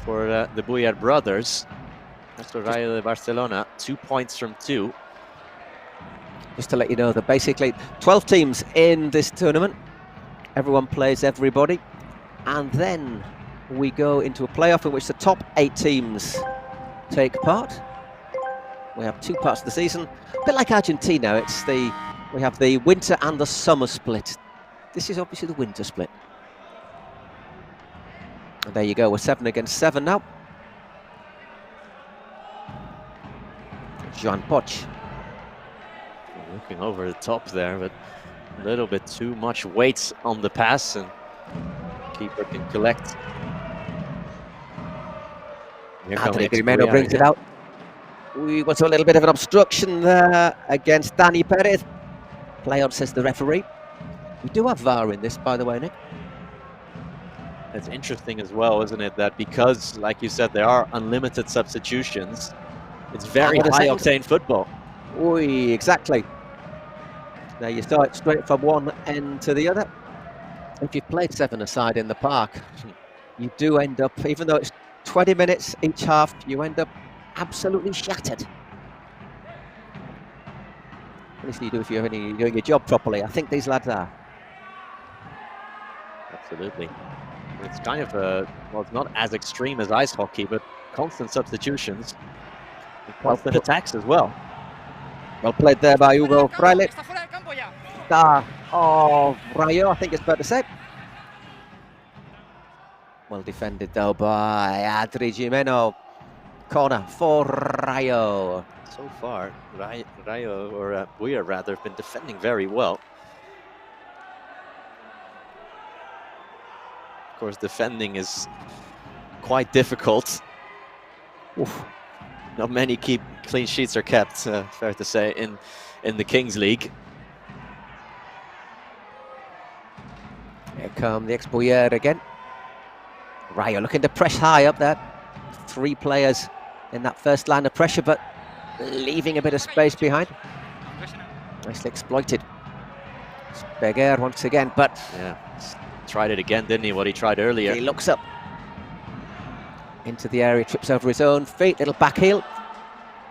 for the Buyar brothers. That's for Rayo de Barcelona, 2 points from 2. Just to let you know that basically 12 teams in this tournament. Everyone plays everybody. And then we go into a playoff in which the top 8 teams take part. We have 2 parts of the season. A bit like Argentina, we have the winter and the summer split. This is obviously the winter split. And there you go, we're 7 against 7 now. Joan Poch. Looking over the top there, but a little bit too much weight on the pass, and keeper can collect. Anthony Grimeno brings it out. We was a little bit of an obstruction there against Danny Perez. Play on, says the referee. We do have VAR in this, by the way, Nick. It's interesting as well, isn't it, that because, like you said, there are unlimited substitutions, it's very high-octane football. Oui, exactly. Now you start straight from one end to the other. If you've played 7-a-side in the park, you do end up, even though it's 20 minutes each half, you end up absolutely shattered. At least you do if you're doing your job properly. I think these lads are. Absolutely. It's kind of well, it's not as extreme as ice hockey, but constant substitutions and constant attacks as well. Well played there by Hugo Fraile. Star of Rayo, I think it's fair to say. Well defended though by Adri Gimeno. Corner for Rayo. So far, Rayo, or Buyar rather, have been defending very well. Of course, defending is quite difficult. Oof. Not many clean sheets are kept, fair to say, in the Kings League. Here come the ex-Buyar again. Rayo looking to press high up there. 3 players in that first line of pressure, but leaving a bit of space behind. Nicely exploited. Beguer once again, but yeah, tried it again, didn't he? What he tried earlier. He looks up into the area, trips over his own feet, little back heel.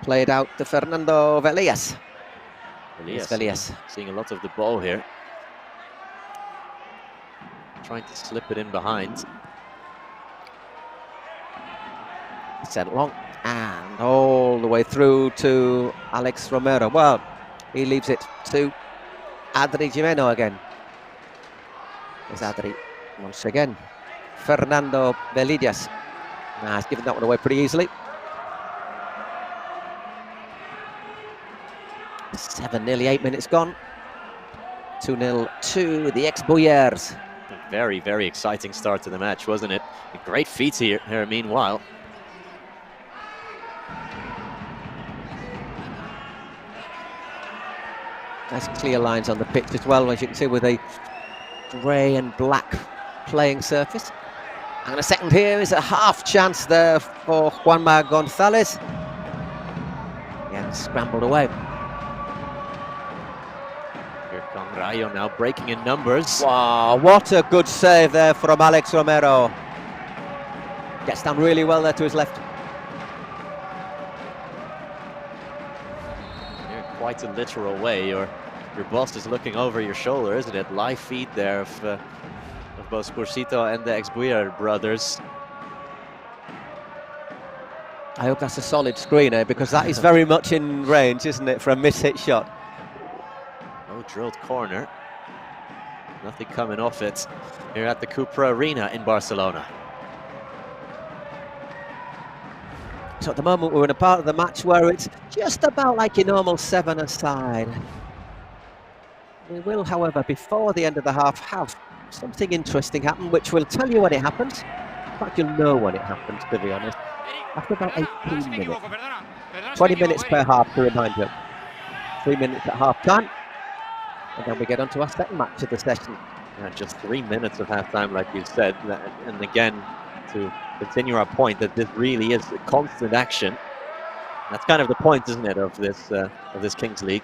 Played out to Fernando Velias. Velias seeing a lot of the ball here. Trying to slip it in behind. Sent long and all the way through to Alex Romero. Well, he leaves it to Adri Gimeno again. There's Adri once again. Fernando Velias. He's given that one away pretty easily. 7, nearly 8 minutes gone. 2-0 to the ex-Buyars. Very, very exciting start to the match, wasn't it? A great feat here meanwhile. Nice clear lines on the pitch as well, as you can see, with a grey and black playing surface. And a second here is a half chance there for Juanma Gonzalez. Again, scrambled away. Here come Rayo now breaking in numbers. Wow, what a good save there from Alex Romero. Gets down really well there to his left. Quite a literal way, or your boss is looking over your shoulder, isn't it? Live feed there of both Spursito and the ex-Buyar brothers. I hope that's a solid screen, because that is very much in range, isn't it, for a miss-hit shot? No drilled corner. Nothing coming off it here at the Cupra Arena in Barcelona. So at the moment we're in a part of the match where it's just about like your normal 7-a-side. We will, however, before the end of the half, have something interesting happen, which will tell you when it happens. In fact, you'll know when it happens, to be honest. After about 18 minutes. 20 minutes per half, to remind you. 3 minutes at half time. And then we get on to our second match of the session. Yeah, just 3 minutes of half time, like you said. And again, to continue our point that this really is a constant action. That's kind of the point, isn't it, of this Kings League?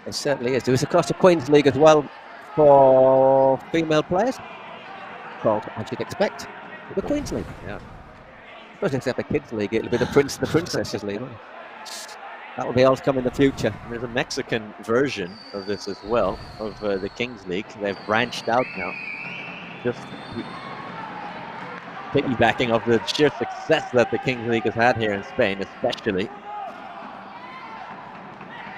It certainly is. There is, of course, a Queens League as well for female players, called, as you'd expect, the Queens League. Yeah. suppose if they have a kids league, it'll be the Prince and the Princesses League. That will be all to come in the future. There's a Mexican version of this as well, of the Kings League. They've branched out now. Just piggybacking off the sheer success that the Kings League has had here in Spain, especially.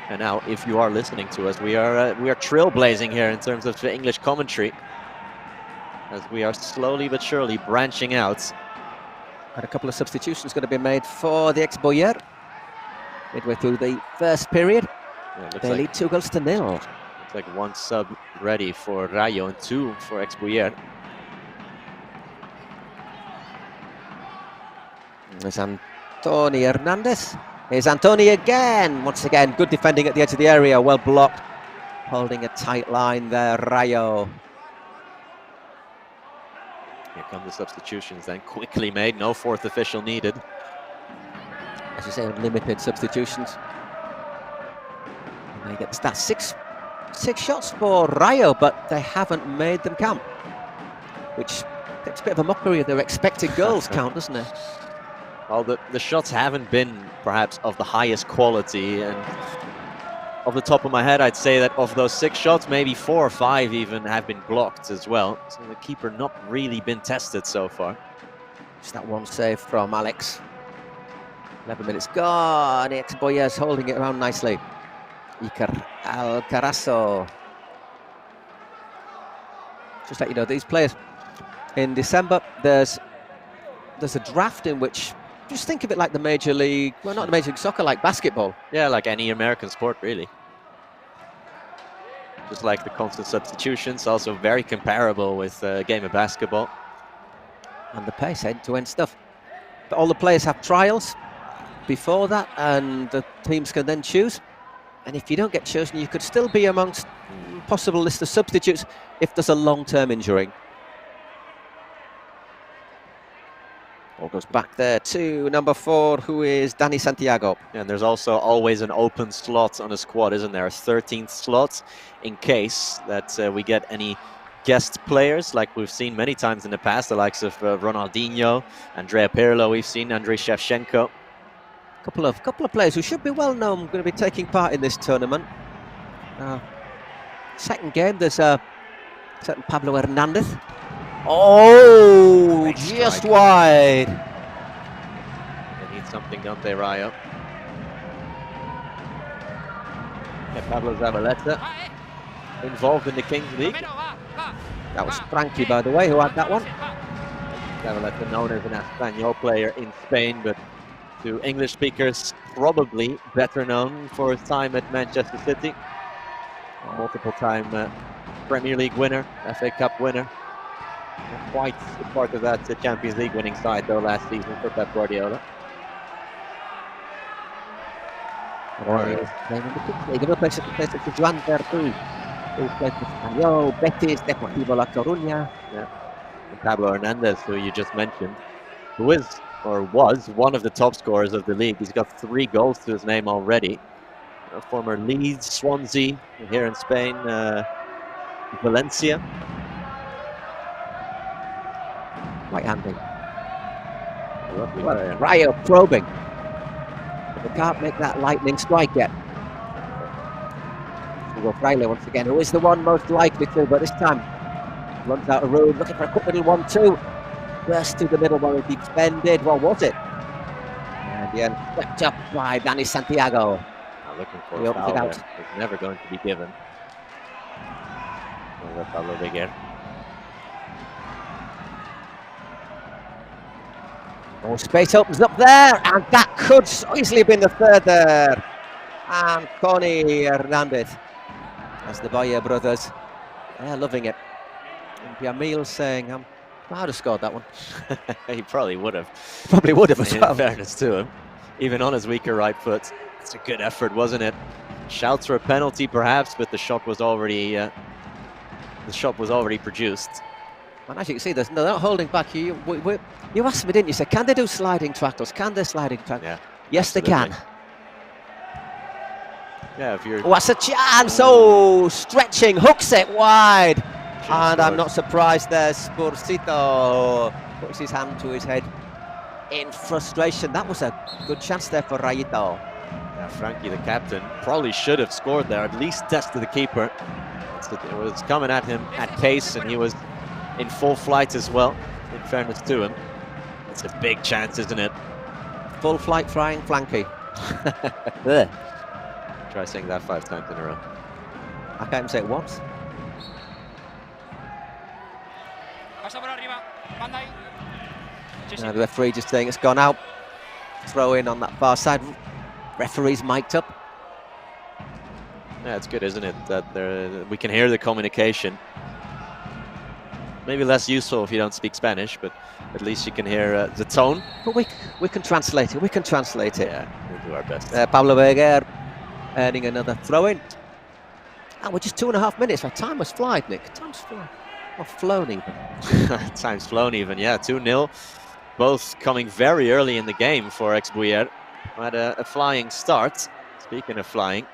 And now, if you are listening to us, we are trailblazing here in terms of English commentary, as we are slowly but surely branching out. And a couple of substitutions going to be made for the ex-Boyer. Midway through the first period, they lead 2-0. Looks like one sub ready for Rayo and two for ex-Boyer. There's Antony Hernandez. Here's Antony again. Once again, good defending at the edge of the area, well blocked. Holding a tight line there, Rayo. Here come the substitutions then, quickly made, no fourth official needed. As you say, unlimited substitutions. And they get the stats. Six shots for Rayo, but they haven't made them count. Which takes a bit of a mockery of their expected goals count, doesn't it? Well, the shots haven't been perhaps of the highest quality, and off the top of my head, I'd say that of those 6 shots, maybe 4 or 5 even have been blocked as well. So the keeper not really been tested so far. Just that one save from Alex. 11 minutes gone. Ex-Boyer's holding it around nicely. Iker Alcarazo. Just let you know, these players in December, there's a draft in which, just think of it like the Major League, well, not the Major League Soccer, like basketball. Yeah, like any American sport, really. Just like the constant substitutions, also very comparable with a game of basketball. And the pace, end-to-end stuff. But all the players have trials before that, and the teams can then choose. And if you don't get chosen, you could still be amongst possible list of substitutes if there's a long-term injury. All goes back there to number 4, who is Dani Santiago. And there's also always an open slot on a squad, isn't there? A 13th slot in case that we get any guest players, like we've seen many times in the past, the likes of Ronaldinho, Andrea Pirlo, we've seen Andriy Shevchenko. Couple of players who should be well known going to be taking part in this tournament. Second game, there's a certain Pablo Hernandez. Oh, Great just strike. wide. They need something, don't they, Rayo? Yeah, Pablo Zabaleta involved in the Kings League. That was Frankie, by the way, who had that one. Zabaleta, known as an Espanyol player in Spain, but to English speakers, probably better known for his time at Manchester City. Multiple-time Premier League winner, FA Cup winner. Not quite a part of that Champions League winning side, though, last season for Pep Guardiola. Another place to Joan Vertu, who played for Espanyol, Betis, Deportivo La Coruña. Yeah. And Pablo Hernandez, who you just mentioned, who is, or was, one of the top scorers of the league. He's got 3 goals to his name already. Former Leeds, Swansea, here in Spain, Valencia. Right-handing. Well, Rayo probing. But they can't make that lightning strike yet. Hugo Fraile once again, who is the one most likely to, but this time runs out of road, looking for a quick little 1-2. Burst to the middle while he defended. What was it? And then swept up by Dani Santiago. Looking for a foul there. It's never going to be given. Pablo Beguer. Oh, space opens up there, and that could so easily have been the third there. And Connie Hernandez, as the Boyer brothers, they're loving it. And Yamil saying, I would have scored that one. He probably would have. Probably would have as well. In fairness to him, even on his weaker right foot. It's a good effort, wasn't it? Shouts for a penalty, perhaps, but the shot was already produced. And as you can see, they're not holding back. You asked me, didn't you? Say, can they do sliding tackles? Can they sliding tackles? Yeah. Yes, absolutely. they can. Yeah, if you're. Oh, that's a chance. Oh, stretching, hooks it wide. And I'm not surprised there. Spursito puts his hand to his head. in frustration. That was a good chance there for Rayito. Yeah, Frankie, the captain, probably should have scored there, at least tested the keeper. It was coming at him at pace, and he was in full flight as well, in fairness to him. It's a big chance, isn't it? Full flight flying flanky. Try saying that 5 times in a row. I can't even say it once. Now the referee just saying it's gone out. Throw in on that far side. Referee's mic'd up. Yeah, it's good, isn't it? That we can hear the communication. Maybe less useful if you don't speak Spanish, but at least you can hear the tone. But we can translate it. We can translate it. Yeah, we'll do our best. Pablo Berger earning another throw-in. And we're just 2.5 minutes. Our time has flown, Nick. Time's flown. Or flown even. Time's flown even, yeah. 2-0. Both coming very early in the game for Ex-Buyer. Had a flying start. Speaking of flying.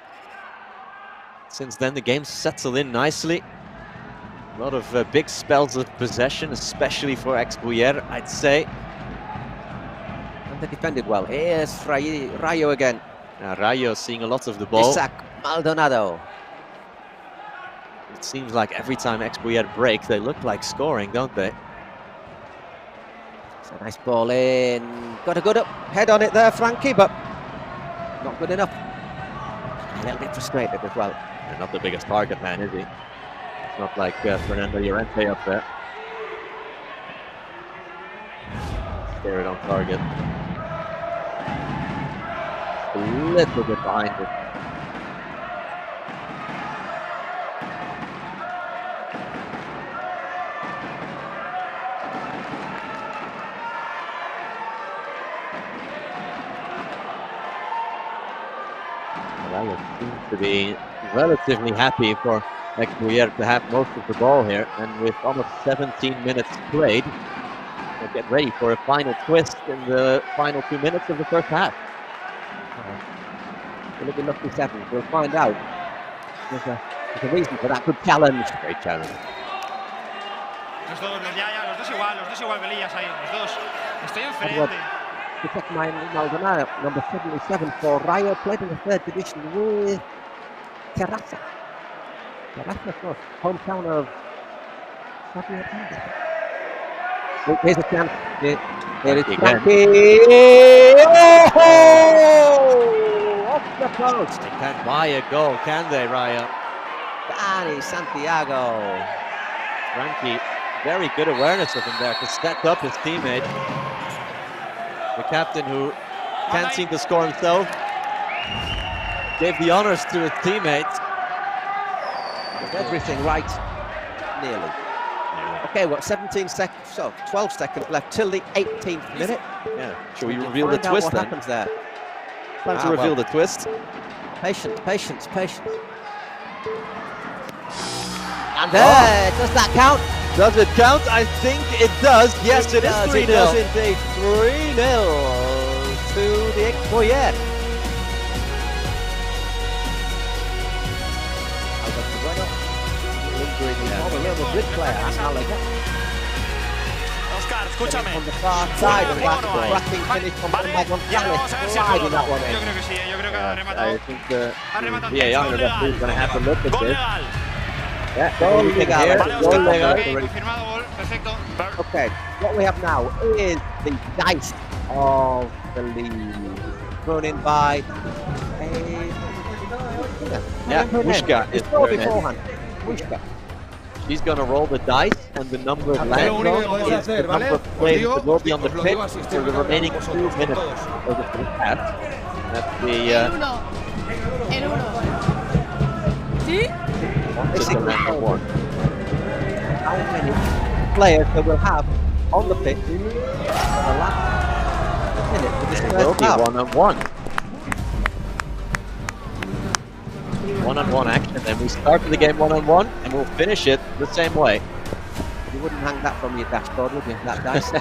Since then, the game settled in nicely. A lot of big spells of possession, especially for Ex-Buyer, I'd say. And they defended well. Here's Rayo again. Rayo seeing a lot of the ball. Isaac Maldonado. It seems like every time Ex-Buyer break, they look like scoring, don't they? It's a nice ball in. Got a good head on it there, Frankie, but not good enough. A little bit frustrated as well. And not the biggest target man, is he? It's not like Fernando Llorente up there. Stare it on target. A little bit behind it. Rayo seems to be relatively happy for Ex-Buyer to have most of the ball here, and with almost 17 minutes played, we'll get ready for a final twist in the final 2 minutes of the first half. Will it be lucky 7? We'll find out. There's a reason for that. Good challenge. Great challenge. Los dos igual, Belillas ahí, los dos. Estoy enfrente. Protect my Maldonado, number 77 for Rayo, played in the 3rd division with Terrassa. Terrassa, of course, hometown of Xavier Hernandez. Oh, here's a chance. Here is Frankie. Oh! Off the post. They can't buy a goal, can they, Rayo? Danny Santiago. Frankie, very good awareness of him there to set up his teammate. The captain, who can't seem to score himself, gave the honors to his teammates. With everything right, nearly. Okay, what, 17 seconds, so 12 seconds left till the 18th minute. Yeah, shall we reveal the twist what then? Happens there? Time to reveal the twist. Patience, patience, patience. And there, does that count? Does it count? I think it does. Yes, it is 3-0. It does indeed. 3-0 to the Ex-Buyer. Oscar, escúchame. On the far side of that cracking finish from González. Sliding that one in. Yo creo que sí, yo creo que ha rematado. I think the VAR referee is going to have a look at Gol this. legal. Yeah, Goal legal. Vale, goal Oscar, legal. ok, confirmado gol, perfecto. Okay, what we have now is the dice of the league. Thrown in by Mushka is thrown thrown in. beforehand. Mushka. She's going to roll the dice, and the number of lands único que podéis is the hacer, ¿vale? number of Os players digo, that will be on the os lo pitch digo así, estoy for the hablando remaining con 2 vosotros, minutes todos. of the first half. That's the El uno. ¿Sí? just the random one. How many players they will have on the pitch for the last minute of this It will first be half? one-on-one. One-on-one action, and we start the game one-on-one, and we'll finish it the same way. You wouldn't hang that from your dashboard, would you? That dice.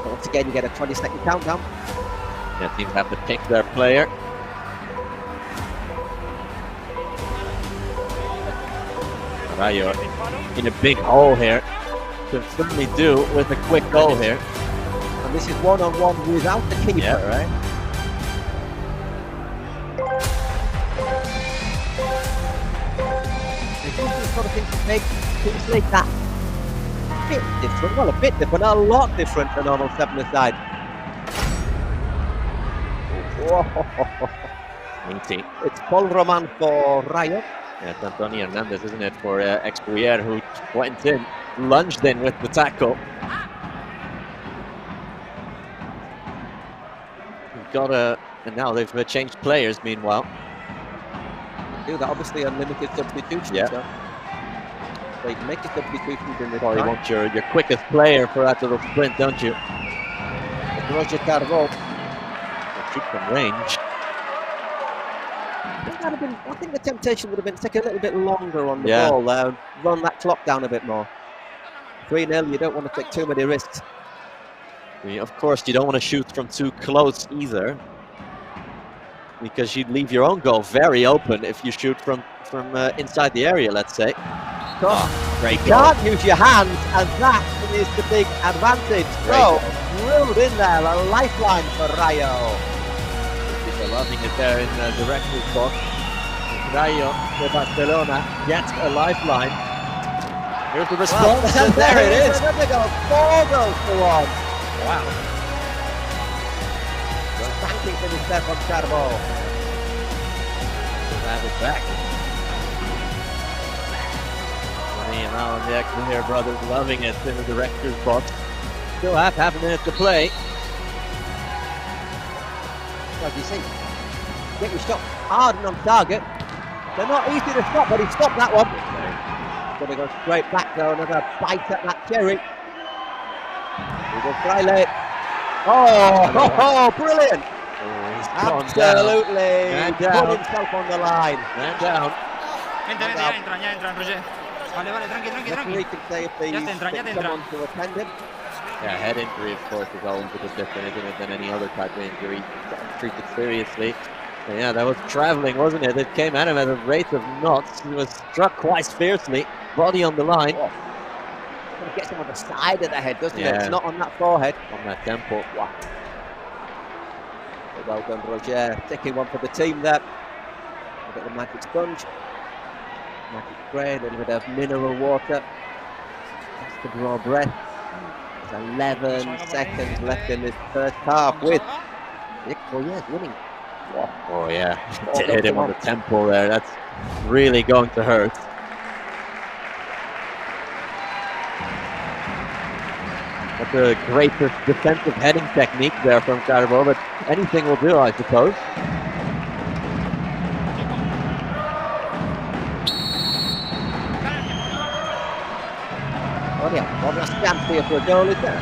Once again, you get a 20-second countdown. Yeah, teams have to pick their player. Rayo in a big hole here. could certainly do with a quick goal here. And this is one-on-one without the keeper, Yeah. right? They've used this sort of thing to make things like that a bit different. Well, a bit different, a lot different than normal seven-a-side. It's Paul Roman for Rayo. Yeah, it's Antonio Hernandez, isn't it, for Expoyer, who went in, lunged in with the tackle. We've got and now they've changed players, meanwhile. Do that, obviously unlimited substitutions. Yeah. So you can make your substitutions in the Well, you time. want your quickest player for that little sprint, don't you? Roger Carvalho. Shoot from range. I think the temptation would have been to take a little bit longer on the Yeah. ball there and run that clock down a bit more. 3-0, you don't want to take too many risks. Of course, you don't want to shoot from too close either, because you'd leave your own goal very open if you shoot from inside the area, let's say. Great You goal. can't use your hands, and that is the big advantage. So, drilled in there, a lifeline for Rayo. People loving it there in the director's box. Rayo de Barcelona gets a lifeline. Here's the response, and there it is. Another goal, 4 goals to 1. Wow. Banking finish there from Carvalho. We'll have it back. Johnny and Alan the Exeter brothers loving it in the director's box. Still have half a minute to play. What do you see? Get your shot hard and on target. They're not easy to stop, but he stopped that one. Going to go straight back though, another bite at that cherry. Hugo Fraile. Oh, brilliant! Absolutely, put himself on the line. Man down. Vente, ya entran, Roger. Vale, tranqui. Referee can say if they Ya te entran. someone to attend him. Yeah, head injury, of course, is always a bit different, isn't it, than any other type of injury. Treated seriously. And yeah, that was traveling, wasn't it? It came at him at a rate of knots. He was struck quite fiercely. Body on the line. Oh. It gets him on the side of the head, doesn't it? Yeah. It's not on that forehead. On that temple. Wow. Well done, Roger. Taking one for the team there. Look at the magic sponge. Magic spray, a little bit of mineral water. Just to draw breath. There's 11 seconds left in this first half with Expoyer winning. Oh yeah, did hit him on the temple there. That's really going to hurt. That's a great defensive heading technique there from Carvalho, but anything will do, I suppose. Oh yeah, one last chance here for a goal, is there?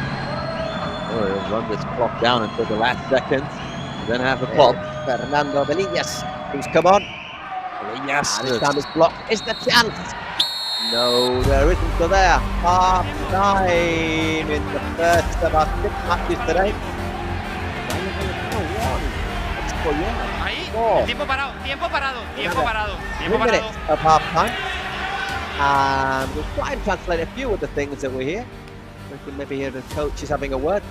Oh, he'll run this clock down until the last second, and then have a pop. Fernando Benitez, who's come on. Yes, And this time it's blocked. Is the chance? No, there isn't. So there, half time in the first of our 6 matches today. Ahí, Oh. tiempo parado. 3 minutes of half time. And we'll try and translate a few of the things that we hear. We can maybe hear the coaches having a word.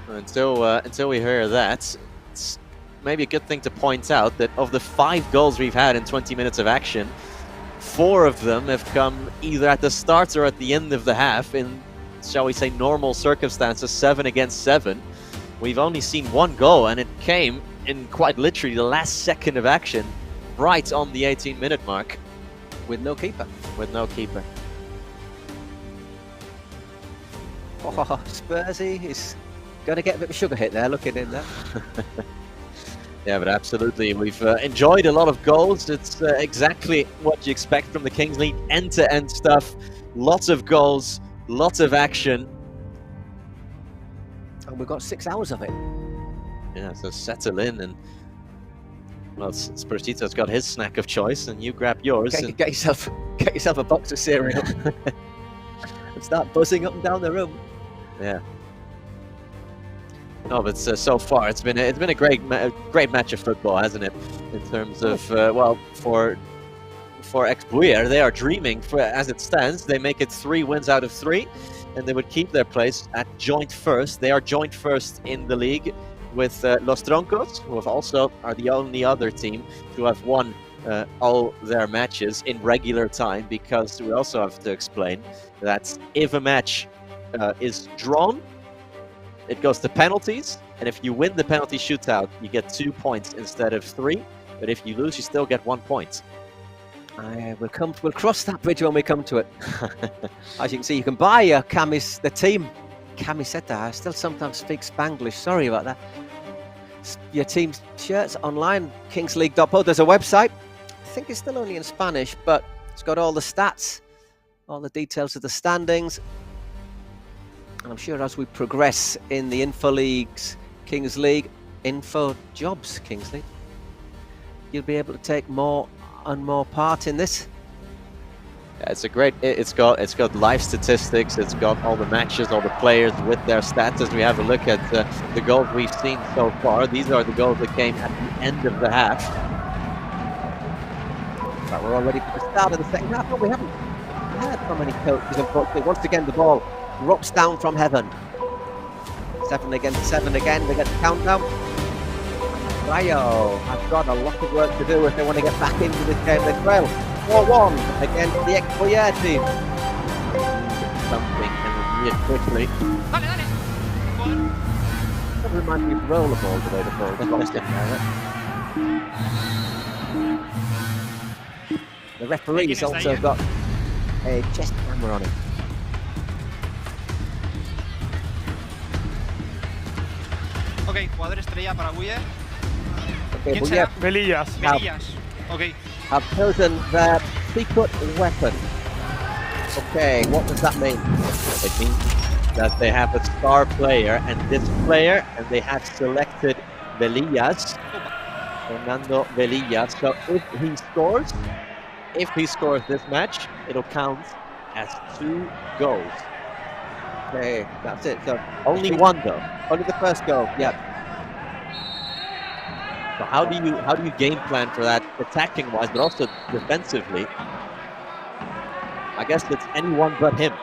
Until we hear that, it's maybe a good thing to point out that of the 5 goals we've had in 20 minutes of action, 4 of them have come either at the start or at the end of the half in, shall we say, normal circumstances, 7 against 7. We've only seen 1 goal, and it came in quite literally the last second of action, right on the 18-minute mark. With no keeper. With no keeper. Oh, Spursy is going to get a bit of a sugar hit there, looking in there. Yeah, but absolutely. We've enjoyed a lot of goals. It's exactly what you expect from the Kings League. End-to-end stuff. Lots of goals. Lots of action. And we've got 6 hours of it. Yeah, so settle in and... Well, Spursito's got his snack of choice, and you grab yours. Get yourself a box of cereal. And start buzzing up and down the room. Yeah. No, but so far it's been a great match of football, hasn't it? In terms of well, for for Exbuyer. They are dreaming. As it stands, they make it 3 wins out of 3, and they would keep their place at joint first. They are joint first in the league with Los Troncos, who are the only other team to have won all their matches in regular time, because we also have to explain that if a match is drawn, it goes to penalties, and if you win the penalty shootout, you get 2 points instead of 3, but if you lose, you still get 1 point. We'll cross that bridge when we come to it. As you can see, you can buy the team camiseta. I still sometimes speak Spanglish, sorry about that. Your team's shirts online, kingsleague.po. There's a website. I think it's still only in Spanish, but it's got all the stats, all the details of the standings. And I'm sure as we progress in the InfoLeague's Kings League, InfoJobs Kings League, you'll be able to take more and more part in this. Yeah, it's got live statistics, it's got all the matches, all the players with their stats. As we have a look at the goals we've seen so far, these are the goals that came at the end of the half. But we're all ready for the start of the second half, but we haven't heard from any coaches, unfortunately. Once again, the ball drops down from heaven. 7 against 7 again, they get the countdown. Rayo has got a lot of work to do if they want to get back into this game. They trail 4-1 against the Exbuyer team. Something and it quickly. That reminds me of rollerball, the way the ball drops in there. The referee's also got a chest camera on it. Ok, jugador estrella para Buyer. Okay, ¿Quién será? Velillas. Melillas. Ok. Have chosen their secret weapon. Okay, what does that mean? It means that they have a star player, and this player, and they have selected Velillas, Fernando Velillas. So if he scores this match, it'll count as 2 goals. Okay, that's it. So Only 1 though. only the first goal. Yeah. So how do you game plan for that, attacking wise, but also defensively? I guess it's anyone but him.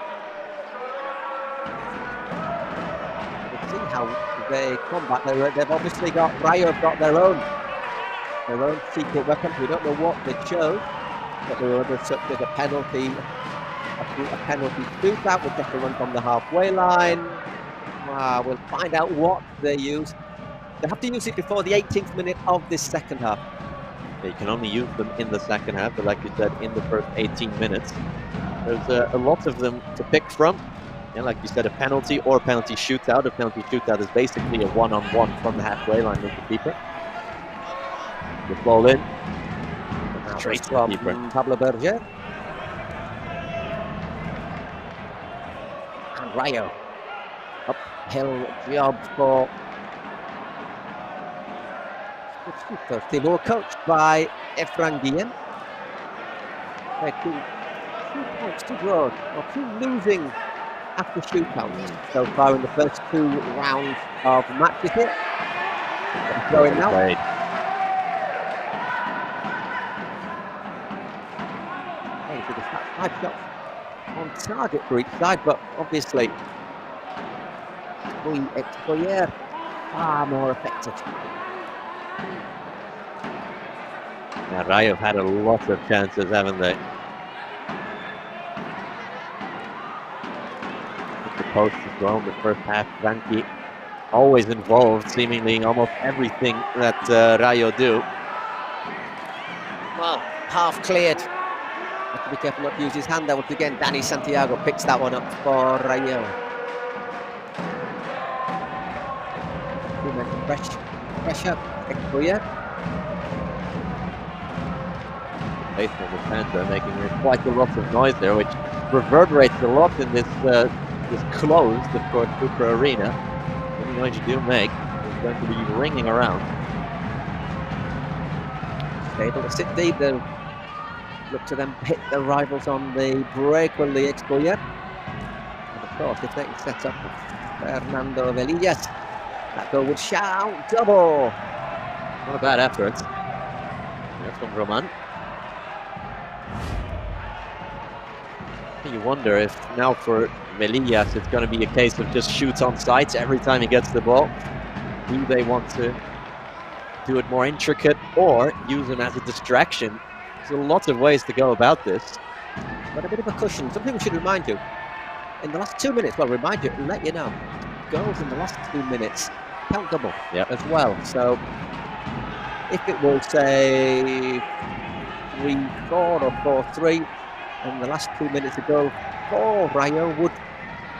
We'll see how they combat. They've obviously got Rayo have got their own secret weapon. We don't know what they chose, but there's a penalty shootout with just a run from the halfway line. We'll find out what they use. They have to use it before the 18th minute of this second half. You can only use them in the second half, but like you said, in the first 18 minutes. There's a lot of them to pick from. And like you said, a penalty or a penalty shootout. A penalty shootout is basically a one-on-one from the halfway line with the keeper. The ball in. Straight to the keeper. Pablo Berger. And Rayo. Uphill job for the team who were coached by Efran Guillen. They're 2 points to draw, or 2 losing after shootouts so far in the first 2 rounds of matches here. Going now. Okay, so that's 5 shots on target for each side, but obviously Exbuyer far more effective. Now Rayo have had a lot of chances, haven't they? The post as well in the first half. Frankie always involved, seemingly in almost everything that Rayo do. Well, half cleared. Have to be careful not to use his hand there. Once again, Danny Santiago picks that one up for Rayo. Pressure, Exbuyer. Baseball defender making quite a lot of noise there, which reverberates a lot in this closed, of course, Cooper Arena. Any noise you do make is going to be ringing around. Able to sit deep, they'll look to them hit their rivals on the break, will the Exbuyer. And of course, if they can set up Fernando Velillas, that goal would shout double. Not a bad effort. That's from Roman. You wonder if now for Melillas it's going to be a case of just shoot on sight every time he gets the ball. Do they want to do it more intricate or use him as a distraction? There's lots of ways to go about this. But a bit of a cushion. Something we should remind you. In the last 2 minutes, well, remind you, let you know. Goals in the last 2 minutes count double as well. So if it was, say, 3-4 or 4-3, and the last 2 minutes ago, Rayo would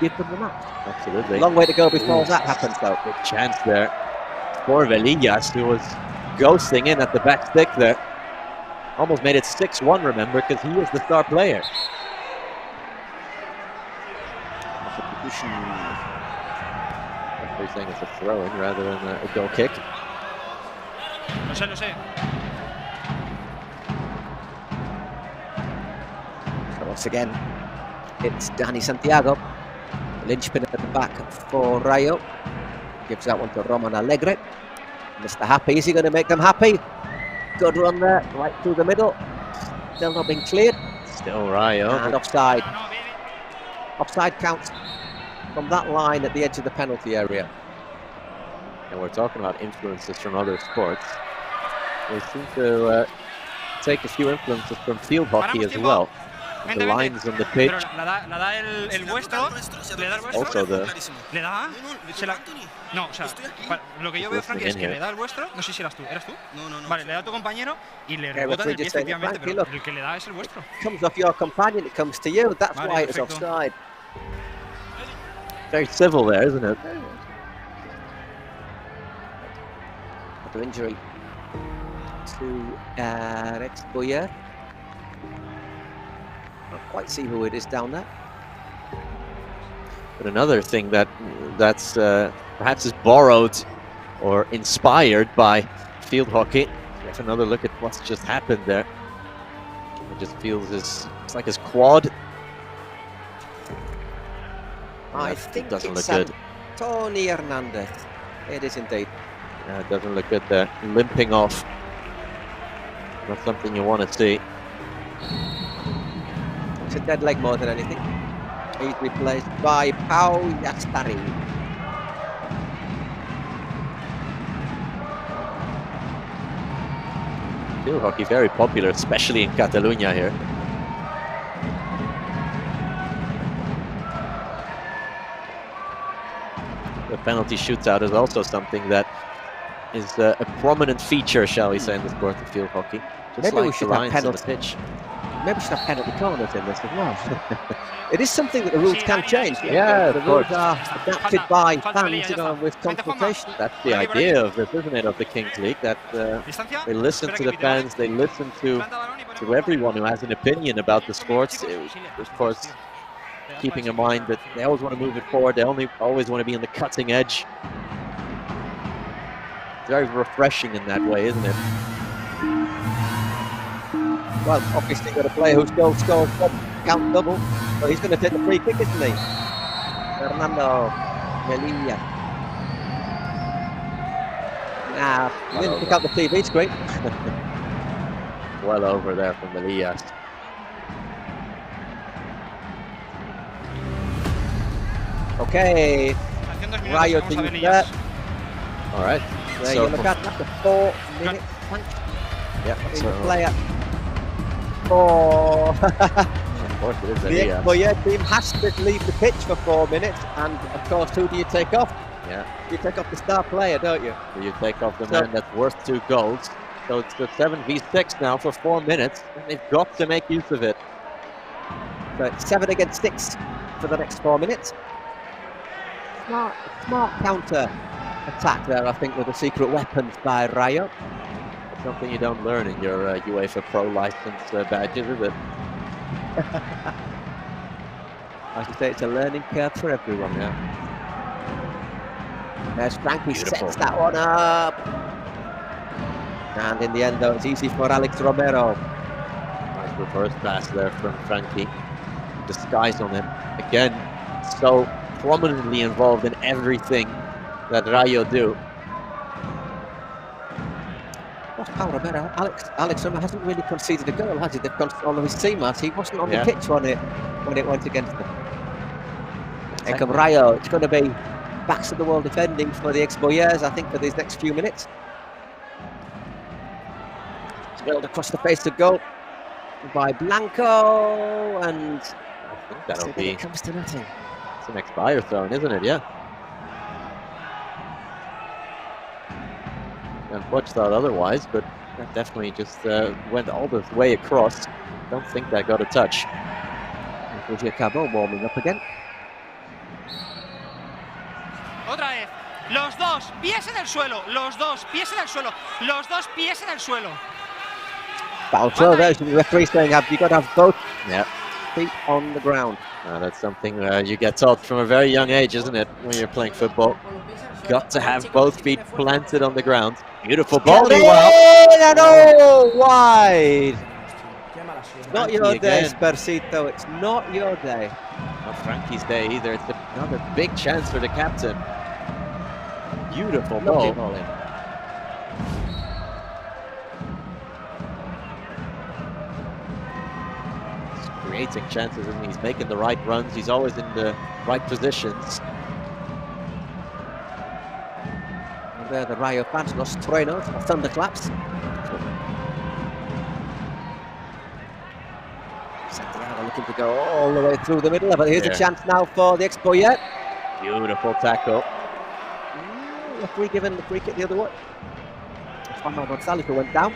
give them the match. Absolutely. Long way to go before that happens, though. Big chance there for Melillas, who was ghosting in at the back stick there. Almost made it 6-1, remember, because he was the star player. They're saying it's a throw-in rather than a goal kick. Lo sé. So once again, it's Dani Santiago, linchpin at the back for Rayo. Gives that one to Roman Alegre. Mr. Happy, is he going to make them happy? Good run there, right through the middle. Still not been cleared. Still Rayo. And offside. Offside counts from that line at the edge of the penalty area. And we're talking about influences from other sports. They seem to take a few influences from field hockey as well. The lines on the pitch. La da el vuestro. Le da el vuestro. Also the. Le da. No, o sea, lo que yo veo, Frankie, es que le da el vuestro. No sé si eras tú. ¿Eras tú? No. Vale, le da a tu compañero y le rebota en el pie, efectivamente, pero el que le da es el vuestro. Comes off your companion, it comes to you. That's why it's offside. Very civil there, isn't it? Another injury to Rex Boyer. Can't quite see who it is down there. But another thing that's perhaps is borrowed or inspired by field hockey. Let's have another look at what's just happened there. It just feels it's like his quad. I think it doesn't look it's good. Tony Hernandez. It is indeed. Yeah, it doesn't look good there. Limping off. Not something you want to see. It's a dead leg more than anything. He's replaced by Pau Yastari. Field hockey very popular, especially in Catalonia here. The penalty shootout is also something that is a prominent feature, shall we say, in the sport of field hockey. Just Maybe like we should the have lines on the penalty. pitch. Maybe we should have penalty corners in this as well. It is something that the rules can change. Yeah, the of rules course. are adapted by fans, you know, with consultation. That's the idea of this, isn't it, of the Kings League, that they listen to the fans, they listen to everyone who has an opinion about the sports. Of course, keeping in mind that they always want to move it forward, they always want to be on the cutting edge. It's very refreshing in that way, isn't it? Well, obviously got a player who's scores count double, so he's going to take the free kick, isn't he? Fernando Melillas. Nah, he didn't pick out the TV screen. Well over there from Melillas. Okay, Rayo to use that. All right. There you look at after 4 minutes. Yeah, So player for of course it is the Boyer team has to leave the pitch for 4 minutes, and of course, who do you take off? Yeah, you take off the star player, don't you? So you take off the man that's worth 2 goals. So it's the 7v6 now for 4 minutes, and they've got to make use of it. So it's 7 against 6 for the next 4 minutes. Smart counter attack there, I think, with the secret weapons by Rayo. Something you don't learn in your UEFA Pro license badges, is it? I should say it's a learning curve for everyone. Yeah. There's Frankie, sets that one up. And in the end, though, it's easy for Alex Romero. Nice reverse pass there from Frankie. Disguise on him. Again, so prominently involved in everything that Rayo do. Power better. Alex Summer hasn't really conceded a goal, has he? They've got all of his teammates. He wasn't on the pitch when it went against them. Here come Rayo. It's going to be backs of the wall defending for the ex-Boyers, I think, for these next few minutes. Drilled across the face of goal by Blanco, and I think that'll be. It comes to nothing. It's an ex-Bayer zone, isn't it? Yeah. And Butch thought otherwise, but that definitely just went all the way across. Don't think that got a touch. Roger Cabo warming up again. Otra vez. Los dos pies en el suelo. Los dos pies en el suelo. Los dos pies en el suelo. Foul throw there. The referee saying you got to have both feet on the ground. That's something you get taught from a very young age, isn't it? When you're playing football, got to have both feet planted on the ground. Beautiful ball, meanwhile. Wide. It's not your day, again. Spercito. It's not your day. Not Frankie's day either. It's another big chance for the captain. Beautiful ball. In. He's creating chances and he's making the right runs. He's always in the right positions. And there the Rayo fans, Los Truenos, thunderclaps. Santiago looking to go all the way through the middle, but here's a chance now for the ex-Boyer. Beautiful tackle. Referee giving the free kick the other way. Juan Gonzalez who went down.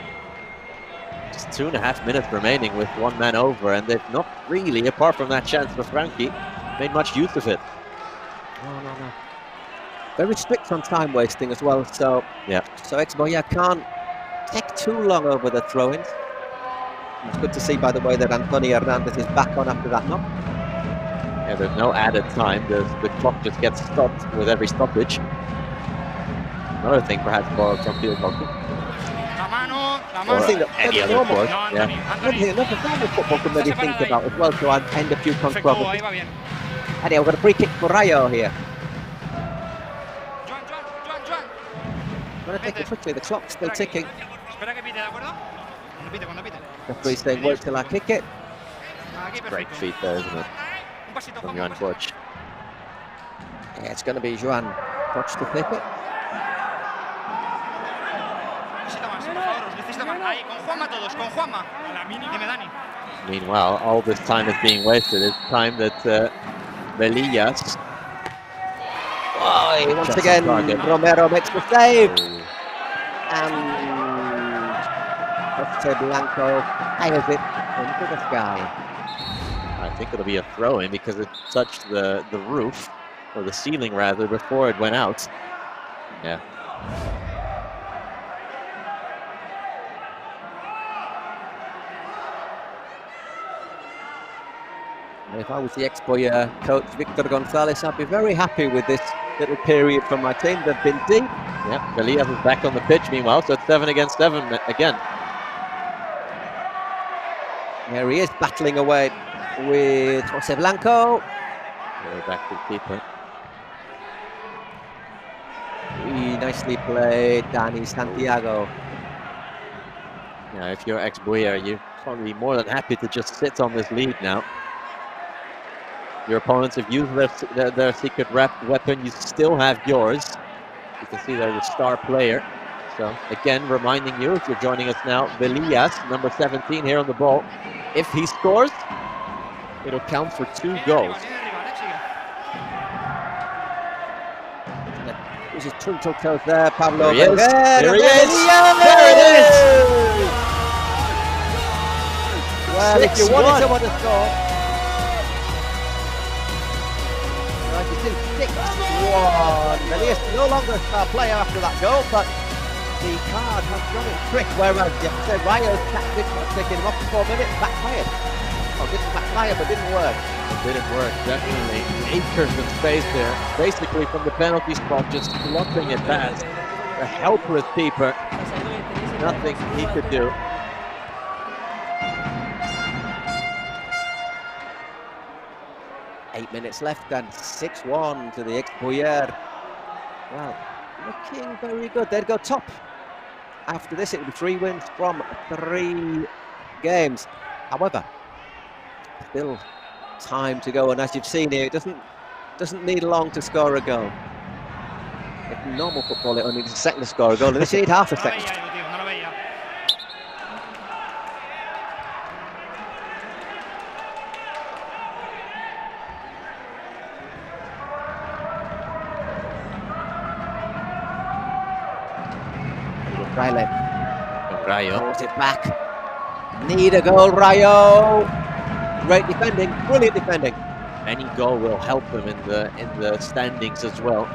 Just 2.5 minutes remaining with one man over, and they've not really, apart from that chance for Frankie, made much use of it. No. Very strict on time wasting as well, so so ex-Boyer can't take too long over the throw-ins. It's good to see, by the way, that Antonio Hernandez is back on after that knock. Yeah, there's no added time. The clock just gets stopped with every stoppage. Another thing perhaps borrowed from field hockey. La mano. Or any other sport. Another normal football can maybe think about as well to end a few controversies. Ahí va bien. Anyway, we've got a free kick for Rayo here. Joan. I'm going to take it quickly, the clock's still ticking. Espera que pite, ¿de acuerdo? Cuando pite. The free saying wait till I kick it. Aquí, Great perfecto. feet there, isn't it? Un pasito, From Juan, Joan un pasito. Butch. Yeah, it's going to be Joan Butch to pick it. Necesito más, por favor, os necesito más. Ahí, con Juanma todos, con Juanma. Dime, Dani. Meanwhile, all this time is being wasted. It's time that Velillas. Oh, once Just again, target. Romero makes the save. Ooh. And Jose Blanco hires it into the sky. I think it'll be a throw-in because it touched the roof, or the ceiling rather, before it went out. Yeah. If I was the ex-Boyer coach Victor Gonzalez, I'd be very happy with this little period from my team. They've been deep. Yeah, Velillas is back on the pitch meanwhile, so it's 7 against 7 again. There he is, battling away with Jose Blanco. Back to the keeper. Nicely played, Dani Santiago. Yeah, if you're ex-Boyer, you're probably more than happy to just sit on this lead now. Your opponents have used their secret weapon. You still have yours. You can see there's a star player. So again, reminding you, if you're joining us now, Velillas, number 17 here on the ball. If he scores, it'll count for 2 goals. This is twinkle toes there, Pablo. There he is. There he is. There it is. Well, if you wanted someone to score, right, you see 6-1. Velillas no longer a star player after that goal, but the card has done its trick. Whereas Rayo's tactics of taking him off for 4 minutes backfired. Oh, didn't backfire, but didn't work. It didn't work, definitely. Acres of space there. Basically from the penalty spot, just slotting it past. A helpless keeper. Nothing he could do. Eight minutes left and 6-1 to the ex-Boyer. Well, looking very good. They'd go top After this, it will be 3 wins from 3 games. However, still time to go, and as you've seen here, it doesn't need long to score a goal. In normal football, it only needs a second to score a goal, and this you need half a second. Rayo. Pulls it back. Need a goal, Rayo. Great defending, brilliant defending. Any goal will help them in the standings as well,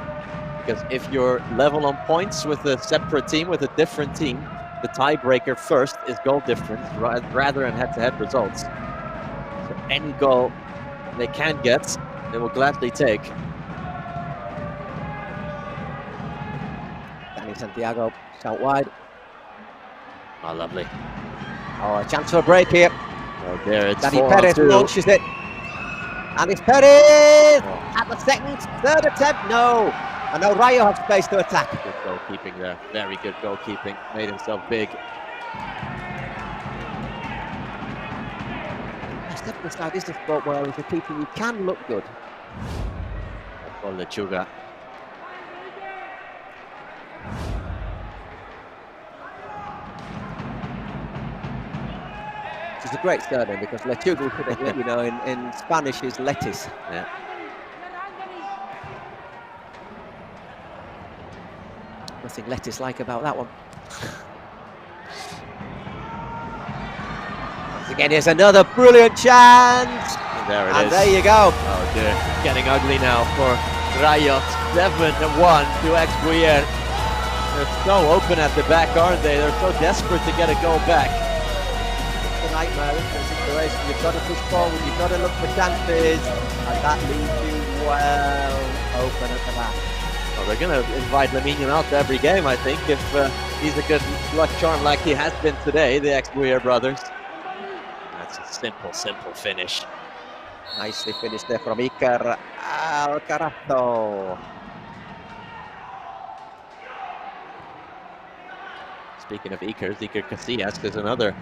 because if you're level on points with a separate team, with a different team, the tiebreaker first is goal difference rather than head-to-head results. So any goal they can get, they will gladly take. Danny Santiago, out wide. Oh, lovely. Oh, a chance for a break here. Oh, there it's Danny Perez launches it. And it's Perez at the third attempt. No. And now Rayo has space to attack. Good goalkeeping there. Very good goalkeeping. Made himself big. Step to the side is the spot where as a keeper you can look good. For Lechuga. It's a great surname because Lechuga, you know, in Spanish is lettuce. Yeah. Nothing lettuce like about that one. Once again, here's another brilliant chance. And there it is. And there you go. Oh dear, it's getting ugly now for Rayo. 7-1 to Exbuyer. They're so open at the back, aren't they? They're so desperate to get a goal back. Nightmare in this situation. You've got to push forward, you've got to look for chances, and that leaves you well open at the back. Well, they're going to invite Lamine out to every game, I think, if he's a good luck charm like he has been today, the Exbuyer brothers. That's a simple finish. Nicely finished there from Iker Alcarazzo. Speaking of Iker Casillas is another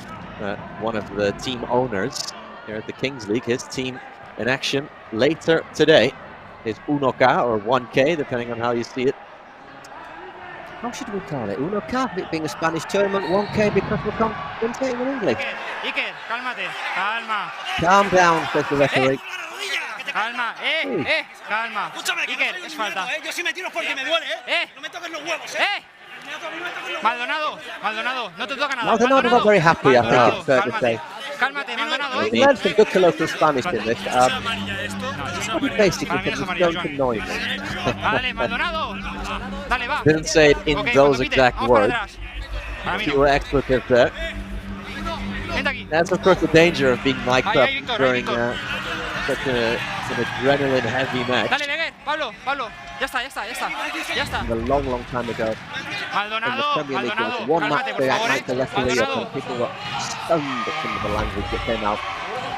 one of the team owners here at the Kings League. His team in action later today is 1K or 1K, depending on how you see it. How should we call it? 1K, it being a Spanish tournament, 1K because we're commentating in English. Iker, cálmate, calma. Calm down, says the referee. Calma, calma. Iker, es falta. Yo sí me tiro porque me duele, No me toques los huevos, Maldonado, no te toca nada. Maldonado not very happy, I think it's fair to say. Cálmate, Maldonado. He learned some good colloquial Spanish in this. He basically said, just don't annoy me. Dale, Maldonado. Dale, va. Didn't say it in those exact words. Fewer expletives there. That's of course the danger of being mic'd up during such an adrenaline-heavy match. Dale, Leguer, Pablo. Ya está. A long time ago. Maldonado, in the Premier League, there was one match they act like the referee up and people got stunned at some of the language that came out.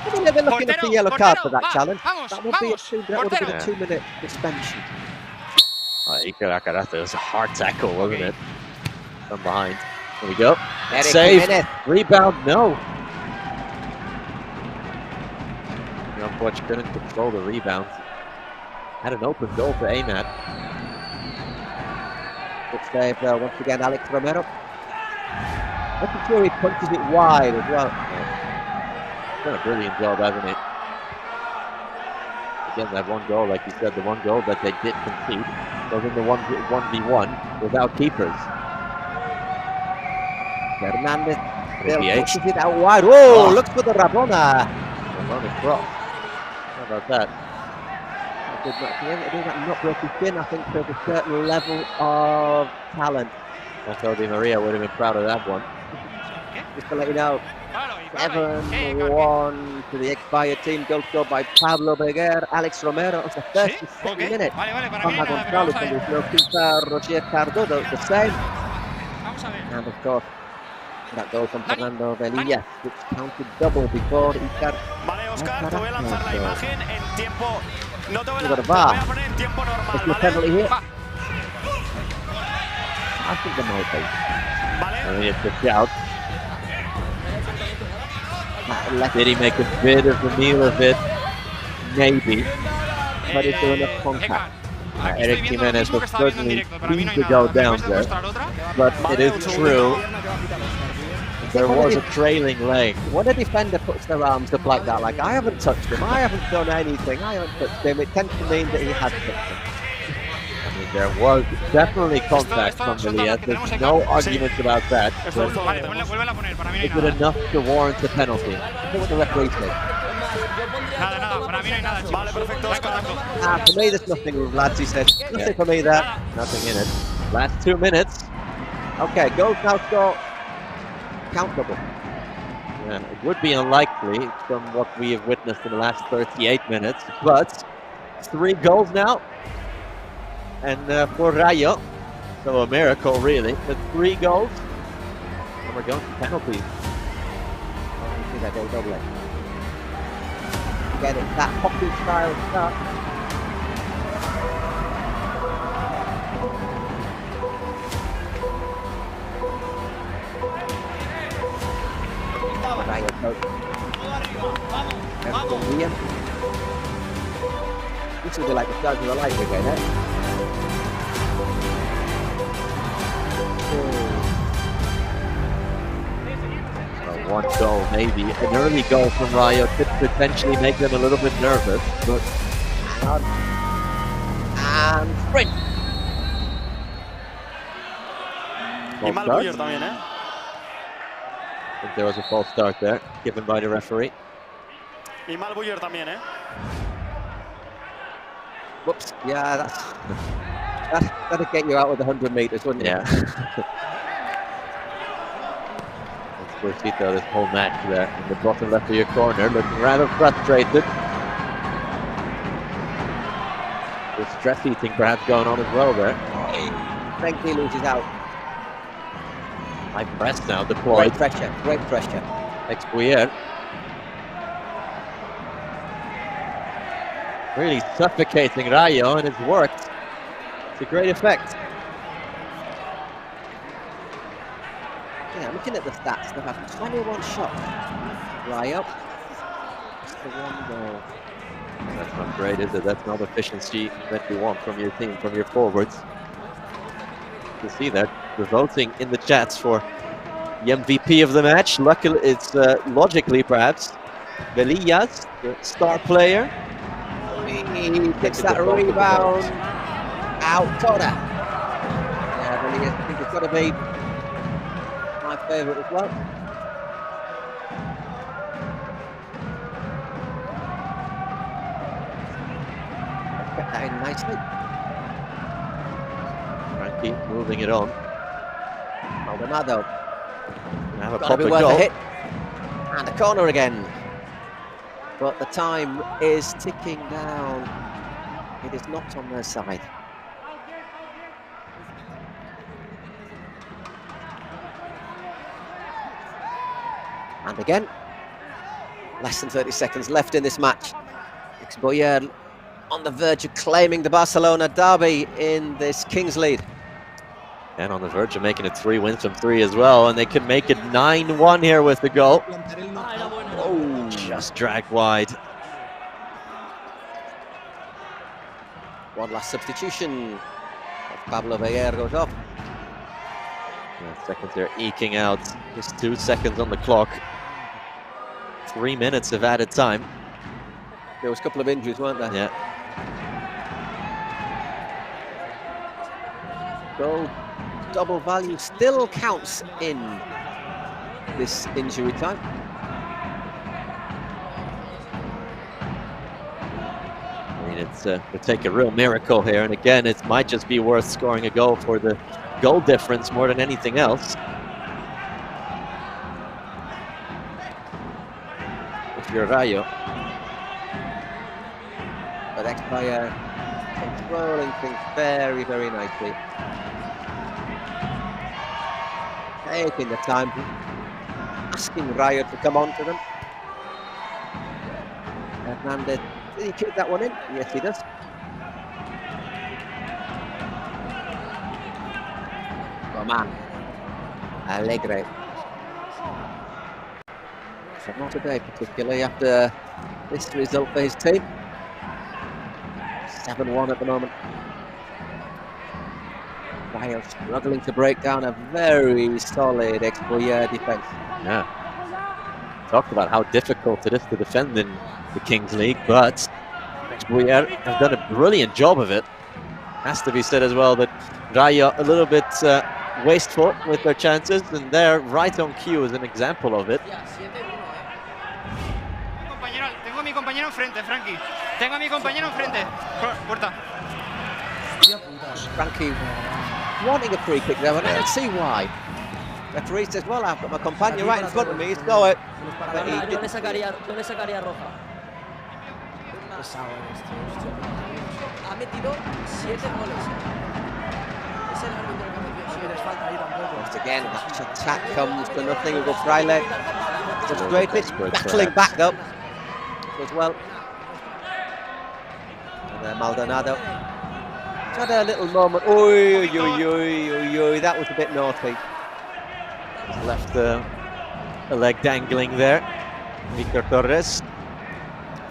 Maybe they've been looking at the yellow card for that challenge. That would be a 2-minute suspension. Iker Alcaraz, it was a hard tackle, wasn't it? From behind. There we go. Eric Save. Jimenez. Rebound, no. Unfortunately, couldn't control the rebound. Had an open goal to aim at. Good save once again, Alex Romero. Making sure he punches it wide as well. Yeah. Done a brilliant job, hasn't it? Again, that one goal, like you said, the one goal that they did concede was in the 1v1 without keepers. Fernandez still 88. pushes it out wide. Whoa, look for the Rabona. Rabona cross. How about that? He not broke his chin, I think, to a certain level of talent. Angel Di Maria would have been proud of that one. Just to let you know, 7-1 to the Exbuyer team. Goal scored by Pablo Beguer. Alex Romero on the 32nd minute. Juanma González and his goalkeeper Roger Cardodo, the same. And of course, that goal from Fernando Velilla, which counted double before Iker. Vale, Oscar, te voy a lanzar la imagen en tiempo. No te voy a poner en tiempo normal, penalty here. I think there might be. I mean, it's a shout. Did he make a bit of a meal of it? Maybe. But is there enough contact? Eric Jimenez was certainly pleased to go down there. But it is true, there was a trailing leg. When a defender puts their arms up like that, like I haven't touched him, I haven't done anything, I haven't touched him, it tends to mean that he has touched him. I mean, there was definitely contact from Elias. There's no arguments about that. Is it enough to warrant a penalty? I think what the referee said. Nada, para mí no hay nada, chicos. Vale, perfecto, Oscar. For me, there's nothing, lads, he said. Nothing for me there. Nothing in it. Last 2 minutes. Okay, goals now score. Count double. Yeah, it would be unlikely from what we have witnessed in the last 38 minutes, but 3 goals now. And for Rayo, so a miracle really, but 3 goals. And we're going to penalties. See that goal double. Get it, that hockey style start. Rayo coach. This will be like the stars of the light again, eh? One goal, maybe. An early goal from Rayo could potentially make them a little bit nervous, but... And sprint! Y mal Buller también, ¿eh? I think there was a false start there, given by the referee. Y mal Buller también, ¿eh? Whoops, yeah, that'd get you out with 100 meters, wouldn't it? Yeah. Spursito this whole match there in the bottom left of your corner, looking rather frustrated. With stress eating perhaps going on as well there. Frankie loses out. High press now deployed. Great pressure. Ex-Bouyer. Really suffocating Rayo, and it's worked. It's a great effect. Yeah, looking at the stats, they've had 21 shots. Rayo. Just the 1 goal. That's not great, is it? That's not efficiency that you want from your team, from your forwards. You see that. We're voting in the chats for the MVP of the match. Luckily, it's logically perhaps Velillas, the star player. He gets that rebound. Out corner. Yeah, Velillas, I think it's got to be my favourite as well. Get that in nicely. Frankie moving it on. Maldonado. Have a Got to be pop worth goal. a hit. And a corner again. But the time is ticking down. It is not on their side. And again, less than 30 seconds left in this match. Ex-Bouyer on the verge of claiming the Barcelona derby in this Kings lead. And on the verge of making it 3 wins from 3 as well, and they can make it 9-1 here with the goal. Oh, just dragged wide. One last substitution. Pablo Bayer goes off. Seconds they're eking out. Just 2 seconds on the clock. 3 minutes of added time. There was a couple of injuries, weren't there? Yeah. Goal double value still counts in this injury time. I mean, it's would take a real miracle here, and again, it might just be worth scoring a goal for the goal difference more than anything else. If you're Rayo. But Ex-Bouyer controlling things very, very nicely. Taking the time, asking Rayo to come on to them. Hernandez, did he kick that one in? Yes, he does. Roman. Alegre. So not today, particularly after this result for his team. 7-1 at the moment. While struggling to break down a very solid Expoyer defence. Yeah. Talked about how difficult it is to defend in the Kings League, but Expoyer have done a brilliant job of it. Has to be said as well that Rayo a little bit wasteful with their chances, and they're right on cue as an example of it. Tengo a mi compañero enfrente, Frankie. Tengo a mi compañero enfrente. Puerta. Frankie wanting a free kick there, but I don't see why. Referee says, well, I've got my companion right in front of me, he's got it. But he yo le sacaría roja. Ha metido 7 goles. Es el árbitro que metió 7. Les falta ahí tampoco. once again, that attack comes to nothing. Hugo Fraile frustrated, battling back though as well. And then Maldonado had a little moment. Oi, that was a bit naughty. He's left a leg dangling there. Victor Torres. I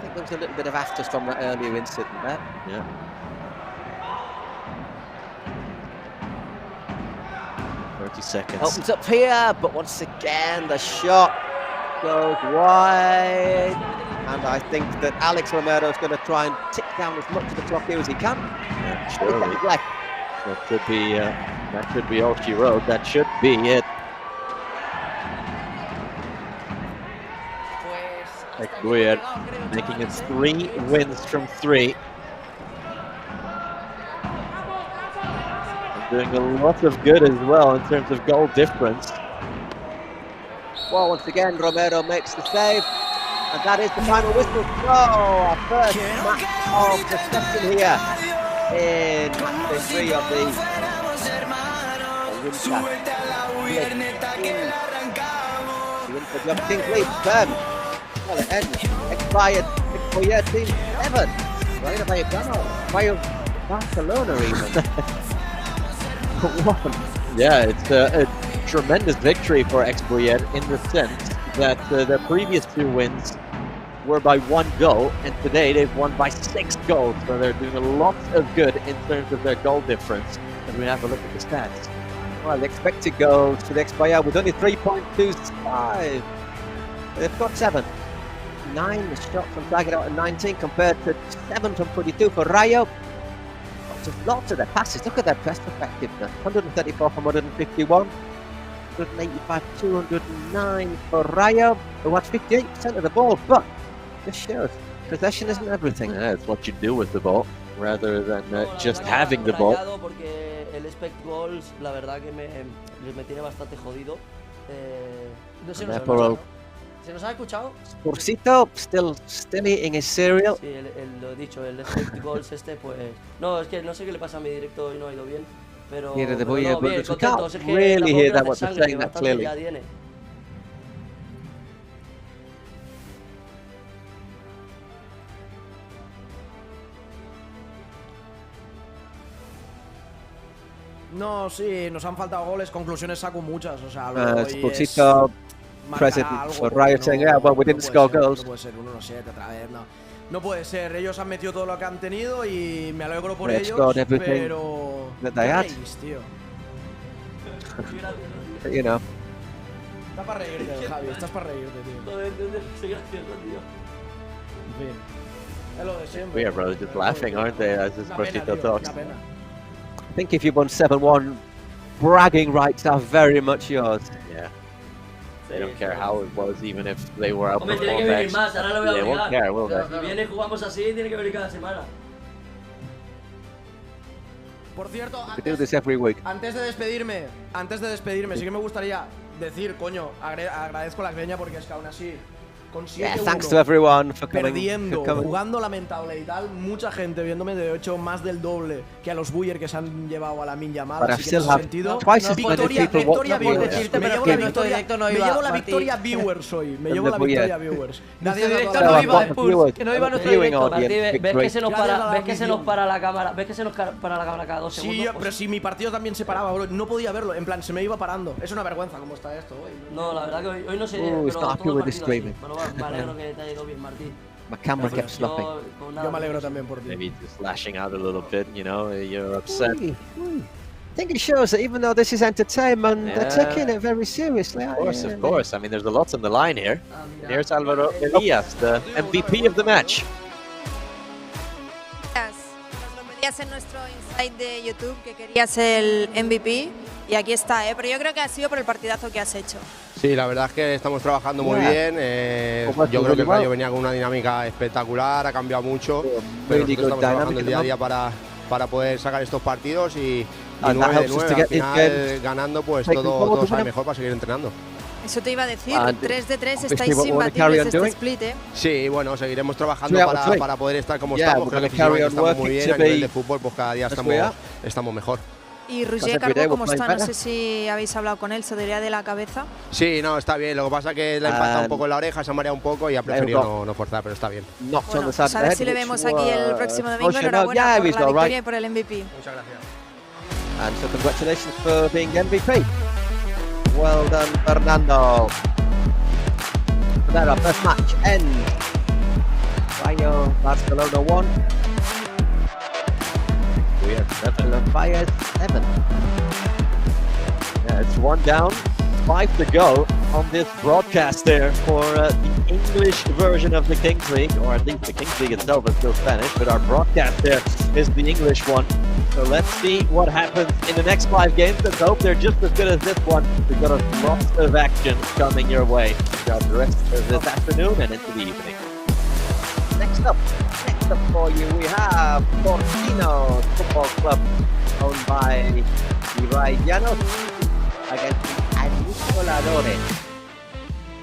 think there was a little bit of afters from that earlier incident there. Yeah. Seconds. Opens up here, but once again the shot goes wide, and I think that Alex Romero is going to try and tick down as much of the clock here as he can. Yeah, surely. That could be all she wrote. That should be it. Expoyer making it 3 wins from 3. Doing a lot of good as well in terms of goal difference. Well, once again, Romero makes the save, and that is the final whistle. Oh, our first match of the session here in match day 3 of the InfoJobs Kings League term. Well, it ends. Expoyer team 7. Rayo Vallecano, Rayo Barcelona even. Yeah, it's a tremendous victory for Expoyer in the sense that their previous 2 wins were by 1 goal, and today they've won by 6 goals. So they're doing a lot of good in terms of their goal difference. And we have a look at the stats. Well, the expected goals for the Expoyer was only 3.25. They've got 7. 9 the shot from target out of 19 compared to 7 from 22 for Rayo. Lots of their passes. Look at their press effectiveness. 134 from 151. 185, 209 for Rayo, who had 58% of the ball. But this shows possession isn't everything. Yeah, it's what you do with the ball rather than just having the ball. Porque el expect goals, la verdad que me tiene bastante jodido. No sé, ¿se nos ha escuchado? Spursito still eating his cereal. Sí, lo he dicho, el expect goals pues... No, es que no sé qué le pasa a mi directo y no ha ido bien, pero... Yeah, no, bien, but we can't contentos, es que really hear that what hacer they're sangre, saying that clearly. ya tiene. No, sí, nos han faltado goles, conclusiones saco muchas, o sea, lo Spursito present for Rayo saying, yeah, well, we didn't score goals. No puede ser 1-7 otra vez, no. No puede ser, ellos han metido todo lo que han tenido y me alegro por ellos, pero... That they had. Tío. You know. Estás para reírte, Javi, estás para reírte, tío. Soy gracioso, tío. En fin, es lo de siempre. We are brothers just laughing, aren't they, as this Spursito talks. I think if you won 7-1, bragging rights are very much yours. Yeah. They don't care how it was, even if they were out Hombre, tiene que venir más, ahora lo voy a They won't care, will they? Si viene y jugamos así, tiene que venir cada semana. Por cierto, We do this every week. antes de despedirme, sí que me gustaría decir, coño, agradezco la greña porque es que aún así con 7-1. Yeah, thanks to everyone for coming. Perdiendo, jugando lamentable y tal. Mucha gente viéndome, de hecho, más del doble que a los Buyer que se han llevado a la Min Yamal. Así que en ese sentido, victoria viewers. Me llevo la victoria viewers hoy. Me llevo la victoria viewers. Nuestro director no iba, que no iba nuestro director. ¿Ves que se nos para la cámara? ¿Ves que se nos para la cámara cada 2 segundos? Sí, pero si mi partido también se paraba, bro. No podía verlo. En plan, se me iba parando. Es una vergüenza cómo está esto hoy. No, la verdad que hoy no sé. Pero todo el partido así. Pero me alegro que te haya ido bien, Martí. My camera kept stopping. Yo me alegro también por ti. Maybe just lashing out a little bit, you know, you're upset. I think it shows that even though this is entertainment, they're taking it very seriously. Of course. I mean, there's a lot on the line here. And here's Álvaro Elías, the MVP of the match. Nos lo pedías en nuestro insight de YouTube que querías el MVP y aquí está, pero yo creo que ha sido por el partidazo que has hecho. Sí, la verdad es que estamos trabajando muy bien. Yo creo que el Rayo venía con una dinámica espectacular, ha cambiado mucho, pero nosotros estamos trabajando el día a día para poder sacar estos partidos y 9 de 9 al final ganando, pues todo sale mejor para seguir entrenando. Eso te iba a decir, 3 de 3 estáis imbatibles este split, Sí, bueno, seguiremos trabajando para poder estar como estamos, creo que físicamente estamos muy bien, a nivel de fútbol pues cada día estamos mejor. ¿Y Roger Carbó cómo está? No sé si habéis hablado con él, ¿se diría de la cabeza? Sí, no, está bien, lo que pasa es que le ha impactado un poco en la oreja, se ha mareado un poco y ha preferido no forzar, pero está bien. Bueno, a ver si le vemos aquí el próximo domingo. Enhorabuena por la victoria y por el MVP. Muchas gracias. And so congratulations for being MVP. Well done, Fernando. There, our first match ends. Rayo Barcelona 1. We are 7. Fires 7. Yeah, it's 1 down, 5 to go on this broadcast there for the English version of the Kings League, or at least the Kings League itself is still Spanish, but our broadcast there is the English one. So let's see what happens in the next 5 games. Let's hope they're just as good as this one. We've got lots of action coming your way throughout the rest of this afternoon and into the evening. Next up for you, we have Porcino Football Club, owned by Ibai Llanos, against the Anicoladores.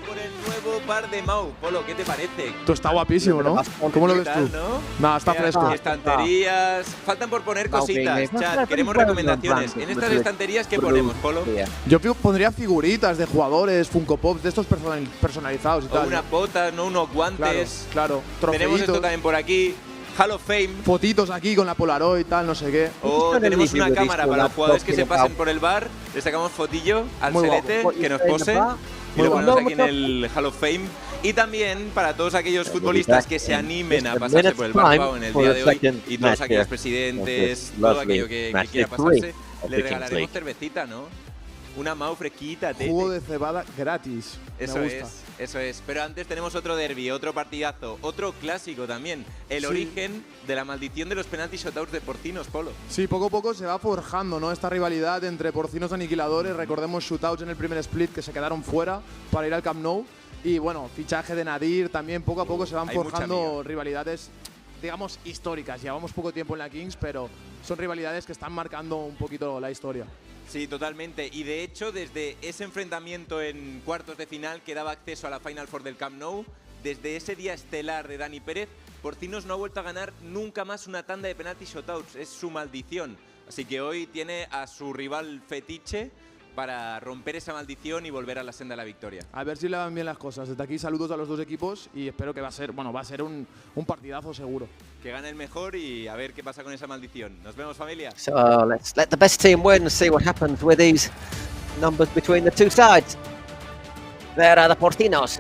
Por el nuevo bar de Mau. Polo, ¿qué te parece? Esto está guapísimo, ¿no? ¿Cómo lo ves tú? ¿No? Nada, está fresco. Estanterías. Faltan por poner cositas, chat. Queremos recomendaciones. En estas estanterías, ¿qué ponemos, Polo? Yo pondría figuritas de jugadores, Funko Pops, de estos personalizados y tal. O unas botas, ¿no? Unos guantes. Claro. Tenemos esto también por aquí. Hall of Fame. Fotitos aquí con la Polaroid y tal, no sé qué. O tenemos una cámara para los jugadores que se pasen por el bar. Le sacamos fotillo al celete, que nos pose. Y lo ponemos aquí en el Hall of Fame. Y también para todos aquellos futbolistas que se animen a pasarse por el Barpao en el día de hoy. Y todos aquellos presidentes, todo aquello que quiera pasarse, le regalaremos cervecita, ¿no? Una Mau fresquita, jugo de cebada gratis. Eso es. Pero antes tenemos otro derbi, otro partidazo, otro clásico también. El origen de la maldición de los penalti shootouts de Porcinos, Polo. Sí, poco a poco se va forjando, ¿no? Esta rivalidad entre Porcinos y Aniquiladores. Recordemos shootouts en el primer split que se quedaron fuera para ir al Camp Nou. Y bueno, fichaje de Nadir también. Poco a poco se van forjando rivalidades, digamos, históricas. Llevamos poco tiempo en la Kings, pero son rivalidades que están marcando un poquito la historia. Sí, totalmente. Y de hecho, desde ese enfrentamiento en cuartos de final que daba acceso a la Final Four del Camp Nou, desde ese día estelar de Dani Pérez, Porcinos no ha vuelto a ganar nunca más una tanda de penalti shotouts. Es su maldición. Así que hoy tiene a su rival fetiche para romper esa maldición y volver a la senda de la victoria. A ver si le van bien las cosas. Desde aquí saludos a los dos equipos y espero que va a ser un partidazo seguro. Que gane el mejor y a ver qué pasa con esa maldición. Nos vemos, familia. So let's let the best team win and see what happens with these numbers between the two sides. There are the Porcinos.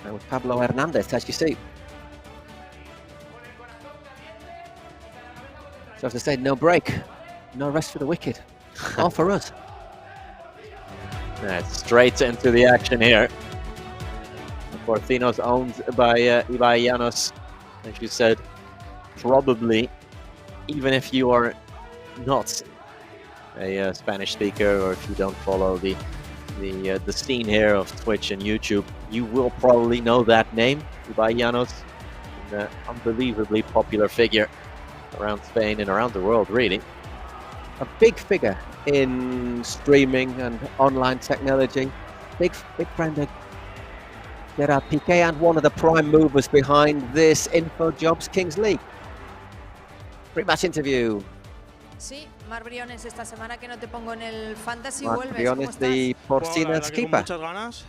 And with Pablo Hernandez, as you see. So as I say, no break, no rest for the wicked. All for us. Straight into the action here. Porcinos owned by Ibai Llanos, as you said. Probably, even if you are not a Spanish speaker or if you don't follow the scene here of Twitch and YouTube, you will probably know that name, Ibai Llanos, an unbelievably popular figure around Spain and around the world, really. A big figure in streaming and online technology. Big friend of Gerard Piqué and one of the prime movers behind this InfoJobs Kings League. Pre-match interview. Sí, Mar Briones, esta semana que no te pongo en el fantasy, Marc vuelves. Briones, the Porcinas keeper. Muchas ganas,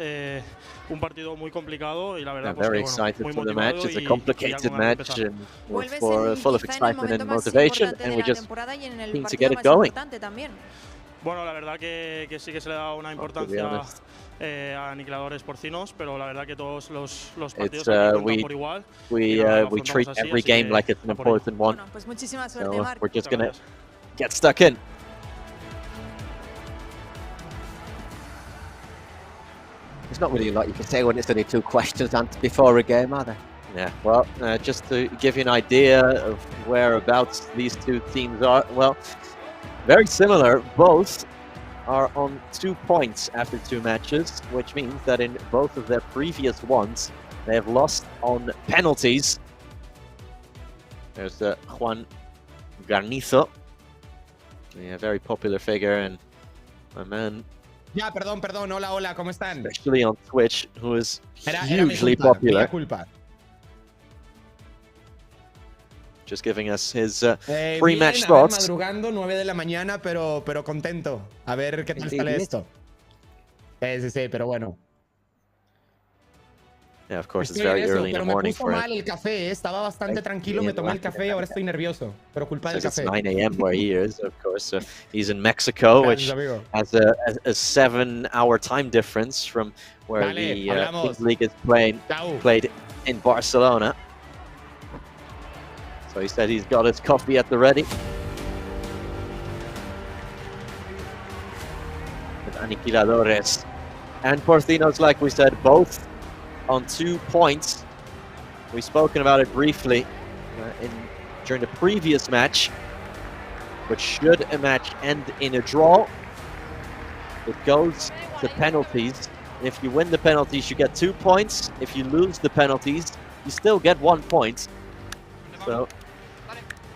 un partido muy complicado y la verdad very excited for the match. It's a complicated match and full of excitement and motivation, and we're just keen to get it going. Bueno, la verdad que sí que se le da una importancia a aniquiladores porcinos, pero la verdad que todos los partidos cuentan por igual. We treat every game like it's an important one. Bueno, pues muchísima suerte, Marc. We're just gonna get stuck in. There's not really a lot you can say when it's only 2 questions answered before a game, are there? Yeah, well, just to give you an idea of whereabouts these two teams are, well, very similar. Both are on 2 points after 2 matches, which means that in both of their previous ones, they have lost on penalties. There's Juan Garnizo, a very popular figure, and a man. Ya, perdón, hola, ¿cómo están? Especially on Twitch, who is hugely popular. Just giving us his pre-match thoughts. Madrugando, 9 de la mañana, pero contento. A ver qué tal sale esto. Sí, pero bueno. Yeah, of course, it's very early in the morning for it. Me puso mal el café, estaba bastante tranquilo, me tomé el café y ahora estoy nervioso, pero culpa del café. It's 9 a.m. where he is, of course. He's in Mexico, which has a 7-hour time difference from where the Kings League is played in Barcelona. So he said he's got his coffee at the ready. With Aniquiladores and Porcinos, like we said, both on 2 points. We've spoken about it briefly during the previous match, but should a match end in a draw, it goes to penalties. If you win the penalties, you get 2 points. If you lose the penalties, you still get 1 point. So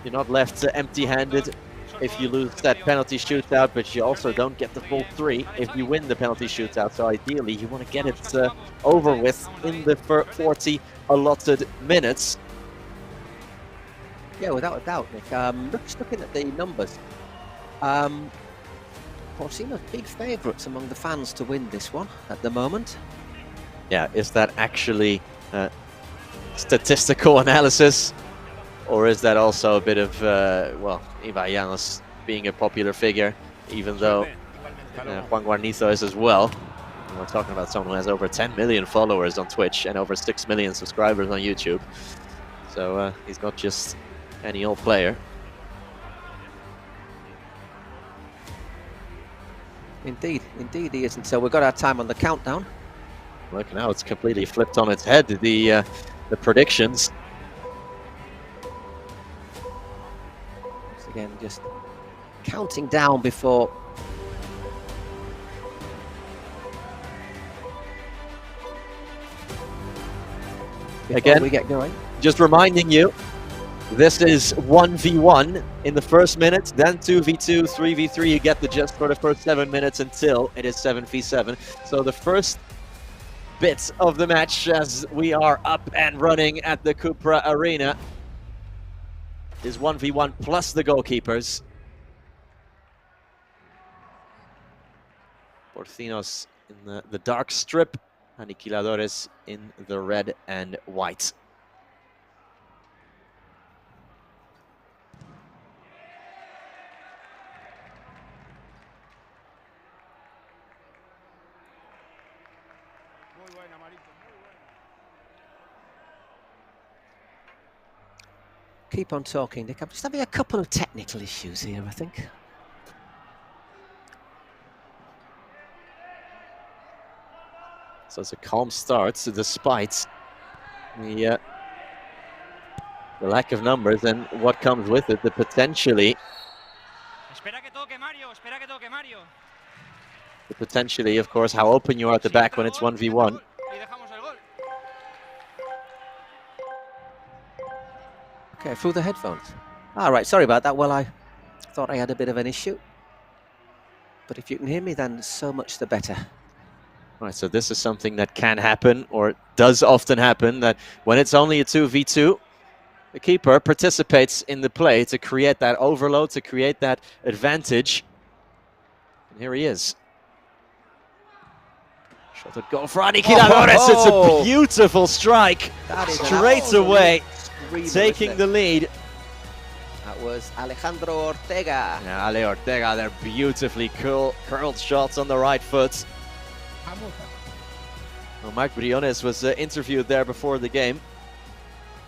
you're not left empty-handed if you lose that penalty shootout, but you also don't get the full 3 if you win the penalty shootout. So ideally, you want to get it over with in the 40 allotted minutes. Yeah, without a doubt, Nick. Just looking at the numbers, Porcino's big favourites among the fans to win this one at the moment. Yeah, is that actually statistical analysis? Or is that also a bit of, well, Ibai Llanos being a popular figure, even though Juan Guarnizo is as well. And we're talking about someone who has over 10 million followers on Twitch and over 6 million subscribers on YouTube. So he's not just any old player. Indeed he isn't. So we've got our time on the countdown. Look now, it's completely flipped on its head, the predictions. Again, just counting down before again we get going. Just reminding you, this is 1v1 in the first minute, then 2v2, 3v3. You get the gist for the first 7 minutes until it is 7v7. So the first bit of the match, as we are up and running at the Cupra Arena, is 1v1 plus the goalkeepers. Porcinos in the dark strip, Aniquiladores in the red and white. Keep on talking, Nick. I'm just having a couple of technical issues here, I think. So it's a calm start, despite the lack of numbers and what comes with it, the potentially. The potentially, of course, how open you are at the back when it's 1v1. Okay, through the headphones. All right, sorry about that. Well, I thought I had a bit of an issue. But if you can hear me, then so much the better. Right, so this is something that can happen, or does often happen, that when it's only a 2v2, the keeper participates in the play to create that overload, to create that advantage. And here he is. Shot at goal for Aniquiladores. It's a beautiful strike. Straight away, taking the lead. That was Alejandro Ortega. Yeah, Ale Ortega, they're beautifully curled shots on the right foot. Well, Marc Briones was interviewed there before the game.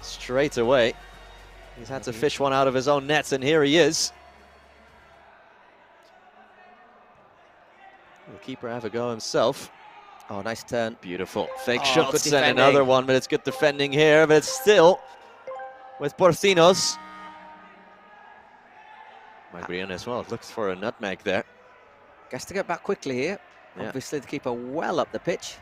Straight away, he's had to fish one out of his own nets, and here he is. The keeper have a go himself. Oh, nice turn. Beautiful. Fake shots and another one, but it's good defending here, but it's still with Porcinos. Marc Briones, well, looks for a nutmeg there. Gets to get back quickly here. Yeah. Obviously, the keeper well up the pitch.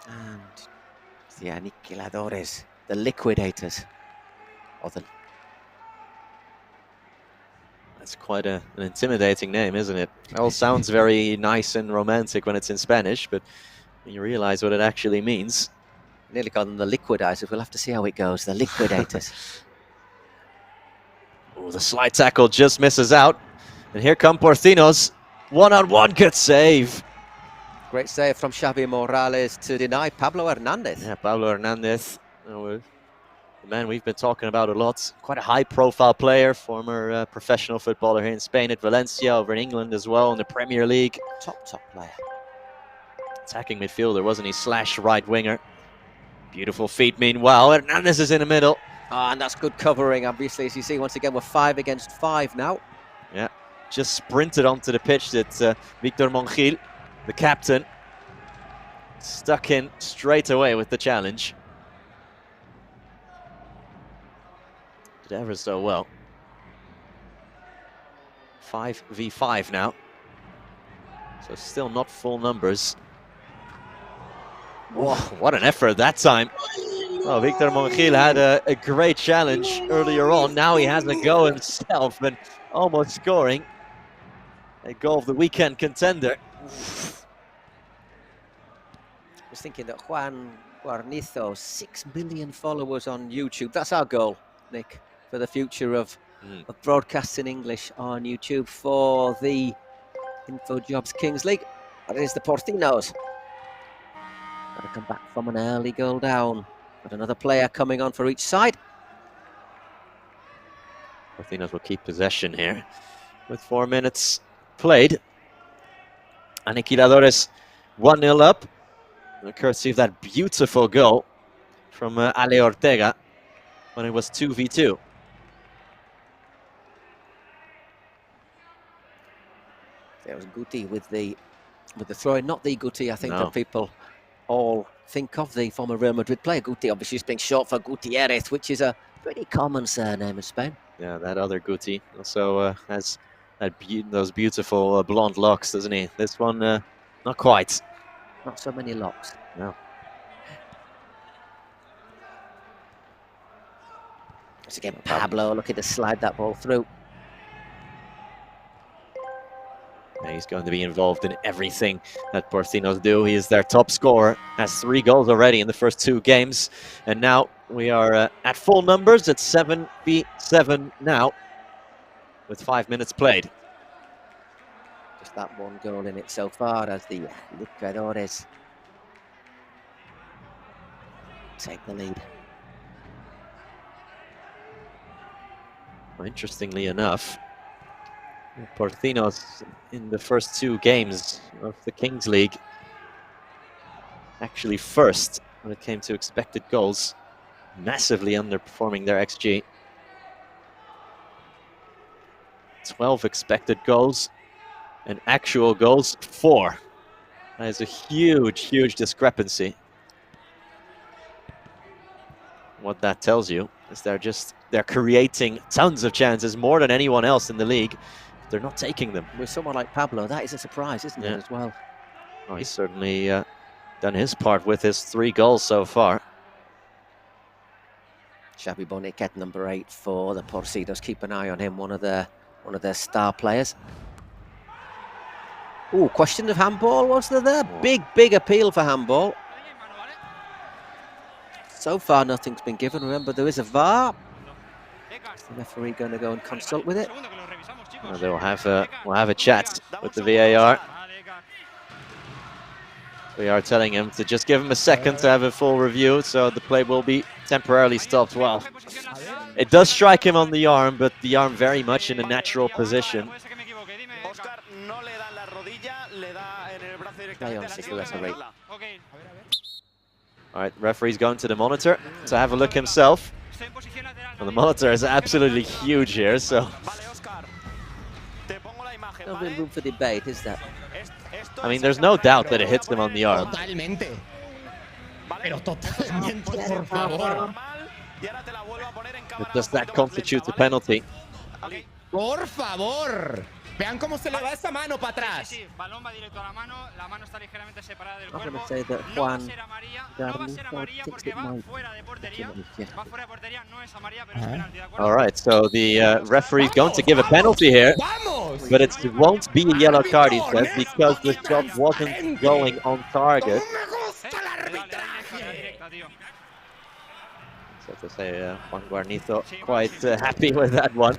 And the Aniquiladores, the liquidators. That's quite an intimidating name, isn't it? It all sounds very nice and romantic when it's in Spanish, but when you realize what it actually means. Nearly called them the liquidators. We'll have to see how it goes. The liquidators. Oh, the slide tackle just misses out. And here come Porcinos. One-on-one, good save. Great save from Xavi Morales to deny Pablo Hernandez. Yeah, Pablo Hernandez. The man we've been talking about a lot. Quite a high-profile player, former professional footballer here in Spain at Valencia, over in England as well in the Premier League. Top player. Attacking midfielder, wasn't he? Slash right winger. Beautiful feet, meanwhile. Hernandez is in the middle. Oh, and that's good covering, obviously, as you see. Once again, we're 5 against 5 now. Yeah, just sprinted onto the pitch. That's Victor Mongil, the captain. Stuck in straight away with the challenge. Did ever so well. 5v5 now. So still not full numbers. Whoa, what an effort that time. Well, Victor Mongil had a great challenge earlier on. Now he has a go himself and almost scoring a goal of the weekend contender. I was thinking that Juan Guarnizo, 6 million followers on YouTube. That's our goal, Nick, for the future of broadcasting English on YouTube for the InfoJobs Kings League. But it is the Porcinos. Got to come back from an early goal down. Got another player coming on for each side. Porcinos will keep possession here with 4 minutes played. Aniquiladores 1-0 up. Courtesy of that beautiful goal from Ale Ortega when it was 2v2. There was Guti with the throw-in, not the Guti I think that people all think of, the former Real Madrid player. Guti obviously has been short for Gutierrez, which is a pretty common surname in Spain. Yeah, that other Guti also has those beautiful blonde locks, doesn't he? This one, not quite. Not so many locks. No. Once again, Pablo looking to slide that ball through. Yeah, he's going to be involved in everything that Porcinos do. He is their top scorer, has 3 goals already in the first 2 games. And now we are at full numbers. It's 7v7 now with 5 minutes played. Just that one goal in it so far as the Luchadores take the lead. Well, interestingly enough, Porcinos in the first 2 games of the Kings League actually first when it came to expected goals, massively underperforming their XG. 12 expected goals and actual goals 4. That is a huge discrepancy. What that tells you is they're creating tons of chances, more than anyone else in the league. They're not taking them. With someone like Pablo, that is a surprise, isn't it, as well? Oh, he's certainly done his part with his 3 goals so far. Xavi Boniquet, number 8 for the Porcinos. Keep an eye on him, one of one of their star players. Oh, question of handball, was there? Big appeal for handball. So far, nothing's been given. Remember, there is a VAR. Is the referee going to go and consult with it? Well, we'll have a chat with the VAR. We are telling him to just give him a second to have a full review, so the play will be temporarily stopped. Well, it does strike him on the arm, but the arm very much in a natural position. Play on, says the referee. All right, referee's going to the monitor to have a look himself. Well, the monitor is absolutely huge here, so... No real room for debate, is there? I mean, there's no doubt that it hits him on the arm. Totalmente. Pero totalmente, por favor. But does that constitute a penalty? Por favor. Vean cómo se le va esa mano para atrás. Sí, balón va directo a la mano está ligeramente separada del cuerpo. No va a ser amarilla, no va a ser amarilla porque va fuera de portería. Va fuera de portería, no es amarilla, pero es penalti, ¿de acuerdo? All right, so the referee's going to give a penalty here, but it won't be a yellow card, he says, because the shot wasn't going on target. So to say, Juan Guarnizo quite happy with that one.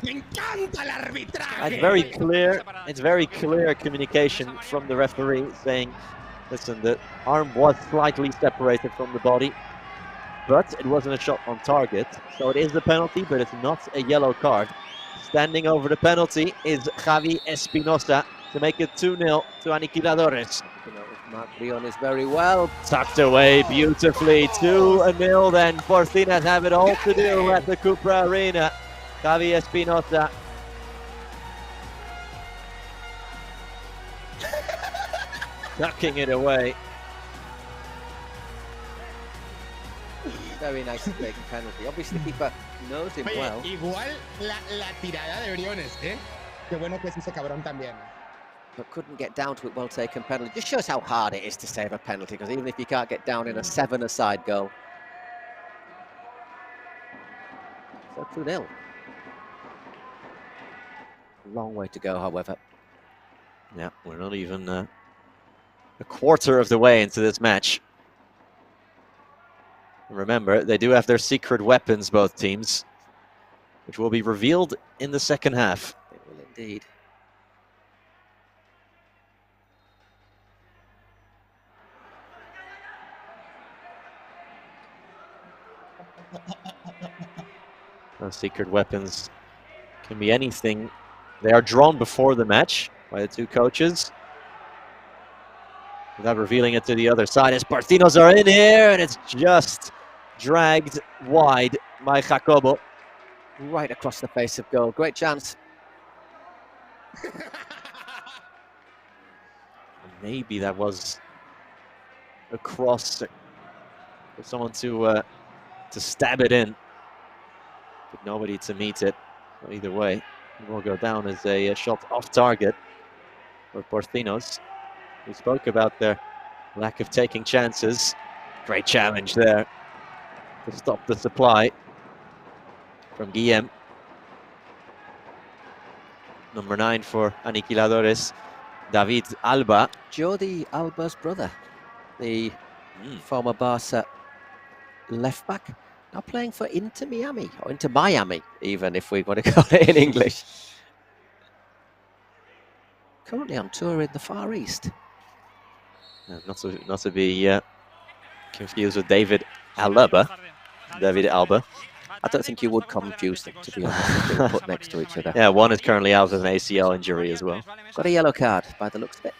It's very clear communication from the referee saying, listen, the arm was slightly separated from the body, but it wasn't a shot on target. So it is a penalty, but it's not a yellow card. Standing over the penalty is Javi Espinosa to make it 2-0 to Aniquiladores. Mark Briones very well. Tucked away beautifully. 2-0 then. Porcinas have it all to do at the Cupra Arena. Javi Espinosa. Tucking it away. Very nice taking penalty. Obviously, the keeper knows him well. Igual la tirada de Briones, ¿eh? Qué bueno que es ese cabrón también. But couldn't get down to it, well-taken penalty. Just shows how hard it is to save a penalty, because even if you can't get down in a 7-a-side goal. So 2-0. Long way to go, however. Yeah, we're not even a quarter of the way into this match. Remember, they do have their secret weapons, both teams, which will be revealed in the second half. It will indeed. Those secret weapons can be anything. They are drawn before the match by the two coaches, without revealing it to the other side. As Partinos are in here, and it's just dragged wide by Jacobo. Right across the face of goal. Great chance. Maybe that was a cross for someone to stab it in, but nobody to meet it. So either way, it will go down as a shot off target for Porcinos. We spoke about their lack of taking chances. Great challenge there to stop the supply from Guillem. Number 9 for Aniquiladores, David Alba. Jordi Alba's brother, the former Barca left back, now playing for Inter Miami, or Inter Miami, even if we want to call it in English. Currently on tour in the Far East. Not to be confused with David Alaba. David Alba. I don't think you would confuse them, to be honest, if they were put next to each other. Yeah, one is currently out with an ACL injury as well. Got a yellow card by the looks of it,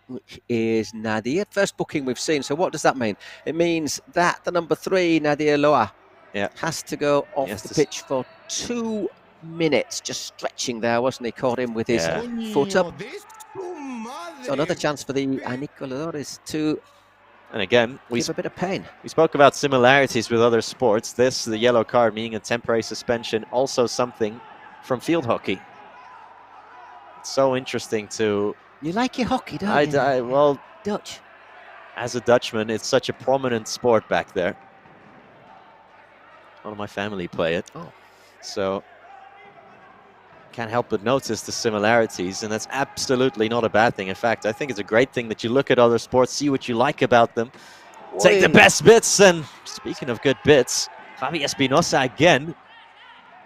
which is Nadir. First booking we've seen, so what does that mean? It means that the number 3, Nadir Loa, has to go off the pitch for 2 minutes. Just stretching there, wasn't he? Caught him with his foot up. So another chance for the Aniquiladores to And again, we give a bit of pain. We spoke about similarities with other sports. This, the yellow card, meaning a temporary suspension, also something from field hockey. It's so interesting to... You like your hockey, don't you? Well, Dutch. As a Dutchman, it's such a prominent sport back there. All of my family play it. Oh. So, can't help but notice the similarities, and that's absolutely not a bad thing. In fact, I think it's a great thing that you look at other sports, see what you like about them, take the best bits, and speaking of good bits, Javi Espinosa again.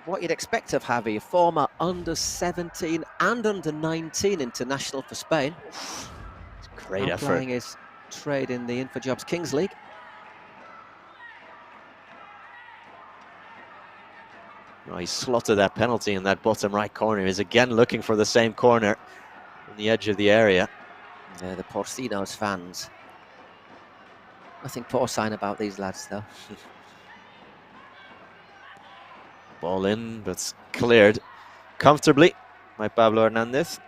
What you'd expect of Javi, a former under-17 and under-19 international for Spain. Great effort. Playing his trade in the InfoJobs Kings League. Oh, he slotted that penalty in that bottom right corner. He's again looking for the same corner on the edge of the area. Yeah, the Porcinos fans. Nothing porcine about these lads, though. Ball in, but cleared comfortably by Pablo Hernandez.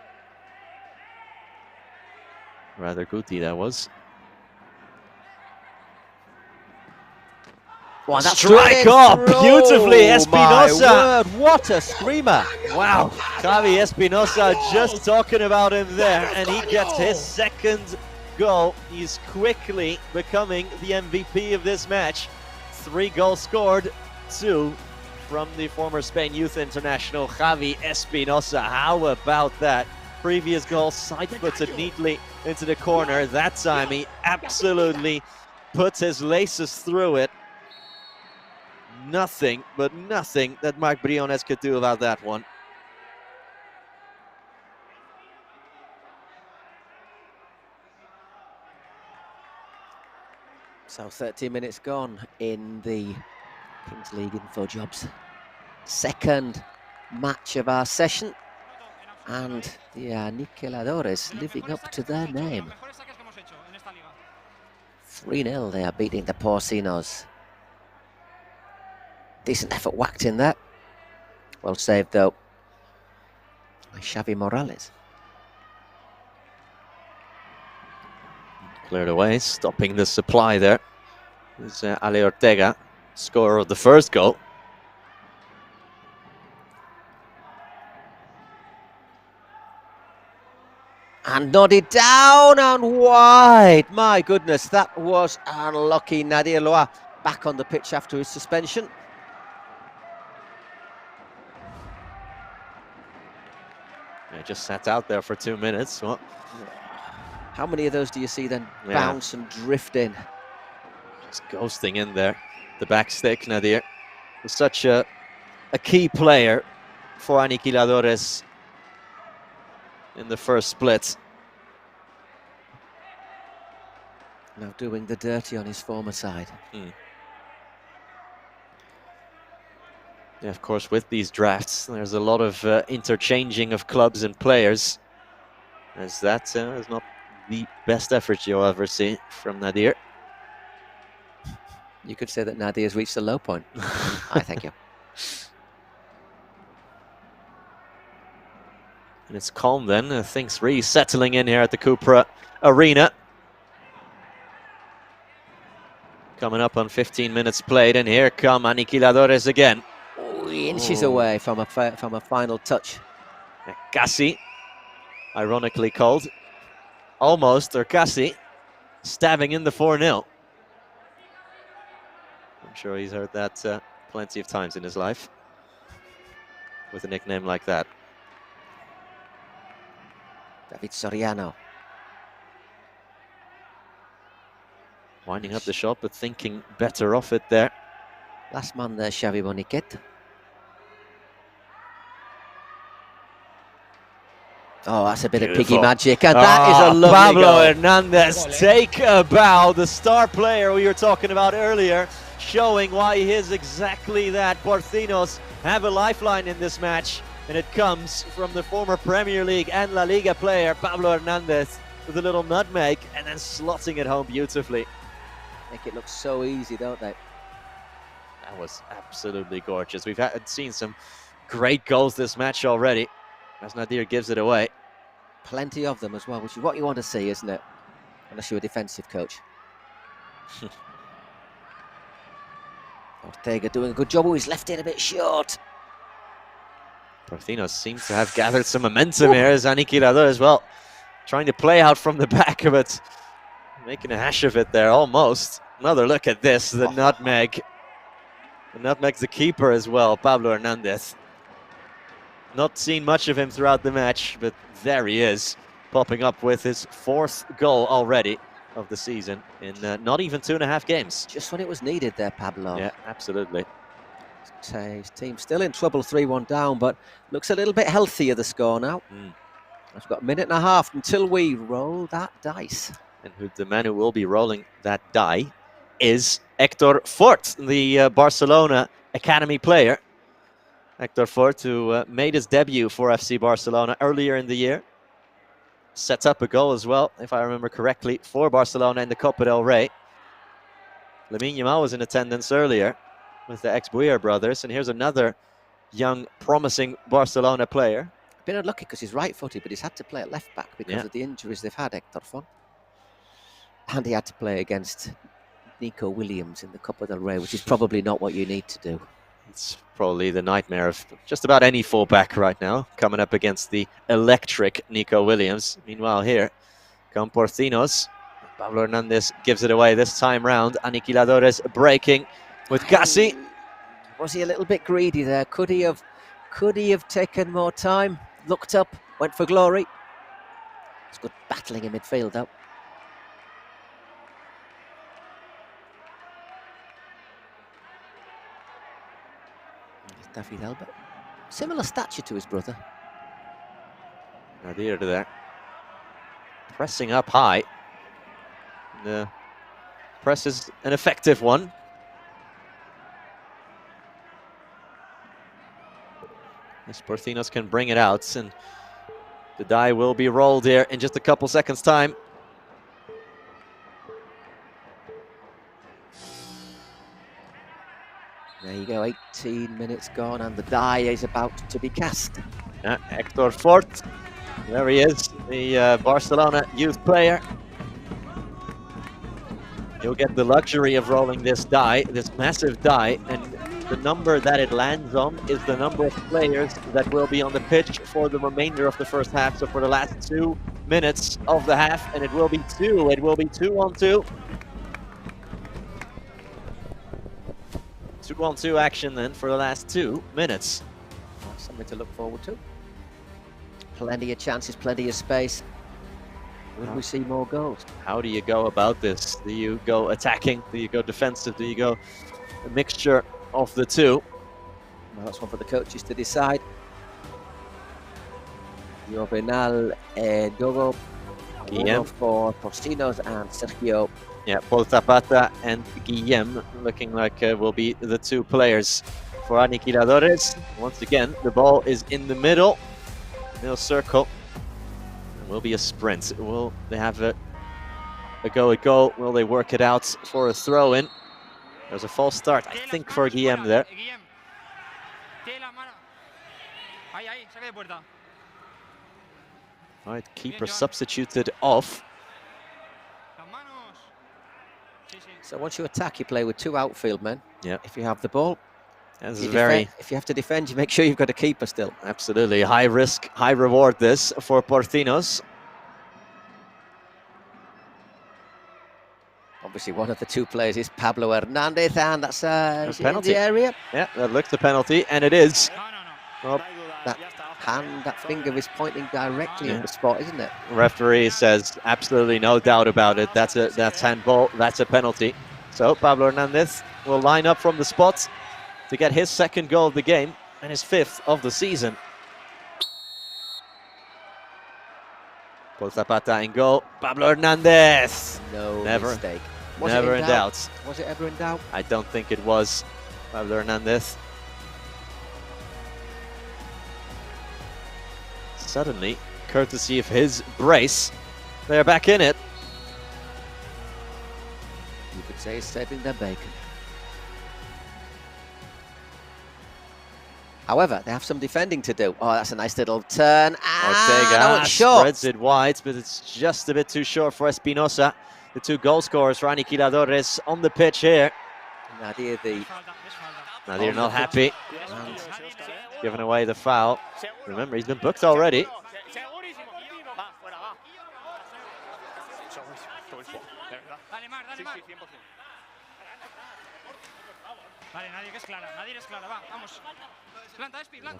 Rather goody that was. Wow, that's strike up beautifully, Espinosa. My word, what a screamer! Wow, Javi Espinosa just talking about him there, and he gets his second goal. He's quickly becoming the MVP of this match. 3 goals scored, 2 from the former Spain youth international Javi Espinosa. How about that? Previous goal side-footed neatly into the corner. That time he absolutely puts his laces through it. Nothing, but nothing that Marc Briones could do about that one. So 30 minutes gone in the Kings League InfoJobs. Second match of our session. And the Aniquiladores living up to their name. 3-0, they are beating the Porcinos. Decent effort whacked in there. Well saved though by Xavi Morales. Cleared away, stopping the supply there. Is Ale Ortega, scorer of the first goal. And nodded down and wide. My goodness, that was unlucky. Nadir Loa back on the pitch after his suspension. Just sat out there for 2 minutes. Well, how many of those do you see then bounce and drift in? Just ghosting in there. The back stick, Nadir. Was such a key player for Aniquiladores in the first split. Now doing the dirty on his former side. Yeah, of course, with these drafts, there's a lot of interchanging of clubs and players, as that is not the best effort you'll ever see from Nadir. You could say that Nadir has reached a low point. I thank you. And it's calm then, things really settling in here at the Cupra Arena. Coming up on 15 minutes played, and here come Aniquiladores again. Inches away from a final touch. Casi, ironically called. Almost, or Casi, stabbing in the 4-0. I'm sure he's heard that plenty of times in his life, with a nickname like that. David Soriano. Winding up the shot, but thinking better off it there. Last man there, Xavi Boniquet. Oh, that's a bit of piggy magic, and that is a lovely Pablo goal. Hernandez, take a bow. The star player we were talking about earlier, showing why he is exactly that. Porcinos have a lifeline in this match, and it comes from the former Premier League and La Liga player, Pablo Hernandez, with a little nutmeg, and then slotting it home beautifully. Make it look so easy, don't they? That was absolutely gorgeous. We've seen some great goals this match already, as Nadir gives it away. Plenty of them as well, which is what you want to see, isn't it? Unless you're a defensive coach. Ortega doing a good job. Oh, he's left it a bit short. Porcinos seems to have gathered some momentum here as Aniquilador as well. Trying to play out from the back, but making a hash of it there, almost. Another look at this, the nutmeg. The nutmeg's the keeper as well, Pablo Hernandez. Not seen much of him throughout the match, but there he is, popping up with his 4th goal already of the season in not even 2.5 games. Just when it was needed there, Pablo. Yeah, absolutely. His team still in trouble, 3-1 down, but looks a little bit healthier, the score now. I've got a minute and a half until we roll that dice. And the man who will be rolling that die is Hector Fort, the Barcelona Academy player. Hector Fort, who made his debut for FC Barcelona earlier in the year. Sets up a goal as well, if I remember correctly, for Barcelona in the Copa del Rey. Lamine Yamal was in attendance earlier with the ex-Buyer brothers, and here's another young, promising Barcelona player. Been unlucky because he's right-footed, but he's had to play at left-back because of the injuries they've had, Hector Font. And he had to play against Nico Williams in the Copa del Rey, which is probably not what you need to do. It's probably the nightmare of just about any fullback right now, coming up against the electric Nico Williams. Meanwhile here, come Porcinos. Pablo Hernandez gives it away this time round. Aniquiladores breaking with Gassi. Was he a little bit greedy there? Could he have taken more time? Looked up, went for glory. It's good battling in midfield though. David Albert. Similar stature to his brother. Nadir there. Pressing up high. The press is an effective one. As Porcinos can bring it out, and the die will be rolled here in just a couple seconds' time. There you go, 18 minutes gone, and the die is about to be cast. Yeah, Hector Fort, there he is, the Barcelona youth player. He'll get the luxury of rolling this die, this massive die, and the number that it lands on is the number of players that will be on the pitch for the remainder of the first half, so for the last 2 minutes of the half, and it will be 2. It will be 2-on-2. 2-on-2 action then for the last 2 minutes. Something to look forward to. Plenty of chances, plenty of space. Will we see more goals? How do you go about this? Do you go attacking? Do you go defensive? Do you go a mixture of the two? Well, that's one for the coaches to decide. Juvenal, Dogo, Guillem for Porcinos and Sergio. Yeah, Paul Zapata and Guillem looking like will be the 2 players for Aniquiladores. Once again, the ball is in the middle. Middle circle. It will be a sprint. Will they have a go at goal? Will they work it out for a throw-in? There's a false start, I think, for Guillem there. Right, keeper substituted off. So once you attack, you play with 2 outfield men. Yeah. If you have the ball. That's very. If you have to defend, you make sure you've got a keeper still. Absolutely, high risk, high reward this for Porcinos. Obviously, one of the 2 players is Pablo Hernandez, and that's a penalty in the area. Yeah, that looks a penalty, and it is. Well, that hand, that finger is pointing directly at the spot, isn't it? Referee says absolutely no doubt about it. That's handball. That's a penalty. So Pablo Hernandez will line up from the spot to get his 2nd goal of the game and his 5th of the season. Paul Zapata in goal. Pablo Hernandez. Never mistake. Never in doubt. Was it ever in doubt? I don't think it was. Pablo Hernandez. Suddenly, courtesy of his brace, they're back in it. You could say it's saving their bacon. However, they have some defending to do. Oh, that's a nice little turn. Ortega spreads it wide, but it's just a bit too short for Espinosa. The 2 goal scorers for Aniquiladores on the pitch here. Nadir not happy. Giving away the foul. Remember, he's been booked already.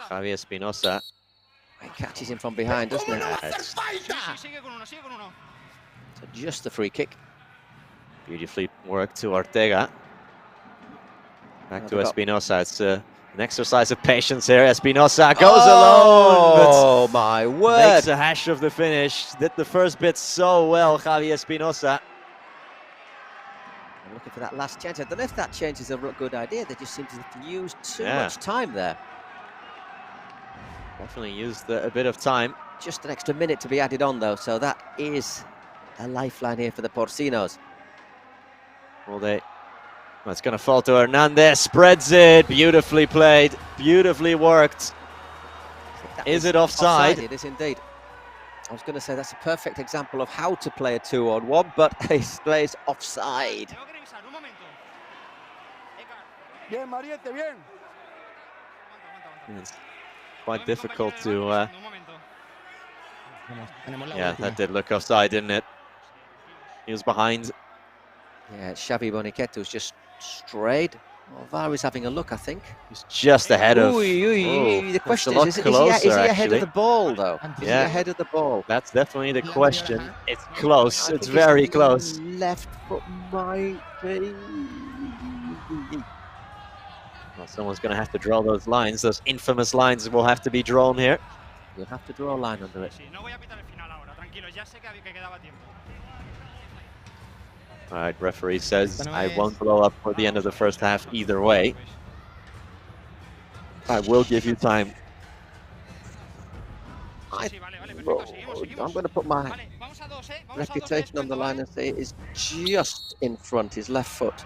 Javier Espinosa It catches him from behind, doesn't it? So just the free kick. Beautifully worked to Ortega. Back to Espinosa. It's an exercise of patience here. Espinosa goes alone. Oh my word! Makes a hash of the finish. Did the first bit so well, Javi Espinosa. I'm looking for that last chance. I don't know if that change is a good idea. They just seem to use too much time there. Definitely used a bit of time. Just an extra minute to be added on, though, so that is a lifeline here for the Porcinos. Well, it's going to fall to Hernandez. Spreads it. Beautifully played. Beautifully worked. Is it offside? It is indeed. I was going to say that's a perfect example of how to play a 2-on-1, but he plays offside. It's quite difficult to... yeah, that did look offside, didn't it? He was behind. Yeah, Xavi Boniqueto's just strayed. Well, VAR is having a look, I think. He's just ahead of... The question is he ahead of the ball, though? Is he ahead of the ball? That's definitely the question. It's close. It's very close. Left foot might be... Well, someone's going to have to draw those lines. Those infamous lines will have to be drawn here. You'll have to draw a line under it. All right, referee says I won't blow up for the end of the first half either way. I will give you time. I'm going to put my reputation on the line and say it's just in front, his left foot.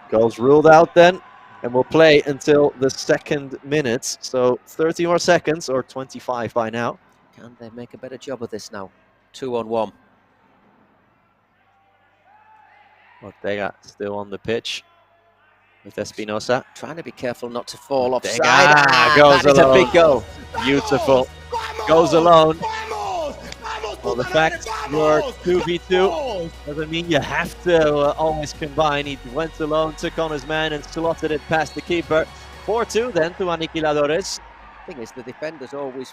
Goals ruled out then, and we'll play until the second minute. So 30 more seconds, or 25 by now. Can they make a better job of this now? 2-on-1. Ortega still on the pitch with Espinosa. Trying to be careful not to fall offside. Goes that alone. Is a big goal. Beautiful. Goes alone. Well, the fact you're 2v2 doesn't mean you have to always combine. He went alone, took on his man, and slotted it past the keeper. 4-2 then to Aniquiladores. The thing is, the defender's always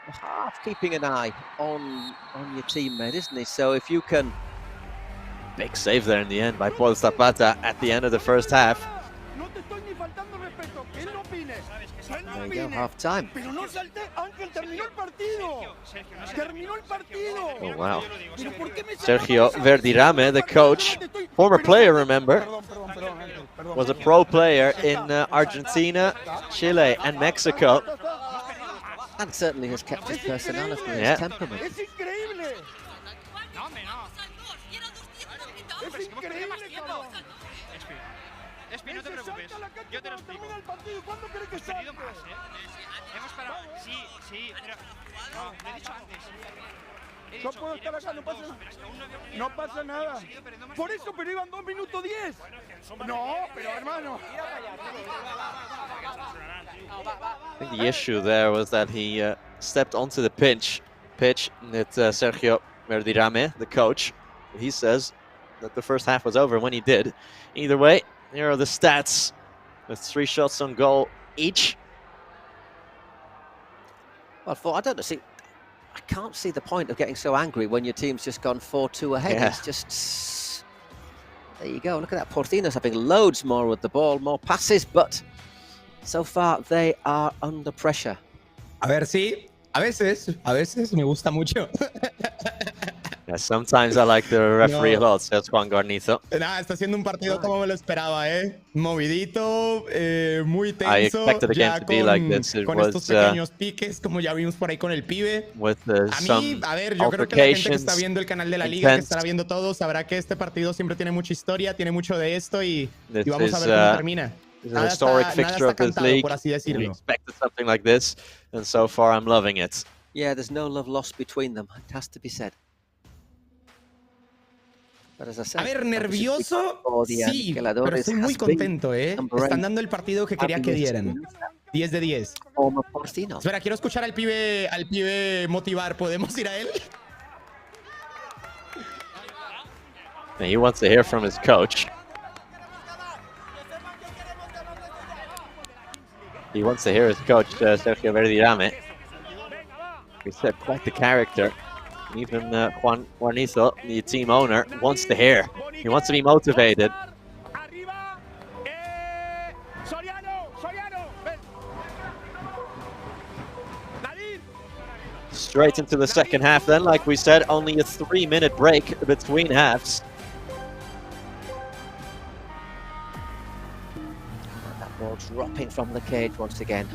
half keeping an eye on your teammate, isn't he? So if you can... Big save there in the end by Paul Zapata at the end of the first half. There you go, half time. Oh, wow. Sergio Verdirame, the coach, former player, remember, was a pro player in Argentina, Chile, and Mexico. And certainly has kept his personality and his temperament. Espi, no te preocupes, yo te lo explico. Hemos perdido más, Hemos parado. Sí, pero... No, lo he dicho antes. No puedo estar acá, no pasa nada. Por eso, pero iban 2 minutos 10. No, pero hermano. I think the issue there was that he stepped onto the pitch that Sergio Verdirame, the coach, he says that the first half was over when he did. Either way, here are the stats with 3 shots on goal each. Well, I don't know. I can't see the point of getting so angry when your team's just gone 4-2 ahead. Yeah. It's just... There you go. Look at that. Porcinos having loads more with the ball, more passes, but so far they are under pressure. A ver, sí. A veces me gusta mucho. Yeah, sometimes I like the referee a lot, says Juan Guarnizo. Nada, está siendo un partido como me lo esperaba, Movidito, muy tenso. I expected the game to be like this. It con was, estos pequeños piques, como ya vimos por ahí con el pibe. With a mí, a ver, yo creo que la gente que está viendo el canal de la liga, que estará viendo todo, sabrá que este partido siempre tiene mucha historia, tiene mucho de esto y vamos a ver cómo termina. It's an historic fixture of this league. We expected something like this, and so far I'm loving it. Yeah, there's no love lost between them. It has to be said. A ver, nervioso, sí, pero estoy muy contento, Están dando el partido que quería que dieran. 10 de 10. Espera, quiero escuchar al pibe motivar. ¿Podemos ir a él? And he wants to hear from his coach. He wants to hear his coach, Sergio Verdirame. He said quite the character. Even Juan Guarnizo, the team owner, wants to hear. He wants to be motivated. Straight into the second half then, like we said, only a 3-minute break between halves. That ball dropping from the cage once again.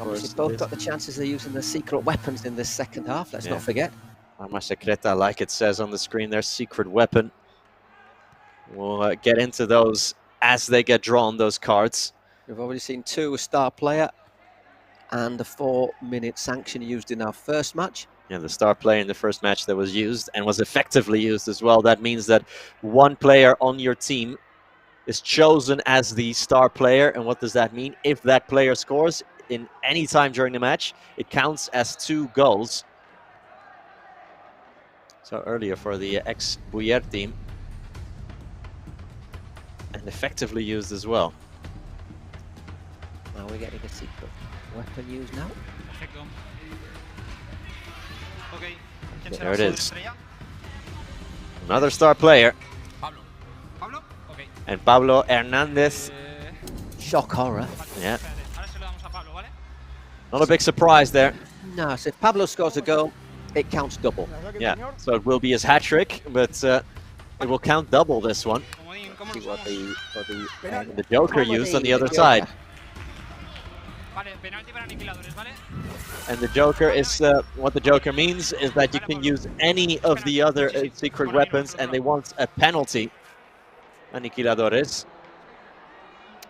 Obviously both got the chances of using the secret weapons in this second half, let's not forget. Arma secreta, like it says on the screen, their secret weapon. We'll get into those as they get drawn, those cards. We've already seen 2 star player and a 4-minute sanction used in our first match. Yeah, the star player in the first match that was used and was effectively used as well. That means that one player on your team is chosen as the star player. And what does that mean? If that player scores in any time during the match, it counts as 2 goals. So earlier for the ex-Buyer team. And effectively used as well. Now we're getting a secret weapon used now. Perfecto. Okay. There it is. Another star player. Pablo. Pablo? Okay. And Pablo Hernandez. Shock horror. Yeah. Not a big surprise there. No, so if Pablo scores a goal, it counts double. Yeah, so it will be his hat-trick, but it will count double this one. See what the Joker used on the other side. And the Joker is, what the Joker means is that you can use any of the other secret weapons and they want a penalty. Aniquiladores.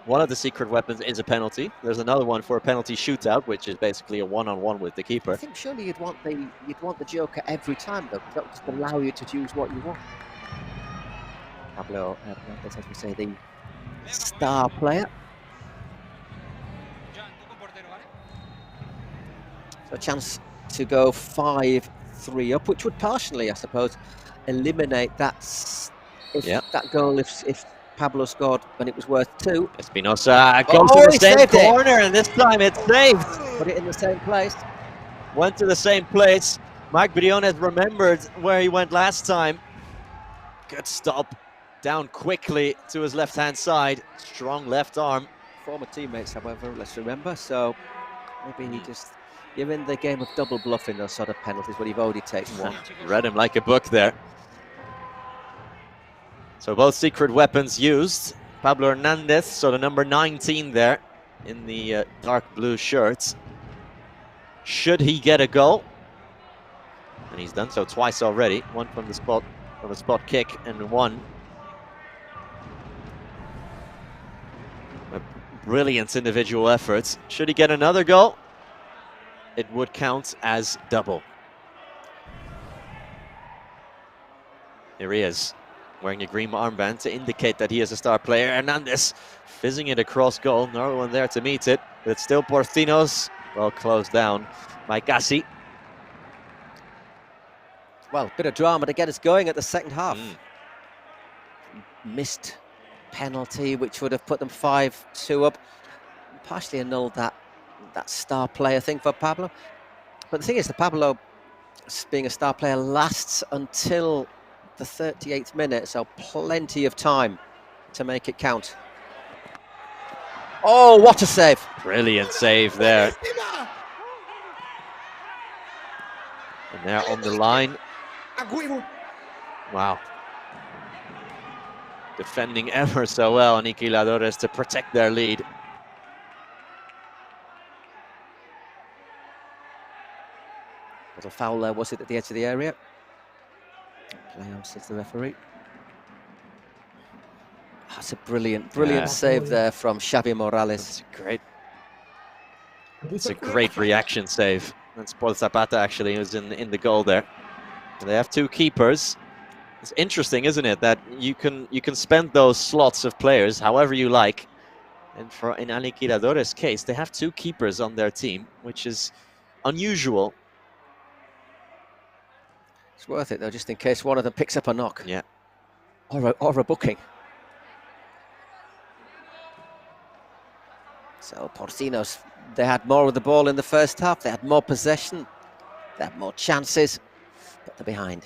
One of the secret weapons is a penalty. There's another one for a penalty shootout, which is basically a one-on-one with the keeper. I think surely you'd want the Joker every time, though. That would just allow you to choose what you want. Pablo Hernandez, as we say, the star player. So a chance to go 5-3 up, which would partially, I suppose, eliminate that goal if Pablo scored when it was worth 2. Espinosa goes to the same corner, and this time it's saved. Put it in the same place. Went to the same place. Mike Briones remembered where he went last time. Good stop. Down quickly to his left-hand side. Strong left arm. Former teammates, however, let's remember. So maybe he just... You're in the game of double bluffing those sort of penalties when you've already taken one. Read him like a book there. So both secret weapons used. Pablo Hernandez, so the number 19 there in the dark blue shirts. Should he get a goal? And he's done so twice already. One from the spot kick, and one. A brilliant individual effort. Should he get another goal? It would count as double. Here he is, wearing a green armband to indicate that he is a star player. Hernandez fizzing it across goal. No one there to meet it, but it's still Porcinos. Well closed down by Gassi. Well, bit of drama to get us going at the second half. Missed penalty, which would have put them 5-2 up. Partially annulled that star player thing for Pablo. But the thing is, the Pablo being a star player lasts until the 38th minute, so plenty of time to make it count. Oh, what a save! Brilliant save there. And they're on the line. Wow. Defending ever so well, Aniquiladores, to protect their lead. Little foul there, was it, at the edge of the area? Play on, says the referee. That's a brilliant save there from Xavi Morales. It's a great reaction save. That's Paul Zapata, actually, who's in the goal there. They have 2 keepers. It's interesting, isn't it, that you can spend those slots of players however you like. And in Aniquiladores' case, they have 2 keepers on their team, which is unusual. It's worth it, though, just in case one of them picks up a knock. Yeah. Or a booking. So Porcinos, they had more of the ball in the first half. They had more possession. They had more chances, but they're behind.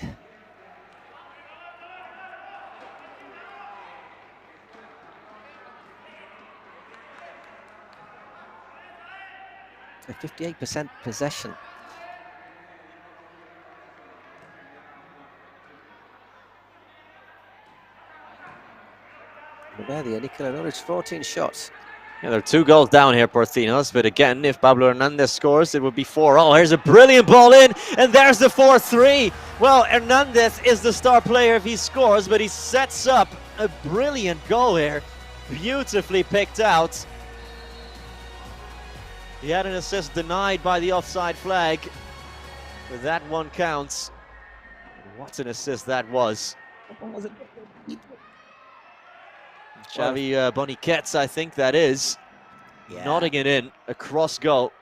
A 58% possession. And there, the Aniquiladores, 14 shots. Yeah, they're 2 goals down here, Porcinos, but again, if Pablo Hernandez scores, it would be 4-0. Here's a brilliant ball in, and there's the 4-3. Well, Hernandez is the star player if he scores, but he sets up a brilliant goal here. Beautifully picked out. He had an assist denied by the offside flag, but that one counts. What an assist that was. Xavi Boniquets, I think that is. Yeah. Nodding it in, a cross goal.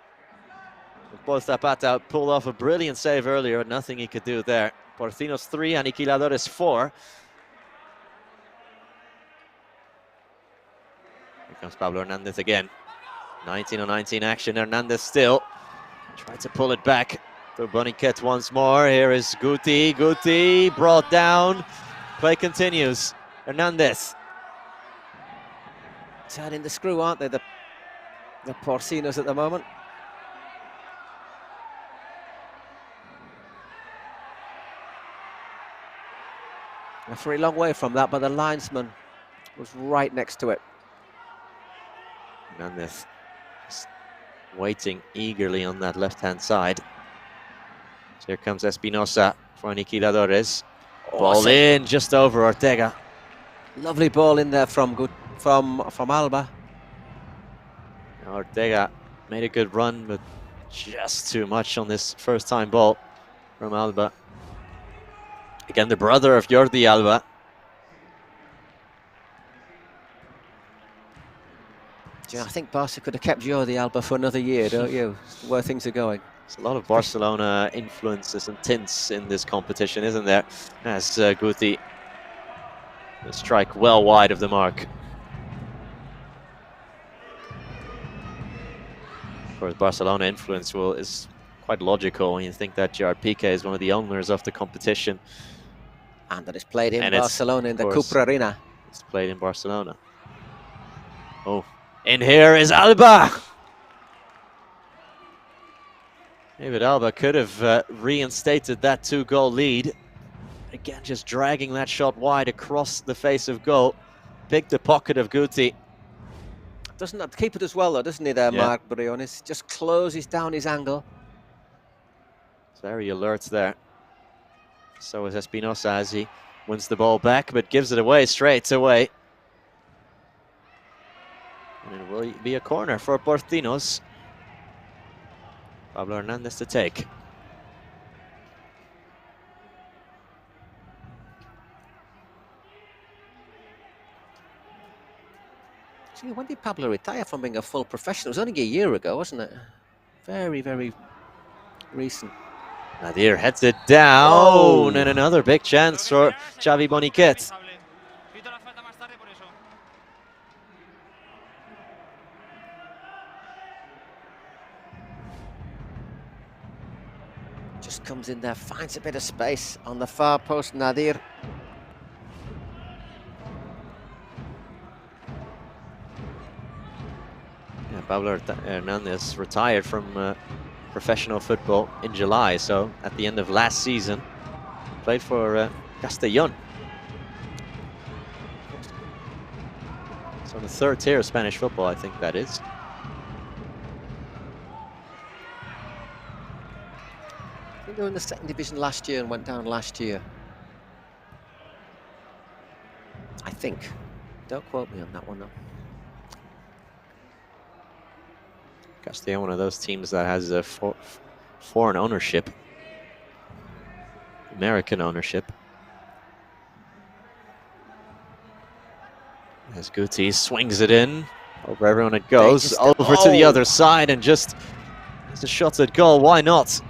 Both Zapata pulled off a brilliant save earlier, nothing he could do there. Porcinos 3, Aniquiladores 4. Here comes Pablo Hernandez again. 19-on-19 action, Hernandez still. Tried to pull it back to Boniquets once more. Here is Guti, Guti brought down. Play continues, Hernandez. Turning the screw, aren't they, the Porcinos at the moment? A very long way from that, but the linesman was right next to it. Hernandez waiting eagerly on that left-hand side. So here comes Espinosa for Aniquiladores. Ball in, just over Ortega. Lovely ball in there from Alba. Ortega made a good run, but just too much on this first-time ball from Alba. Again, the brother of Jordi Alba. I think Barca could have kept Jordi Alba for another year, don't you? Where things are going. There's a lot of Barcelona influences and tints in this competition, isn't there? As Guti will strike well wide of the mark. Of course, Barcelona influence is quite logical when you think that Gerard Piqué is one of the owners of the competition. And that is played in Barcelona in the Cupra Arena. It's played in Barcelona. Oh, in here is Alba! David Alba could have reinstated that 2-goal lead. Again, just dragging that shot wide across the face of goal. Picked the pocket of Guti. Doesn't that keep it as well, though, doesn't he, there, yeah. Marc Briones? Just closes down his angle. Very alert there. So is Espinosa as he wins the ball back, but gives it away straight away. And it will be a corner for Porcinos. Pablo Hernandez to take. See, when did Pablo retire from being a full professional? It was only a year ago, wasn't it? Very, very recent. Nadir heads it down, and another big chance for Xavi Boniquets. Just comes in there, finds a bit of space on the far post, Nadir. Yeah, Pablo Hernandez retired from professional football in July, so at the end of last season, played for Castellón. So the 3rd tier of Spanish football, I think that is. I think they were in the 2nd division last year and went down last year. I think. Don't quote me on that one, though. Castellón, one of those teams that has a foreign ownership, American ownership. As Guti swings it in, over everyone it goes, over to the other side, and just it's a shot at goal. Why not?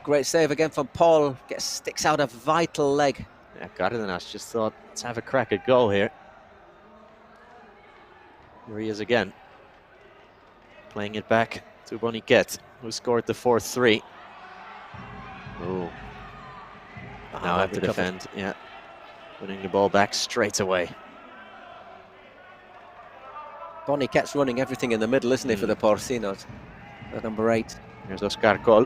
Great save again from Paul. Sticks out a vital leg. Yeah, Cárdenas just thought, let's have a crack at goal here. Here he is again. Playing it back to Boniquet, who scored the 4-3. Oh, now I have to defend. Yeah, winning the ball back straight away. Boniquet's running everything in the middle, isn't he, for the Porcinos? The number 8. Here's Oscar Col.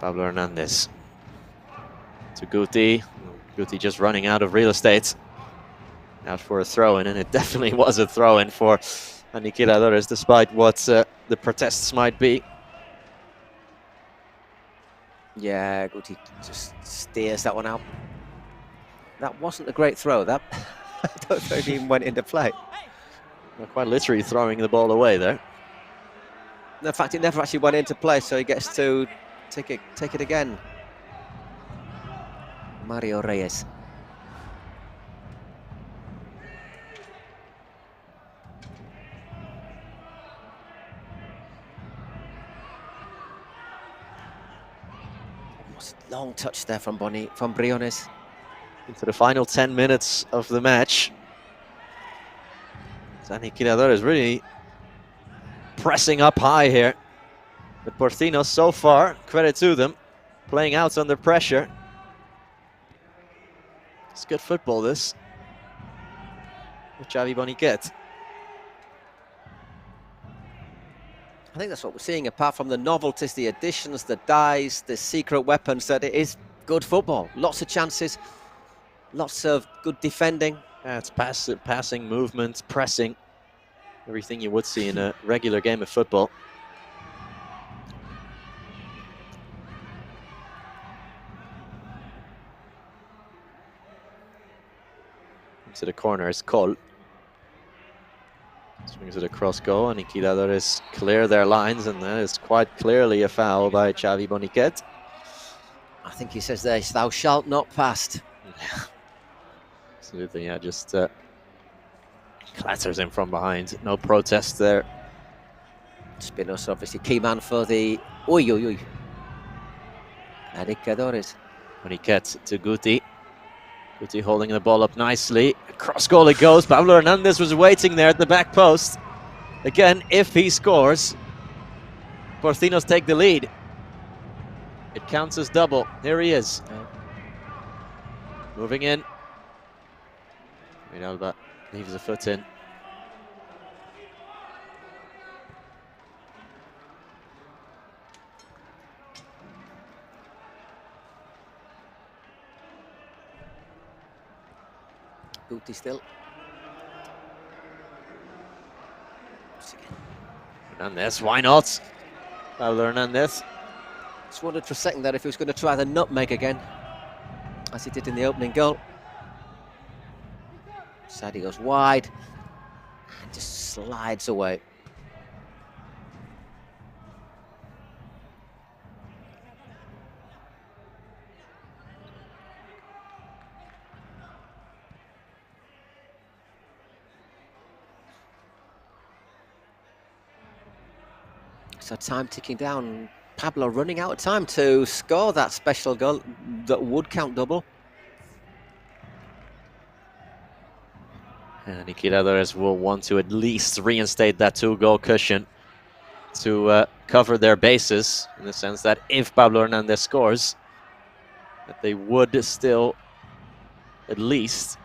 Pablo Hernandez to Guti. Guti just running out of real estate. Out for a throw-in, and it definitely was a throw-in for Aniquiladores, despite what the protests might be. Yeah, Guti just steers that one out. That wasn't a great throw. That I don't know if it even went into play. Well, quite literally throwing the ball away there. In fact, it never actually went into play, so he gets to take it again. Mario Reyes. Long touch there from Briones. Into the final 10 minutes of the match. Aniquiladores really pressing up high here. The Porcinos so far, credit to them, playing out under pressure. It's good football, this. With Xavi Boniquet. I think that's what we're seeing, apart from the novelties, the additions, the dies, the secret weapons, that it is good football. Lots of chances, lots of good defending. Yeah, it's passing, movement, pressing. Everything you would see in a regular game of football. To the corner is Col. Swings it across goal, and Aniquiladores clear their lines, and that is quite clearly a foul by Xavi Boniquet. I think he says there, thou shalt not pass. Absolutely, yeah, just clatters him from behind. No protest there. Spinos, obviously, key man for the... Aniquiladores. Boniquet to Guti. Guti holding the ball up nicely. Cross goal it goes. Pablo Hernandez was waiting there at the back post. Again, if he scores, Porcinos take the lead. It counts as double. Here he is. Moving in. Alba leaves a foot in. Guti still. Hernandez, why not? Pablo Hernandez. Just wondered for a second there if he was going to try the nutmeg again, as he did in the opening goal. Sadi goes wide and just slides away. So time ticking down. Pablo running out of time to score that special goal that would count double. And Aniquiladores will want to at least reinstate that 2-goal cushion to cover their bases, in the sense that if Pablo Hernandez scores, that they would still at least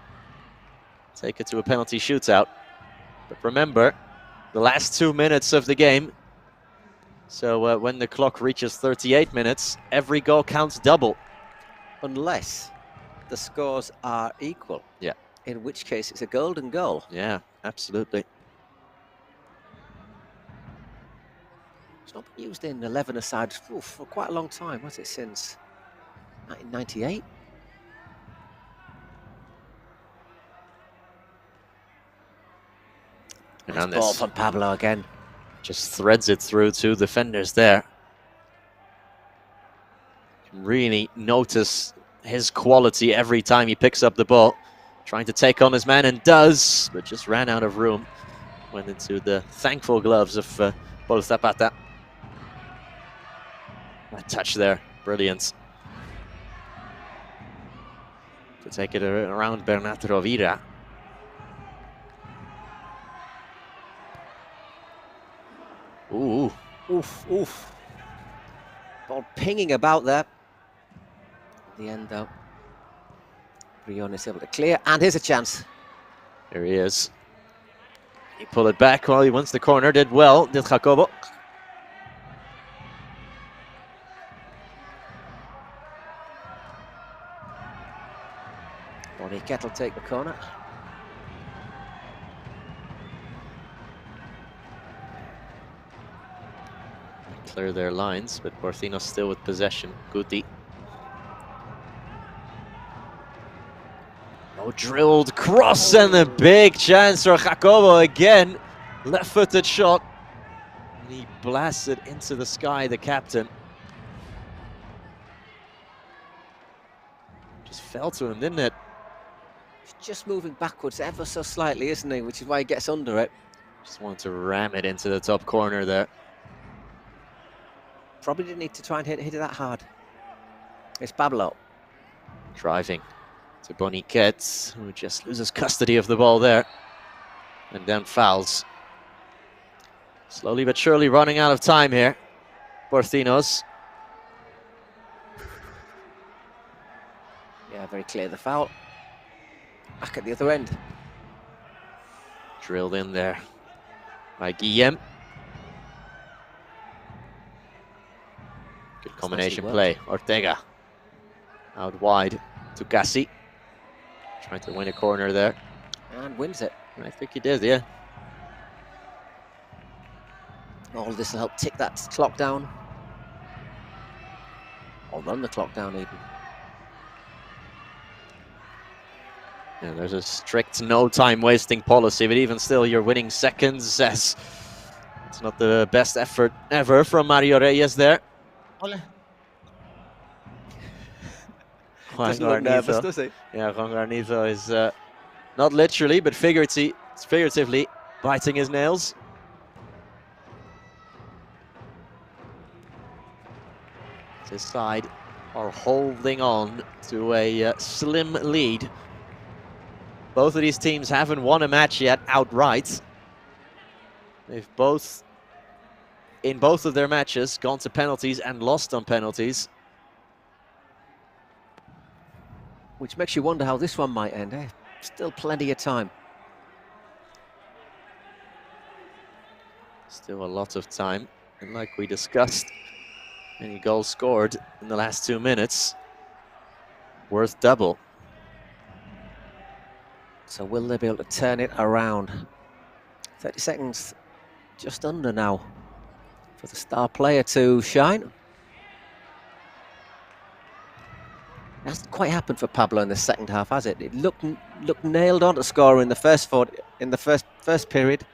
take it to a penalty shootout. But remember, the last 2 minutes of the game, so when the clock reaches 38 minutes, every goal counts double. Unless the scores are equal. Yeah. In which case it's a golden goal. Yeah, absolutely. It's not been used in 11-a-side for quite a long time, was it, since 1998? Nice ball from Pablo again. Just threads it through two defenders there. You can really notice his quality every time he picks up the ball. Trying to take on his man, and does, but just ran out of room. Went into the thankful gloves of Paul Zapata. That touch there, brilliant. To take it around Bernat Rovira. Oof, oof. Ball pinging about there. At the end, though, Brion is able to clear, and here's a chance. Here he is. He pulled it back. Well, he wants the corner. Did well. Did Jacobo. Boniquet will take the corner. Clear their lines, but Porcinos still with possession. Guti. Oh, drilled cross and a big chance for Jacobo again. Left-footed shot. And he blasted into the sky, the captain. Just fell to him, didn't it? He's just moving backwards ever so slightly, isn't he? Which is why he gets under it. Just wanted to ram it into the top corner there. Probably didn't need to try and hit it that hard. It's Pablo. Driving to Boniquet, who just loses custody of the ball there. And then fouls. Slowly but surely running out of time here. Porcinos. Yeah, very clear the foul. Back at the other end. Drilled in there by Guillem. Good combination play. Ortega out wide to Gassi. Trying to win a corner there. And wins it. I think he did, yeah. All this will help tick that clock down. Or run the clock down even. Yeah, there's a strict no time wasting policy, but even still you're winning seconds as it's not the best effort ever from Mario Reyes there. Hola. Juan Garnizo. Does he? Yeah, Juan Garnizo is not literally, but figuratively biting his nails. His side are holding on to a slim lead. Both of these teams haven't won a match yet outright. They've both, in both of their matches, gone to penalties and lost on penalties. Which makes you wonder how this one might end, eh? Still plenty of time. Still a lot of time. And like we discussed, any goals scored in the last 2 minutes, worth double. So will they be able to turn it around? 30 seconds, just under now, for the star player to shine. Hasn't quite happened for Pablo in the second half, has it? It looked nailed on to score in the first period.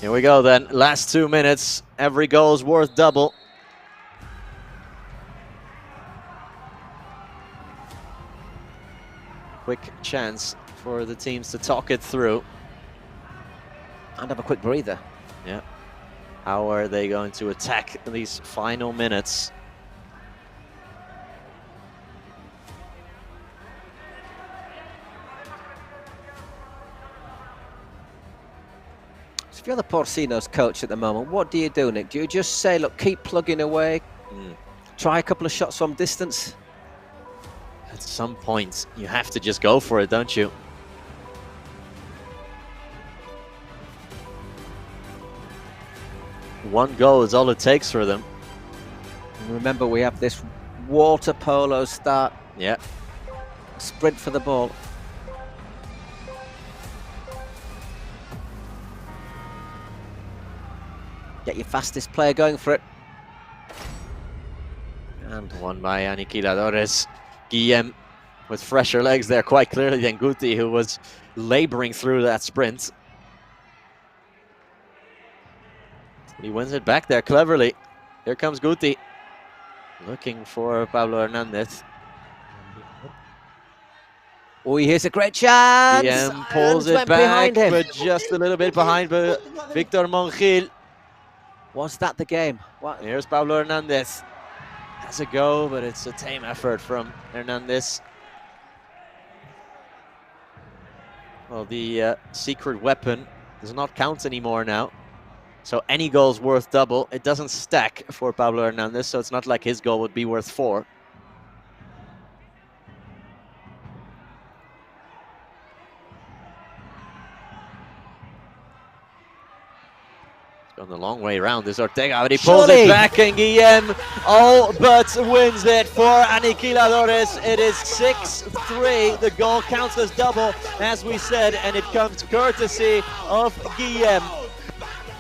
Here we go then, last 2 minutes, every goal is worth double. Quick chance for the teams to talk it through. And have a quick breather. Yeah. How are they going to attack these final minutes? So if you're the Porcinos coach at the moment, what do you do, Nick? Do you just say, look, keep plugging away, try a couple of shots from distance? At some point, you have to just go for it, don't you? One goal is all it takes for them. And remember, we have this water polo start. Yeah. Sprint for the ball. Get your fastest player going for it. And won by Aniquiladores. Guillem with fresher legs there quite clearly than Guti, who was laboring through that sprint. He wins it back there cleverly. Here comes Guti. Looking for Pablo Hernandez. Oh, here's a great chance. Guillem pulls it back, but just a little bit behind Victor Monjil. Was that the game? What? Here's Pablo Hernandez. Has a go, but it's a tame effort from Hernandez. Well, the secret weapon does not count anymore now. So any goal's worth double. It doesn't stack for Pablo Hernandez, so it's not like his goal would be worth 4. Gone the long way around this Ortega, but he pulls it back, and Guillem all but wins it for Aniquiladores. It is 6-3. The goal counts as double, as we said, and it comes courtesy of Guillem.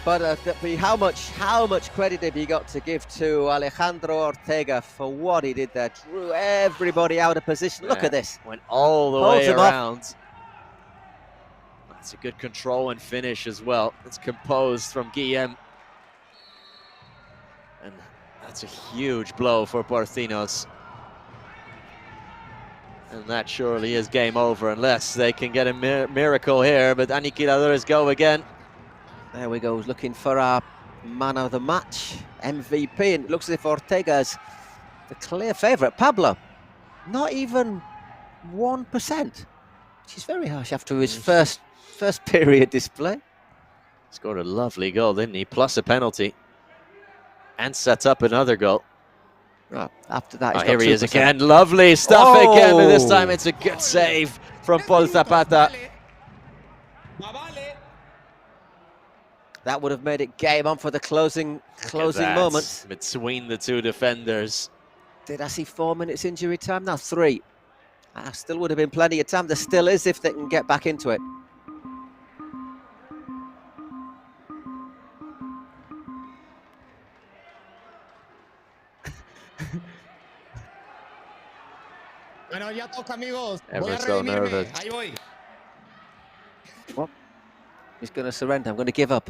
But how much credit have you got to give to Alejandro Ortega for what he did there? Drew everybody out of position. Look at this. Went all the way around. That's a good control and finish as well. It's composed from Guillem. And that's a huge blow for Porcinos. And that surely is game over unless they can get a miracle here. But Aniquiladores go again. There we go, looking for our man of the match, MVP. And it looks as if Ortega's the clear favourite. Pablo, not even 1%. Which is very harsh after his first period display. Scored a lovely goal, didn't he? Plus a penalty. And set up another goal. Right, after that, here he is again. Lovely stuff again, but this time it's a good save from Paul Zapata. That would have made it game on for the closing moments. Between the two defenders. Did I see 4 minutes injury time? Now 3. Still would have been plenty of time. There still is if they can get back into it. Bueno, ya toca, amigos. Ever so nervous. Ahí voy. What? He's going to surrender. I'm going to give up.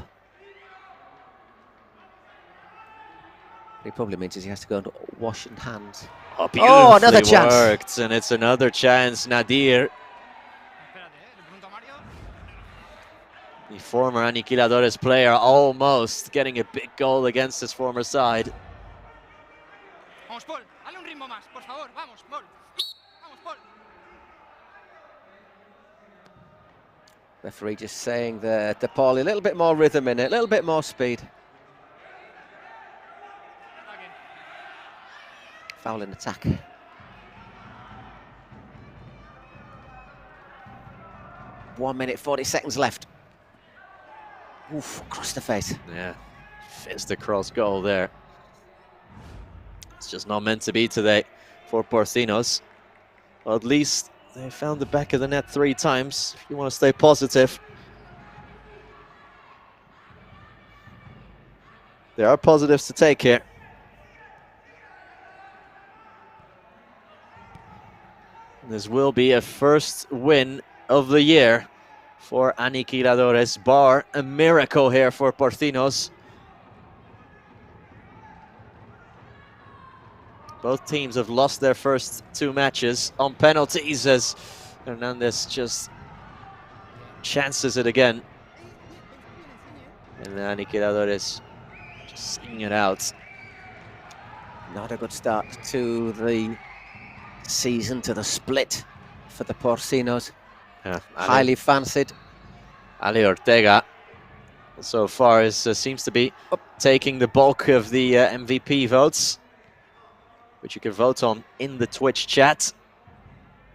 He probably means he has to go and wash his hands. Oh, another chance. Worked, and it's another chance. Nadir. The former Aniquiladores player almost getting a big goal against his former side. Vamos, Paul. Dale un ritmo más, por favor. Vamos, Paul. Vamos, Paul. Referee just saying there to Paul, a little bit more rhythm in it, a little bit more speed. Foul in attack. One minute, 40 seconds left. Oof, across the face. Yeah, fist across goal there. It's just not meant to be today for Porcinos. Well, at least they found the back of the net 3 times, if you want to stay positive. There are positives to take here. This will be a first win of the year for Aniquiladores, bar a miracle here for Porcinos. Both teams have lost their first 2 matches on penalties as Hernandez just chances it again. And Aniquiladores just seeing it out. Not a good start to the season, to the split for the Porcinos. Yeah, highly fancied. Ali Ortega so far seems to be taking the bulk of the MVP votes, which you can vote on in the Twitch chat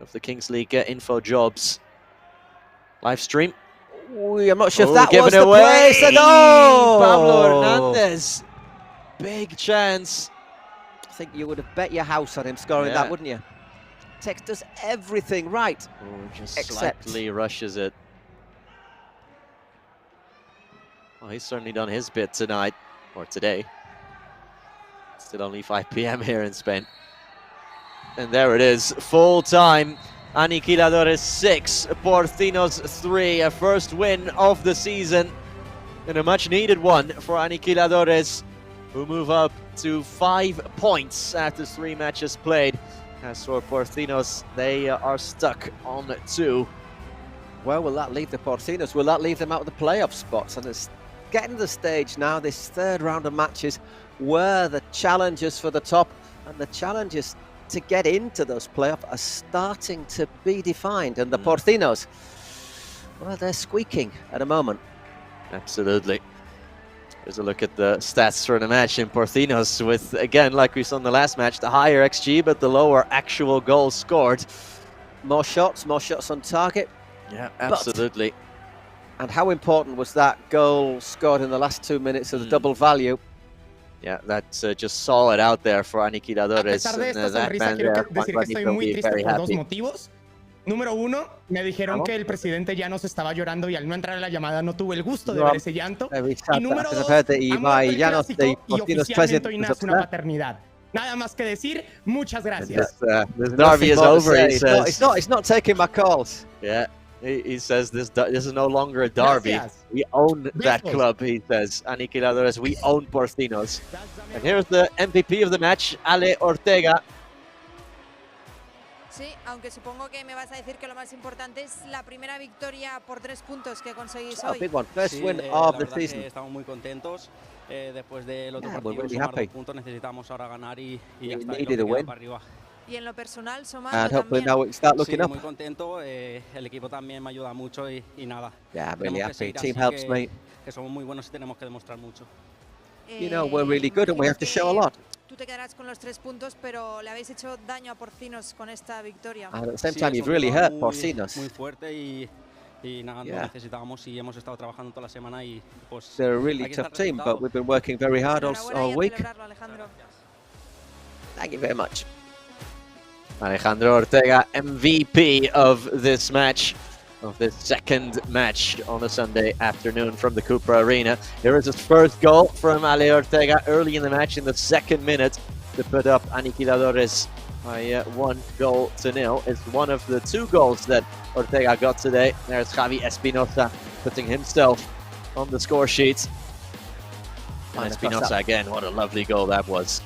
of the Kings League InfoJobs live stream. I'm not sure if that was the place at all. Pablo Hernandez, big chance. I think you would have bet your house on him scoring that, wouldn't you? Tex does everything right, just slightly rushes it. Well, he's certainly done his bit tonight, or today. Still only 5 p.m. here in Spain. And there it is, full time. Aniquiladores 6, Porcinos 3, a first win of the season. And a much needed one for Aniquiladores, who move up to 5 points after 3 matches played. As for Porcinos, they are stuck on 2. Where will that leave the Porcinos? Will that leave them out of the playoff spots? And it's getting to the stage now, this 3rd round of matches, where the challenges for the top and the challenges to get into those playoffs are starting to be defined. And the Porcinos, Well, they're squeaking at the moment. Absolutely. Here's a look at the stats for the match in Porcinos with, again, like we saw in the last match, the higher XG, but the lower actual goals scored. More shots on target. Yeah, absolutely. And how important was that goal scored in the last 2 minutes of the double value? Yeah, that's just solid out there for Aniquiladores. A pesar de esta sonrisa, quiero decir que estoy muy triste por 2 motivos. Número 1, me dijeron que el presidente ya nos estaba llorando y al no entrar a la llamada no tuve el gusto de ver ese llanto. Y número 2, y oficialmente hoy nace una paternidad. Nada más que decir, muchas gracias. This derby is over, he says. It's not taking my calls. Yeah, he says this is no longer a derby. Gracias. We own that club, he says. Aniquiladores, we own Porcinos. And here's the MVP of the match, Ale Ortega. Sí, aunque supongo que me vas a decir que lo más importante es la primera victoria por 3 puntos que conseguís hoy. Big one. First Sí, win la of the verdad que season. estamos muy contentos. Después del otro we're partido really sumar happy. 2 puntos, necesitamos ahora ganar y ya We está, y needed lo a que queda win. para arriba. Y en lo personal, Somando And hopefully también. now we start looking Sí, up. muy contento, el equipo también me ayuda mucho y nada. Yeah, really Tenemos que happy. seguir Team así, helps me. que somos muy buenos y tenemos que demostrar mucho. You know, we're really good and we have to show a lot. Tú te quedarás con los 3 puntos, pero le habéis hecho daño a Porcinos con esta victoria. And at the same Sí, time, es you've un really rival hurt Porcinos. muy fuerte y nada, Yeah. lo necesitábamos y hemos estado trabajando toda la semana y pues They're a really hay que tough estar team, resultado. but we've been working very hard Enhorabuena y all a week. celebrarlo, Alejandro. Thank you very much. Alejandro Ortega, MVP of this match, of this second match on a Sunday afternoon from the Cupra Arena. Here is his first goal from Ale Ortega early in the match in the 2nd minute to put up Aniquiladores by 1-0. It's one of the 2 goals that Ortega got today. There's Javi Espinosa putting himself on the score sheet. And Espinosa again, what a lovely goal that was.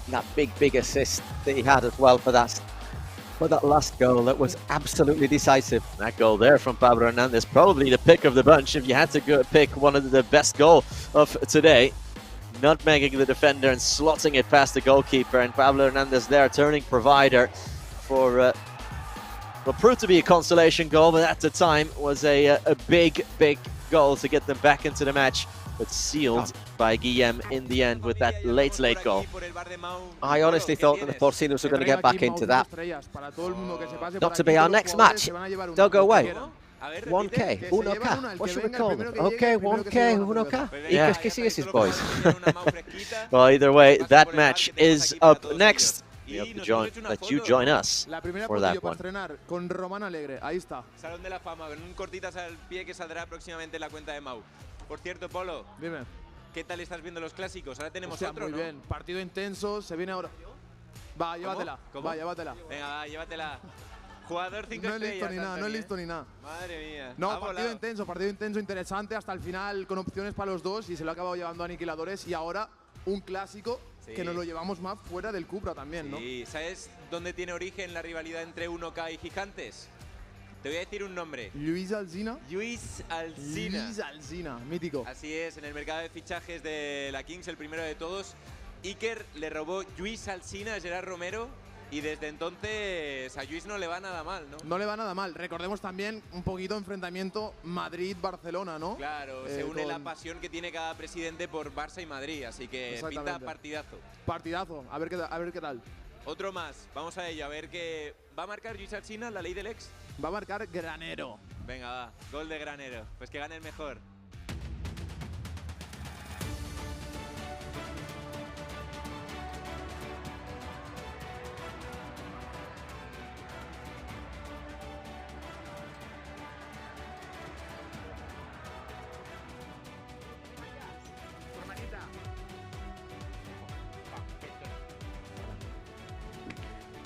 That big assist that he had as well for that last goal that was absolutely decisive. That goal there from Pablo Hernandez, probably the pick of the bunch. If you had to go pick one of the best goal of today, nutmegging the defender and slotting it past the goalkeeper, and Pablo Hernandez there turning provider for what proved to be a consolation goal, but at the time was a big goal to get them back into the match, but sealed by Guillem in the end with that late goal. I honestly thought that the Porcinos were going to get back into that. Not to be our next match. Don't go away. 1K, 1K. What should we call them? Okay, 1K, 1K. Yeah. Que sí es, boys. Well, either way, that match is up next. We hope that you join us for that one. Con Román Alegre, ahí está. Salón de la Fama, con un cortitas al pie que saldrá próximamente en la cuenta de Mau. Por cierto, Polo, dime. ¿Qué tal estás viendo los clásicos? Ahora tenemos otro, muy ¿no? bien. Partido intenso, se viene ahora. Va, llévatela. ¿Cómo? Va, llévatela. Venga, va, llévatela. Jugador 5 no es listo estrellas. ni nada, no es listo ni nada. Madre mía. No, partido intenso, interesante hasta el final con opciones para los dos y se lo ha acabado llevando a Aniquiladores y ahora un clásico que nos lo llevamos más fuera del Cupra también, ¿no? Sí, ¿sabes dónde tiene origen la rivalidad entre 1K y Gigantes? Te voy a decir un nombre. Luis Alsina. Luis Alsina. Luis Alsina, mítico. Así es, en el mercado de fichajes de la Kings, el primero de todos, Iker le robó Luis Alsina a Gerard Romero y desde entonces a Luis no le va nada mal, ¿no? No le va nada mal. Recordemos también un poquito enfrentamiento Madrid-Barcelona, ¿no? Claro, se une la pasión que tiene cada presidente por Barça y Madrid, así que pinta partidazo. Partidazo, a ver qué tal. Otro más, vamos a ello, a ver qué va a marcar Luis Alsina, la ley del ex. Va a marcar Granero. Venga, va, gol de Granero. Pues que gane el mejor.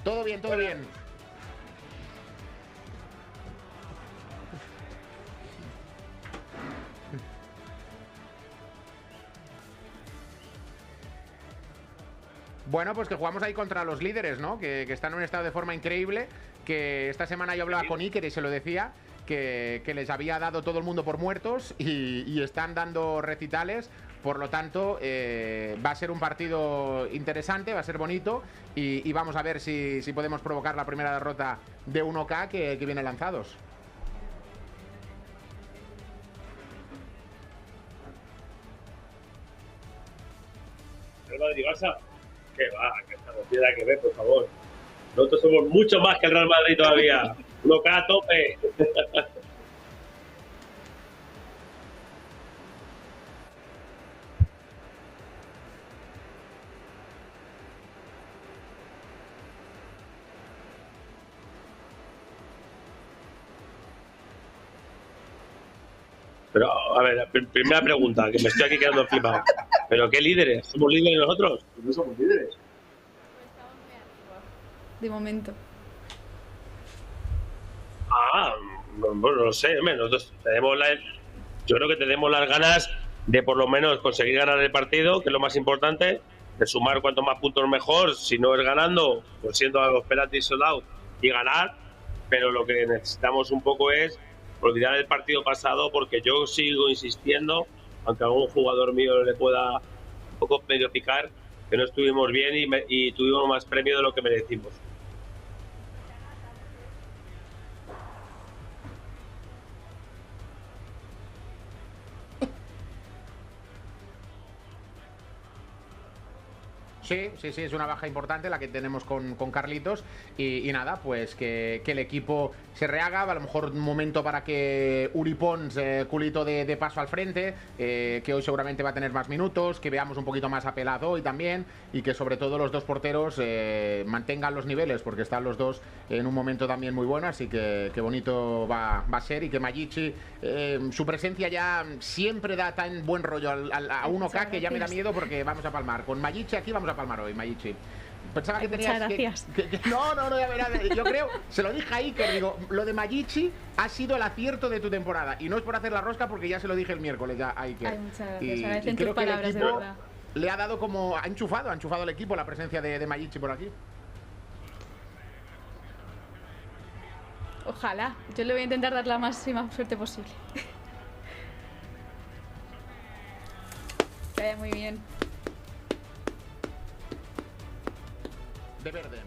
Todo bien, todo bien. Bueno, pues que jugamos ahí contra los líderes, ¿no? Que están en un estado de forma increíble. Que esta semana yo hablaba con Iker y se lo decía, que les había dado todo el mundo por muertos y están dando recitales. Por lo tanto, va a ser un partido interesante, va a ser bonito y vamos a ver si podemos provocar la primera derrota de 1K que viene lanzados. ¿Real Madrid y Barça? ¿Qué va? Que no tiene nada que ver, por favor. Nosotros somos mucho más que el Real Madrid todavía. 1K a tope. Pero, a ver, primera pregunta, que me estoy aquí quedando flipado. ¿Pero qué líderes? ¿Somos líderes nosotros? No somos líderes. De momento. Bueno, no sé, nosotros tenemos yo creo que tenemos las ganas de por lo menos conseguir ganar el partido, que es lo más importante, de sumar cuanto más puntos mejor, si no es ganando, pues siendo a los penaltis sold out y ganar, pero lo que necesitamos un poco es olvidar el partido pasado, porque yo sigo insistiendo, aunque a algún jugador mío le pueda un poco medio picar, que no estuvimos bien y tuvimos más premio de lo que merecimos. Sí, es una baja importante la que tenemos con Carlitos y nada, pues que el equipo se rehaga, a lo mejor un momento para que Uri Pons, culito de paso al frente, que hoy seguramente va a tener más minutos, que veamos un poquito más a Pelado hoy también y que sobre todo los dos porteros mantengan los niveles, porque están los dos en un momento también muy bueno, así que bonito va a ser, y que Mayichi, su presencia ya siempre da tan buen rollo a 1K que ya me da miedo porque vamos a palmar. Con Mayichi aquí vamos a palmar hoy, Mayichi. Pensaba que tenías No, ya verás. Yo creo, se lo dije a Iker, digo, lo de Mayichi ha sido el acierto de tu temporada. Y no es por hacer la rosca, porque ya se lo dije el miércoles ya a Iker. Ay, muchas gracias. Y Agradecen creo tus que el palabras, de equipo verdad. le ha dado como... Ha enchufado al equipo la presencia de Mayichi por aquí. Ojalá. Yo le voy a intentar dar la máxima suerte posible. Que vaya muy bien. De verde.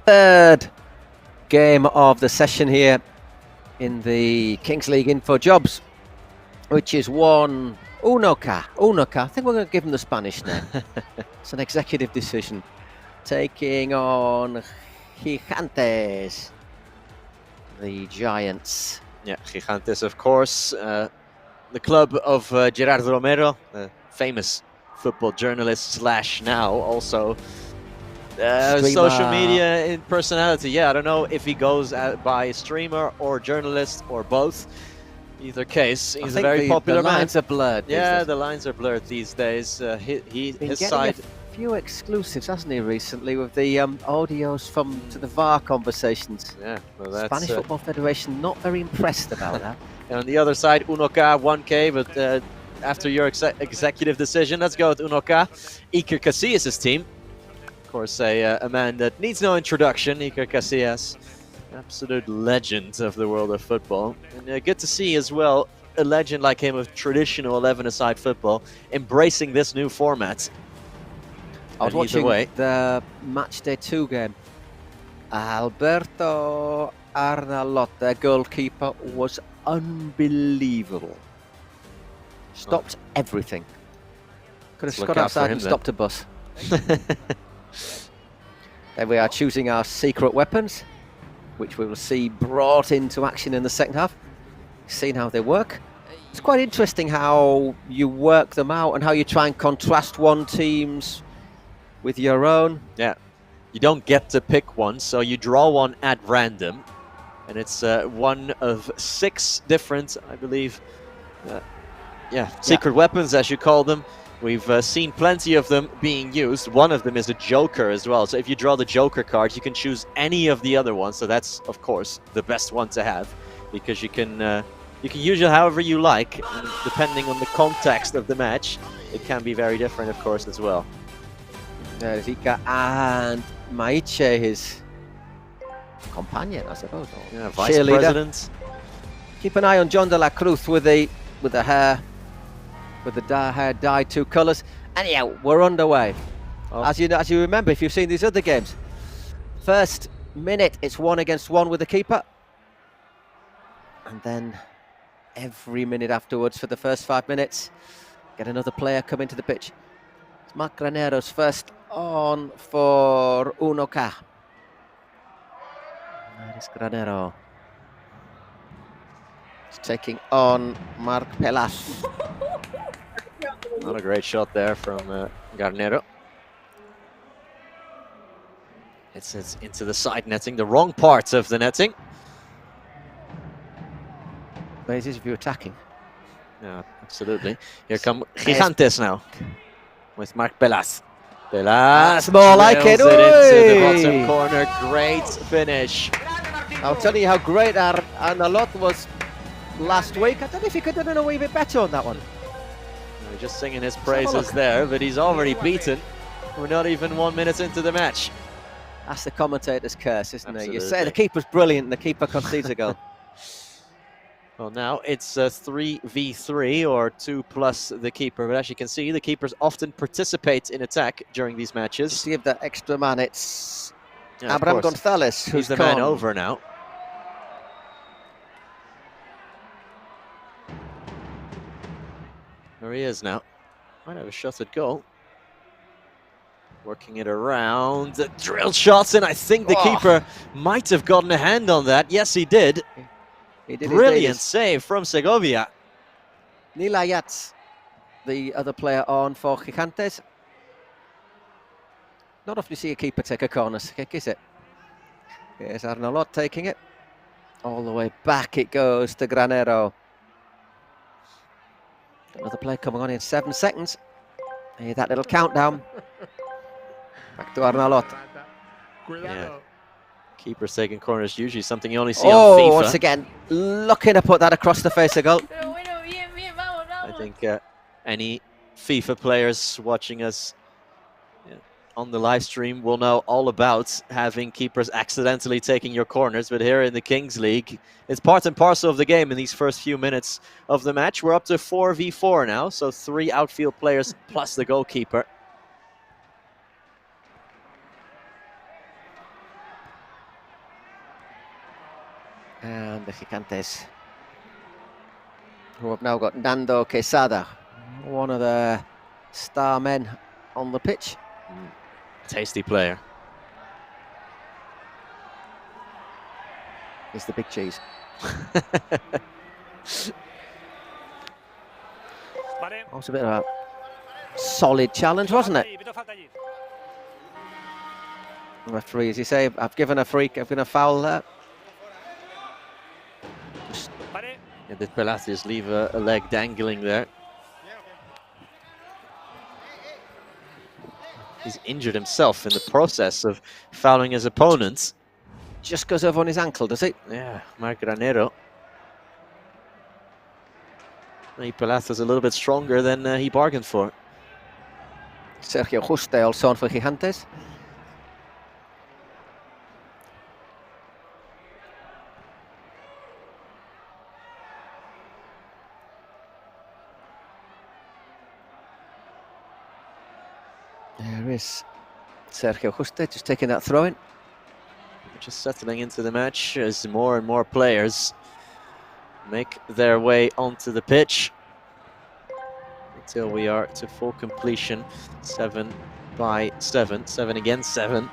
Third game of the session here in the Kings League InfoJobs, which is one Unoca. I think we're going to give him the Spanish name. It's an executive decision. Taking on Gigantes, the Giants. Yeah, Gigantes, of course. The club of Gerardo Romero, famous football journalist / now also social media in personality. Yeah, I don't know if he goes by streamer or journalist or both. Either case, he's a very popular man. The lines are blurred. Yeah, the lines are blurred these days. His side. A few exclusives, hasn't he, recently, with the audios to the VAR conversations. Yeah, well, that's Spanish Football Federation not very impressed about that. And on the other side, Unoca 1K, but after your executive decision, let's go with Unoca. Iker Casillas' team. Of course, a man that needs no introduction, Iker Casillas. Absolute legend of the world of football. And good to see as well a legend like him of traditional 11-a-side football embracing this new format. I was watching the Matchday 2 game. Alberto Arnalot, their goalkeeper, was unbelievable. Stopped everything. Could have got outside and stopped a bus. There we are, choosing our secret weapons, which we will see brought into action in the second half. Seeing how they work. It's quite interesting how you work them out and how you try and contrast one team's with your own. Yeah, you don't get to pick one, so you draw one at random, and it's one of 6 different, I believe, secret weapons, as you call them. We've seen plenty of them being used. One of them is a Joker as well, so if you draw the Joker card, you can choose any of the other ones, so that's, of course, the best one to have, because you can use it however you like, and depending on the context of the match, it can be very different, of course, as well. Zika and Maiche, his companion, I suppose. Yeah, vice president. Keep an eye on John de la Cruz with the hair, hair dyed 2 colours. Anyhow, we're underway. Oh. As you remember, if you've seen these other games, first minute it's 1 against 1 with the keeper, and then every minute afterwards for the first 5 minutes. Get another player come into the pitch. It's Marc Granero's first on for 1K. That is Granero. He's taking on Marc Pelas. Not a great shot there from Garnero. It's into the side netting, the wrong part of the netting. Amazing if you're attacking. Yeah, absolutely. Here come Gigantes now with Marc Pelas. Pelas more like it. Into the bottom corner. Great finish. I'll tell you how great Arnalot was last week. I don't know if he could have done a wee bit better on that one. We're just singing his praises there, but he's already beaten. We're not even 1 minute into the match. That's the commentator's curse, isn't it? You Absolutely. say the keeper's brilliant and the keeper concedes a goal. Well, now it's 3v3 or 2 plus the keeper. But as you can see, the keepers often participate in attack during these matches. Just give that extra man. It's Yeah, Abraham Gonzalez who's the man over now. There he is now. Might have a shot at goal. Working it around, drill shots, and I think the keeper might have gotten a hand on that. Yes, he did. Brilliant save from Segovia. Nilayat, the other player on for Gigantes. Not often you see a keeper take a corner kick, is it? Here's Arnalot taking it. All the way back it goes to Granero. Another player coming on in 7 seconds. Hear that little countdown. Back to Arnalot. Yeah. Keepers taking corners, usually something you only see on FIFA. Once again, looking to put that across the face of goal. I think any FIFA players watching us on the live stream will know all about having keepers accidentally taking your corners, but here in the Kings League, it's part and parcel of the game in these first few minutes of the match. We're up to 4v4 now, so 3 outfield players plus the goalkeeper. And the Gigantes, who have now got Nando Quesada, one of the star men on the pitch. Tasty player. He's the big cheese. That was a bit of a solid challenge, wasn't it? Referee, as you say, I've given a foul there. Yeah, did Palacios leave a leg dangling there? He's injured himself in the process of fouling his opponents. Just goes over on his ankle, does he? Yeah, Marc Granero. Palacios a little bit stronger than he bargained for. Sergio Juste also on for Gigantes. There is Sergio Juste just taking that throw in. Just settling into the match as more and more players make their way onto the pitch until we are to full completion. 7 by 7, 7 against 7.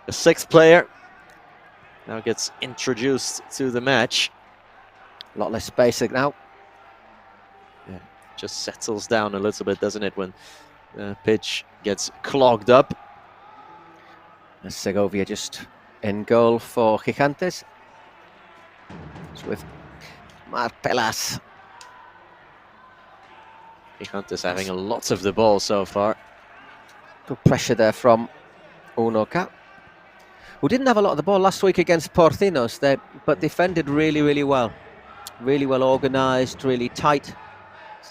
The 6th player now gets introduced to the match. A lot less space now. Yeah, just settles down a little bit, doesn't it, when the pitch gets clogged up. As Segovia just in goal for Gigantes. It's with Marc Pelas. Gigantes having a lot of the ball so far. Good pressure there from 1K, who didn't have a lot of the ball last week against Porcinos, but defended really, really well. Really well organised, really tight.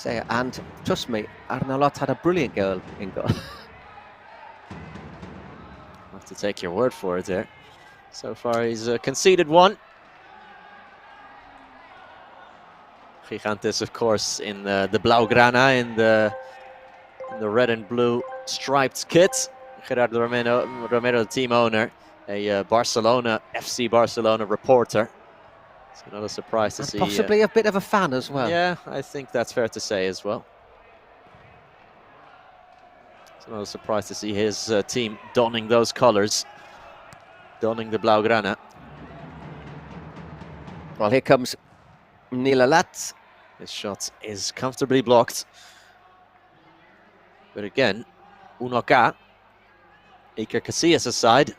And trust me, Arnalot had a brilliant goal in goal. I'll have to take your word for it there. So far he's conceded 1. Gigantes, of course, in the Blaugrana, in the red and blue striped kit. Gerardo Romero, the team owner, a FC Barcelona reporter. It's not a surprise to see. Possibly a bit of a fan as well. Yeah, I think that's fair to say as well. It's not a surprise to see his team donning those colours, donning the Blaugrana. Well, here comes Nilalat. His shot is comfortably blocked. But again, Unoka, Iker Casillas aside,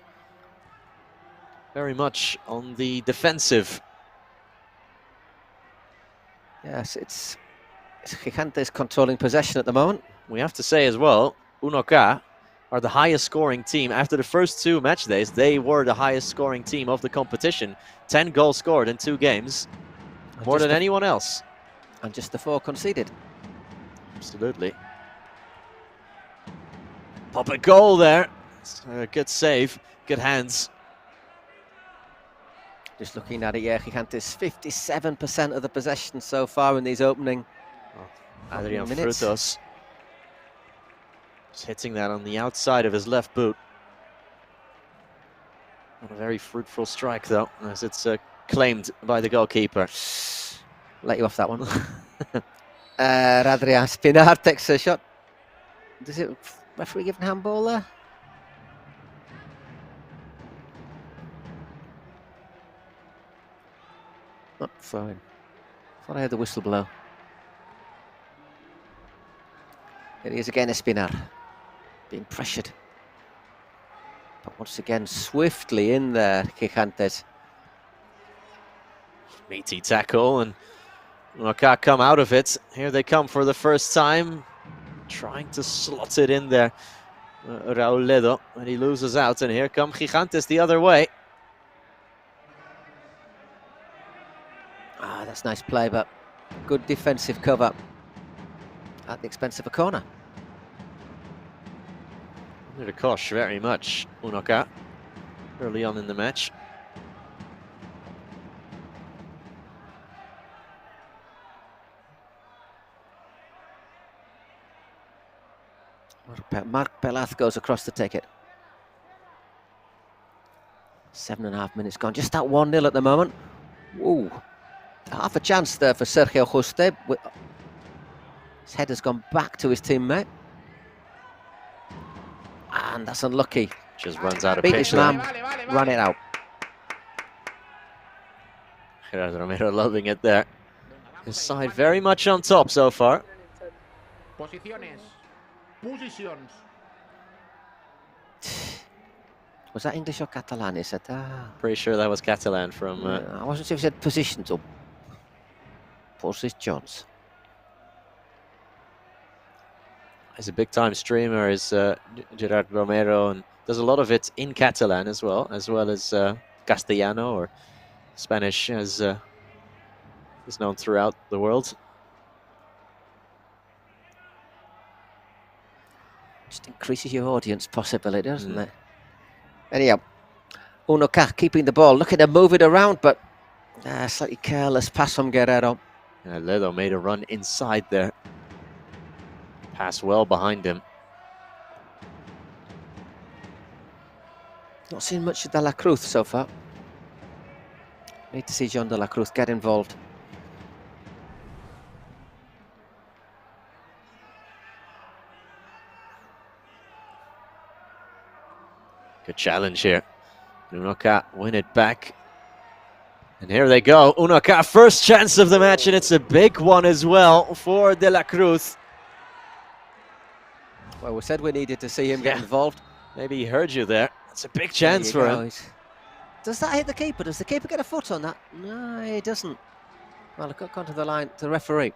very much on the defensive. Yes, it's Gigantes controlling possession at the moment. We have to say as well, Unoka are the highest scoring team. After the first 2 match days, they were the highest scoring team of the competition. 10 goals scored in 2 games, more than anyone else. And just the 4 conceded. Absolutely. Pop a goal there. Good save, good hands. Just looking at it, yeah, Gigantes 57% of the possession so far in these opening Adrian minutes. Frutos just hitting that on the outside of his left boot. Not a very fruitful strike though, as it's claimed by the goalkeeper. Let you off that one. Adrian Spinar takes a shot. Does it referee give a handball there? Not fine. Thought I heard the whistle blow. Here he is again, Espinar, being pressured. But once again, swiftly in there, Gigantes. Meaty tackle, and Unoka come out of it. Here they come for the first time, trying to slot it in there. Raul Ledo, and he loses out, and here come Gigantes the other way. Ah, that's nice play, but good defensive cover at the expense of a corner. Under the cosh very much, Unoka, early on in the match. Mark Pelaz goes across to take it. 7.5 minutes gone. Just that 1-0 at the moment. Ooh. Half a chance there for Sergio Juste. His head has gone back to his teammate. And that's unlucky. Just runs out of Beat pitch. His man, ran it out. Gerardo Romero loving it there. His side very much on top so far. Posiciones. Positions. Was that English or Catalan? He said, Pretty sure that was Catalan from... I wasn't sure if he said positions or positions. He's a big-time streamer, is Gerardo Romero, and does a lot of it in Catalan as well as Castellano or Spanish, as is known throughout the world. Just increases your audience possibility, doesn't it? Anyhow, Unoka keeping the ball, looking to move it around, but slightly careless pass from Guerrero. Ledo made a run inside there. Pass well behind him. Not seen much of De La Cruz so far. Need to see John De La Cruz get involved. Good challenge here. Unoka win it back. And here they go. Unoka, first chance of the match, and it's a big one as well for De La Cruz. Well, we said we needed to see him get involved. Maybe he heard you there. It's a big chance for him. Does that hit the keeper? Does the keeper get a foot on that? No, he doesn't. Well, look up onto the line to the referee.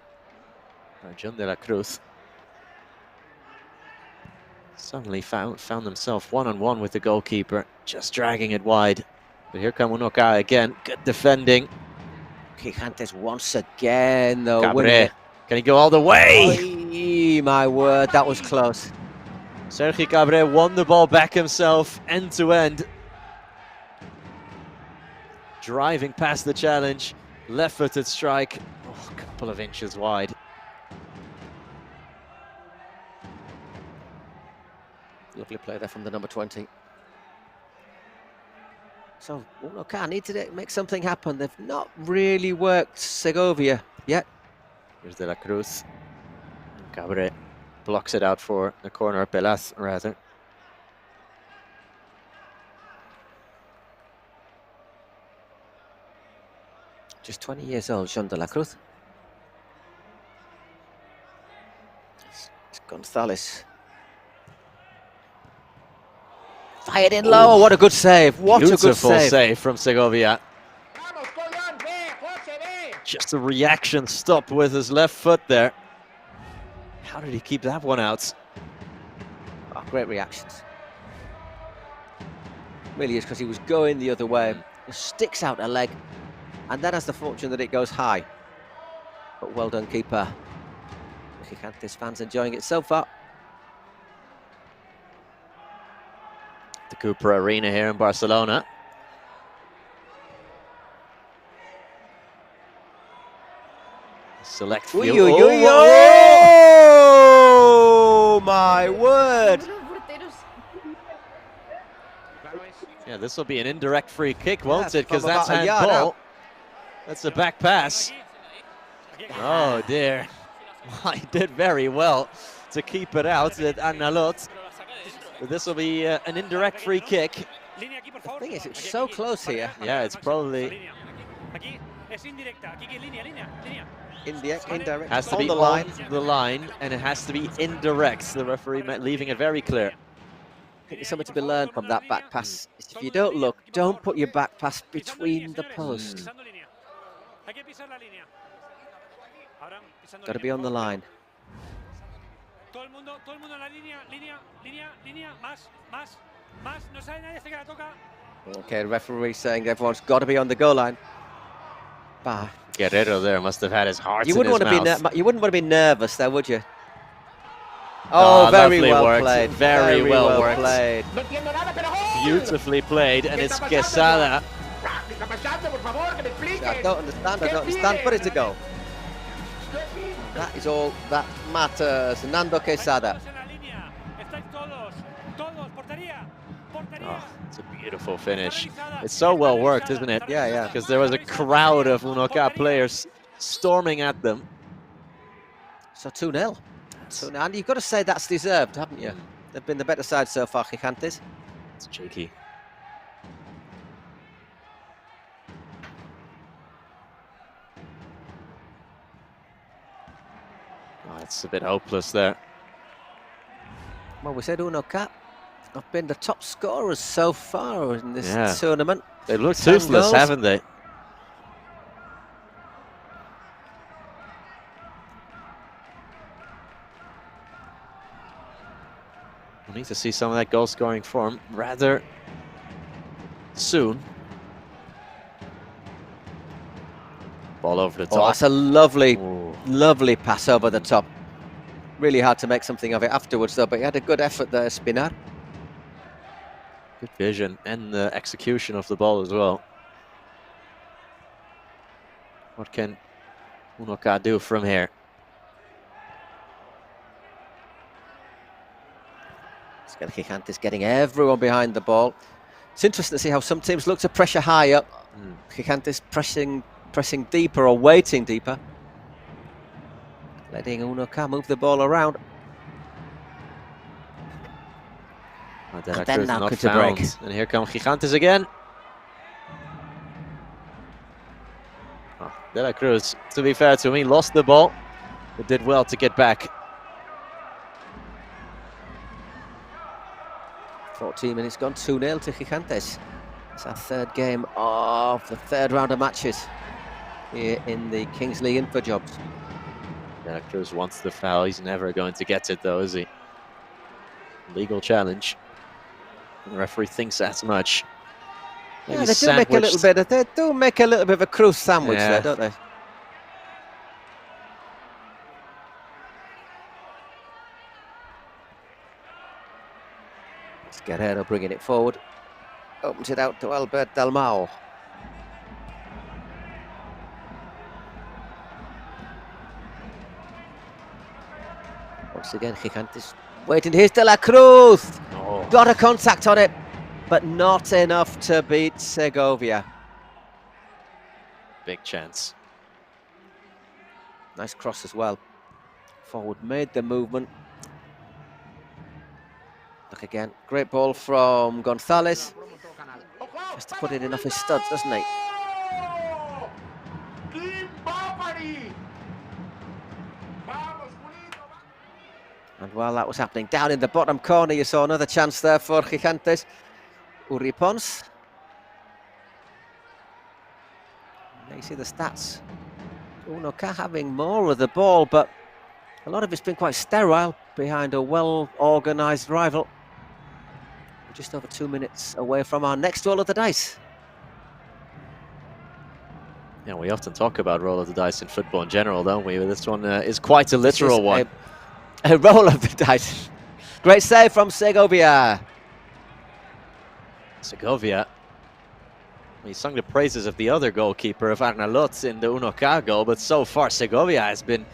John De La Cruz suddenly found himself one-on-one with the goalkeeper, just dragging it wide. But here come Unoka again. Good defending. Gigantes once again, though. Cabré. Can he go all the way? Oy, my word, that was close. Sergi Cabré won the ball back himself, end to end. Driving past the challenge. Left-footed strike. Oh, a couple of inches wide. Lovely play there from the number 20. So Unoca need to make something happen. They've not really worked Segovia yet. Here's De La Cruz. Cabre blocks it out for the corner. Pelaz, rather. Just 20 years old, Jean De La Cruz. It's Gonzalez. Fired in low. What a good save. What a good save from Segovia. Just a reaction stop with his left foot there. How did he keep that one out? Oh, great reactions. Really is, because he was going the other way. It sticks out a leg, and then has the fortune that it goes high. But well done, keeper. Gigantes fans enjoying it so far. The Cooper Arena here in Barcelona. Select view. Oh my word! Yeah, this will be an indirect free kick, won't it? Because that's handball. That's a back pass. Oh dear. He did very well to keep it out at Analot. But this will be an indirect free kick. The thing is, it's so close here. Yeah, it's probably indirect. Has to be on the line, and it has to be indirect. The referee leaving it very clear. I think there's something to be learned from that back pass. If you don't look, don't put your back pass between the posts. Got to be on the line. Okay, the referee saying everyone's got to be on the goal line. Bah. Guerrero there must have had his heart in his mouth. You wouldn't want to be nervous there, would you? Oh, very well played. Very well worked. Played. Beautifully played, and it's Quesada. I don't understand, but it's a goal. That is all that matters. Nando Quesada. Oh, it's a beautiful finish. It's so well worked, isn't it? Yeah, yeah. Because there was a crowd of Unoca players storming at them. So 2-0. And you've got to say that's deserved, haven't you? They've been the better side so far, Gigantes. It's cheeky. Oh, it's a bit hopeless there. Well, we said Unoca have been the top scorers so far in this tournament. They look toothless, haven't they? We need to see some of that goal-scoring form rather soon. Ball over the top. Oh, that's a lovely, lovely pass over the top. Really hard to make something of it afterwards, though, but he had a good effort there, Spinar. Good vision and the execution of the ball as well. What can Unoca do from here? Gigantes getting everyone behind the ball. It's interesting to see how some teams look to pressure high up. Gigantes pressing deeper or waiting deeper. Letting Unoca move the ball around. And then now could break. And here come Gigantes again. Oh, De La Cruz, to be fair to me, lost the ball, but did well to get back. 14 minutes gone, 2-0 to Gigantes. It's our third game of the third round of matches here in the Kings League InfoJobs. De La Cruz wants the foul. He's never going to get it, though, is he? Legal challenge. The referee thinks as much. Maybe yeah, they do make a little bit. They do make a little bit of a Cruz sandwich there, don't they? It's Guerrero bringing it forward. Opens it out to Albert Dalmau. Once again, Gigantes waiting. Here's De La Cruz. Got a contact on it. but not enough to beat Segovia. Big chance. Nice cross as well. Forward made the movement. Look again. Great ball from Gonzalez. Has to put it in off his studs, doesn't he? And while that was happening, down in the bottom corner, you saw another chance there for Gigantes. Uripons. Now you see the stats. Unoca having more of the ball, but a lot of it's been quite sterile behind a well-organised rival. We're just over 2 minutes away from our next roll of the dice. Yeah, we often talk about roll of the dice in football in general, don't we? But this one is quite a literal one. A roll of the dice. Great save from Segovia. Segovia. He sung the praises of the other goalkeeper of Arnalot in the Unoca goal, but so far Segovia has been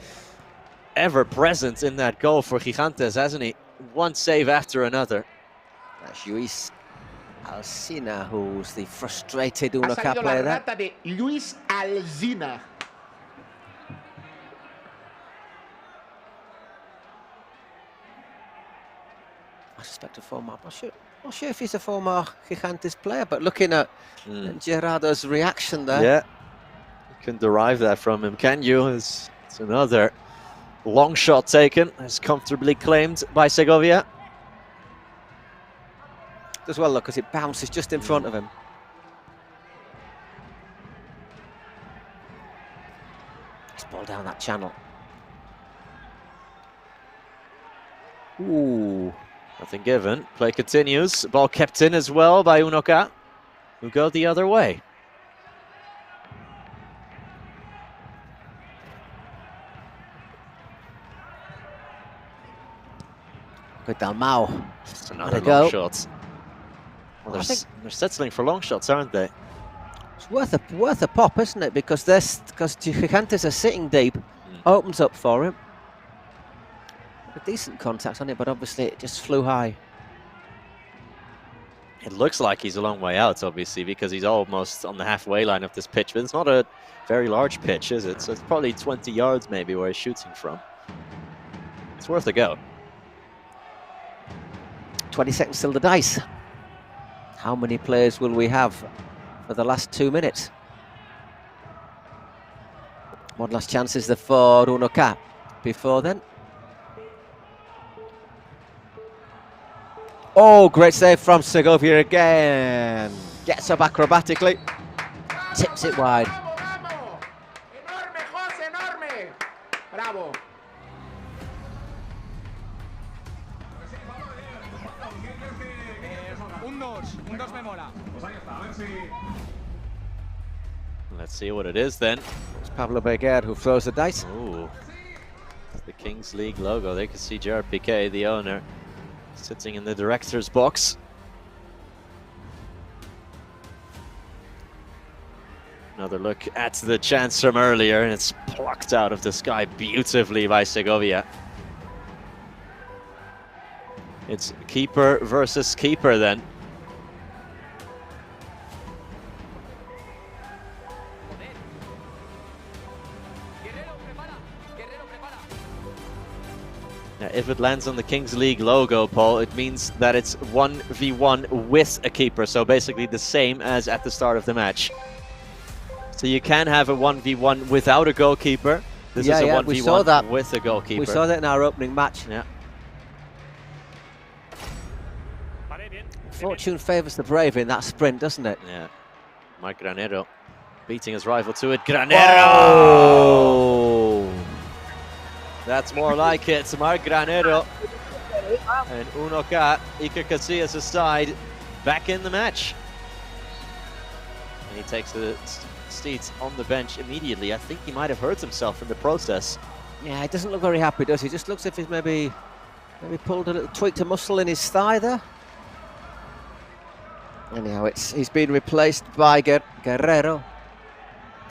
ever present in that goal for Gigantes, hasn't he? One save after another. That's Luis Alsina, who's the frustrated Unoca player there. De Luis Alsina. I suspect a former, not sure if he's a former Gigantes player, but looking at Gerardo's reaction there. Yeah, you can derive that from him, can you? It's another long shot taken, as comfortably claimed by Segovia. Does well look, because it bounces just in front of him. Let's ball down that channel. Ooh. Nothing given. Play continues. Ball kept in as well by Unoca, who go the other way. Good Dalmau. It's another long shot. Well, they're settling for long shots, aren't they? It's worth a pop, isn't it? Because Gigantes are sitting deep. Opens up for him. A decent contact on it, but obviously it just flew high. It looks like he's a long way out, obviously, because he's almost on the halfway line of this pitch. But it's not a very large pitch, is it? So it's probably 20 yards maybe where he's shooting from. It's worth a go. 20 seconds till the dice. How many players will we have for the last 2 minutes? One last chance is there for Unoca. Before then. Oh, great save from Segovia again. Gets up acrobatically. Tips it wide. Enorme, José, enorme. Bravo. Un dos me mola. Let's see what it is then. It's Pablo Beguer who throws the dice. Ooh. It's the Kings League logo. They can see Gerard Piqué, the owner, sitting in the director's box. Another look at the chance from earlier, and it's plucked out of the sky beautifully by Segovia. It's keeper versus keeper then. Now, if it lands on the Kings League logo, Paul, it means that it's 1v1 with a keeper. So basically the same as at the start of the match. So you can have a 1v1 without a goalkeeper. This is a 1v1 we saw that with a goalkeeper. We saw that in our opening match. Yeah. Fortune favours the brave in that sprint, doesn't it? Yeah. Marc Granero beating his rival to it. Granero! Oh! That's more like it. Marc Granero and Unoca, Iker Casillas aside, back in the match. And he takes the seats on the bench immediately. I think he might have hurt himself in the process. Yeah, he doesn't look very happy, does he? Just looks as if he's maybe pulled a little, tweaked a muscle in his thigh there. Anyhow, he's been replaced by Guerrero.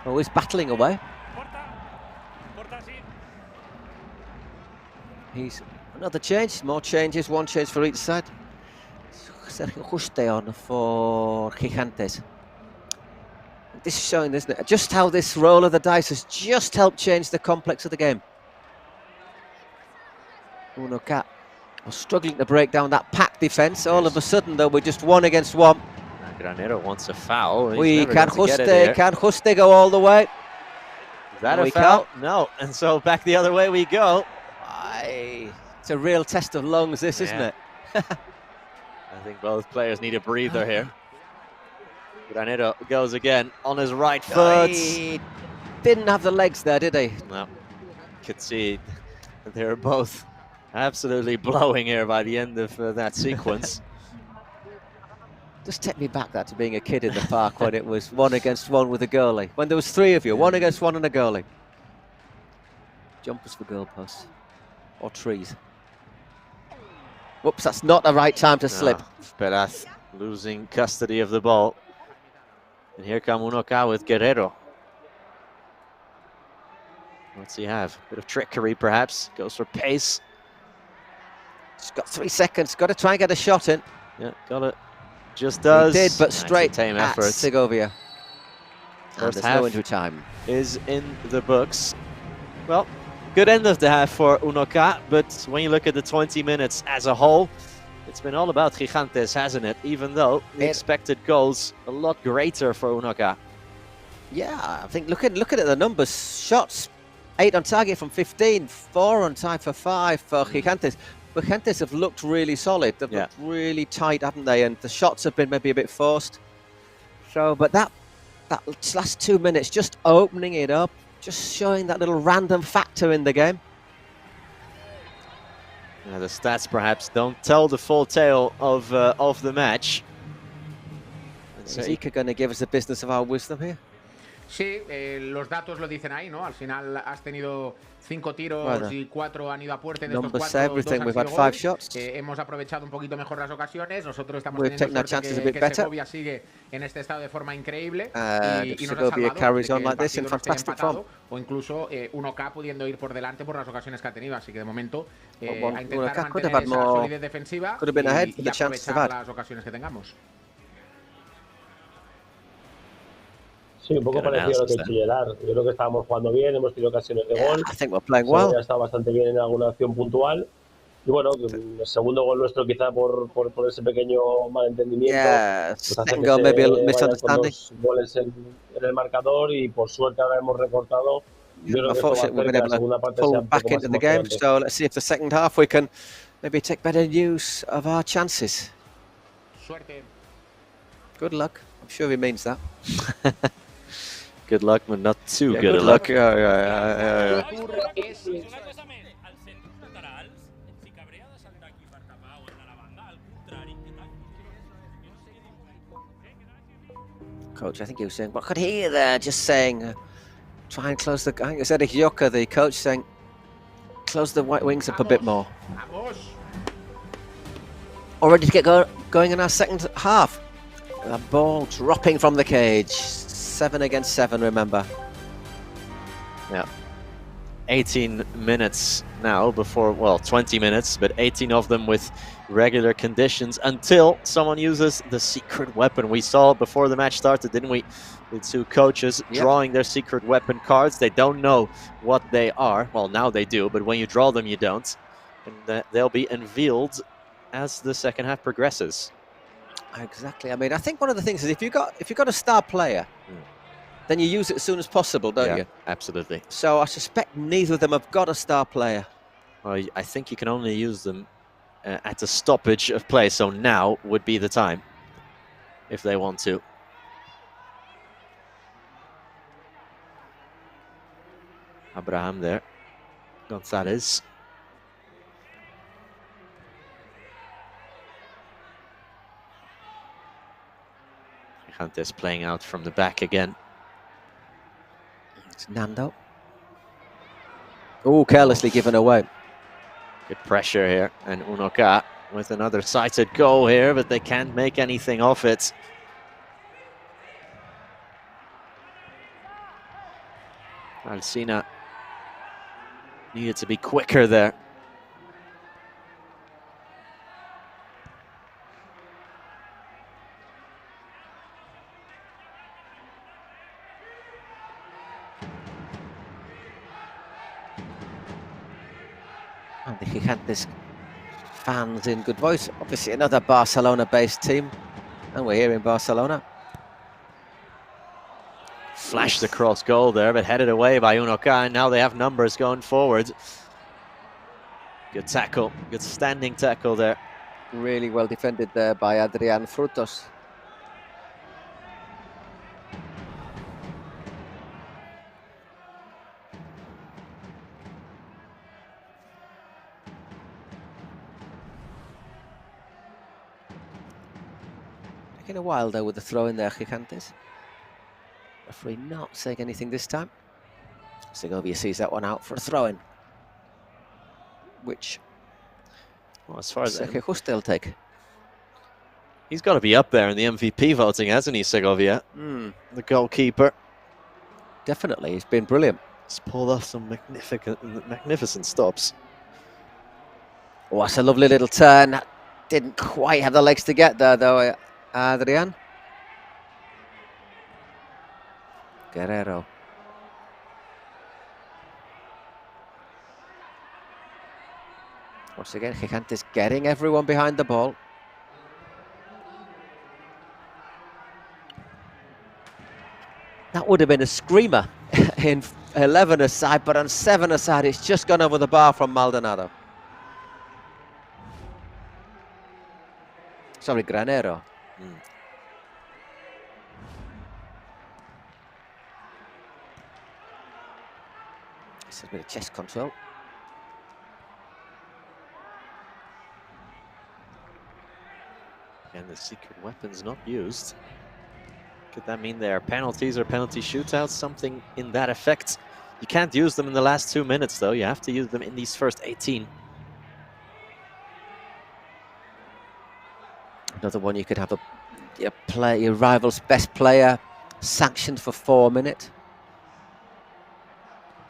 Oh, he's battling away. He's another change, more changes, one change for each side. Sergio Juste on for Gigantes. This is showing, isn't it, just how this roll of the dice has just helped change the complex of the game. Unoca was struggling to break down that packed defence. All of a sudden, though, we're just 1 against 1. Granero wants a foul. Can Juste go all the way? Is that a foul? No. And so back the other way we go. It's a real test of lungs, this, isn't it? I think both players need a breather here. Granero goes again on his right foot. He didn't have the legs there, did he? No. Could see they're both absolutely blowing here by the end of that sequence. Just take me back to being a kid in the park when it was 1 against 1 with a goalie. When there was 3 of you, 1 against 1 and a goalie. Jumpers for goalposts. Or trees. Whoops, that's not the right time to slip. Peraz losing custody of the ball. And here come Unoca with Guerrero. What's he have? Bit of trickery, perhaps. Goes for pace. He's got 3 seconds. Got to try and get a shot in. Yeah, got it. Just does. He did, but straight at Segovia. First half no injury time is in the books. Well, good end of the half for Unoca, but when you look at the 20 minutes as a whole, it's been all about Gigantes, hasn't it? Even though the expected goals a lot greater for Unoca. Yeah, I think looking at the numbers, shots 8 on target from 15, 4 on target for 5 for Gigantes. But Gigantes have looked really solid. They've looked really tight, haven't they? And the shots have been maybe a bit forced. So, but that last 2 minutes, just opening it up, just showing that little random factor in the game. Yeah, the stats perhaps don't tell the full tale of the match. Is Zika going to give us the business of our wisdom here? Sí, los datos lo dicen ahí, ¿no? Al final has tenido 5 tiros y 4 han ido a puerta. De estos 4, 2 han sido goles. Hemos aprovechado un poquito mejor las ocasiones. Nosotros estamos teniendo suerte que Segovia sigue en este estado de forma increíble y nos ha salvado de que el partido no esté empatado o incluso Unoca pudiendo ir por delante por las ocasiones que ha tenido. Así que de momento a intentar mantener esa solidez defensiva y aprovechar las ocasiones que tengamos. Sí, un poco parecido a lo que he hecho Gerard. Yo creo que estábamos jugando bien, hemos tenido ocasiones de gol. Ha estado bastante bien en alguna acción puntual. Y bueno, el segundo gol nuestro quizá por ese pequeño malentendimiento. Pues hace que se vayan con 2 goles en el marcador y por suerte ahora hemos recortado. Yo creo que esto va a hacer que la segunda parte sea un poco más emocionante. So let's see if the second half we can maybe take better use of our chances. Suerte. Good luck. I'm sure he means that. Good luck, but not too good luck. Coach, I think he was saying, what could he hear there? Just saying, try and close the. I think it was Eric Joker, the coach, saying, close the white wings up a bit more. Already to get going in our second half. The ball dropping from the cage. 7 against 7, remember. Yeah. 18 minutes now before, well, 20 minutes, but 18 of them with regular conditions until someone uses the secret weapon. We saw before the match started, didn't we? The 2 coaches drawing their secret weapon cards. They don't know what they are. Well, now they do, but when you draw them, you don't. And they'll be unveiled as the second half progresses. Exactly. I mean, I think one of the things is if you've got a star player, then you use it as soon as possible, don't you? Absolutely. So I suspect neither of them have got a star player. Well, I think you can only use them at a stoppage of play. So now would be the time if they want to. Abraham there. Gonzalez. Gigantes playing out from the back again. It's Nando. Oh, carelessly given away. Good pressure here. And Unoca with another sighted goal here, but they can't make anything of it. Alcina needed to be quicker there. And the Gigantes fans in good voice. Obviously another Barcelona-based team. And we're here in Barcelona. Flashed across goal there, but headed away by Unoca, and now they have numbers going forward. Good tackle, good standing tackle there. Really well defended there by Adrian Frutos. Taking a while though with the throw in there, Gigantes. Referee not saying anything this time. Segovia sees that one out for a throw-in, which, well, as far as Sergio will take. He's got to be up there in the MVP voting, hasn't he, Segovia? The goalkeeper. Definitely, he's been brilliant. He's pulled off some magnificent stops. Oh, that's a lovely little turn. Didn't quite have the legs to get there, though, Adrian. Guerrero. Once again, Gigantes getting everyone behind the ball. That would have been a screamer in 11 aside, but on 7 aside, it's just gone over the bar from Maldonado. Sorry, Granero. This has been a chest control. And the secret weapon's not used. Could that mean there are penalties or penalty shootouts? Something in that effect. You can't use them in the last 2 minutes, though. You have to use them in these first 18. Another one you could have your rival's best player sanctioned for 4 minutes.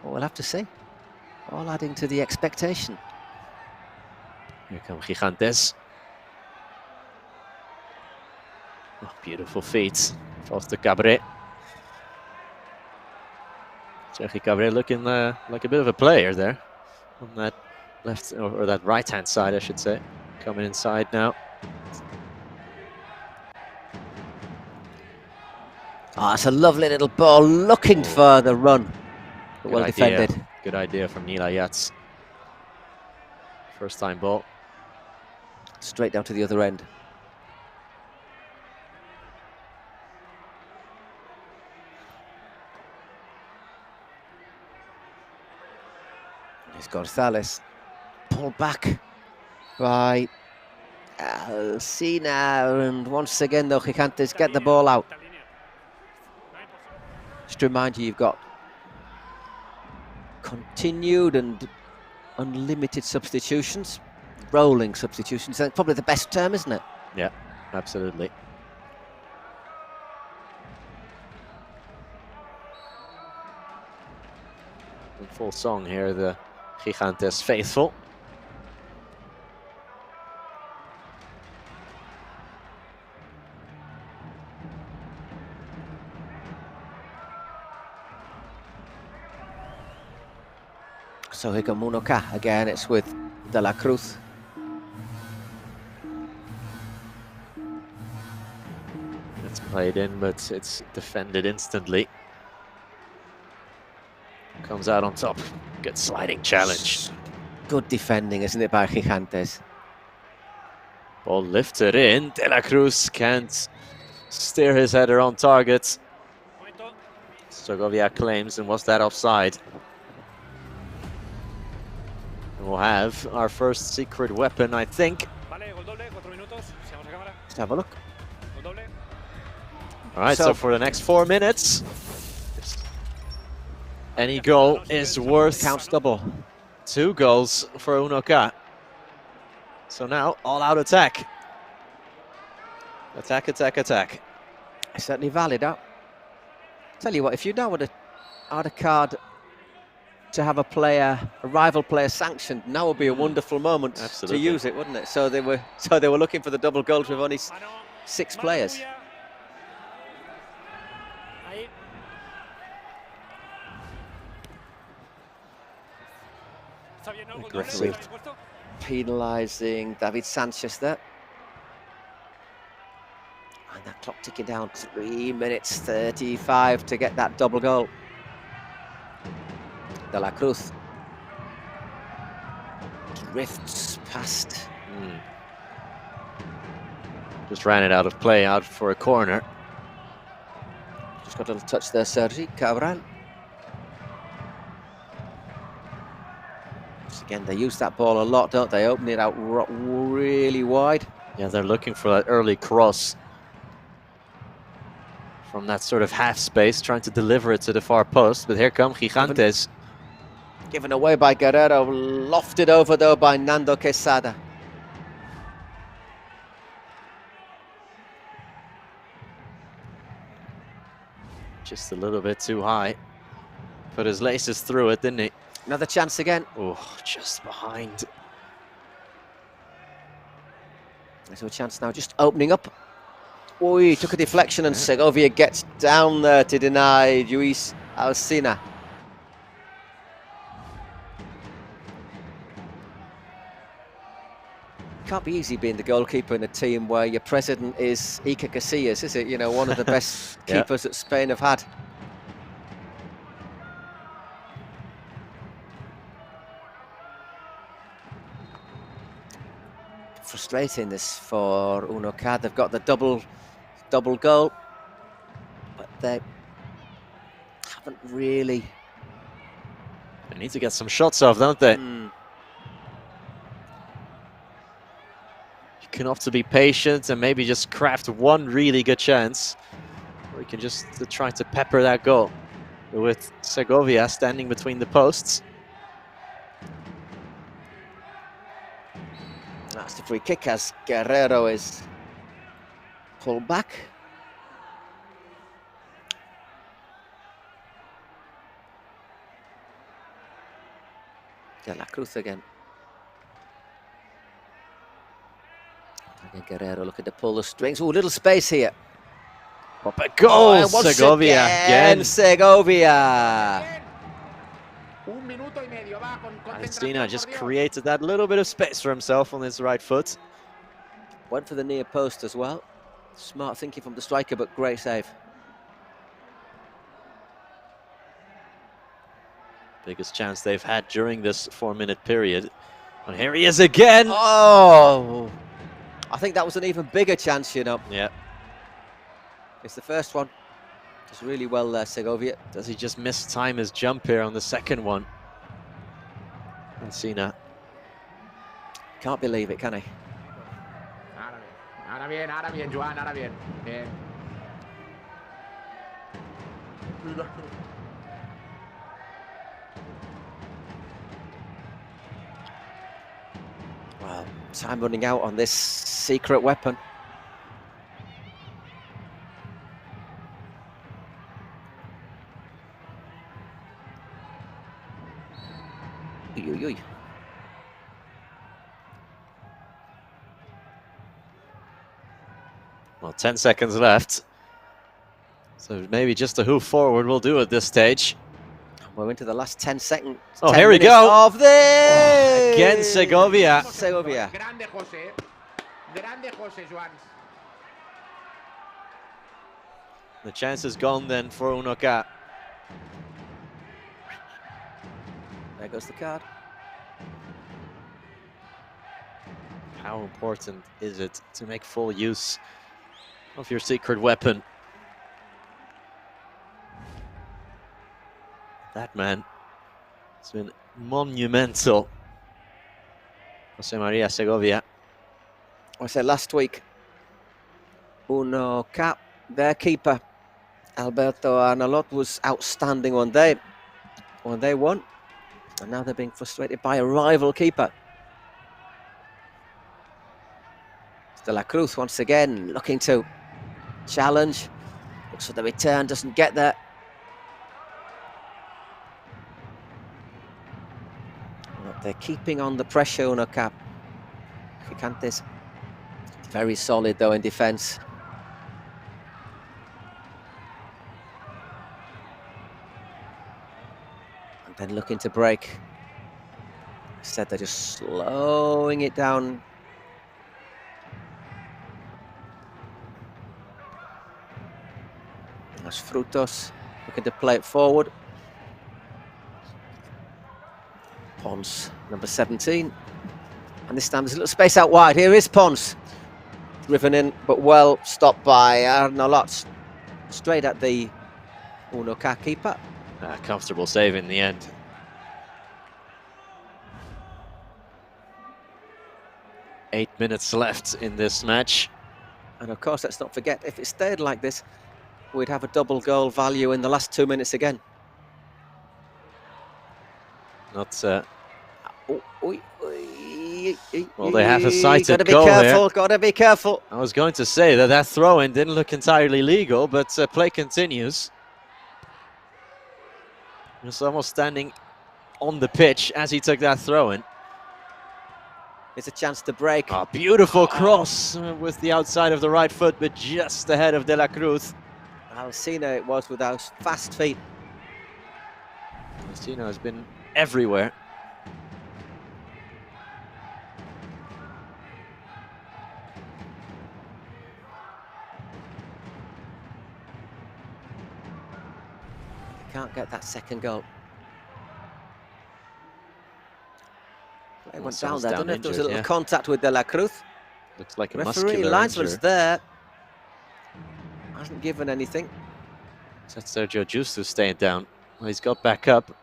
Well, we'll have to see. All adding to the expectation. Here come Gigantes. Oh, beautiful feet. Foster Cabré. Sergi Cabré looking like a bit of a player there. On that left, or that right-hand side, I should say. Coming inside now. Oh, it's a lovely little ball, looking for the run. But well defended. Good idea from Nila Yats. First time ball. Straight down to the other end. Here's Gonzalez. Pulled back by Alcina. And once again, though, Gigantes get the ball out. Just to remind you, you've got continued and unlimited substitutions, rolling substitutions. That's probably the best term, isn't it? Yeah, absolutely. In full song here, the Gigantes faithful. So here comes Munoca again. It's with De La Cruz. It's played in, but it's defended instantly. Comes out on top. Good sliding challenge. Good defending, isn't it, by Gigantes? Ball lifted in. De La Cruz can't steer his header on target. Segovia claims, and was that offside? We'll have our first secret weapon, I think. Let's have a look. All right, so for the next 4 minutes, any goal is worth counts double. 2 goals for Unoca. So now, all-out attack. Attack, attack, attack. It's certainly valid, huh? Tell you what, if you now would have had a card to have a rival player sanctioned, now would be a wonderful moment to use it, wouldn't it? So they were looking for the double goals with only 6 players. Aggressive. Penalising David Sanchez there. And that clock ticking down, 3 minutes 35 to get that double goal. De La Cruz drifts past. Just ran it out of play, out for a corner. Just got a little touch there, Sergi Cabral. Once again, they use that ball a lot, don't they? Open it out really wide. Yeah, they're looking for that early cross from that sort of half space, trying to deliver it to the far post. But here come Gigantes. Given away by Guerrero, lofted over though by Nando Quesada. Just a little bit too high. Put his laces through it, didn't he? Another chance again. Oh, just behind. There's a chance now, just opening up. Oh, he took a deflection and Segovia gets down there to deny Luis Alcina. Can't be easy being the goalkeeper in a team where your president is Iker Casillas, is it? You know, one of the best keepers that Spain have had. Frustrating this for Unoca. They've got the double goal, but they haven't really. They need to get some shots off, don't they? You can have to be patient and maybe just craft one really good chance, or you can just try to pepper that goal with Segovia standing between the posts. That's the free kick as Guerrero is pulled back. De La Cruz again. And Guerrero looking to pull the strings. Oh, little space here. Pop a goal, Segovia again. Segovia. Alcina just created that little bit of space for himself on his right foot. Went for the near post as well. Smart thinking from the striker, but great save. Biggest chance they've had during this 4-minute period. And here he is again. Oh, I think that was an even bigger chance, you know. Yeah. It's the first one. It's really well there, Segovia. Does he just mistime his jump here on the second one? Alcina. Can't believe it, can he? Ahora bien, Joan, ahora bien. Bien. Well, time running out on this secret weapon. Well, 10 seconds left. So maybe just a hoof forward will do at this stage. We're into the last 10 seconds. Oh, here we go. Of this! Oh, again, Segovia. Segovia. Grande José. Grande José, Joan. The chance is gone then for Unoca. There goes the card. How important is it to make full use of your secret weapon? That man has been monumental. Jose Maria Segovia. I said last week, Unoca, their keeper, Alberto Arnalot, was outstanding when they won. And now they're being frustrated by a rival keeper. De La Cruz once again looking to challenge. Looks for the return, doesn't get there. But they're keeping on the pressure, Unoca. Gigantes very solid though in defence. And then looking to break. Instead, they're just slowing it down. That's Frutos looking to play it forward. Pons, number 17. And this time there's a little space out wide. Here is Pons. Driven in, but well stopped by Arnalot. Straight at the Unoca keeper. Comfortable save in the end. Eight minutes left in this match. And of course, let's not forget, if it stayed like this, we'd have a double goal value in the last 2 minutes again. Not well, they have a sighted goal here. Gotta be careful. I was going to say that throw-in didn't look entirely legal, but play continues. He was almost standing on the pitch as he took that throw-in. It's a chance to break. Oh, beautiful cross with the outside of the right foot, but just ahead of De La Cruz. Alcina it was with those fast feet. Alcina has been everywhere. Can't get that second goal. It went down there. I don't know if there was a little contact with De La Cruz. Looks like a muscular injury. Linesman's there. Hasn't given anything. That's Sergio Justo staying down. Well, he's got back up.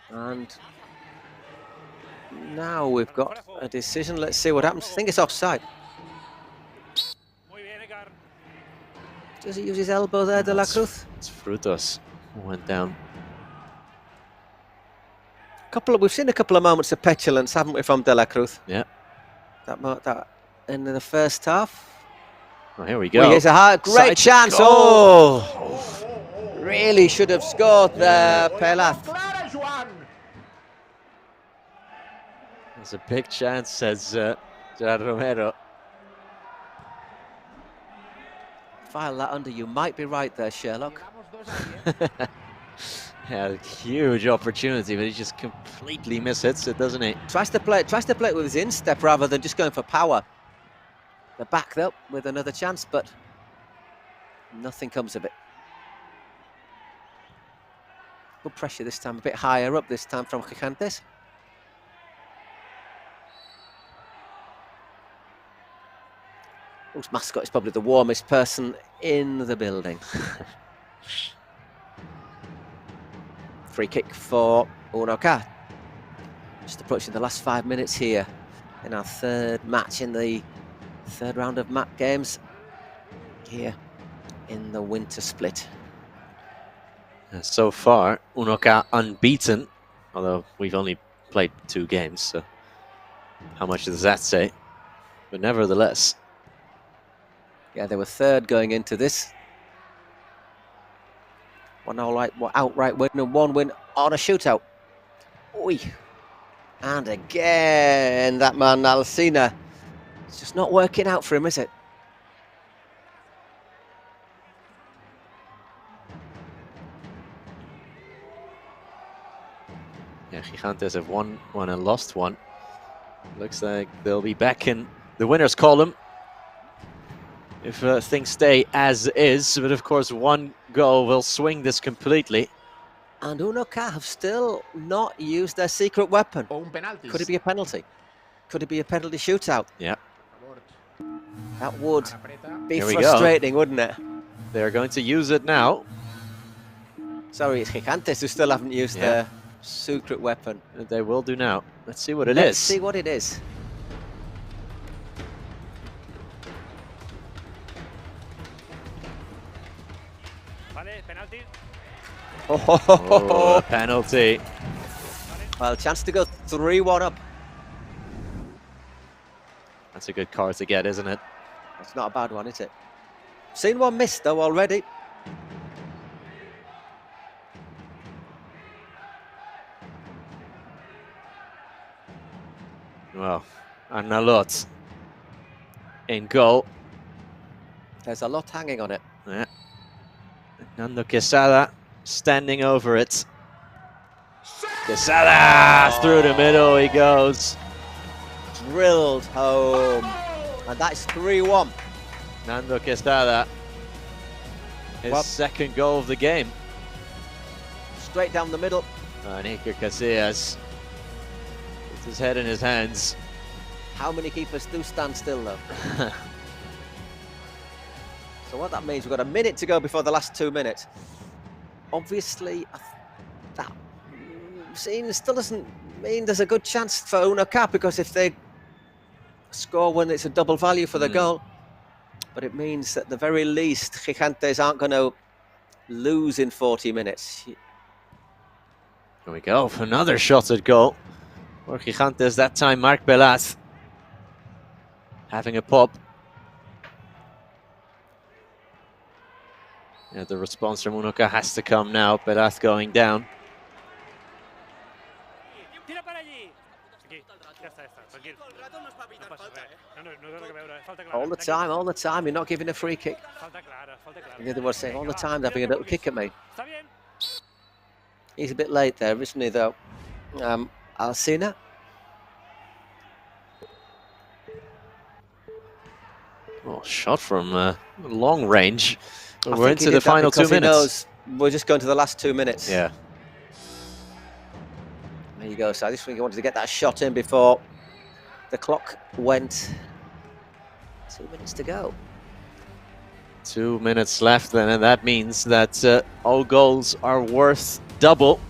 And now we've got a decision. Let's see what happens. I think it's offside. Does he use his elbow there, De La Cruz? It's Frutos who went down. We've seen a couple of moments of petulance, haven't we, from De La Cruz? Yeah. That in the first half. Oh, here we go. Well, here's a great chance. Oh! Really should have scored there, Pelas. There's a big chance, says Gerard Romero. File that under. You might be right there, Sherlock. Yeah, huge opportunity, but he just completely mishits it, doesn't he? Tries to play it with his instep rather than just going for power. They're backed up with another chance, but nothing comes of it. Good pressure this time, a bit higher up this time from Gigantes. Whose mascot is probably the warmest person in the building. Free kick for Unoca. Just approaching the last 5 minutes here in our third match in the third round of map games here in the winter split. So far, Unoca unbeaten, although we've only played 2 games, so how much does that say? But nevertheless. Yeah, they were third going into this. One outright win and 1 win on a shootout. Oi. And again, that man Alcina. It's just not working out for him, is it? Yeah, Gigantes have won one and lost one. Looks like they'll be back in the winner's column if things stay as is, but of course 1 goal will swing this completely. And Unoca have still not used their secret weapon. Could it be a penalty? Could it be a penalty shootout? Yeah. That would be frustrating, wouldn't it? They're going to use it now. Sorry, it's Gigantes who still haven't used their secret weapon. They will do now. Let's see what it is. Let's see what it is. Oh, penalty. Well, chance to go 3-1 up. That's a good card to get, isn't it? It's not a bad one, is it? Seen one missed, though, already. Well, and a lot in goal. There's a lot hanging on it. Yeah. Nando Quesada standing over it. Quesada through the middle he goes. Drilled home. And that's 3-1. Nando Quesada, his second goal of the game. Straight down the middle. And Iker Casillas with his head in his hands. How many keepers do stand still though? So what that means, we've got a minute to go before the last 2 minutes. Obviously, that still doesn't mean there's a good chance for Unoca, because if they score when it's a double value for the goal, but it means at the very least Gigantes aren't going to lose in 40 minutes. Here we go for another shot at goal for Gigantes, that time Marc Pelaz having a pop. Yeah, the response from Unoca has to come now. Pelaz going down. All the time, you're not giving a free kick. The other was saying all the time, having a little kick at me. He's a bit late there, isn't he, though? Alcina. Oh, shot from long range. We're into the final 2 minutes. We're just going to the last 2 minutes. Yeah. There you go. So I just think he wanted to get that shot in before the clock went. 2 minutes to go. 2 minutes left then, and that means that all goals are worth double.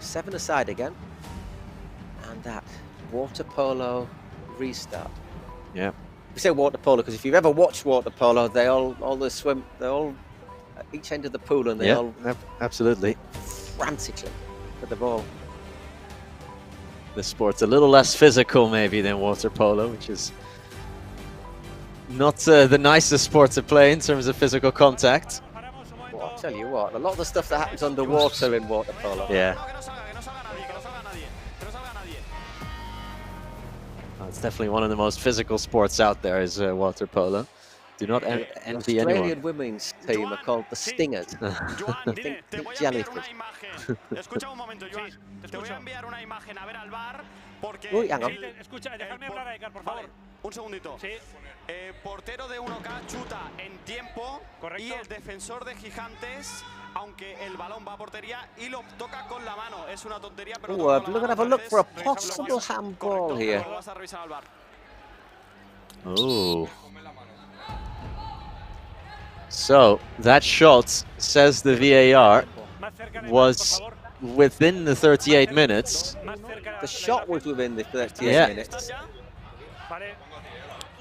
Seven aside again. And that water polo restart. Yeah. We say water polo because if you've ever watched water polo, they all swim, they're all at each end of the pool, and they all absolutely frantically for the ball. The sport's a little less physical maybe than water polo, which is not the nicest sport to play in terms of physical contact. Well, I'll tell you what, a lot of the stuff that happens underwater in water polo. Yeah. It's definitely one of the most physical sports out there is water polo. Do not envy anyone. The Australian women's team are called the Stingers. Think jellyfish. Escucha un momento, Joan. Te voy a enviar una imagen a ver al bar porque... Uy, hang on. Escucha, dejadme hablar a Iker, por favor. Un segundito. Sí. Portero de 1K chuta en tiempo. Correcto. Y el defensor de Gigantes, aunque el balón va a portería y lo toca con la mano. Es una tontería, pero we're going to have a look for a possible handball here. Oh. So that shot, says the VAR, was within the 38 minutes. The shot was within the 38 minutes.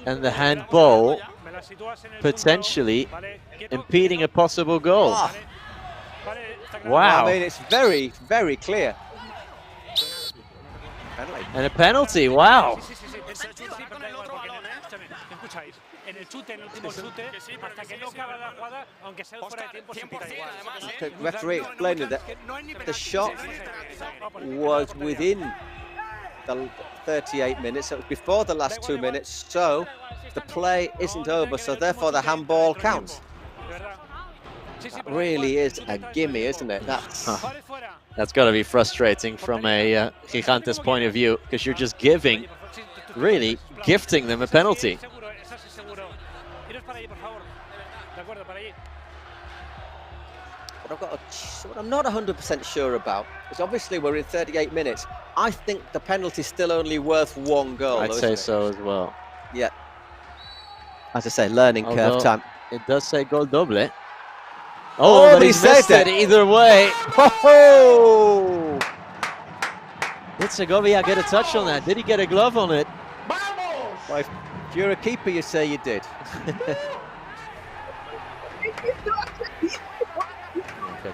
And the handball potentially impeding a possible goal. Oh. Wow. I mean, it's very, very clear. And a penalty, wow. En el chute, en el último chute, hasta que no acaba la jugada, aunque sea fuera de tiempo, se pita igual. The referee explained that the shot was within the 38 minutes, so it was before the last 2 minutes, so the play isn't over, so therefore the handball counts. That really is a gimme, isn't it? That's got to be frustrating from a Gigantes point of view, because you're just giving, really gifting them a penalty. What I'm not 100% sure about is obviously we're in 38 minutes. I think the penalty's still only worth 1 goal. I'd say so as well. Yeah. As I say, learning curve time. It does say goal doble. Oh, but he missed it either way. Oh! Did Segovia get a touch on that? Did he get a glove on it? Well, if you're a keeper, you say you did.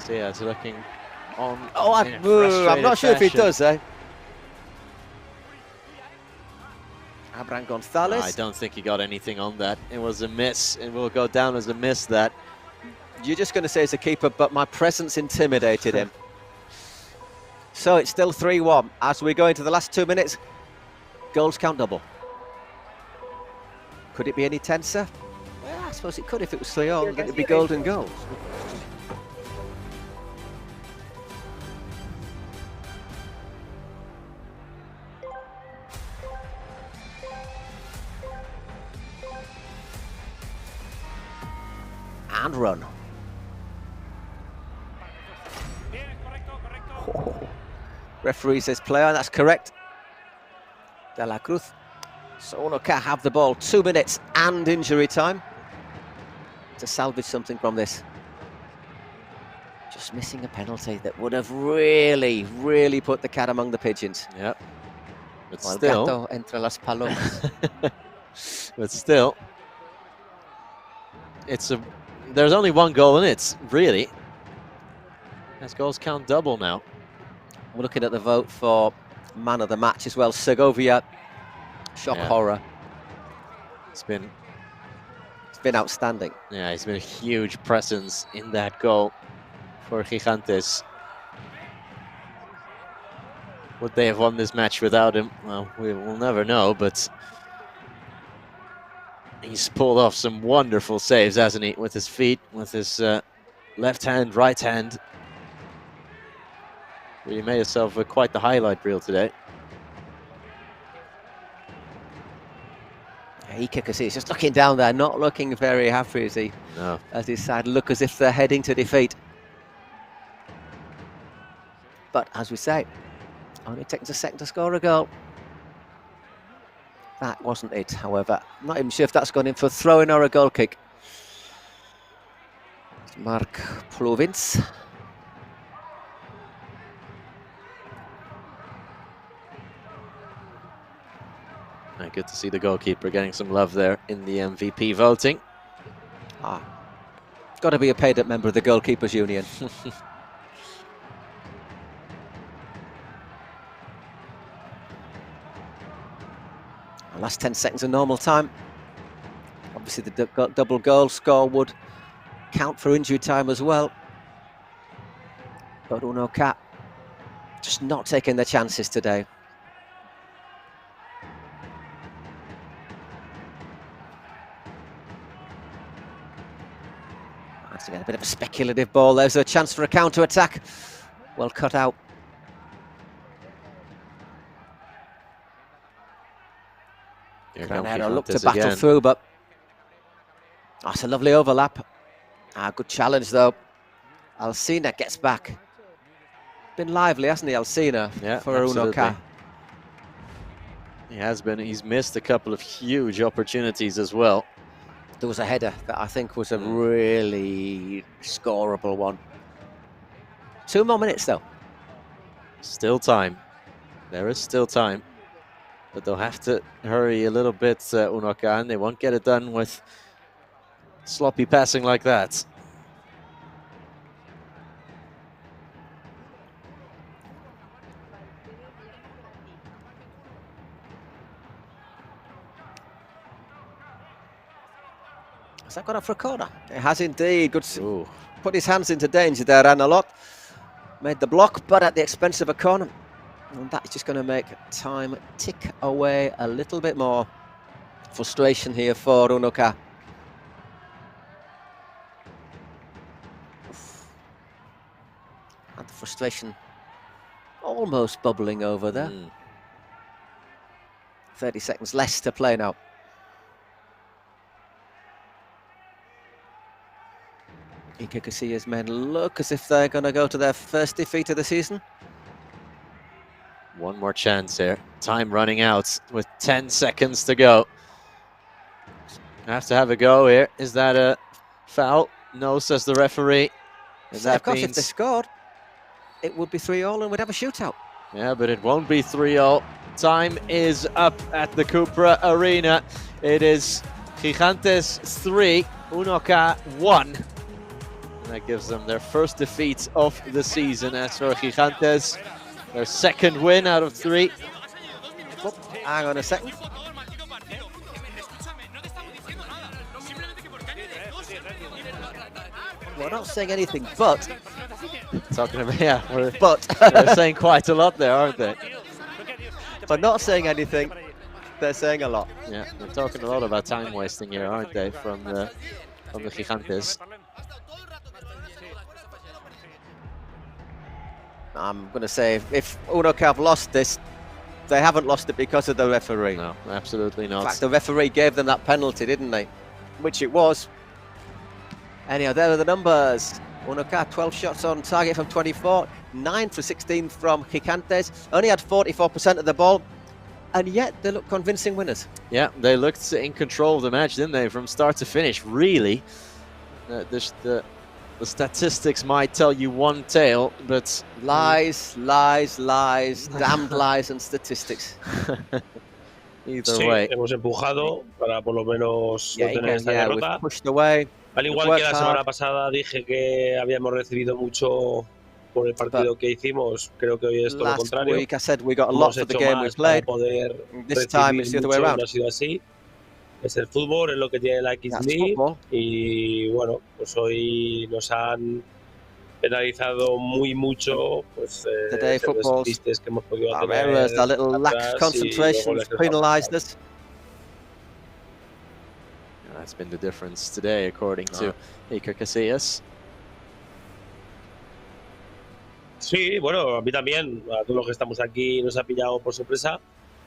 Yeah, it's looking on. Oh, I'm not sure if he does, eh? Abraham Gonzalez. No, I don't think he got anything on that. It was a miss. It will go down as a miss. That. You're just going to say it's a keeper, but my presence intimidated him. So it's still 3-1 as we go into the last 2 minutes. Goals count double. Could it be any tenser? Well, suppose it could if it was 3-all, then it'd be golden goals. And run. Oh. Referee says player, that's correct. De la Cruz. So Unoca have the ball, 2 minutes and injury time to salvage something from this. Just missing a penalty that would have really, really put the cat among the pigeons. Yep. But El still, gato entre las palomas. but still, there's only 1 goal in it, really. As goals count double now. We're looking at the vote for man of the match as well. Segovia, shock horror. It's been outstanding. Yeah, he's been a huge presence in that goal for Gigantes. Would they have won this match without him? Well, we'll never know, but he's pulled off some wonderful saves, hasn't he? With his feet, with his left hand, right hand. He made himself quite the highlight reel today. He's just looking down there, not looking very happy, is he? No. As his side look as if they're heading to defeat. But as we say, only takes a second to score a goal. That wasn't it, however. I'm not even sure if that's gone in for a throw-in or a goal kick. It's Mark Plovins. Good to see the goalkeeper getting some love there in the MVP voting. Got to be a paid-up member of the Goalkeepers Union. Last 10 seconds of normal time. Obviously the double goal score would count for injury time as well. But Unoca just not taking their chances today. Again, a bit of a speculative ball. There's a chance for a counter-attack. Well cut out. Granero looked to battle through, but that's a lovely overlap. Good challenge, though. Alcina gets back. Been lively, hasn't he, Alcina, for Unoca? He has been. He's missed a couple of huge opportunities as well. There was a header that I think was a really scoreable one. 2 more minutes, though. Still time. There is still time. But they'll have to hurry a little bit, Unoca, and they won't get it done with sloppy passing like that. Has that gone up for a corner? It has indeed. Good. Put his hands into danger there, ran a lot. Made the block, but at the expense of a corner. And that's just going to make time tick away a little bit more. Frustration here for Unoca. And the frustration almost bubbling over there. 30 seconds less to play now. Ikekasia's men look as if they're going to go to their first defeat of the season. One more chance here. Time running out with 10 seconds to go. Have to have a go here. Is that a foul? No, says the referee. And that of course, if they scored, it would be 3-all and we'd have a shootout. Yeah, but it won't be 3-all. Time is up at the Cupra Arena. It is Gigantes 3, Unoca 1. That gives them their first defeat of the season. As for Gigantes, their second win out of 3. Oh, hang on a second. We're not saying anything, but... Talking about, but they're saying quite a lot there, aren't they? But not saying anything, they're saying a lot. Yeah, they're talking a lot about time wasting here, aren't they, from the from the Gigantes. I'm going to say, if Unoca have lost this, they haven't lost it because of the referee. No, absolutely not. In fact, the referee gave them that penalty, didn't they? Which it was. Anyhow, there are the numbers. Unoca, 12 shots on target from 24, 9 for 16 from Gigantes. Only had 44% of the ball, and yet they look convincing winners. Yeah, they looked in control of the match, didn't they, from start to finish, really. The statistics might tell you one tale, but... Lies, lies, lies, damned lies and statistics. Either way. Hemos empujado para por lo menos contener esta derrota. Pushed away. Al igual que la semana pasada dije que habíamos recibido mucho por el partido que hicimos, creo que hoy es todo lo contrario. Last week I said we got a lot for the game we played. This time it's the other way around. No ha sido así. Es el fútbol, es lo que tiene la Kings League, y bueno, pues hoy nos han penalizado mucho, pues los tristes que hemos podido tener. A little lack of concentration penalized us. That's been the difference today, according to Iker Casillas. Sí, bueno, a mí también, a todos los que estamos aquí nos ha pillado por sorpresa.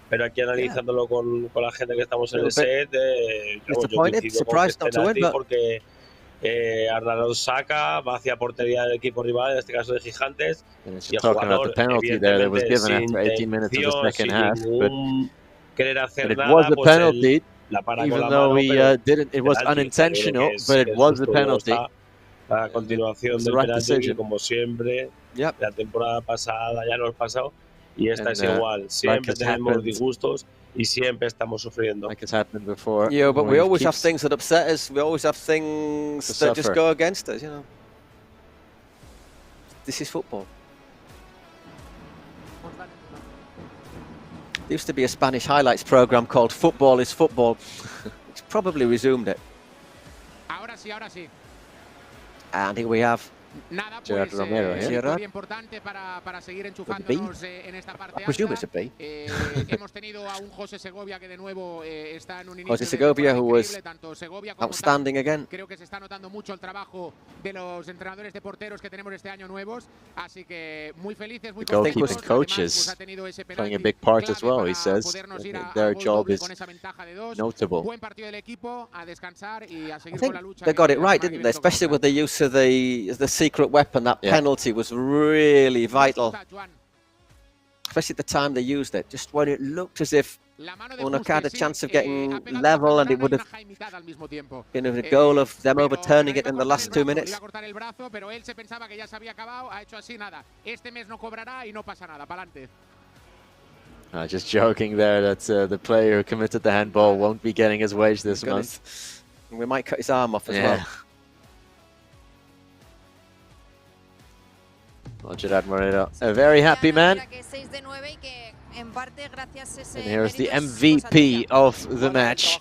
Pero aquí analizándolo con la gente que estamos en el set, yo coincido con este penalti porque Arnaud saca, va hacia portería del equipo rival, en este caso de Gigantes, y el jugador, evidentemente, sin intención, sin ningún querer hacer nada, pues él la para con la mano, it was unintentional, but it was a penalty. A continuación del penalti, que como siempre, la temporada pasada, ya no el pasado, y esta es igual, siempre tenemos disgustos y siempre estamos sufriendo. Like it's happened before. Yeah, but we always have things that upset us. We always have things that just go against us, you know. This is football. There used to be a Spanish highlights program called Football is Football. It's probably resumed it. Ahora sí, ahora sí. And here we have Nada, Gerard pues, Romero, victoria importante para seguir enchufándonos en esta parte alta. Hemos tenido a un José Segovia que de nuevo está en un inicio José Segovia, who was tanto Segovia como outstanding again. Creo que se está notando mucho el trabajo de los entrenadores de porteros que tenemos este año nuevos, así que muy felices, muy contentos. The coaches playing a big part as well, he says. Their job is notable. Buen partido del equipo, a descansar y a seguir con la lucha. They got it right, didn't they? Especially with the use of the secret weapon. That penalty was really vital, especially at the time they used it, just when it looked as if Unoca had a chance of getting level and it would have been a goal of them overturning it in the last 2 minutes. Just joking there that the player who committed the handball won't be getting his wage this month. We might cut his arm off as well. Well, Gerard Moreno, a very happy man. And here's the MVP of the match,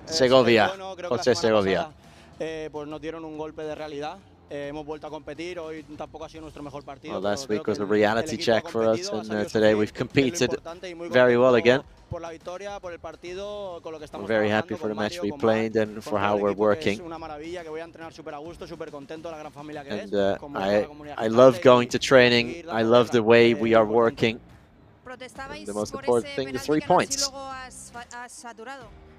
Segovia, José Segovia. Pues nos dieron un golpe de realidad. Hemos vuelto a competir. Hoy tampoco ha sido nuestro mejor partido. Well, last week was a reality check for us, and today we've competed very well again. We're very happy for the match we played and for how we're working. And I love going to training. I love the way we are working. And the most important thing, the 3 points.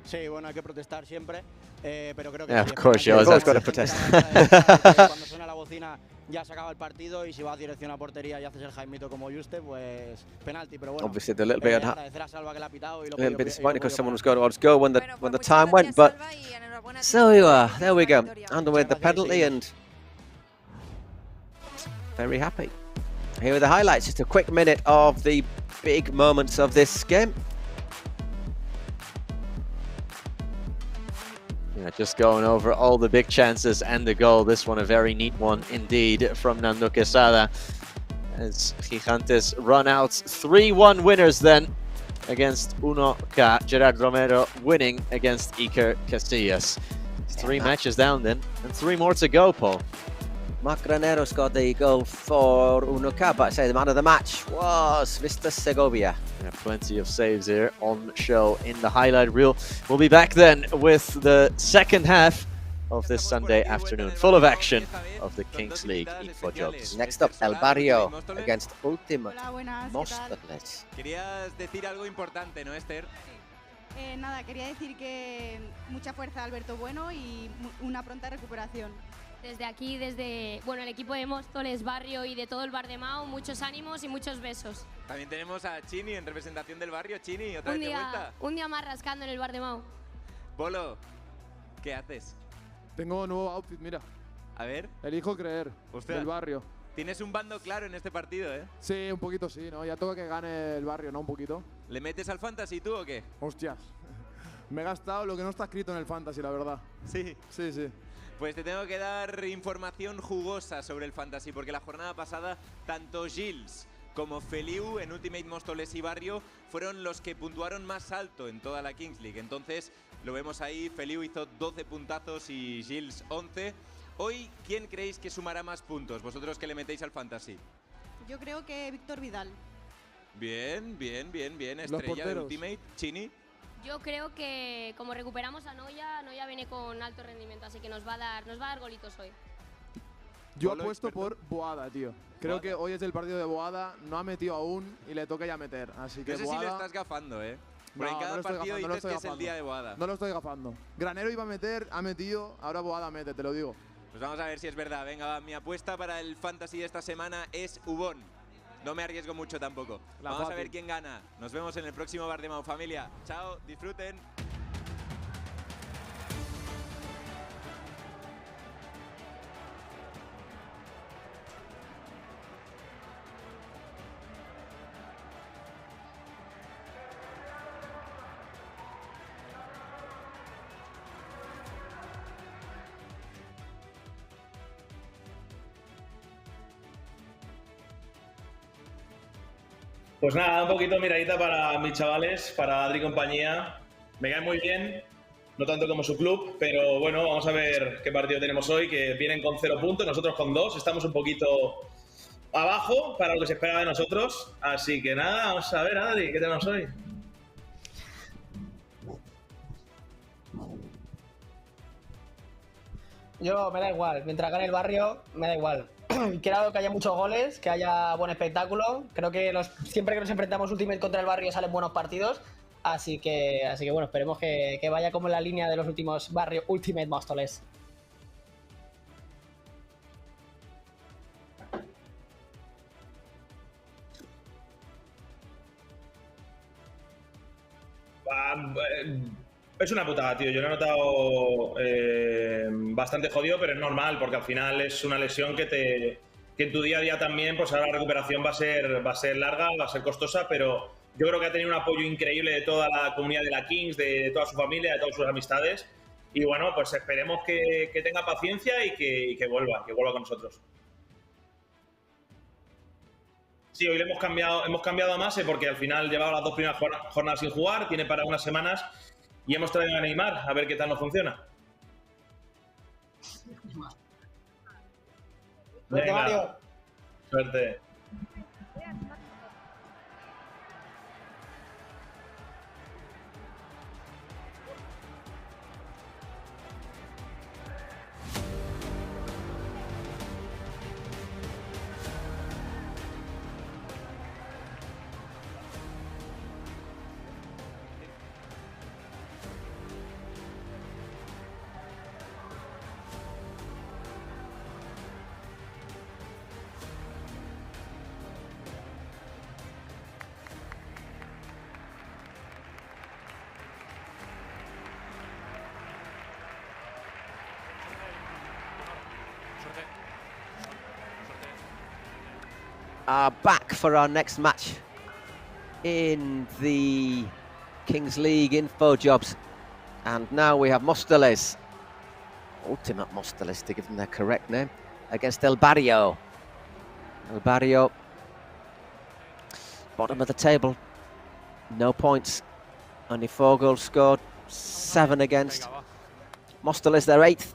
Sí, bueno, hay que protestar siempre, pero creo que of course, you always have to protest. Cuando suena la bocina ya se acaba el partido y si vas dirección a portería y haces el jaimito como Juste, pues penalti, pero bueno. Obviously, a little bit disappointed because someone was going towards goal when the time went, but so you are. There we go. Underway the penalty and very happy. Here are the highlights. Just a quick minute of the big moments of this game. Yeah, just going over all the big chances and the goal. This one a very neat one indeed from Nando Quesada. As Gigantes run out 3-1 winners then against Unoca. Gerard Romero winning against Iker Casillas. 3 matches down then and 3 more to go, Paul. Marc Granero scored the goal for Unoca, but I say the man of the match was Mr. Segovia. Yeah, plenty of saves here on show in the highlight reel. We'll be back then with the second half of this Sunday afternoon, full of action of the Kings League InfoJobs. Next up, El Barrio against Ultimate Móstoles. Querías decir algo importante, ¿no, Esther? Nada, quería decir que mucha fuerza a Alberto Bueno y una pronta recuperación. Desde aquí, desde el equipo de Móstoles, Barrio y de todo el Bardemao, muchos ánimos y muchos besos. También tenemos a Chini en representación del barrio. Chini, otra vez de vuelta. Un día más rascando en el Bardemao. Polo, ¿qué haces? Tengo nuevo outfit, mira. A ver. Elijo creer. Ostras. Del barrio. Tienes un bando claro en este partido, ¿eh? Sí, un poquito sí, ¿no? Ya toca que gane el barrio, ¿no? Un poquito. ¿Le metes al fantasy tú o qué? Hostias. Me he gastado lo que no está escrito en el fantasy, la verdad. Sí. Sí, sí. Pues te tengo que dar información jugosa sobre el fantasy, porque la jornada pasada tanto Gilles como Feliu en Ultimate Móstoles y Barrio fueron los que puntuaron más alto en toda la Kings League. Entonces, lo vemos ahí, Feliu hizo 12 puntazos y Gilles 11. Hoy, ¿quién creéis que sumará más puntos? Vosotros que le metéis al fantasy. Yo creo que Víctor Vidal. Bien. Estrella de Ultimate. Chini. Yo creo que como recuperamos a Noya viene con alto rendimiento, así que nos va a dar golitos hoy. Yo apuesto por Boada, tío. Creo que hoy es el partido de Boada, no ha metido aún y le toca ya meter. Así que No sé Boada… si lo estás gafando, ¿eh? Porque en cada partido dices que es el día de Boada. No lo estoy gafando. Granero iba a meter, ha metido, ahora Boada mete, te lo digo. Pues vamos a ver si es verdad. Venga, mi apuesta para el fantasy de esta semana es Ubón. No me arriesgo mucho tampoco. Vamos a ver quién gana. Nos vemos en el próximo Bardemao, familia. Chao, disfruten. Pues nada, un poquito miradita para mis chavales, para Adri y compañía. Me cae muy bien, no tanto como su club, pero bueno, vamos a ver qué partido tenemos hoy, que vienen con 0 puntos, nosotros con 2. Estamos un poquito abajo para lo que se espera de nosotros. Así que nada, vamos a ver, Adri, ¿qué tenemos hoy? Yo me da igual, mientras gane el barrio, me da igual. Quiero que haya muchos goles, que haya buen espectáculo. Creo que siempre que nos enfrentamos Ultimate contra el barrio salen buenos partidos. Así que bueno, esperemos que vaya como en la línea de los últimos barrio Ultimate Móstoles. Es una putada, tío. Yo lo he notado bastante jodido, pero es normal, porque al final es una lesión que en tu día a día también, pues ahora la recuperación va a ser larga, va a ser costosa, pero yo creo que ha tenido un apoyo increíble de toda la comunidad de la Kings, de toda su familia, de todas sus amistades. Y bueno, pues esperemos que tenga paciencia y que vuelva con nosotros. Sí, hoy le hemos cambiado a Mase porque al final llevaba las 2 primeras jornadas sin jugar, tiene para unas semanas. Y hemos traído a Neymar, a ver qué tal nos funciona. Suerte, Mario. Suerte. Are back for our next match in the Kings League InfoJobs, and now we have Móstoles, Ultimate Móstoles to give them their correct name, against El Barrio. El Barrio, bottom of the table, no points, only 4 goals scored, 7 against. Móstoles, they're 8th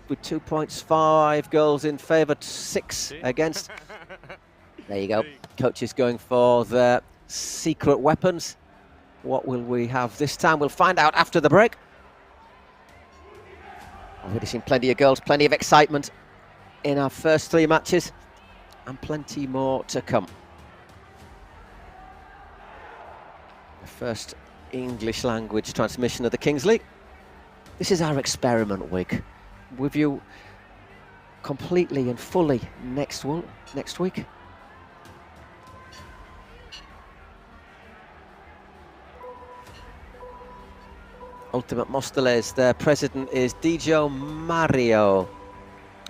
with 2 points, 5 goals in favour, 6 against. There you go. Coach is going for the secret weapons. What will we have this time? We'll find out after the break. I've already seen plenty of goals, plenty of excitement in our first 3 matches, and plenty more to come. The first English language transmission of the Kings League. This is our experiment week. With you completely and fully next week. Ultimate Móstoles, their president is Dijo Mario.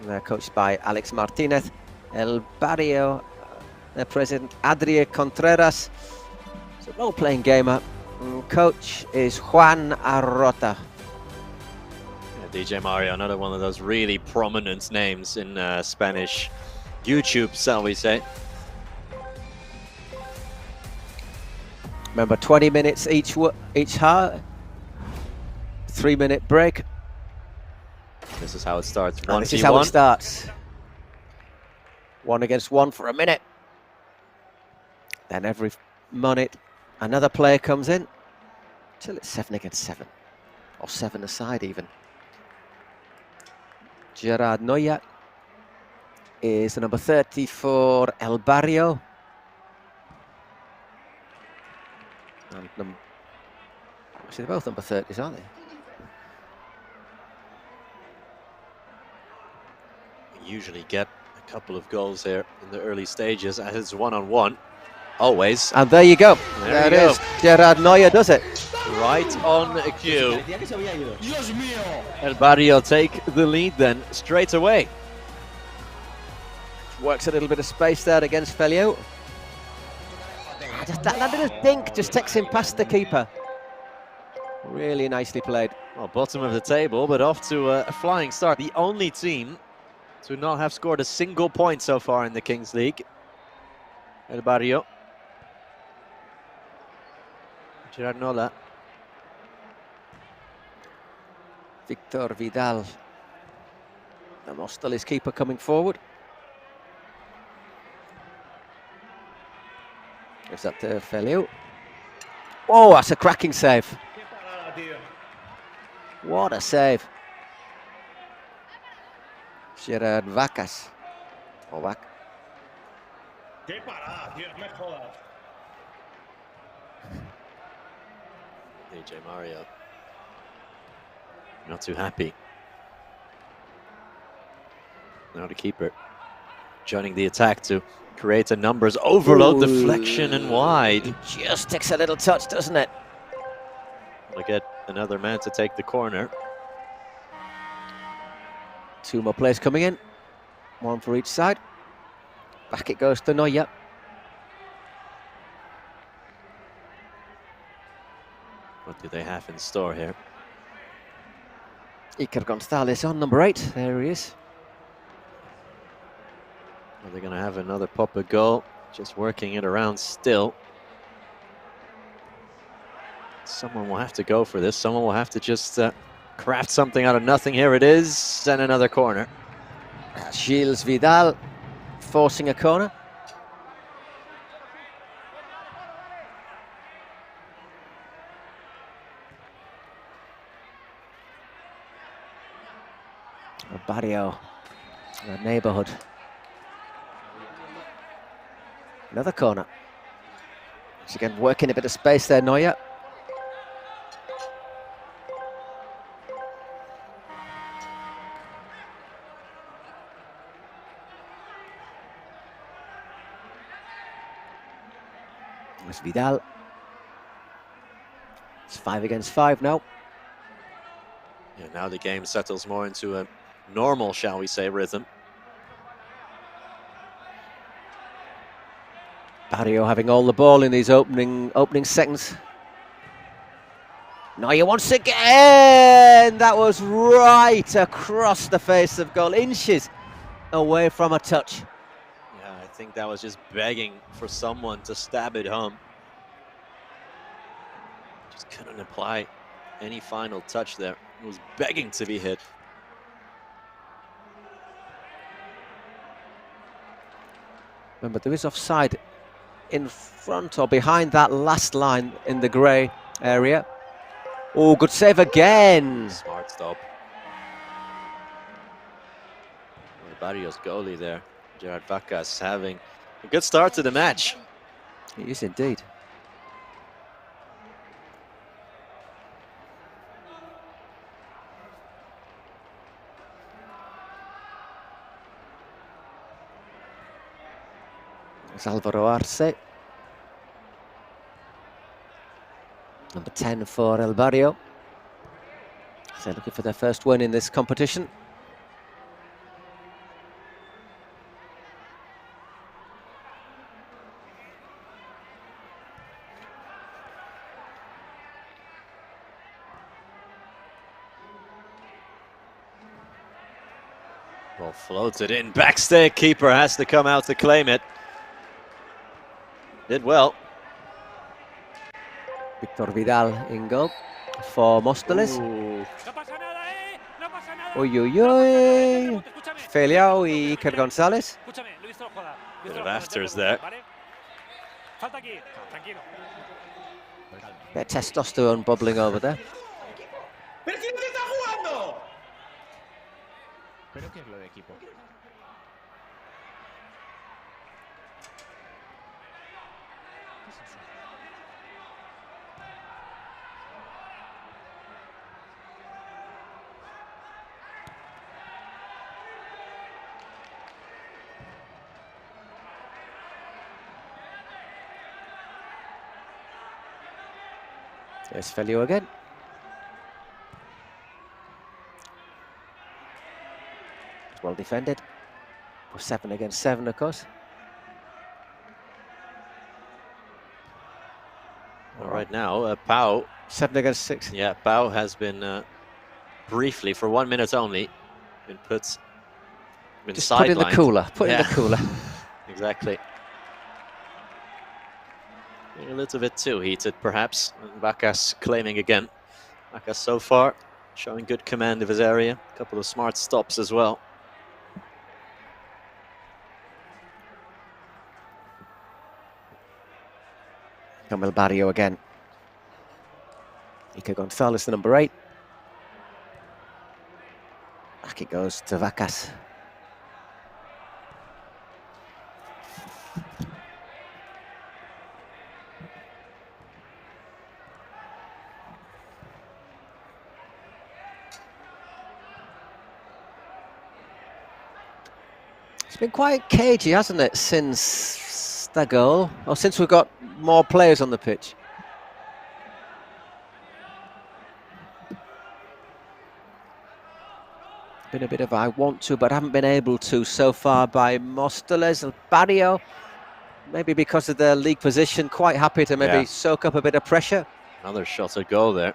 They're coached by Alex Martinez. El Barrio, their president Adrià Contreras. It's a role-playing gamer. Coach is Juan Arrota. DJ Mario, another one of those really prominent names in Spanish YouTube, shall we say. Remember, 20 minutes each half. 3-minute break. This is how it starts. This is how it starts. 1 against 1 for a minute. Then every minute, another player comes in till it's 7 against 7, or 7 aside even. Gerard Noya is the number 30 for El Barrio. And actually, they're both number 30s, aren't they? Usually get a couple of goals here in the early stages as it's 1-on-1 always, and there you go. There it is. Gerard Noya does it right on cue. El Barrio take the lead then straight away. Works a little bit of space there against Felio. Just that little dink just takes him past the keeper. Really nicely played. Well, bottom of the table, but off to a flying start. The only team to not have scored a single point so far in the Kings League. El Barrio. Gerard Noya. Victor Vidal, the Móstoles keeper, coming forward. Is that Felio? Oh, that's a cracking save. What a save. Gerard Vacas. O Vac. Qué parada, tío, me jodas. DJ Mario. Not too happy. Now the keeper joining the attack to create a numbers overload. Ooh. Deflection and wide. It just takes a little touch, doesn't it? We'll get another man to take the corner. 2 more players coming in. 1 for each side. Back it goes to Noya. What do they have in store here? Iker Gonzalez on number 8. There he is. Are they going to have another pop-up goal? Just working it around still. Someone will have to go for this. Someone will have to just craft something out of nothing. Here it is, and another corner. Gilles Vidal forcing a corner. Barrio, the neighbourhood. Another corner. Once again, working a bit of space there, Noya. There's Vidal. It's 5 against 5 now. Yeah, now the game settles more into a normal, shall we say, rhythm. Barrio having all the ball in these opening seconds. Noya once again! That was right across the face of goal, inches away from a touch. Yeah, I think that was just begging for someone to stab it home. Just couldn't apply any final touch there. It was begging to be hit. Remember, there is offside in front or behind that last line in the grey area. Oh, good save again. Smart stop. Barrio's goalie there, Gerard Vacas, having a good start to the match. He is indeed. It's Alvaro Arce. Number 10 for El Barrio. So looking for their first win in this competition. Well, floats it in. Backstay keeper has to come out to claim it. Did well. Victor Vidal in goal for Móstoles. Uy, uy, uy. Feliao y Iker González. Bit of afters there. Bit of testosterone bubbling over there. ¿Pero quién está jugando? ¿Pero qué es lo de equipo? There's Feliu again. Well defended. 7 against 7, of course. All right now, Pau. 7 against 6. Yeah, Pau has been briefly, for 1 minute only, been just put in the cooler. Put in the cooler. Exactly. A little bit too heated, perhaps. Vacas claiming again. Vacas so far showing good command of his area. A couple of smart stops as well. El Barrio again. Iker González, the number 8. Back it goes to Vacas. It's been quite cagey, hasn't it, since the goal? Or since we've got more players on the pitch? Been a bit of I want to, but haven't been able to so far by Móstoles. El Barrio, maybe because of their league position, quite happy to maybe soak up a bit of pressure. Another shot at goal there.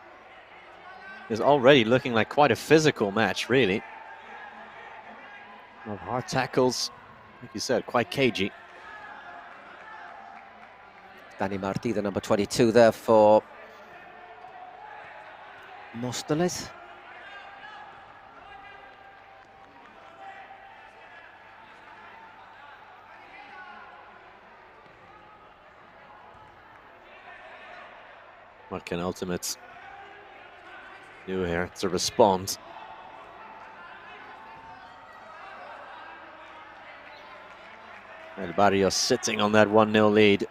It's already looking like quite a physical match, really. Of hard tackles, like you said, quite cagey. Dani Martí, the number 22 there for Móstoles. What can Ultimates do here to respond? El Barrio sitting on that 1-0 lead.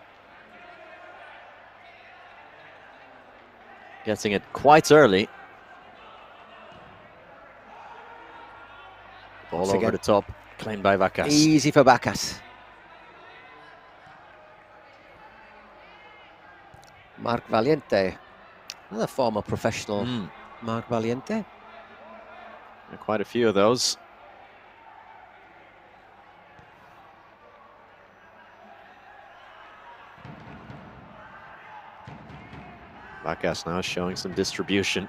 Getting it quite early. Ball over the top, claimed by Vacas. Easy for Vacas. Marc Valiente, another former professional. Marc Valiente. Quite a few of those. Vacas now showing some distribution.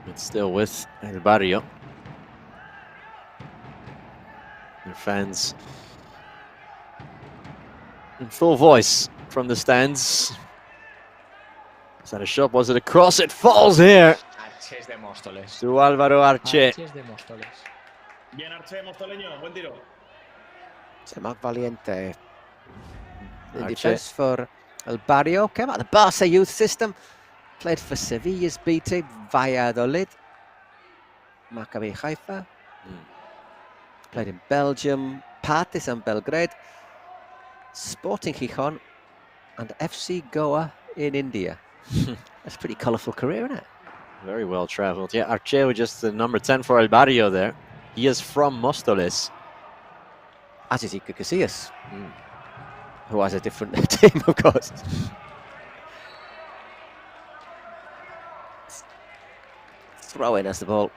It's still with El Barrio. Their fans in full voice from the stands. Is that a shot? Was it a cross? It falls here. Arche de Móstoles. To Álvaro Arche. Arche de Móstoles. Bien, Arche, mostoleño, buen tiro. So Marc Valiente in defense for El Barrio. Came out of the Barca youth system. Played for Sevilla's BT, Valladolid, Maccabi Haifa, Played in Belgium, Partizan Belgrade, Sporting Gijón, and FC Goa in India. That's a pretty colourful career, isn't it? Very well travelled. Yeah, Archeo just the number 10 for El Barrio there. He is from Móstoles. As is Iker Casillas, who has a different team, of course. Throw in as the ball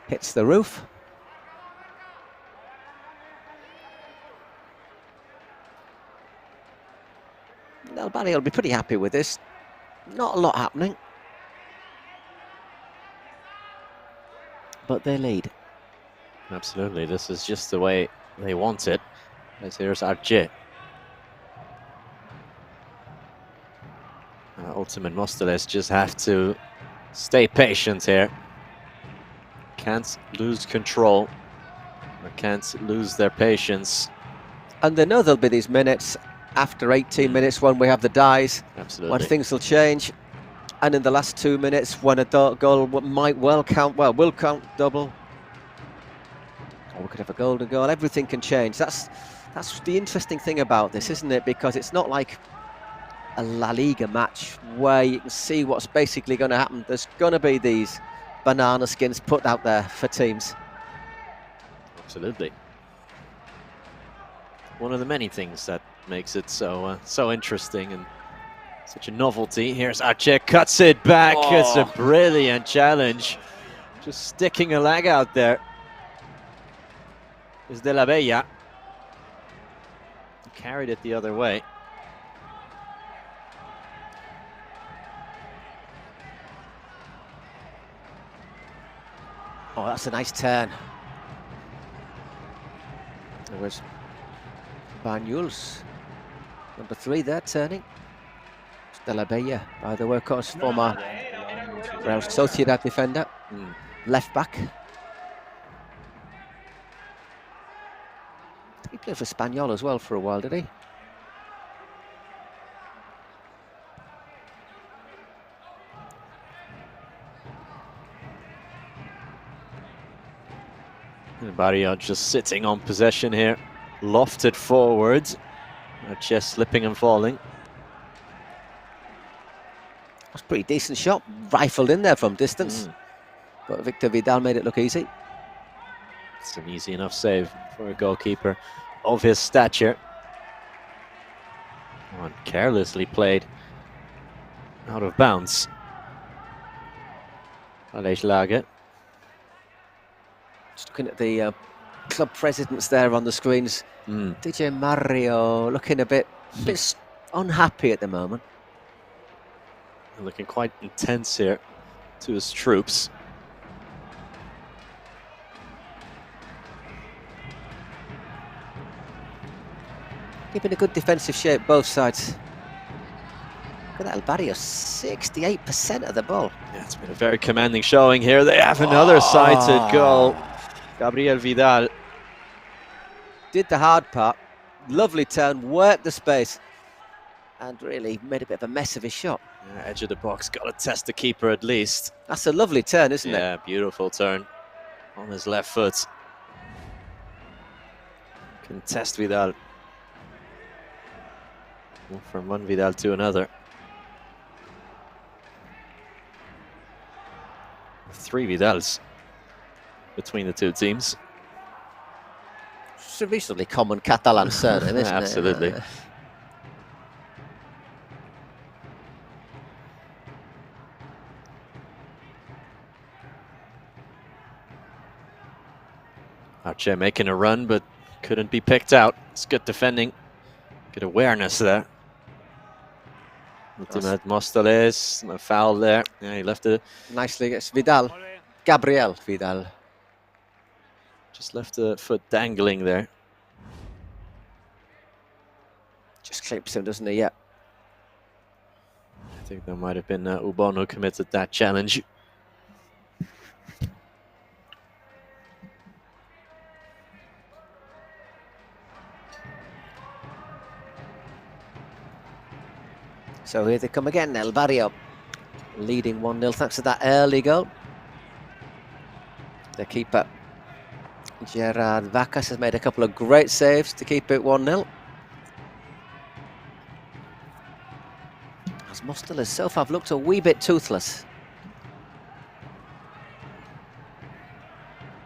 hits the roof. El Barrio will be pretty happy with this. Not a lot happening, but they lead. Absolutely, this is just the way they want it. As here's Arche. Ultimate Móstoles just have to stay patient here. Can't lose control, or can't lose their patience. And they know there'll be these minutes after 18 minutes when we have the dies, Absolutely. when things will change. And in the last 2 minutes when a goal might well count, will count double. Or we could have a golden goal. Everything can change. That's the interesting thing about this, isn't it? Because it's not like a La Liga match where you can see what's basically going to happen. There's going to be these banana skins put out there for teams. Absolutely. One of the many things that makes it so interesting and such a novelty. Here's Arche, cuts it back. Oh. It's a brilliant challenge. Just sticking a leg out there. Is De La Bella. Carried it the other way. Oh, that's a nice turn. There was Banyuls, number 3 there, turning. De La Bella, by the way, of course, former Real Sociedad defender, left back. He played for Espanyol as well for a while, did he? Barrio just sitting on possession here, lofted forwards, just slipping and falling. That's a pretty decent shot, rifled in there from distance. But Victor Vidal made it look easy. It's an easy enough save for a goalkeeper of his stature. Oh, carelessly played out of bounds. Aleix Lage. Just looking at the club presidents there on the screens. DJ Mario looking a bit unhappy at the moment. Looking quite intense here to his troops. Keeping a good defensive shape, both sides. Look at that, El Barrio, 68% of the ball. Yeah, it's been a very commanding showing here. They have another sighted goal. Gabriel Vidal did the hard part. Lovely turn, worked the space, and really made a bit of a mess of his shot. Yeah, edge of the box, got to test the keeper at least. That's a lovely turn, isn't it? Yeah, beautiful turn on his left foot. Can test Vidal. From one Vidal to another. 3 Vidals between the two teams. It's a reasonably common Catalan surname, isn't it? Absolutely. Arche making a run, but couldn't be picked out. It's good defending, good awareness there. Ultimate Móstoles, a foul there. Yeah, he left it nicely. It's Vidal, Gabriel Vidal. Just left the foot dangling there. Just clips him, doesn't he? Yeah. I think that might have been Ubon who committed that challenge. So here they come again, El Barrio leading 1-0 thanks to that early goal. The keeper Gerard Vacas has made a couple of great saves to keep it 1-0. As Mosteles so far have looked a wee bit toothless.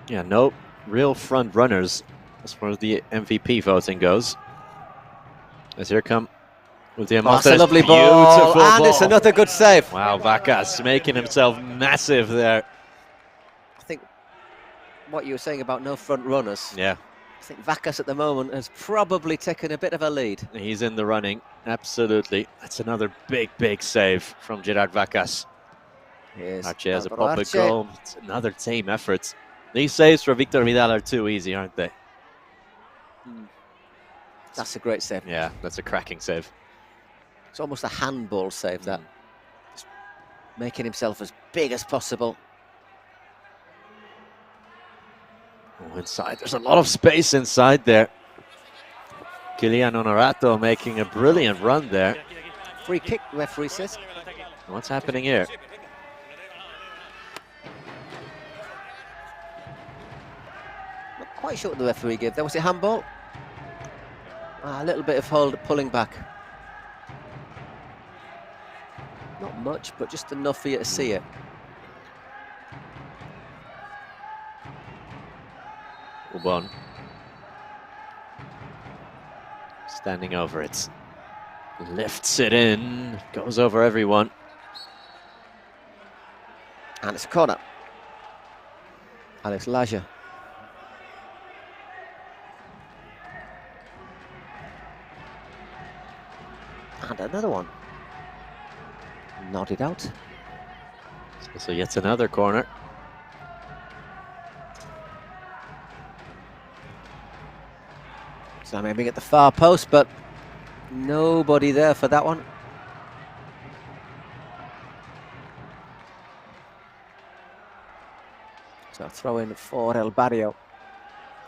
Yeah, no real front runners as far as the MVP voting goes. As here come with the That's a lovely ball, and it's another good save. Wow, Vacas making himself massive there. I think what you were saying about no front runners. Yeah. I think Vacas at the moment has probably taken a bit of a lead. He's in the running, absolutely. That's another big save from Gerard Vacas. Yes. Arce has a proper goal. It's another team effort. These saves for Victor Vidal are too easy, aren't they? That's a great save. Yeah, that's a cracking save. It's almost a handball save, that. Just making himself as big as possible. Oh, inside, there's a lot of space inside there. Kylian Honorato making a brilliant run there. Free kick, referee says. What's happening here? Not quite sure what the referee gave there. Was it handball? A little bit of pulling back. Not much, but just enough for you to see it. Ubon standing over it, lifts it in, goes over everyone, and it's a corner. Alex Laja. And another one. Nodded out. So yet another corner. So maybe at the far post, but nobody there for that one. So throw in for El Barrio.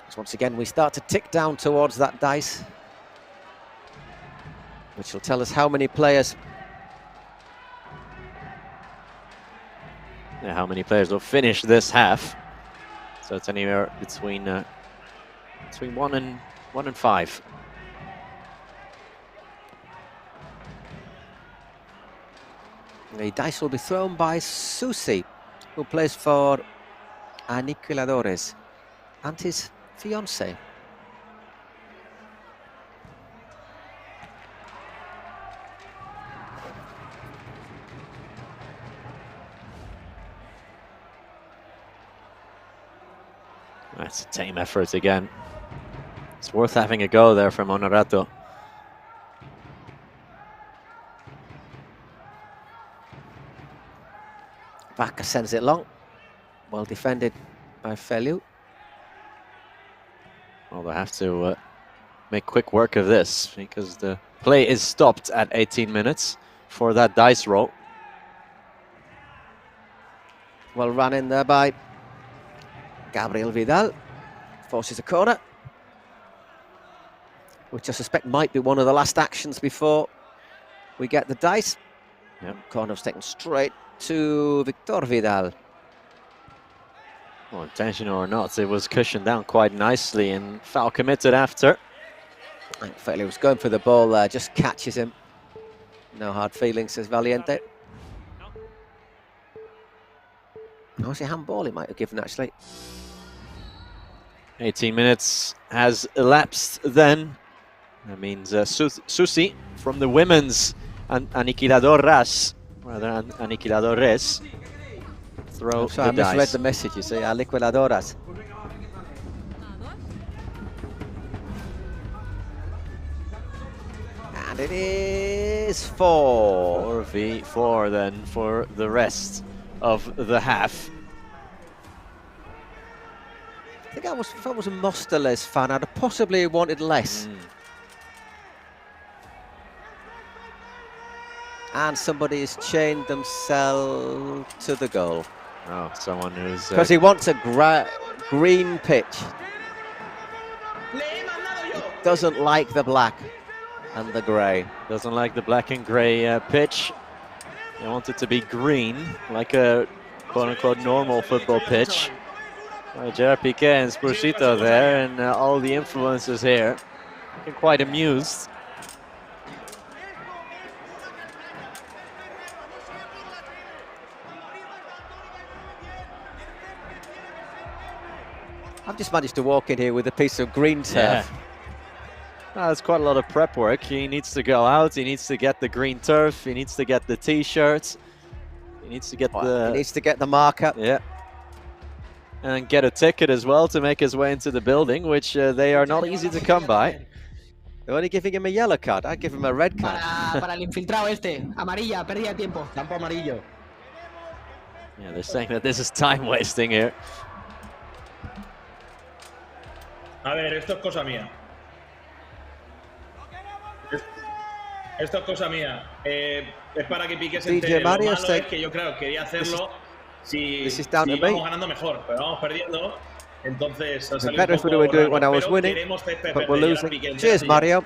So once again, we start to tick down towards that dice, which will tell us how many players. Yeah, how many players will finish this half? So it's anywhere between 1 and 5. The dice will be thrown by Susi, who plays for Aniquiladores, and his fiancée. That's a team effort again. It's worth having a go there from Honorato. Vaca sends it long. Well defended by Feliu. Well, they have to make quick work of this because the play is stopped at 18 minutes for that dice roll. Well run in there by Gabriel Vidal. Forces a corner, which I suspect might be one of the last actions before we get the dice. Yep. Corner was taken straight to Victor Vidal. Well, intentional or not, it was cushioned down quite nicely and foul committed after. I think Feliu was going for the ball there, just catches him. No hard feelings, says Valiente. No, it's a handball he might have given, actually. 18 minutes has elapsed then. That means Susi from the women's Aniquiladoras, rather Aniquiladores, throw the I dice. misread the message, you see, Aniquiladoras. And it is 4v4 then for the rest of the half. I think if I was a Mosteles fan, I'd have possibly wanted less. And somebody has chained themselves to the goal. Oh, someone who's... Because he wants a green pitch. He doesn't like the black and the grey. Doesn't like the black and grey pitch. He wants it to be green, like a quote-unquote normal football pitch. Gerard Piqué and Spursito there, and all the influencers here. Looking quite amused. I've just managed to walk in here with a piece of green turf. There's quite a lot of prep work. He needs to go out, he needs to get the green turf, he needs to get the t-shirts, he needs to get the marker. Yeah. And get a ticket as well to make his way into the building, which they are not easy to come by. They're only giving him a yellow card. I'd give him a red card. Para el infiltrado este. Amarilla, pérdida de tiempo. Campo amarillo. Yeah, they're saying that this is time wasting here. A ver, esto es cosa mía. Esto es cosa mía. Es para que Piqué se entere. Lo malo es que yo, claro, quería hacerlo si vamos ganando mejor, pero vamos perdiendo. Entonces, better if we were doing it when I was winning, but we're losing. Cheers, Mario.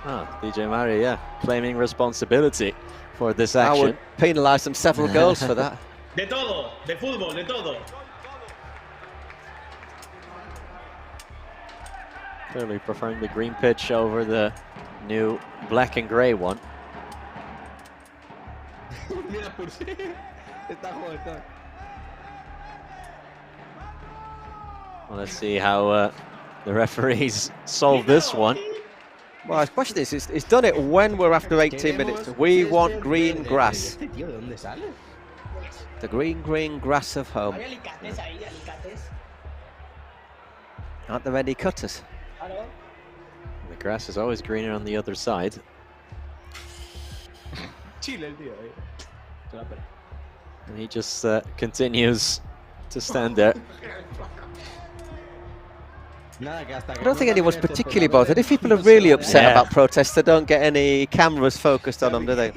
DJ Mario, yeah, claiming responsibility for this action. I would penalise them several goals for that. De todo, de fútbol, de todo. Clearly preferring the green pitch over the new black and grey one. Well, let's see how the referees solve this one. Well, the question is, he's done it when we're after 18 minutes. We want green grass. The green grass of home. Aren't there any cutters? The grass is always greener on the other side. And he just continues to stand there. I don't think anyone's particularly bothered. If people are really upset about protests, they don't get any cameras focused on them, do they?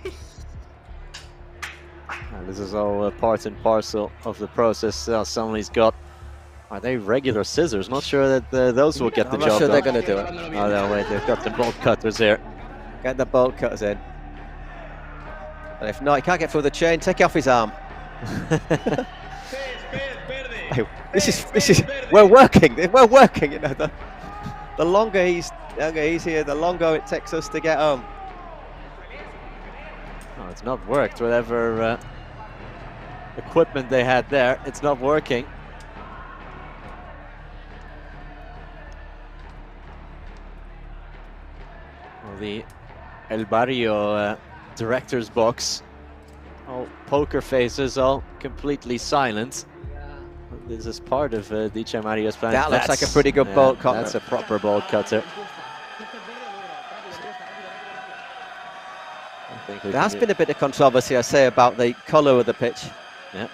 And this is all part and parcel of the process. Somebody's got... Are they regular scissors? Not sure that those will get the job done. I'm not sure they're going to do it. Oh, no, wait, they've got the bolt cutters here. Get the bolt cutters in. And if not, he can't get through the chain, take it off his arm. This is we're working, you know. The longer he's here, the longer it takes us to get home. Oh, it's not worked. Whatever equipment they had there, it's not working. Well, the El Barrio director's box, all poker faces, all completely silent. This is part of DJ Mario's plan. That looks like a pretty good bolt cutter. That's a proper bolt cutter. There has been a bit of controversy, I say, about the colour of the pitch. Yeah.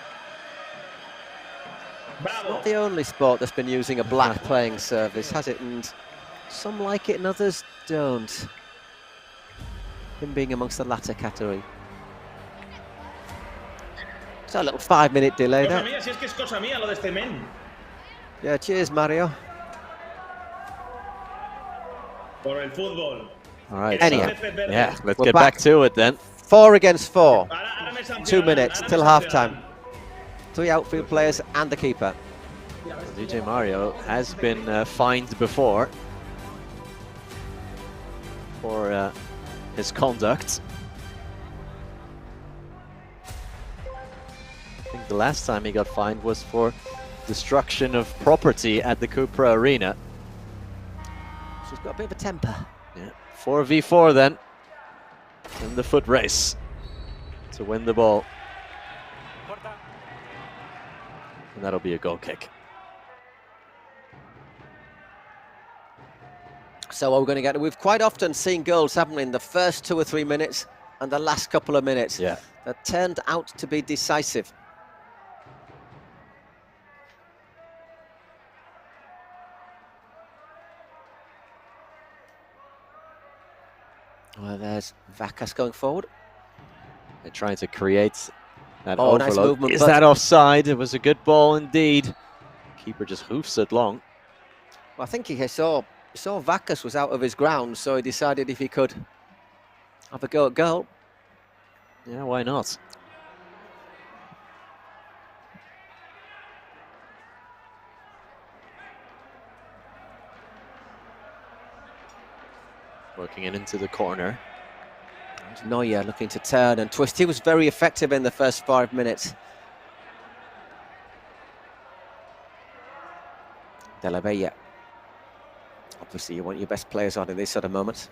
It's not the only sport that's been using a black playing surface, has it? And some like it and others don't. Him being amongst the latter category. So a little 5-minute delay there. Mía, si es que es cosa mía lo de este men. Yeah, cheers, Mario. Por el fútbol. All right. Anyhow, yeah, let's get back to it then. 4 against 4. 2 minutes till half-time. 3 outfield players and the keeper. DJ Mario has been fined before for his conduct. I think the last time he got fined was for destruction of property at the Cupra Arena. She's got a bit of a temper. Yeah, 4v4 then in the foot race to win the ball. And that'll be a goal kick. So what we're going to get, we've quite often seen goals, haven't we, in the first 2 or 3 minutes and the last couple of minutes. Yeah. That turned out to be decisive. Well, there's Vacas going forward. They're trying to create that overload. Nice movement. Is that offside? It was a good ball indeed. Keeper just hoofs it long. Well, I think he saw Vacas was out of his ground, so he decided if he could have a go at goal. Yeah, why not? Working it into the corner. Neuer looking to turn and twist. He was very effective in the first 5 minutes. De La Bella. Obviously, you want your best players on in these sort of moments.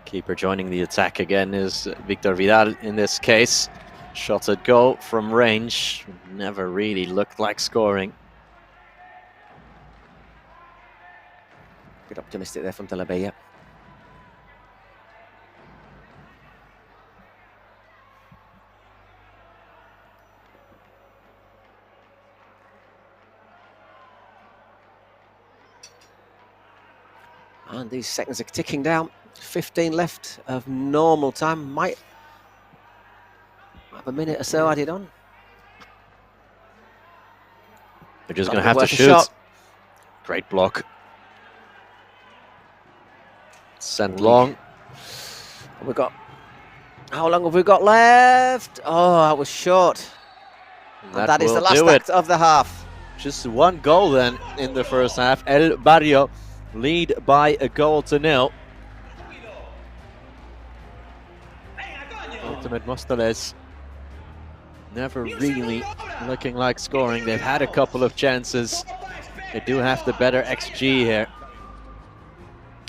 Keeper joining the attack again is Victor Vidal in this case. Shot at goal from range. Never really looked like scoring. Bit optimistic there from De La Bella. And these seconds are ticking down. 15 left of normal time. Might have a minute or so added on. They're just going to have to shoot. Great block. Sent long. We've got... How long have we got left? Oh, that was short. And that is the last act of the half. Just one goal then in the first half. El Barrio lead by a goal to nil. Ultimate Móstoles never really looking like scoring. They've had a couple of chances. They do have the better XG here.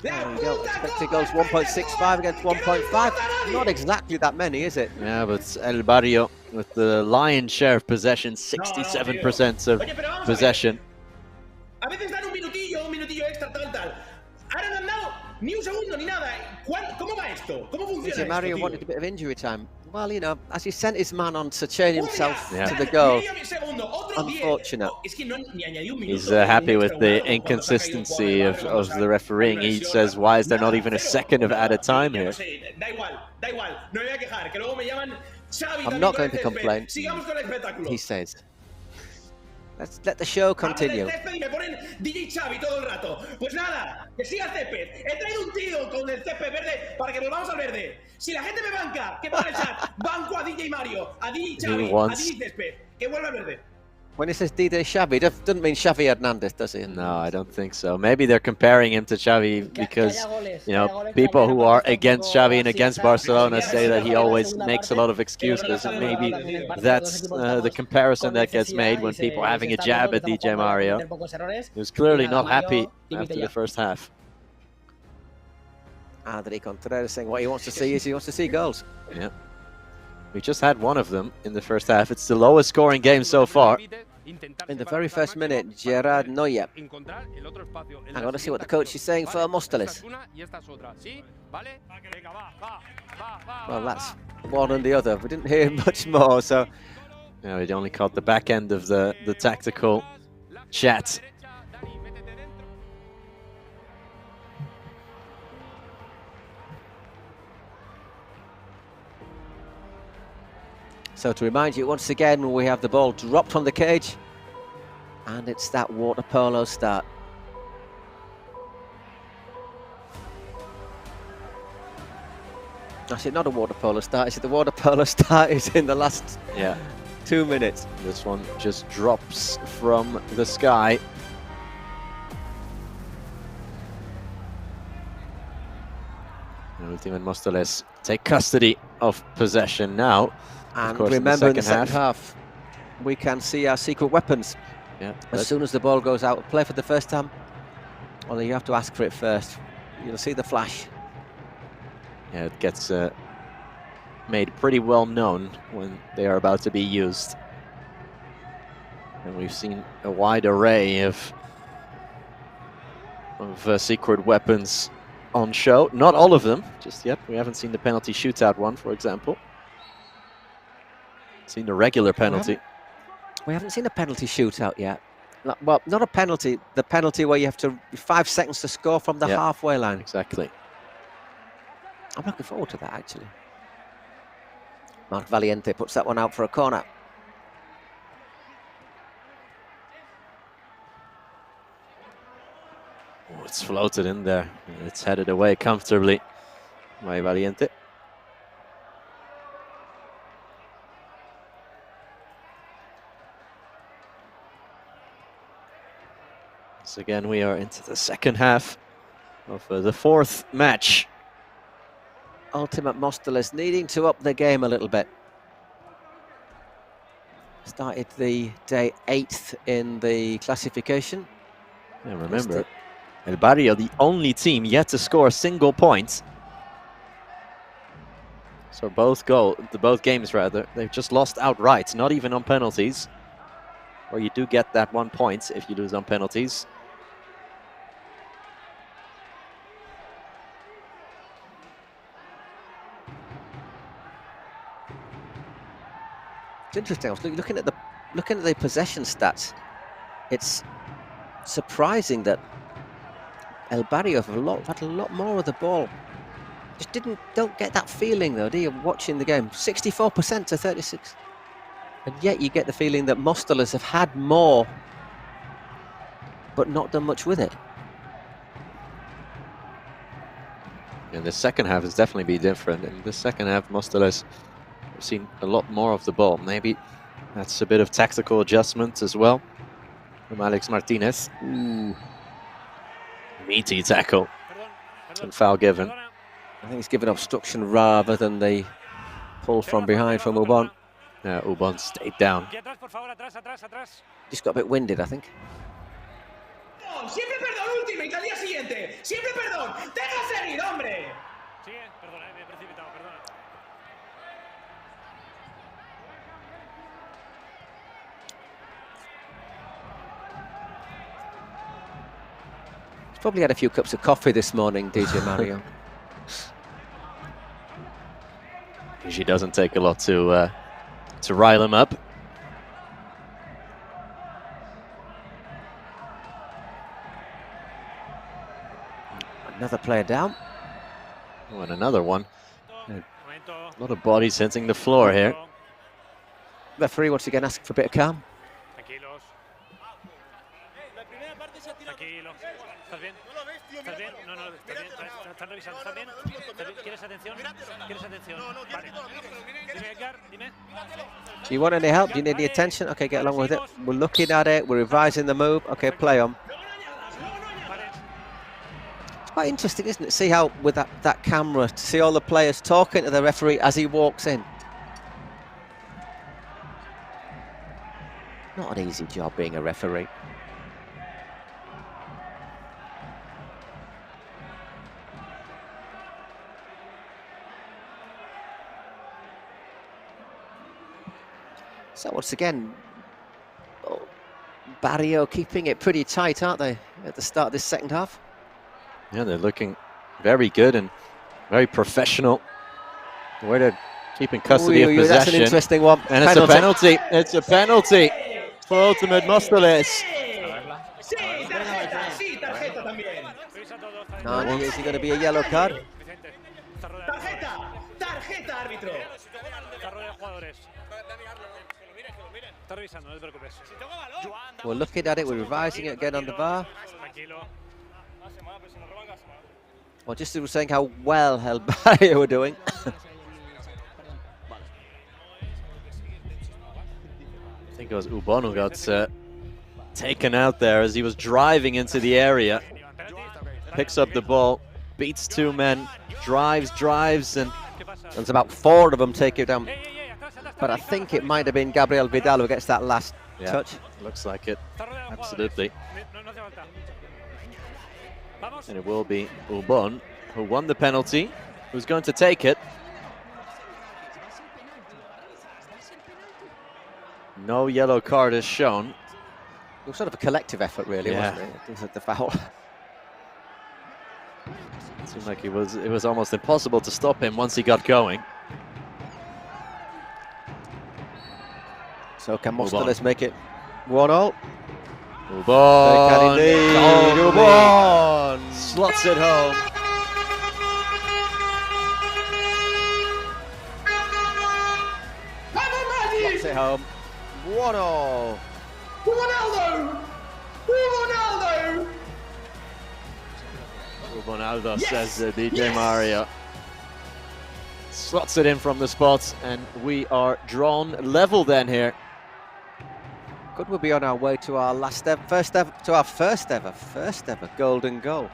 There we go. Expected goals 1.65 against 1.5. Not exactly that many, is it? Yeah, but El Barrio with the lion's share of possession, 67% of possession. A veces dan un minutillo extra, tal. Ahora no han dado ni un segundo ni nada. ¿Cómo va esto? ¿Cómo funciona esto, Mario tío? wanted a bit of injury time. Well, you know, as he sent his man on to chain himself to the goal. Unfortunate. He's happy with the inconsistency of the refereeing. He says, why is there not even a second of added time here? I'm not going to complain, he says. Let's let the show continue. Me ponen DJ Xavi todo el rato. Pues nada, que siga el césped. He traído un tío con el césped verde para que volvamos al verde. Si la gente me banca, que ponga el chat, banco a DJ Mario, a DJ Xavi, a DJ Césped, que vuelva al verde. When he says DJ Xavi, doesn't mean Xavi Hernandez, does he? No, I don't think so. Maybe they're comparing him to Xavi because, you know, people who are against Xavi and against Barcelona say that he always makes a lot of excuses, and maybe that's the comparison that gets made when people are having a jab at DJ Mario. He was clearly not happy after the first half. Adri Contreras saying what he wants to see is he wants to see goals. Yeah. We just had one of them in the first half. It's the lowest scoring game so far. In the very first minute, Gerard Neuer. I'm going to see what the coach is saying for Móstoles. Well, that's one and the other. We didn't hear much more, so... Yeah, we only caught the back end of the tactical chat. So to remind you, once again, we have the ball dropped on the cage. And it's that water polo start. Actually, not a water polo start. It's the water polo start is in the last 2 minutes. This one just drops from the sky. Ultimate Móstoles take custody of possession now. And remember, in the second half, we can see our secret weapons. Yeah. As soon as the ball goes out, play for the first time. Although you have to ask for it first. You'll see the flash. Yeah, it gets made pretty well known when they are about to be used. And we've seen a wide array of secret weapons on show. Not all of them just yet. We haven't seen the penalty shootout one, for example. Seen the regular penalty. We haven't seen a penalty shootout yet. Well, not a penalty. The penalty where you have to 5 seconds to score from the halfway line. Exactly. I'm looking forward to that, actually. Marc Valiente puts that one out for a corner. Oh, it's floated in there. It's headed away comfortably by Valiente. So again, we are into the second half of the fourth match. Ultimate Mostoles needing to up the game a little bit. Started the day 8th in the classification. Yeah, remember, El Barrio, the only team yet to score a single point. So both games rather, they've just lost outright, not even on penalties. Or you do get that 1 point if you lose on penalties. It's interesting. I was looking at the possession stats. It's surprising that El Barrio have had a lot more of the ball. Just don't get that feeling though, do you? Watching the game, 64% to 36, and yet you get the feeling that Mostoles have had more, but not done much with it. And the second half has definitely been different. In the second half, Mostoles have seen a lot more of the ball. Maybe that's a bit of tactical adjustment as well from Alex Martinez. Ooh. Meaty tackle and foul given. I think he's given obstruction rather than the pull from behind from Ubon. Yeah, Ubon stayed down. Just got a bit winded, I think. Siempre perdón, ultimate al día siguiente. Siempre perdón. Deja seguir, hombre. Sí, perdona, me he precipitado, perdona. He's probably had a few cups of coffee this morning, DJ Mario. Usually doesn't take a lot to rile him up. Another player down. Oh, and another one. A lot of bodies hitting the floor here. Referee once again asking for a bit of calm. Tranquilos. ¿Estás bien? ¿Estás bien? No, no, estás bien. Están revisando. ¿Estás bien? ¿Quieres atención? ¿Quieres atención? Vale. Dime, Edgar, dime. Do you want any help? Do you need any attention? Okay, get along with it. We're looking at it. We're revising the move. Okay, play on. It's quite interesting, isn't it? See how with that camera, to see all the players talking to the referee as he walks in. Not an easy job being a referee. So once again, Barrio keeping it pretty tight, aren't they, at the start of this second half? Yeah, they're looking very good and very professional. The way they're keeping custody of possession. That's an interesting one. And it's a penalty. It's a penalty for Ultimate Mostoles. No, is he going to be a yellow card? Tarjeta, árbitro. We're looking at it, we're revising it again on the VAR. Well, just was saying how well El Barrio were doing. I think it was Ubon who got taken out there as he was driving into the area. Picks up the ball, beats two men, drives, and there's about 4 of them take it down. But I think it might have been Gabriel Vidal who gets that last touch. Looks like it, absolutely. And it will be Ubon, who won the penalty, who's going to take it. No yellow card is shown. It was sort of a collective effort, really, wasn't it? It was the foul. It seemed like it was almost impossible to stop him once he got going. So can Mostoles make it 1-0? Ubon! They can indeed. Ubon! Slots it home. Slots it home. 1-0. Ronaldo! Ronaldo! Ronaldo, says DJ Mario. Slots it in from the spot, and we are drawn level then here. Could we be on our way to our first ever golden goal?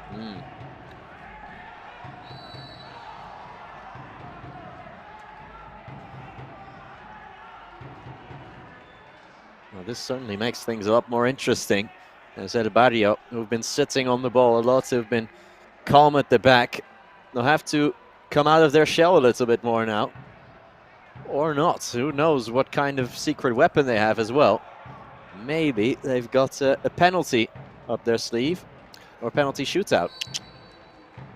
Well, this certainly makes things a lot more interesting. As El Barrio, who've been sitting on the ball a lot, have been calm at the back. They'll have to come out of their shell a little bit more now. Or not. Who knows what kind of secret weapon they have as well. Maybe they've got a penalty up their sleeve, or a penalty shootout.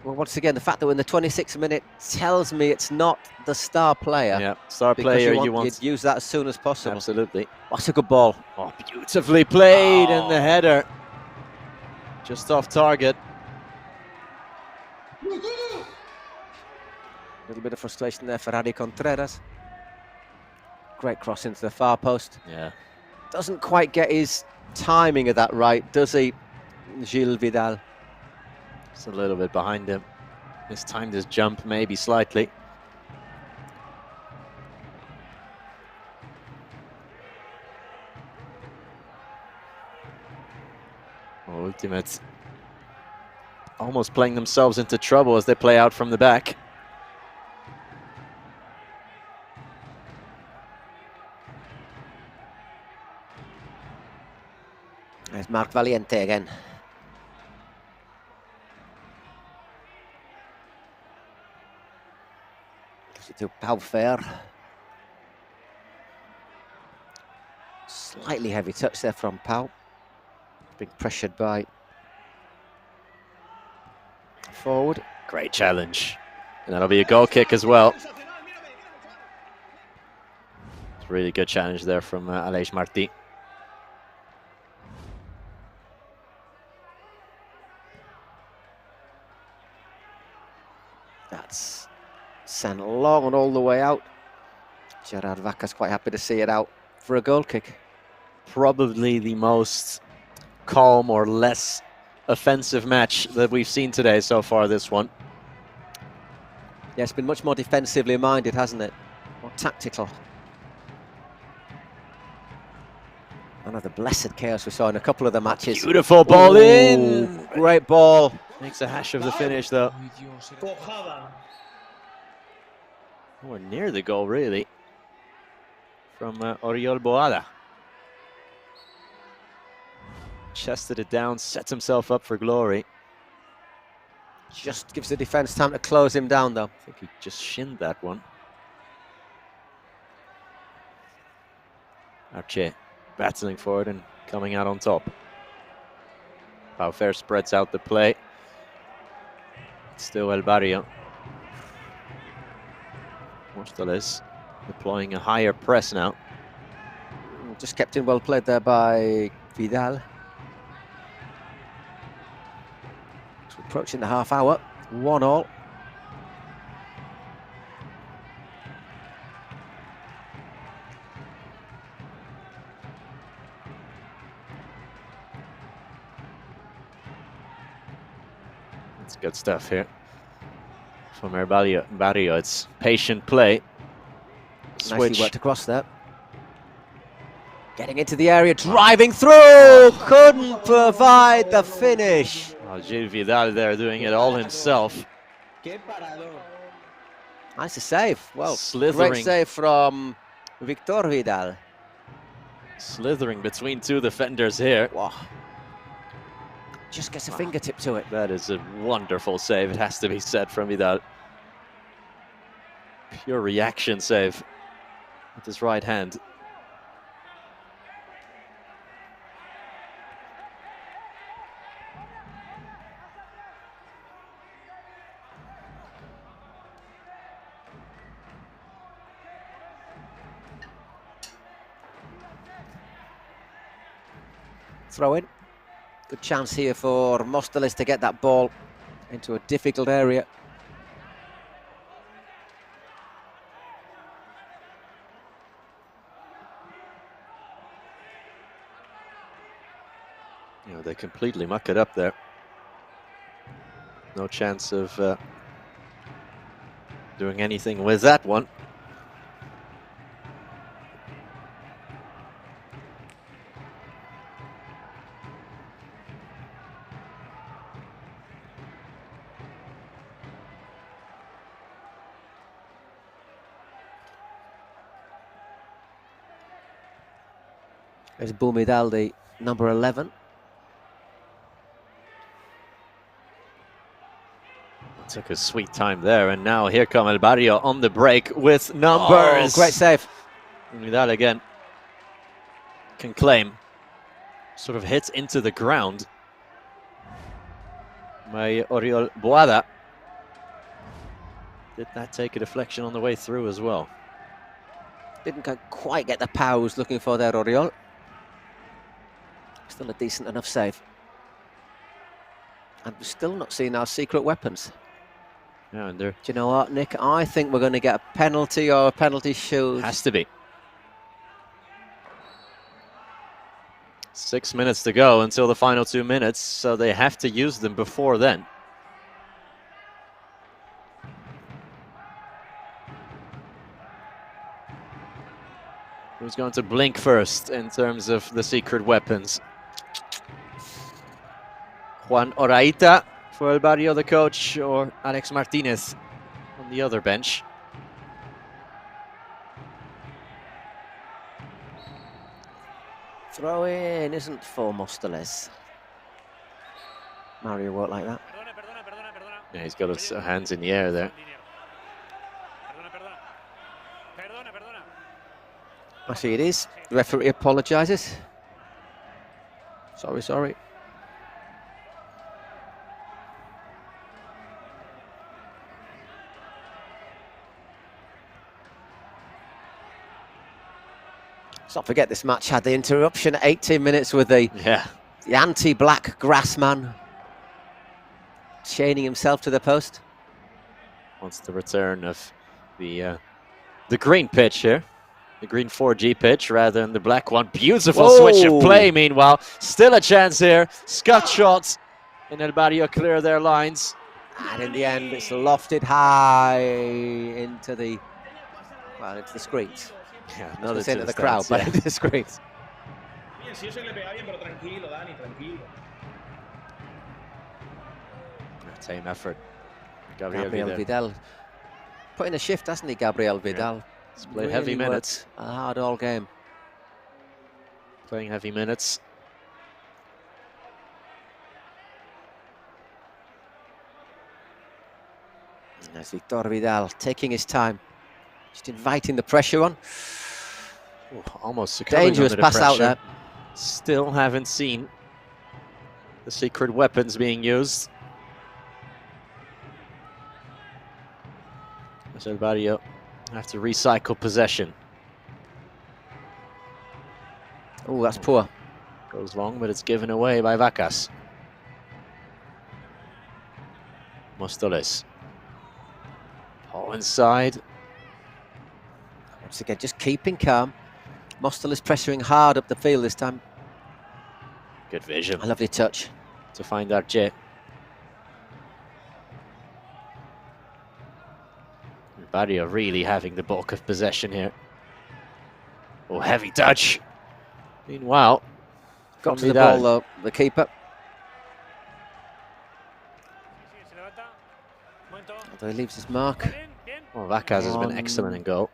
Well, once again, the fact that we're in the 26th minute tells me it's not the star player. Yeah, star player you want. You'd use that as soon as possible. Absolutely. That's a good ball. Oh, beautifully played, and the header just off target. A little bit of frustration there for Adi Contreras. Great cross into the far post. Yeah. Doesn't quite get his timing of that right, does he, Gil Vidal? Just a little bit behind him. Mistimed his jump maybe slightly. Oh, Ultimate almost playing themselves into trouble as they play out from the back. There's Marc Valiente again. To Pau Fer. Slightly heavy touch there from Pau. Being pressured by forward. Great challenge. And that'll be a goal kick as well. It's a really good challenge there from Aleix Martí. That's sent long and all the way out. Gerard Vaca's quite happy to see it out for a goal kick. Probably the most calm or less offensive match that we've seen today so far, this one. Yeah, it's been much more defensively minded, hasn't it? More tactical. None of the blessed chaos we saw in a couple of the matches. Beautiful ball in! Great ball. Makes a hash of the finish, though. We're near the goal, really, from Oriol Boada. Chested it down, sets himself up for glory. Just gives the defence time to close him down, though. I think he just shinned that one. Arce battling forward and coming out on top. Pau Fer spreads out the play. Still El Barrio. Móstoles deploying a higher press now. Just kept in well played there by Vidal. So approaching the half hour, 1-1. That's good stuff here from El Barrio. It's patient play. Switch. Nicely worked across there. Getting into the area, driving through, couldn't provide the finish. Oh, Gil Vidal there doing it all himself. Nice to save. Well, slithering. Great save from Victor Vidal. Slithering between two defenders here. Wow. Just gets a fingertip to it. That is a wonderful save, it has to be said, from Vidal. Pure reaction save with his right hand. Throw in. Good chance here for Móstoles to get that ball into a difficult area. You know, they completely muck it up there. No chance of doing anything with that one. There's Boumidal, the number 11. Took a sweet time there, and now here come El Barrio on the break with numbers. Oh, great save. Boumidal again can claim. Sort of hits into the ground by Oriol Boada. Did that take a deflection on the way through as well? Didn't quite get the power he was looking for there, Oriol. Still a decent enough save. And we're still not seeing our secret weapons. Yeah, and do you know what, Nick? I think we're going to get a penalty or a penalty shoot. Has to be. 6 minutes to go until the final 2 minutes, so they have to use them before then. Who's going to blink first in terms of the secret weapons? Juan Oraita for El Barrio, the coach, or Alex Martinez on the other bench? Throw in isn't for Mosteles. Mario won't like that. Yeah, he's got his hands in the air there. Actually, it is. The referee apologises. Sorry. Let's not forget this match had the interruption at 18 minutes with the anti-black grassman chaining himself to the post. Wants the return of the green pitch here. The green 4G pitch rather than the black one. Beautiful switch of play, meanwhile. Still a chance here. Scott shot. And El Barrio clear their lines. And in the end, it's lofted high into the screens. Yeah, not into the crowd, but into the screens. Same effort. Gabriel Vidal. Put in a shift, hasn't he, Gabriel Vidal? Yeah. He's played heavy minutes. A hard all game. Playing heavy minutes. And there's Victor Vidal taking his time. Just inviting the pressure on. Ooh, almost succumbing dangerous under pass pressure. out there. Still haven't seen the secret weapons being used. As El Barrio have to recycle possession. Oh, that's poor. Goes long, but it's given away by Vacas. Mostoles. Paul inside. Once again, just keeping calm. Mostoles pressuring hard up the field this time. Good vision. A lovely touch. To find Arce. Barrio really having the bulk of possession here. Oh, heavy touch. Meanwhile, got to the ball though, the keeper. Although he leaves his mark. Well, Vacas has been excellent in goal.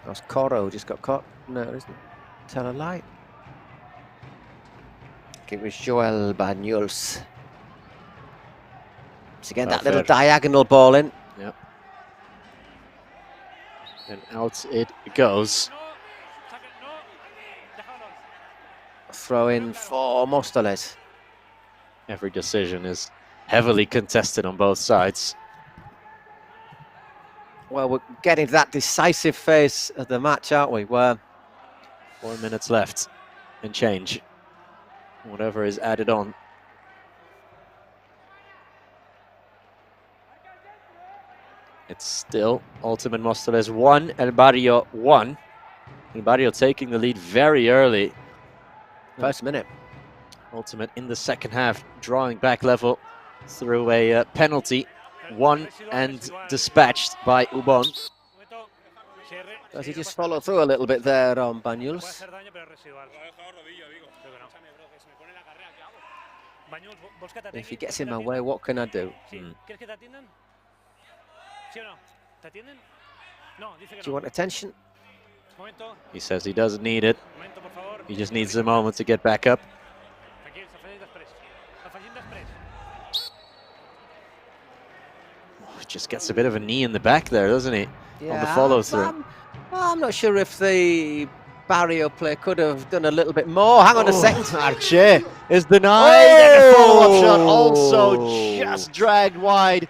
That's Coro just got caught. No, it isn't. Tell a lie. It was Joel Banyuls. Once again, that little diagonal ball in. Yep. And out it goes. Throw in for Mostoles. Every decision is heavily contested on both sides. Well, we're getting to that decisive phase of the match, aren't we? Where 4 minutes left and change. Whatever is added on. It's still Ultimate Mostoles 1, El Barrio 1. El Barrio taking the lead very early. First minute. Ultimate in the second half, drawing back level through a penalty. Won and dispatched by Ubon. Does he just follow through a little bit there on Banyuls? If he gets in my way, what can I do? Do you want attention? He says he doesn't need it. He just needs a moment to get back up. Oh, he just gets a bit of a knee in the back there, doesn't he? Yeah, on the follow-through. I'm not sure if the Barrio play could have done a little bit more. Hang on a second. Arce is denied, and the follow-up shot also just dragged wide.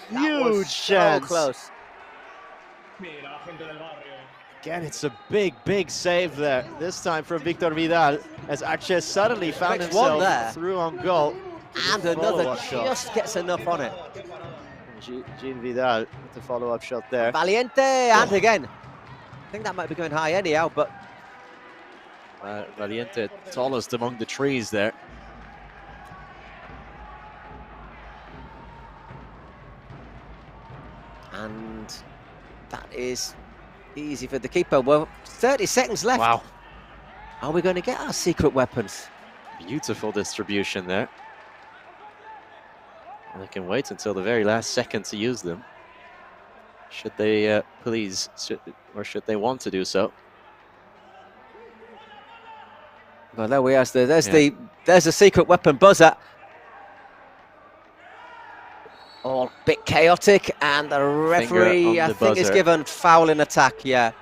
Huge chance. So close. Again, it's a big, big save there. This time from Victor Vidal, as Arce suddenly found himself through on goal. And another just gets enough on it. Jean Vidal with the follow-up shot there. Valiente, and again. I think that might be going high anyhow, but... Valiente tallest among the trees there. And that is easy for the keeper. Well, 30 seconds left. Wow. Are we going to get our secret weapons? Beautiful distribution there. And they can wait until the very last second to use them. Should they please, or should they want to do so? Well, there we are. There's the secret weapon buzzer. All a bit chaotic, and the referee, I think, is given foul in attack. Yeah.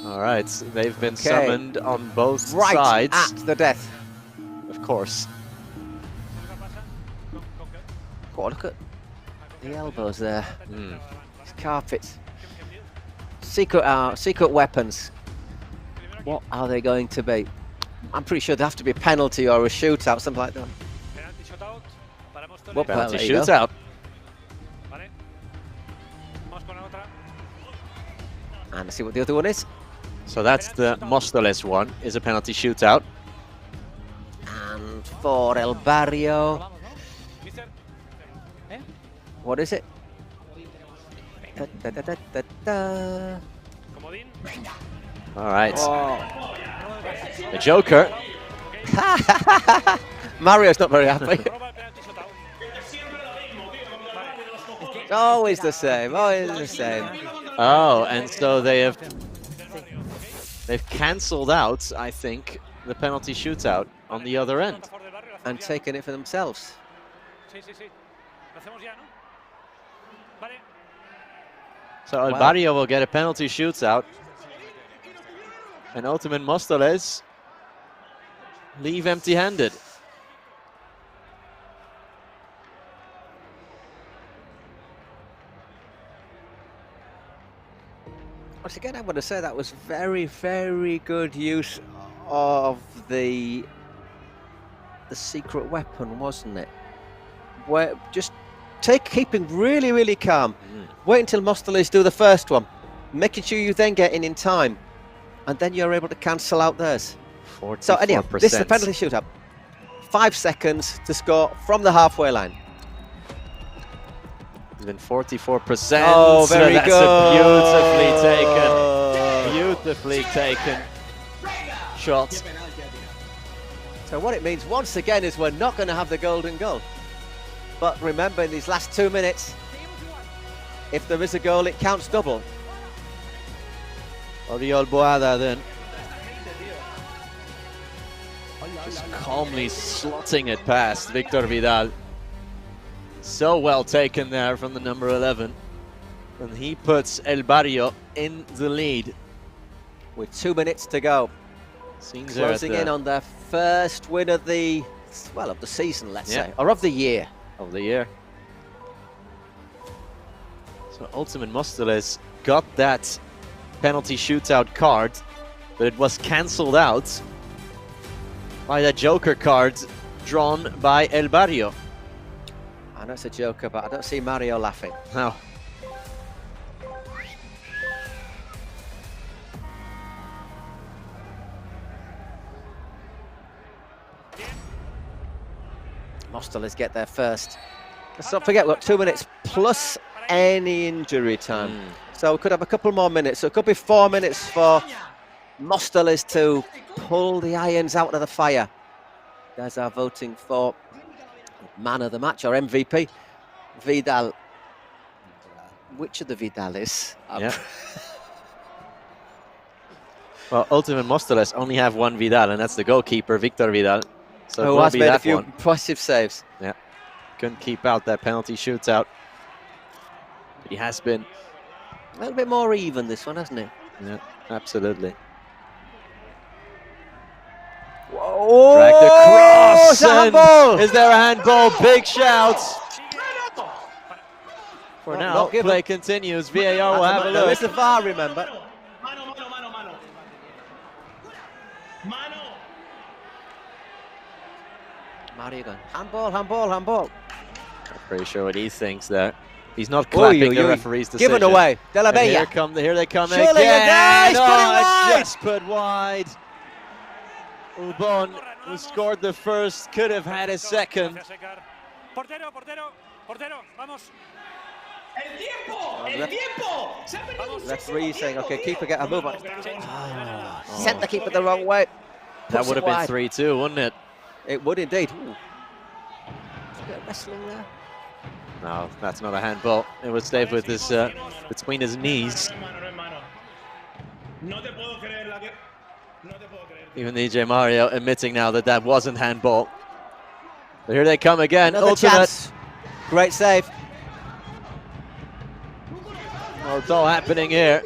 All right, they've been summoned on both sides. At the death. Of course. Oh, look at the elbows there. These carpets. Secret weapons. What are they going to be? I'm pretty sure there have to be a penalty or a shootout, something like that. What penalty shootout? And let's see what the other one is. So that's the Móstoles one, is a penalty shootout. And for El Barrio. What is it? All right. The Joker. Mario's not very happy. Always the same. Always the same. Oh, and so they've cancelled out, I think, the penalty shootout on the other end, and taken it for themselves. So El Barrio will get a penalty shootout, and Ultimate Móstoles leave empty-handed. Once again, I want to say that was very, very good use of the secret weapon, wasn't it? Where just keeping really, really calm. Wait until Móstoles do the first one, making sure you then get in time, and then you're able to cancel out theirs. 44%. So anyhow, this is the penalty shootout. 5 seconds to score from the halfway line. Even 44%. Oh, very good. That's a beautifully taken shot. So what it means once again is we're not going to have the golden goal. But remember, in these last 2 minutes, if there is a goal, it counts double. Oriol Boada then. Just calmly slotting it past Victor Vidal. So well taken there from the number 11. And he puts El Barrio in the lead. With 2 minutes to go. Closing in on their first win of the, well, of the season, let's say. Or of the year. Of the year. So Ultimate Móstoles got that penalty shootout card, but it was cancelled out by that Joker card drawn by El Barrio. I know it's a Joker, but I don't see Mario laughing. No. Móstoles get there first. Let's not forget, look, 2 minutes plus any injury time. So we could have a couple more minutes. So it could be 4 minutes for Móstoles to pull the irons out of the fire. There's our voting for Man of the match or MVP. Vidal. Which of the Vidal is? Yeah. Well, Ultimate Mostoles only have one Vidal, and that's the goalkeeper, Victor Vidal. So who has made a few impressive saves. Yeah. Couldn't keep out that penalty shootout. He has been a little bit more even, this one, hasn't it? Yeah, absolutely. Whoa! Drag the cross. Is that handball? Is there a handball? Big shouts. For now, play continues. VAR will have a look. There is the VAR, remember. Mario going, handball. I'm pretty sure what he thinks there. He's not clapping the referee's decision. Given away. De La Bella. Here they come Surely again. Just put wide. Ubon, who scored the first, could have had a second. Portero, vamos. El tiempo. Referee saying, okay, keeper get a move on. Sent the keeper the wrong way. That would have been 3-2, wouldn't it? It would indeed. Ooh. A bit of wrestling there. No, that's not a handball. It was saved with his between his knees. Even DJ Mario admitting now that that wasn't handball. But here they come again. Another chance. Great save. Well, it's all happening here.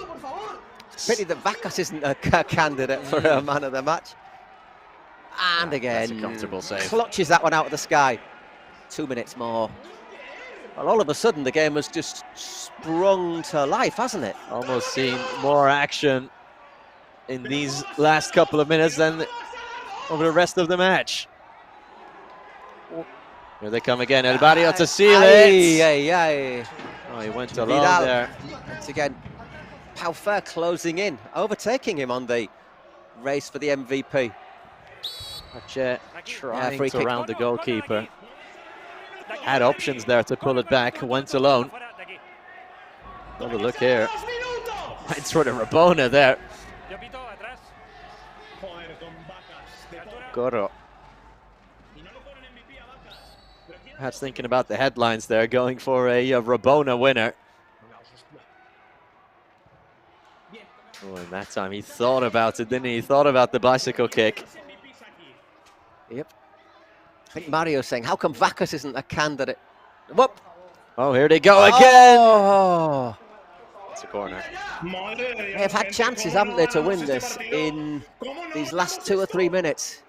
Pity that Vacas isn't a candidate for a man of the match. And again, that's a comfortable save. Clutches that one out of the sky. 2 minutes more. Well, all of a sudden, the game has just sprung to life, hasn't it? Almost seen more action in these last couple of minutes than over the rest of the match. Here they come again. El Barrio to seal it. Oh, he went along there. Once again, Paufer closing in, overtaking him on the race for the MVP. Trying to round the goalkeeper. Had options there to pull it back, went alone. Have a look here. Went for the Rabona there. Goro. Perhaps thinking about the headlines there, going for a Rabona winner. Oh, and that time he thought about it, didn't he? He thought about the bicycle kick. Yep. I think Mario's saying, how come Vacas isn't a candidate? Whoop! Oh, here they go again! Oh. It's a corner. They've had chances, haven't they, to win this in these last 2 or 3 minutes.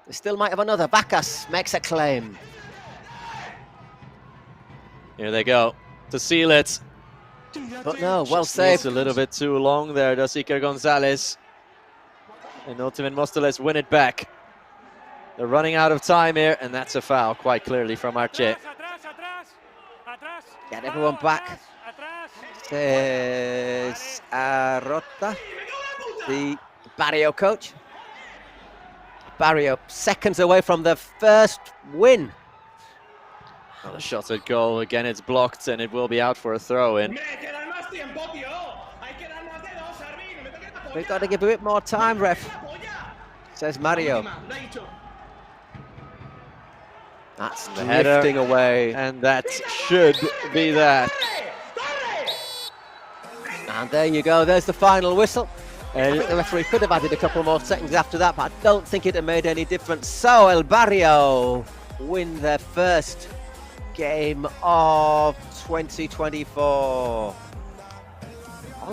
They still might have another. Vacas makes a claim. Here they go to seal it. But no, well saved. It's a little bit too long there, does Iker Gonzalez. And Ultimate Mostoles win it back. They're running out of time here, and that's a foul, quite clearly, from Arche. Get everyone back. Says Arota, the Barrio coach. Barrio seconds away from the first win. Well, the shot at goal, again it's blocked, and it will be out for a throw-in. We've got to give a bit more time, ref, says Mario. That's the header away. And that should be that. And there you go, there's the final whistle. I think the referee could have added a couple more seconds after that, but I don't think it had made any difference. So El Barrio win their first game of 2024. All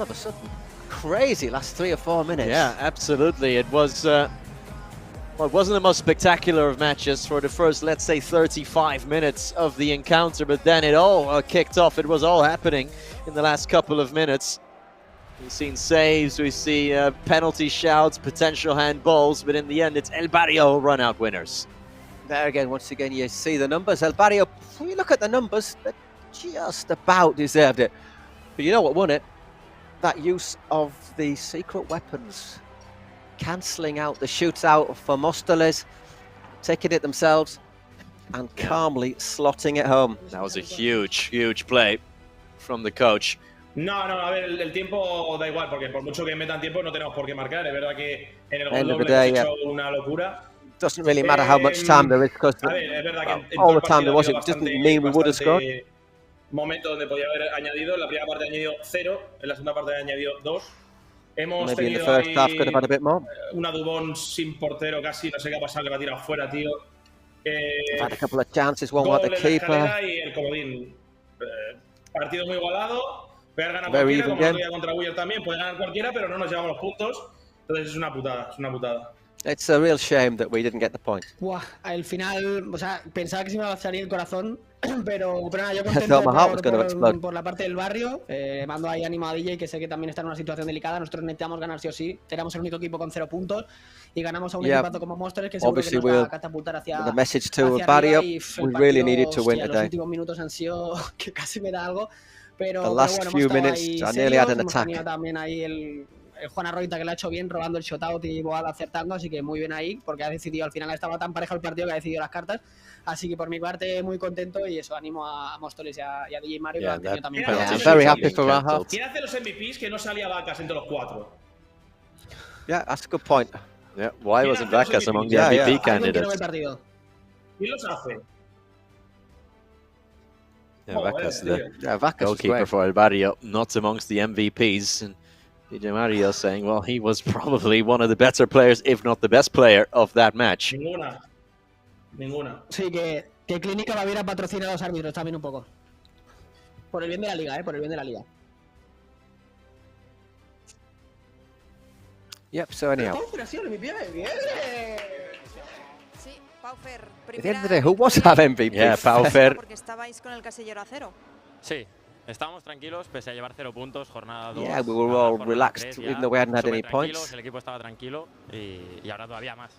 of a sudden, crazy last 3 or 4 minutes. Yeah, absolutely. It was, well, it wasn't the most spectacular of matches for the first, let's say, 35 minutes of the encounter, but then it all kicked off. It was all happening in the last couple of minutes. We've seen saves, we see penalty shouts, potential handballs, but in the end, it's El Barrio run-out winners. There again, once again, you see the numbers. El Barrio, when you look at the numbers, they just about deserved it. But you know what won it? That use of the secret weapons. Cancelling out the shootout for Mostoles, taking it themselves, and calmly slotting it home. That was a huge, huge play from the coach. No, a ver, el tiempo da igual, porque por mucho que metan tiempo no tenemos por qué marcar. Es verdad que en el gol doble hemos hecho una locura, doesn't really matter how much time there is, because all the time there was, it doesn't mean we would have scored. Momento donde podía haber añadido, en la primera parte ha añadido 0, en la segunda parte ha añadido 2. Hemos Maybe in the tenido first half ahí could have had a bit more. una Dubón sin portero casi, no sé qué ha pasado, que la ha tirado fuera, tío. We've had a couple of chances, one at the keeper. Y el comodín. Partido muy igualado. Puede ganar Very cualquiera, even como el game. otro día contra Willer también, puede ganar cualquiera, pero no nos llevamos los puntos. Entonces es una putada, es una putada. It's a real shame that we didn't get the point. Buah, al final, o sea, pensaba que se me iba a salir el corazón, pero nada, yo I thought my heart was going to contento explode. por la parte del barrio. Mando ahí ánimo a DJ, que sé que también está en una situación delicada. Nosotros necesitamos ganar sí o sí. Éramos el único equipo con 0 puntos y ganamos a un equipazo como Monsters que seguro que nos va a catapultar hacia the message to hacia Barrio, arriba. Y we really needed to win hostia, today. Los últimos minutos han sido que casi me da algo, pero The last bueno, few hemos estado minutes, ahí I nearly had an serios, hemos attack. tenido también ahí el Juan Arroita, que lo ha hecho bien, robando el shutout y Boada acertando, así que muy bien ahí, porque ha decidido, al final estaba tan pareja el partido que ha decidido las cartas, así que por mi parte muy contento y eso, animo a Móstoles y a DJ Mario, que lo han tenido también. I'm very happy for our half. ¿Quién hace los MVPs que no salía Vacas entre los 4? Yeah, that's a good point. Yeah, why wasn't Vacas among the MVP candidates? ¿Quién los hace? Yeah, Vacas, the Vacas goalkeeper for El Barrio, not amongst the MVPs. And DJ Mario saying, well, he was probably one of the better players, if not the best player of that match. Ninguna. Sí, que Clínica va a ir a patrocinar a los árbitros también un poco. Por el bien de la liga, por el bien de la liga. Yep, so anyhow. Sí, Paufer. At the end of the day, who was our MVP? Yeah, Paufer. Porque estabais con el casillero a 0. Sí, estábamos tranquilos pese a llevar 0 puntos, jornada 2. Yeah, we were all relaxed, even though we hadn't had any points. El equipo estaba tranquilo y ahora todavía más.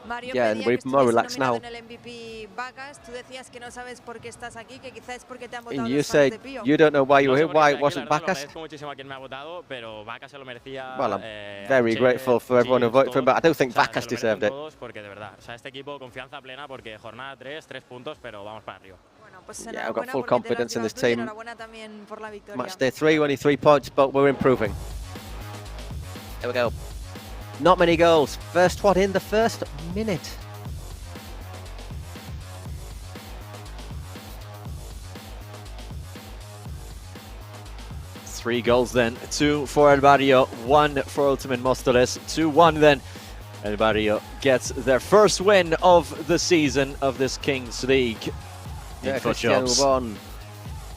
Mario, Yeah, and we're more relaxed now. en el MVP Vacas, tú decías que no sabes por qué estás aquí, que quizás es porque te han votado And you los fans said de Pío. you don't know why you were here, why it La wasn't verdad, Vacas. Lo agradezco muchísimo a quien me ha votado, pero Vacas se lo merecía. Well, I'm very grateful for everyone who voted for him, but I don't think Vacas deserved it. Porque de verdad, o sea, este equipo confianza plena porque jornada 3 puntos, pero vamos para arriba. Bueno, pues Yeah, I've got full confidence in this team. team. Enhorabuena también por la victoria. Match day 3, only 3 points, but we're improving. There we go. Not many goals. First one in the first minute. Three goals then, 2 for El Barrio, 1 for Ultimate Móstoles, 2-1 then. El Barrio gets their first win of the season of this Kings League. Yeah, Cristiano InfoJobs. Won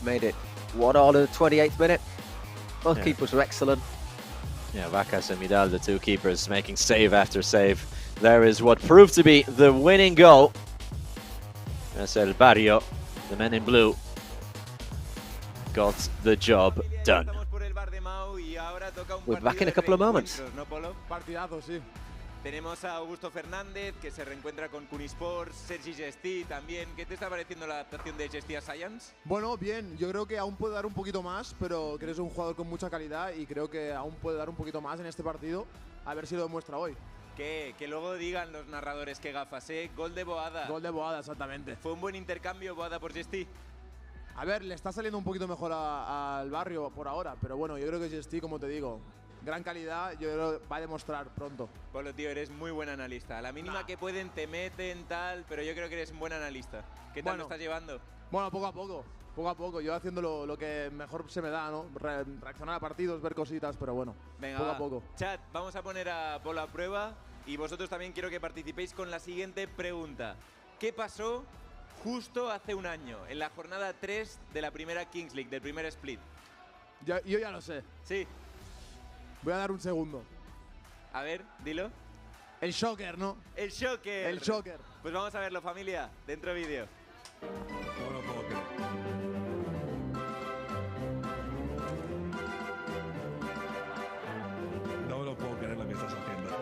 made it 1-all in the 28th minute. Both keepers were excellent. Yeah, Vacas and Midal, the two keepers, making save after save. There is what proved to be the winning goal. As El Barrio, the men in blue, got the job done. We're back in a couple of moments. Partidazo, sí. Tenemos a Augusto Fernández, que se reencuentra con Cunisport, Sergi Gestí también. ¿Qué te está pareciendo la adaptación de Gestí a Science? Bueno, bien, yo creo que aún puede dar un poquito más, pero creo que es un jugador con mucha calidad y creo que aún puede dar un poquito más en este partido, a ver si lo demuestra hoy. Que luego digan los narradores que gafas, ¿eh? Gol de Boada. Gol de Boada, exactamente. ¿Fue un buen intercambio Boada por Gestí? A ver, le está saliendo un poquito mejor al Barrio por ahora, pero bueno, yo creo que Gestí, como te digo, gran calidad, yo creo que va a demostrar pronto. Polo, tío, eres muy buen analista. A la mínima que pueden te meten, tal, pero yo creo que eres un buen analista. ¿Qué tal lo estás llevando? Bueno, poco a poco, yo haciendo lo que mejor se me da, ¿no? Reaccionar a partidos, ver cositas, pero bueno, venga, poco a poco. Chat, vamos a poner a Polo a prueba y vosotros también quiero que participéis con la siguiente pregunta. ¿Qué pasó justo hace un año, en la jornada 3 de la primera Kings League, del primer split? Yo ya lo sé. Sí. Voy a dar un segundo. A ver, dilo. El shocker, ¿no? El shocker. El shocker. Pues vamos a verlo, familia. Dentro vídeo. No lo puedo creer. No me lo puedo creer lo que estás haciendo.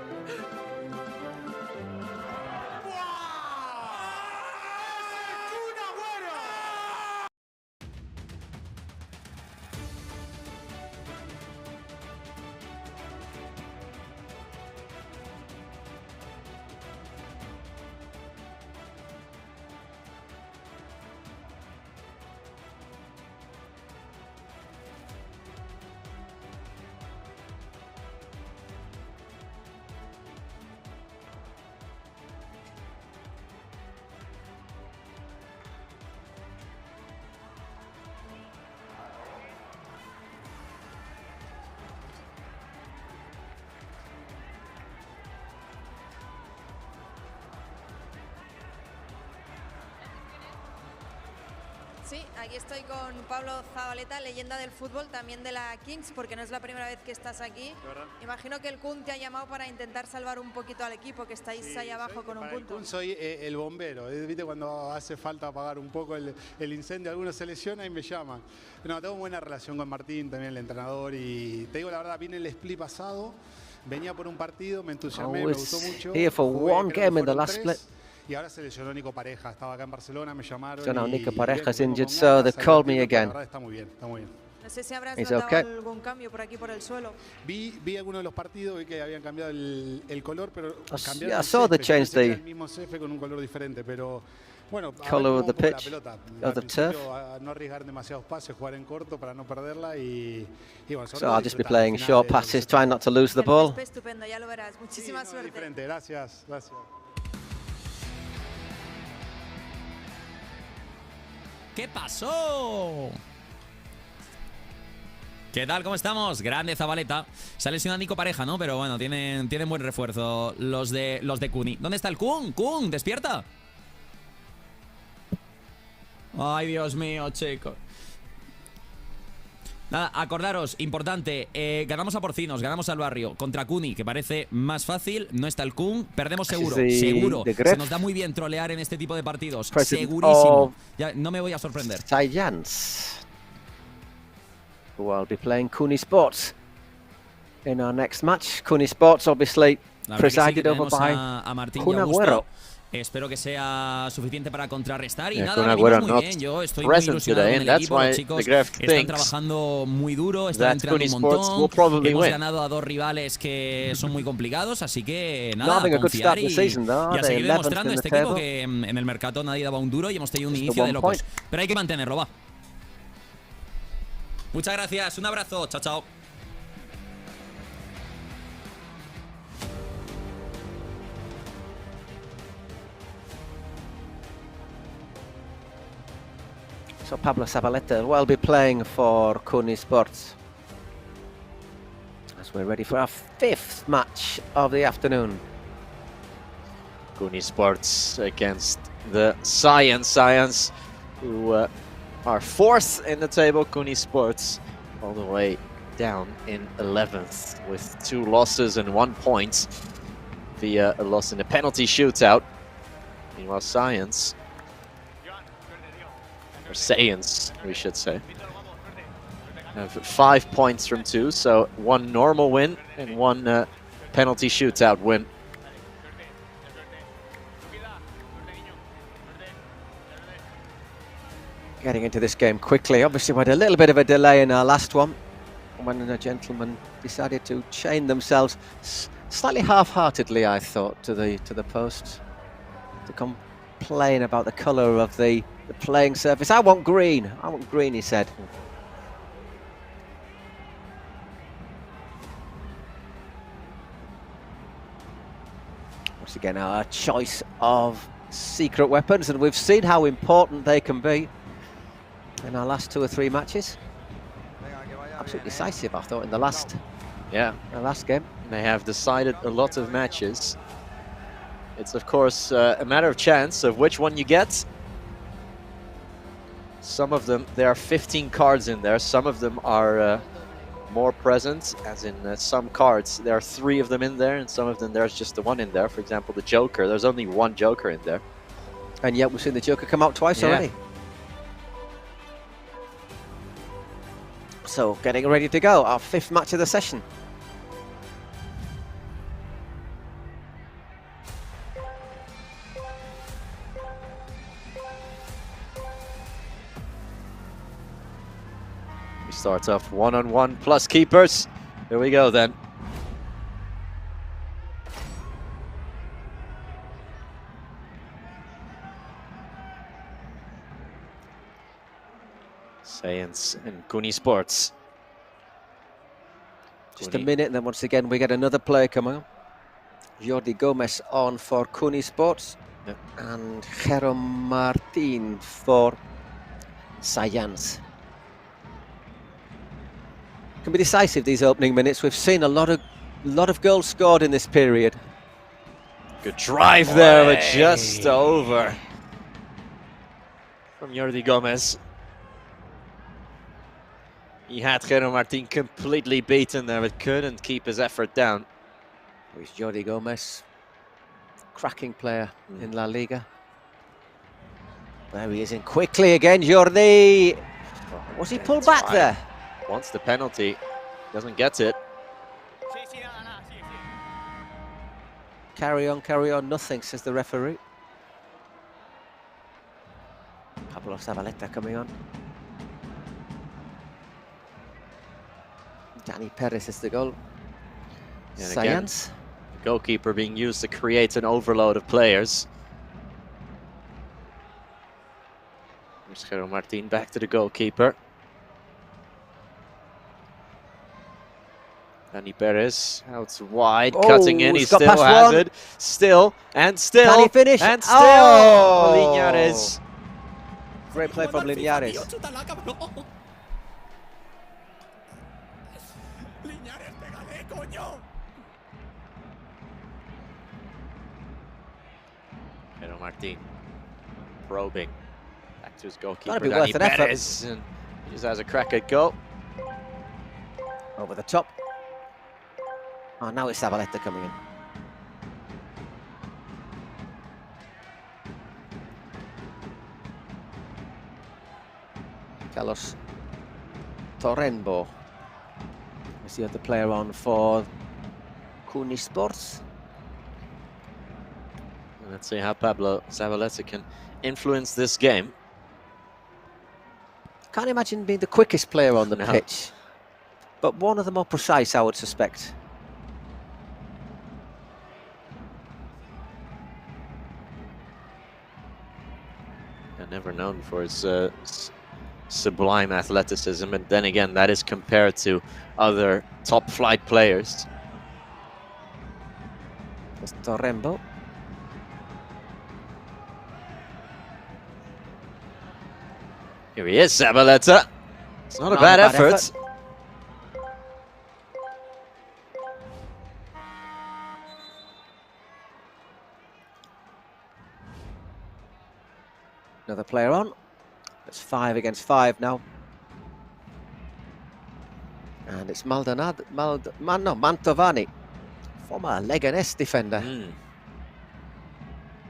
Sí, aquí estoy con Pablo Zabaleta, leyenda del fútbol, también de la Kings, porque no es la primera vez que estás aquí. Imagino que el Kun te ha llamado para intentar salvar un poquito al equipo, que estáis ahí abajo con un punto. Soy el bombero, ¿viste? Cuando hace falta apagar un poco el incendio, algunos se lesionan y me llaman. No, tengo buena relación con Martín, también el entrenador, y te digo la verdad, vine el split pasado, venía por un partido, me entusiasmé, me gustó mucho. Here for one game in the last split. Y ahora se lesionó Nico Pareja, estaba acá en Barcelona, me llamaron. So now Nico Pareja's injured, so they called me again. La verdad está muy bien, está muy bien. No sé si habrás notado algún cambio por aquí por el suelo. Vi algunos de los partidos, vi que habían cambiado el color, pero I saw the change el mismo cefo con un color diferente, pero bueno, color of the pitch, pelota. of the turf. No arriesgar demasiados pases, jugar en corto para no perderla y bueno, so I'll just be playing short passes, trying not to lose the ball. Estupendo, ya lo verás. Muchísima suerte. Diferente, gracias. ¿Qué pasó? ¿Qué tal? ¿Cómo estamos? Grande Zabaleta. Se ha lesionado Nico Pareja, ¿no? Pero bueno, tienen buen refuerzo los de Kuni. ¿Dónde está el Kun? ¡Kun, despierta! Ay, Dios mío, chicos. Nada, acordaros, importante, ganamos a Porcinos, ganamos al Barrio contra Kuni, que parece más fácil, no está el Kun, perdemos seguro, seguro. Se nos da muy bien trolear en este tipo de partidos, segurísimo. Ya, no me voy a sorprender. Sayans, who will be playing Kuni Sports in our next match. Kuni Sports, obviously, presided over by Kun Agüero. Espero que sea suficiente para contrarrestar y nada, muy bien. Yo estoy muy ilusionado con el equipo, los chicos están trabajando muy duro, están entrenando un montón, hemos ganado a dos rivales que son muy complicados, así que nada, confiar y a seguir demostrando este equipo que en el mercado nadie daba un duro y hemos tenido un inicio de locos, pero hay que mantenerlo, va. Muchas gracias, un abrazo, chao, chao. So Pablo Zabaleta will be playing for Kuni Sports as we're ready for our 5th match of the afternoon. Kuni Sports against the Science, who are 4th in the table. Kuni Sports all the way down in 11th with 2 losses and 1 point via a loss in the penalty shootout. Meanwhile, Science, we should say, have 5 points from 2, so 1 normal win and 1 penalty shootout win. Getting into this game quickly. Obviously, we had a little bit of a delay in our last one when the gentlemen decided to chain themselves slightly half-heartedly, I thought, to the post to complain about the colour of the playing surface. I want green, he said. Once again, our choice of secret weapons, and we've seen how important they can be in our last 2 or 3 matches. Absolutely decisive, I thought, in the last game. They have decided a lot of matches. It's, of course, a matter of chance of which one you get. Some of them, there are 15 cards in there. Some of them are more present, as in some cards. There are 3 of them in there, and some of them there's just the 1 in there. For example, the Joker. There's only 1 Joker in there. And yet we've seen the Joker come out twice already. So, getting ready to go. Our 5th match of the session. Starts off 1-on-1 plus keepers. Here we go then. Science and Kuni Sports. Just a minute, and then once again we get another player coming up. Jordi Gomez on for Kuni Sports, and Jero Martin for Science. Can be decisive these opening minutes. We've seen a lot of goals scored in this period. Good drive there, but just over from Jordi Gomez. He had Jero Martin completely beaten there, but couldn't keep his effort down. He's Jordi Gomez, cracking player in La Liga. There he is in quickly again, Jordi. Was he pulled back there? Wants the penalty, doesn't get it. Carry on, nothing, says the referee. Pablo Zabaleta coming on. Dani Perez is the goal. Science. The goalkeeper being used to create an overload of players. There's Jero Martin back to the goalkeeper. Dani Perez out wide, cutting in. He still has it. Still. Can he finish? And still. Linares. Great play from Linares. Jero Martin probing. Back to his goalkeeper. Gotta be worth an effort. And he just has a crack at goal. Over the top. Oh, now it's Zabaleta coming in. Carlos Torrenbo is the other player on for Cuni Sports. Let's see how Pablo Zabaleta can influence this game. Can't imagine being the quickest player on the pitch, but one of the more precise, I would suspect. Never known for his sublime athleticism, and then again, that is compared to other top flight players. It's Torrenbo. Here he is, Zabaleta. It's not a bad effort. Another player on. It's 5 against 5 now. And it's Mantovani, former Leganés defender.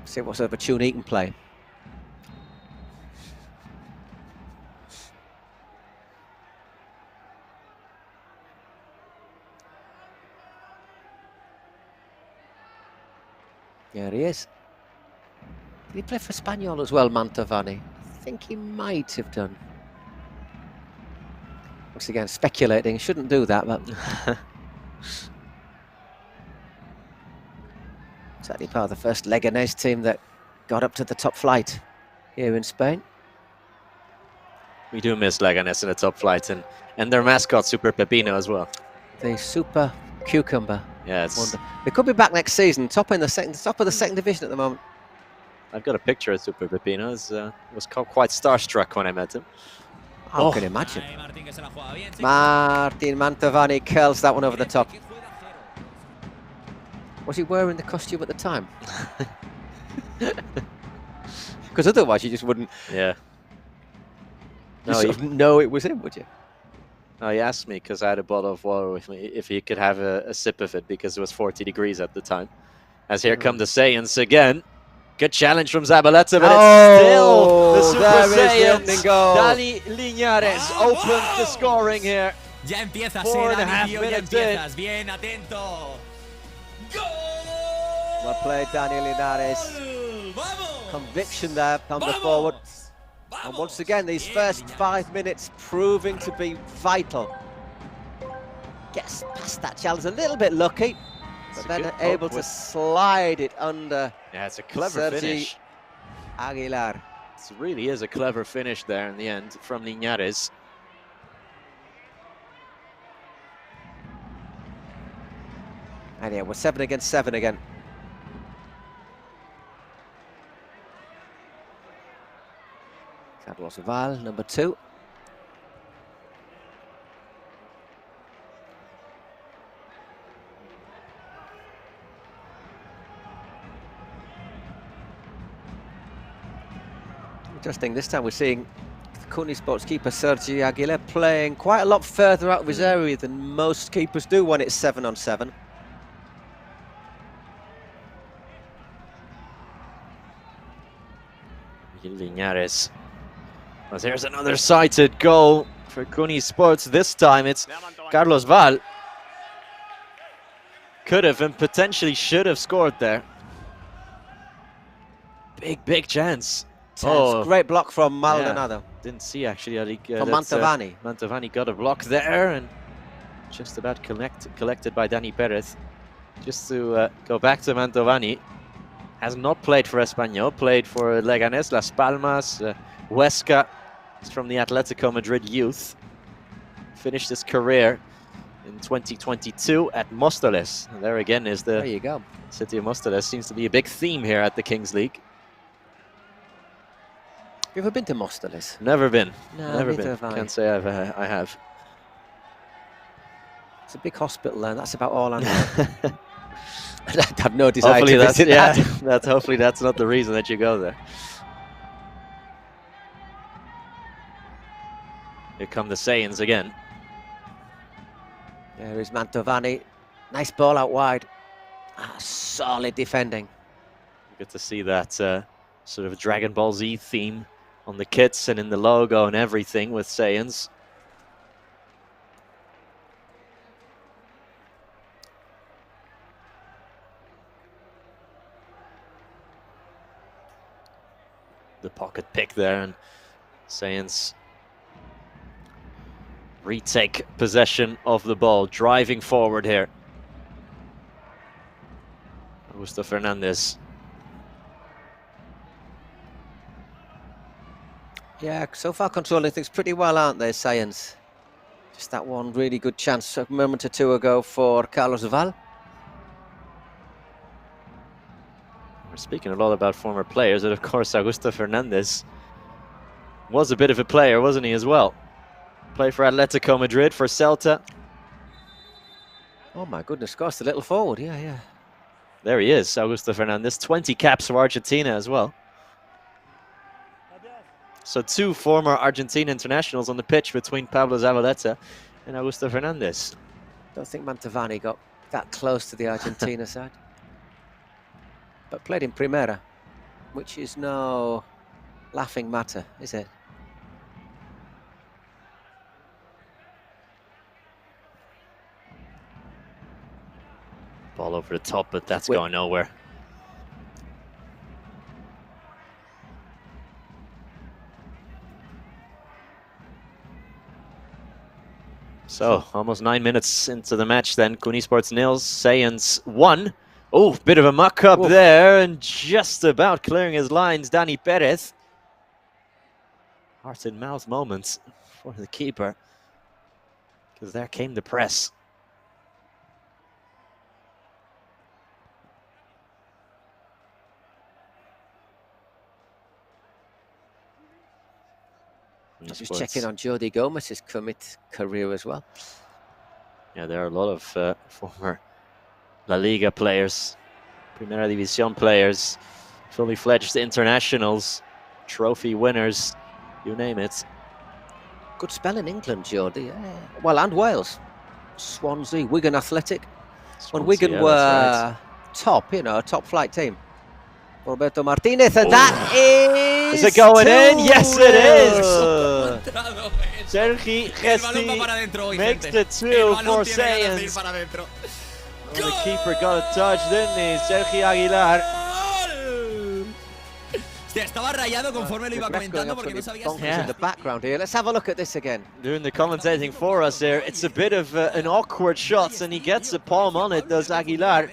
See what sort of a tune he can play. There he is. Did he play for Espanyol as well, Mantovani? I think he might have done. Once again, speculating. Shouldn't do that, but certainly part of the first Leganés team that got up to the top flight here in Spain. We do miss Leganés in the top flight, and their mascot, Super Pepino, as well. The Super Cucumber. Yes. They could be back next season, top of the second division at the moment. I've got a picture of Super Pepino. Was quite starstruck when I met him. I can imagine. Martin Mantovani curls that one over the top. Was he wearing the costume at the time? Because otherwise you just wouldn't. Yeah. Know it was him, would you? No, he asked me because I had a bottle of water with me if he could have a sip of it because it was 40 degrees at the time. As here come the Saiyans again. Good challenge from Zabaleta, but it's still the Super Saiyans. Dani Linares opens the scoring here. Ya empiezas, 4.5 minutes in. Bien, atento. Well played, Dani Linares. Conviction there on the forward. And once again, these first 5 minutes proving to be vital. Gets past that challenge, a little bit lucky, but then able to slide it under. Yeah, it's a clever finish. Aguilar. It really is a clever finish there in the end from Linares. And yeah, we're 7 against 7 again. Carlos Val, number 2. Interesting, this time we're seeing Kuni Sports keeper Sergi Aguilar playing quite a lot further out of his area than most keepers do when it's 7-on-7. Linares. Well, there's another sighted goal for Kuni Sports. This time it's Carlos Val. Could have and potentially should have scored there. Big chance. Oh, great block from Maldonado. Yeah, didn't see actually. From Mantovani. Mantovani got a block there and just about collected by Dani Perez. Just to go back to Mantovani. Has not played for Espanyol, played for Leganés, Las Palmas, Huesca. He's from the Atletico Madrid youth. Finished his career in 2022 at Móstoles. And there again is the there you go. city of Móstoles. Seems to be a big theme here at the Kings League. Have you ever been to Móstoles? Never been. No, never been. Can't say I have. It's a big hospital there. That's about all I know. I have no desire hopefully to visit that. Hopefully that's not the reason that you go there. Here come the Saiyans again. There is Mantovani. Nice ball out wide. Solid defending. Good to see that sort of Dragon Ball Z theme on the kits and in the logo and everything with Saiyans. The pocket pick there, and Saiyans retake possession of the ball, driving forward here. Augusto Fernandez. Yeah, so far controlling things pretty well, aren't they, Saiyans? Just that one really good chance a moment or two ago for Carlos Val. We're speaking a lot about former players, and of course Augusto Fernandez was a bit of a player, wasn't he, as well? Played for Atletico Madrid, for Celta. Oh my goodness, of course, the little forward, yeah. There he is, Augusto Fernandez. 20 caps for Argentina as well. So 2 former Argentina internationals on the pitch between Pablo Zabaleta and Augusto Fernandez. Don't think Mantovani got that close to the Argentina side. But played in Primera, which is no laughing matter, is it? Ball over the top, but that's going nowhere. So, almost 9 minutes into the match then. Kuni Sports 0, Saiyans 1. Oh, bit of a muck-up there, and just about clearing his lines, Dani Perez. Heart-in-mouth moments for the keeper, because there came the press. Just checking on Jody Gomez's commit career as well. Yeah, there are a lot of former La Liga players, Primera División players, fully fledged internationals, trophy winners, you name it. Good spell in England, Jody. Yeah. Well, and Wales. Swansea, Wigan Athletic. When Wigan were top, you know, a top flight team. Roberto Martinez, and that is... Is it going in? Yes, it is! Sergi Gesti makes the 2 for Saiyans. Well, the keeper got a touch, didn't he? Sergi Aguilar. Estaba rayado conforme lo iba comentando porque no sabía in the background here. Let's have a look at this again. Doing the commentating for us here. It's a bit of an awkward shot, and he gets a palm on it, does Aguilar.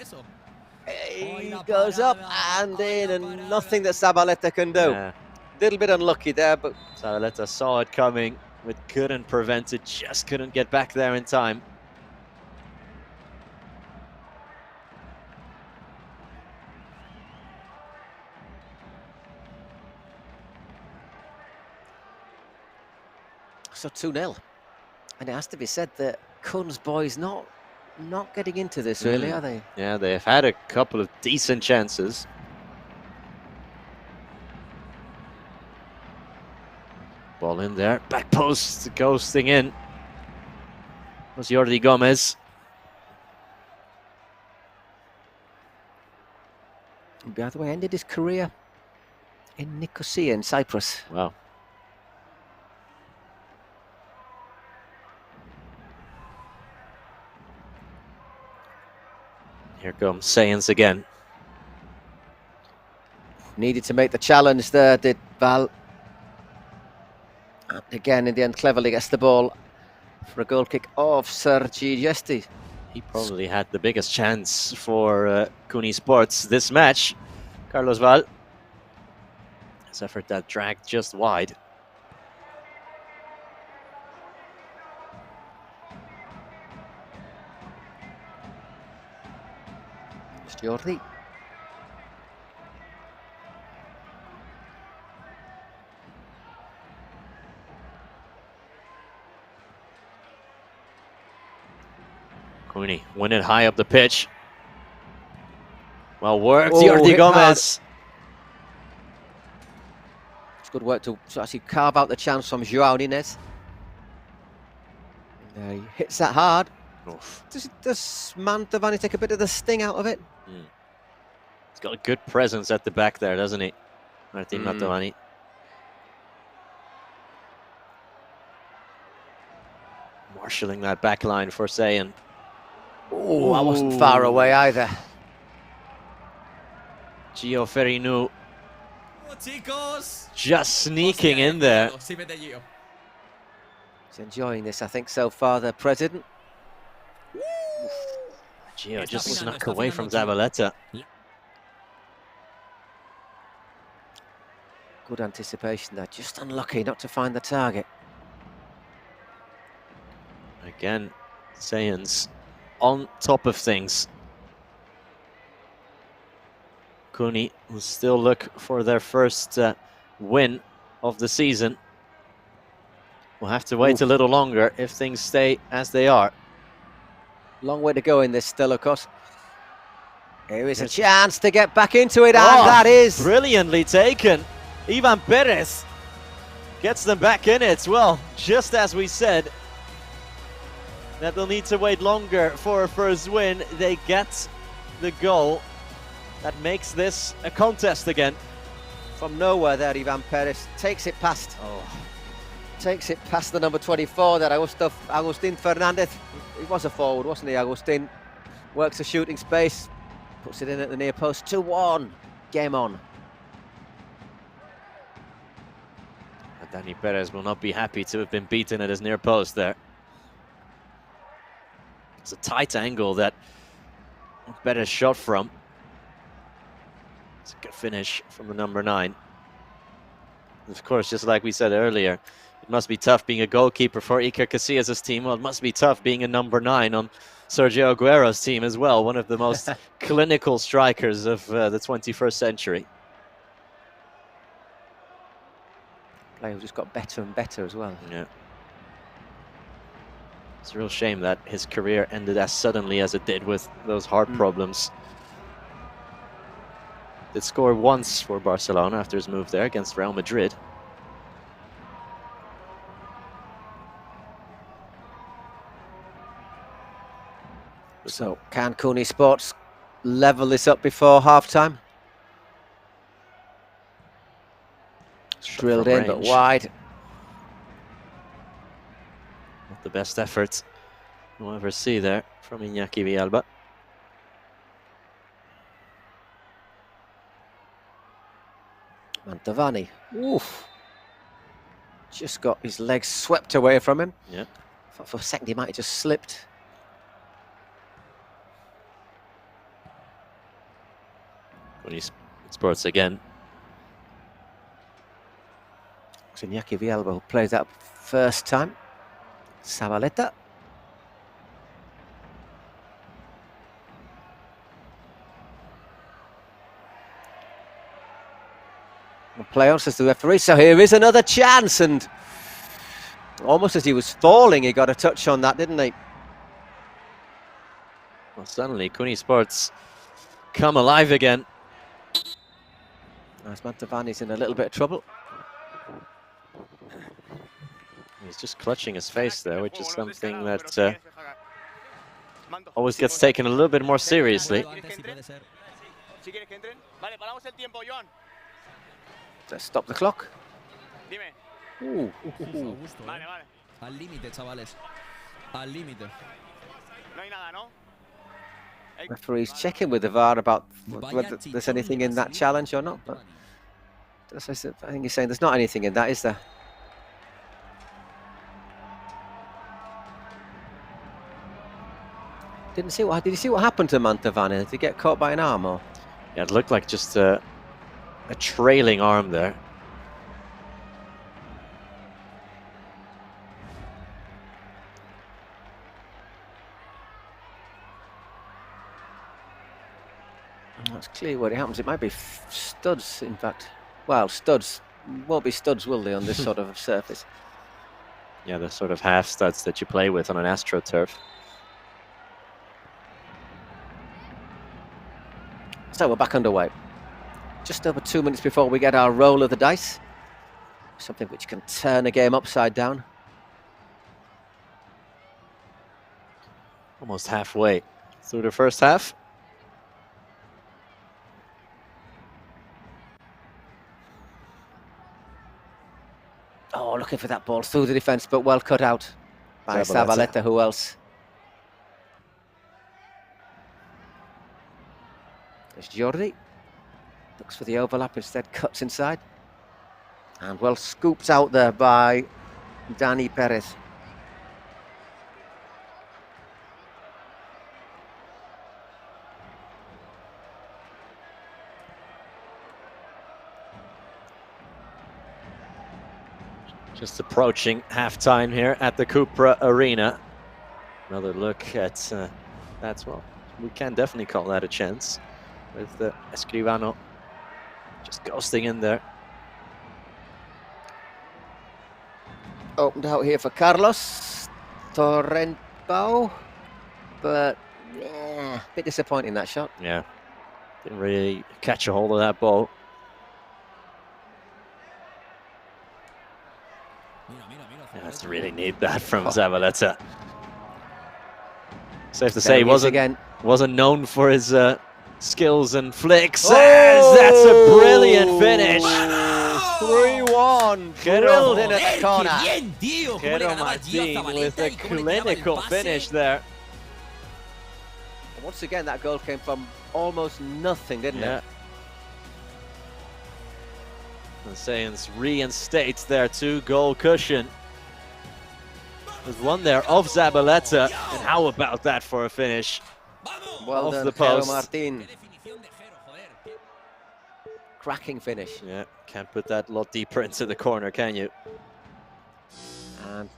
He goes up and in, and nothing that Zabaleta can do. Yeah. Little bit unlucky there, but Zabaleta saw it coming, but couldn't prevent it, just couldn't get back there in time. So 2-0. And it has to be said that Kun's boys not getting into this, really, are they? Yeah, they've had a couple of decent chances. Ball in there, back post, ghosting in. Was Jordi Gomez. By the way, ended his career in Nicosia in Cyprus. Wow. Here comes Sayens again. Needed to make the challenge there, did Val. And again, in the end, cleverly gets the ball for a goal kick of Sergi Gesti. He probably had the biggest chance for CUNY Sports this match. Carlos Val. His effort that dragged just wide. It's Jordi. CUNY win it high up the pitch. Well worked, Jordi Gomez. It's good work to actually carve out the chance from João Nines. And, he hits that hard. Oof. Does Mantovani take a bit of the sting out of it? He's got a good presence at the back there, doesn't he? Martin Mantovani. Marshalling that back line for Sayen. Oh, I wasn't far away either. Gio Ferinu just sneaking in there. He's enjoying this, I think, so far, the president. Gio just snuck away from Zabaleta. Good anticipation there, just unlucky not to find the target. Again, Sayens on top of things. CUNY will still look for their first win of the season. We'll have to wait a little longer if things stay as they are. Long way to go in this still, of course. Here is a chance to get back into it, and that is brilliantly taken. Ivan Perez gets them back in it. Well, just as we said, that they'll need to wait longer for a first win. They get the goal that makes this a contest again. From nowhere there, Ivan Perez takes it past. Takes it past the number 24 there, Agustin Fernandez. He was a forward, wasn't he, Agustin? Works the shooting space, puts it in at the near post. 2-1, game on. And Dani Perez will not be happy to have been beaten at his near post there. It's a tight angle that Perez shot from. It's a good finish from the number 9. Of course, just like we said earlier, it must be tough being a goalkeeper for Iker Casillas' team. Well, it must be tough being a number 9 on Sergio Aguero's team as well. One of the most clinical strikers of the 21st century. Player who just got better and better as well. Yeah. It's a real shame that his career ended as suddenly as it did with those heart problems. Did score once for Barcelona after his move there against Real Madrid. So, can CUNY Sports level this up before half-time? Drilled in, but wide. Not the best effort we'll ever see there from Iñaki Villalba. Mantovani, oof. Just got his legs swept away from him. Yeah. Thought for a second he might have just slipped. CUNY Sports again. It's Iñaki Villalba who plays that first time. Zabaleta. Play on, says the referee. So here is another chance, and almost as he was falling, he got a touch on that, didn't he? Well, suddenly CUNY Sports come alive again. As Mantovani's in a little bit of trouble. He's just clutching his face there, which is something that always gets taken a little bit more seriously. Let's stop the clock. Al límite, chavales. Al límite. Referee's checking with the VAR about whether there's anything in that challenge or not. But I think he's saying there's not anything in that, is there? Did you see what happened to Mantovani? Did he get caught by an arm or? Yeah, it looked like just a trailing arm there. That's clear what happens. It might be studs, in fact. Well, studs won't be studs, will they, on this sort of surface? Yeah, the sort of half studs that you play with on an AstroTurf. So we're back underway. Just over 2 minutes before we get our roll of the dice. Something which can turn a game upside down. Almost halfway through the first half. Oh, looking for that ball through the defence, but well cut out by Zabaleta. Who else? There's Jordi. Looks for the overlap, instead cuts inside. And well scoops out there by Dani Perez. Just approaching half-time here at the Cupra Arena. Another look at that's, well, we can definitely call that a chance with Escribano just ghosting in there. Opened out here for Carlos Torrentao, but yeah, a bit disappointing that shot. Yeah, didn't really catch a hold of that ball. Yeah, that's really need that from Zabaleta. Safe to say he wasn't known for his skills and flicks. Oh! That's a brilliant finish. 3-1. Drilled in at the corner. Quero Martin with a clinical finish there. Once again, that goal came from almost nothing, didn't it? And Sayans reinstates their 2-goal cushion. There's one there of Zabaleta, and how about that for a finish? Well off done, the post. Martin. Cracking finish. Yeah, can't put that a lot deeper into the corner, can you? And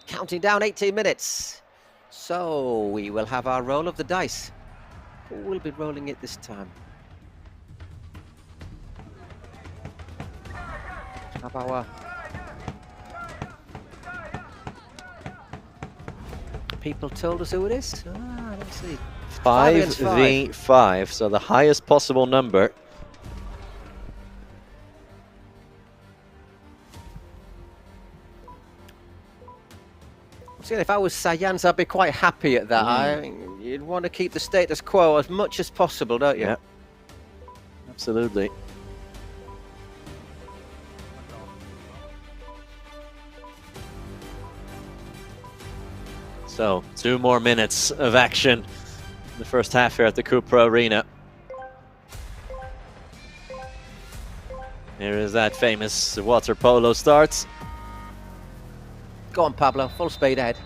counting down 18 minutes. So we will have our roll of the dice. Who will be rolling it this time? Have our people told us who it is? Let's see. 5v5, so the highest possible number. See, if I was Sayans, I'd be quite happy at that. You'd want to keep the status quo as much as possible, don't you? Yeah, absolutely. So, 2 more minutes of action in the first half here at the Cupra Arena. Here is that famous water polo start. Go on, Pablo, full speed ahead.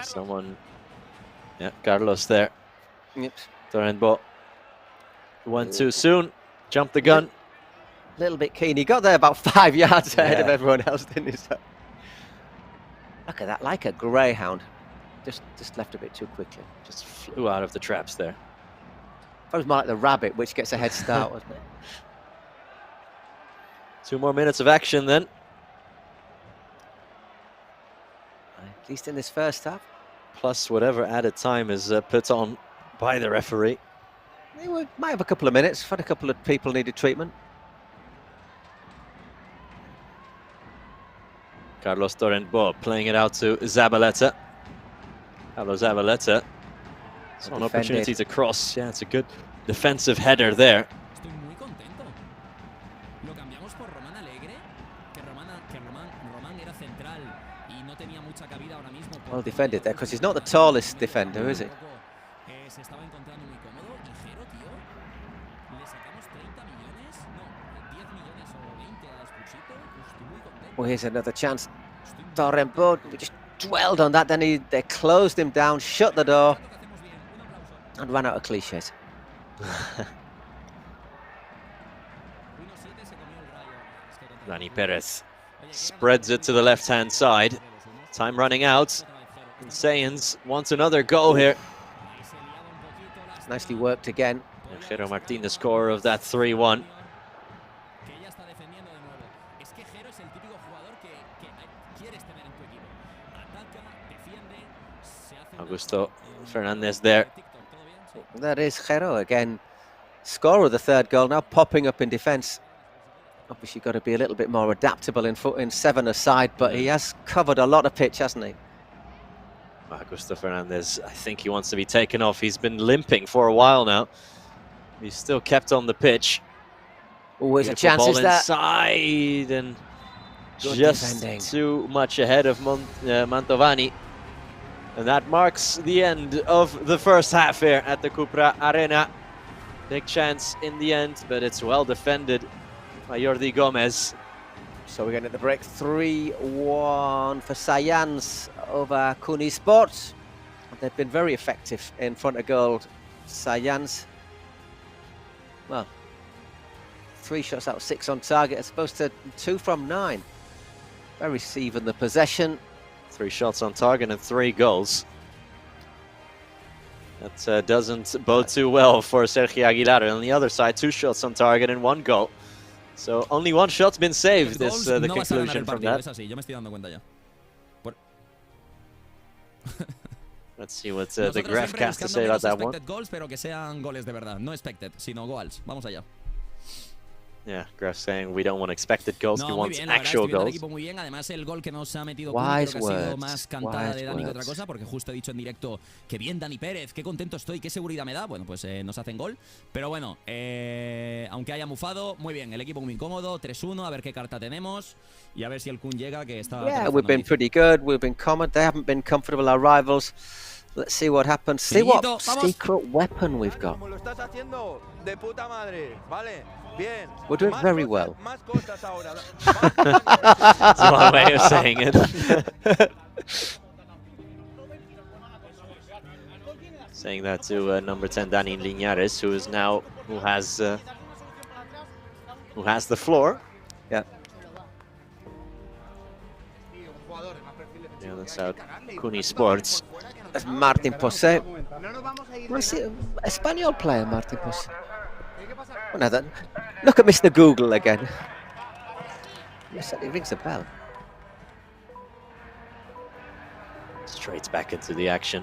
Someone, yeah, Carlos there. Yep. Torrentao went too soon, jumped the gun. A little bit keen. He got there about 5 yards ahead of everyone else, didn't he? So, look at that, like a greyhound. Just left a bit too quickly. Just flew out of the traps there. That was more like the rabbit, which gets a head start, wasn't it? 2 more minutes of action then. At least in this first half. Plus whatever added time is put on by the referee. We might have a couple of minutes. Had a couple of people needed treatment. Carlos Torrent-Bo playing it out to Zabaleta. Hello, Zabaleta. So an opportunity to cross. Yeah, it's a good defensive header there. Well defended there, because he's not the tallest defender, is he? Well, here's another chance. Torrent-Bo just dwelled on that, then they closed him down, shut the door, and ran out of cliches. Dani Perez spreads it to the left-hand side. Time running out. And Sayans wants another goal here. Nicely worked again. Jero Martín, the scorer of that 3-1. Augusto Fernandez there. That is Jero again, scorer of the third goal, now popping up in defence. Obviously got to be a little bit more adaptable in 7-a-side, but he has covered a lot of pitch, hasn't he? Augusto Fernandez, I think he wants to be taken off. He's been limping for a while now. He's still kept on the pitch. Always a chance, is that? Inside, and good just defending. Too much ahead of Mantovani. And that marks the end of the first half here at the Cupra Arena. Big chance in the end, but it's well defended by Jordi Gomez. So we're getting at the break. 3-1 for Sayans over Kuni Sports. They've been very effective in front of goal. Sayans, well, 3 shots out of 6 on target, as opposed to 2 from 9. Very even the possession. 3 shots on target and 3 goals. That doesn't bode too well for Sergio Aguilar. On the other side, 2 shots on target and 1 goal. So only 1 shot's been saved. This the conclusion from that. Let's see what the graph has to say about that one. Goals, pero que sean goles de verdad, no expected, sino goals. Vamos allá. Yeah, Graf saying we don't want expected goals, we want actual goals. Muy bien. Además, el gol que nos ha metido creo que ha sido más cantada de Dani que otra cosa, porque justo he dicho en directo que bien Dani Pérez, qué contento estoy, qué seguridad me da. Bueno, pues nos hacen gol. Pero bueno, aunque haya mufado, muy bien, el equipo muy cómodo, 3-1, a ver qué carta tenemos y a ver si el Kun llega, que está... Yeah, we've been pretty good, we've been common, they haven't been comfortable, our rivals. Let's see what happens. See what secret weapon we've got. Como lo estás haciendo de puta madre, ¿vale? Bien. We're doing very well. Más cosas ahora. That's my way of saying it. Saying that to number 10 Dani Linares, who has the floor. Yeah. Yeah, that's out. Kuni Sports. That's Martin Posé. Espanol player, Martin Posé. Oh, no, look at Mr. Google again. Yes, it rings a bell. Straight back into the action.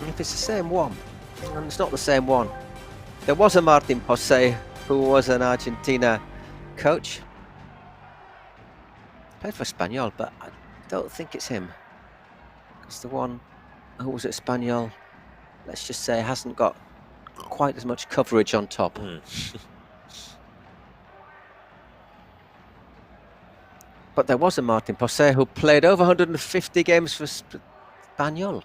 If it's the same one, and it's not the same one. There was a Martin Posé who was an Argentina coach. Played for Espanyol, but I don't think it's him. It's the one who was at Espanyol, let's just say, hasn't got quite as much coverage on top. But there was a Martin Posé who played over 150 games for Espanyol.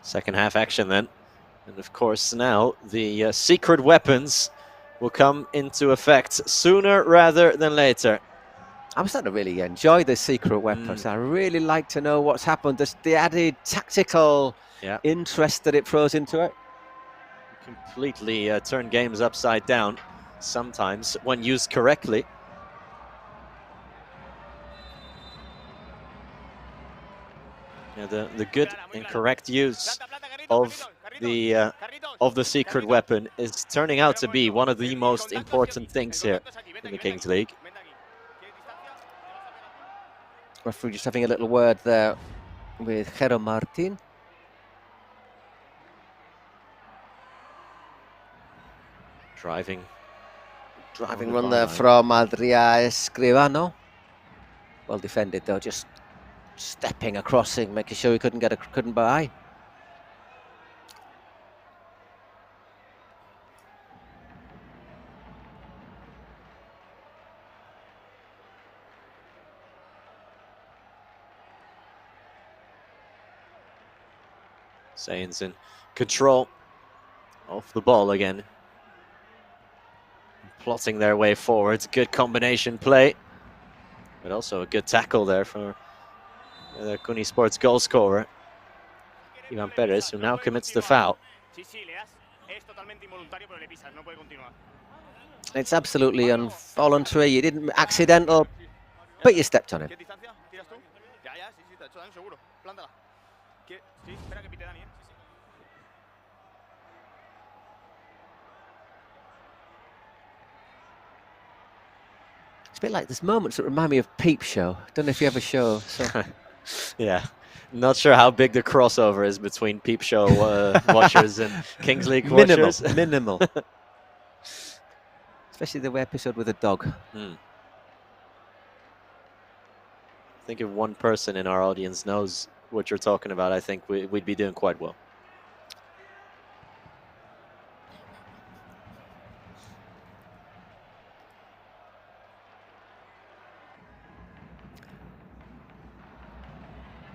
Second half action then. And of course now the secret weapons will come into effect sooner rather than later. I'm starting to really enjoy the secret weapons. I really like to know what's happened. There's the added tactical interest that it throws into it. Completely turn games upside down sometimes when used correctly. Yeah, the good and correct use of the secret weapon is turning out to be one of the most important things here in the Kings League. Referee just having a little word there with Jero Martin. Driving run there from Adrià Escribano. Well defended though, just stepping across it, making sure he couldn't buy. Sainz in control of the ball again. Plotting their way forwards. Good combination play. But also a good tackle there for the CUNY Sports goal scorer, Ivan Perez, who now commits the foul. It's absolutely involuntary. You didn't accidental, but you stepped on him. It's a bit like there's moments that remind me of Peep Show. Don't know if you ever show. So. Yeah, not sure how big the crossover is between Peep Show watchers and Kings League watchers. Minimal. Especially the episode with a dog. I think if one person in our audience knows what you're talking about, I think we'd be doing quite well.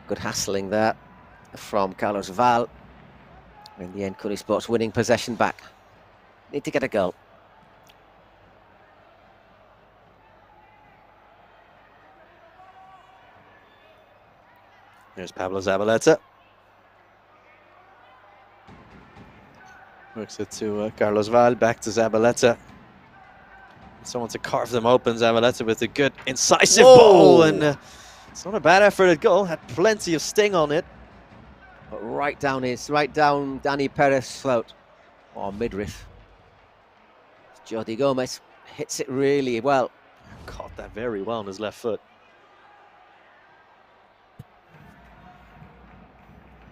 Good hassling there from Carlos Val. In the end, CUNY Sports winning possession back. Need to get a goal. There's Pablo Zabaleta. Works it to Carlos Val, back to Zabaleta. Someone to carve them open. Zabaleta with a good incisive ball, and it's not a bad effort at goal. Had plenty of sting on it. But right down Dani Perez's throat, or midriff. Jordi Gomez hits it really well. Caught that very well on his left foot.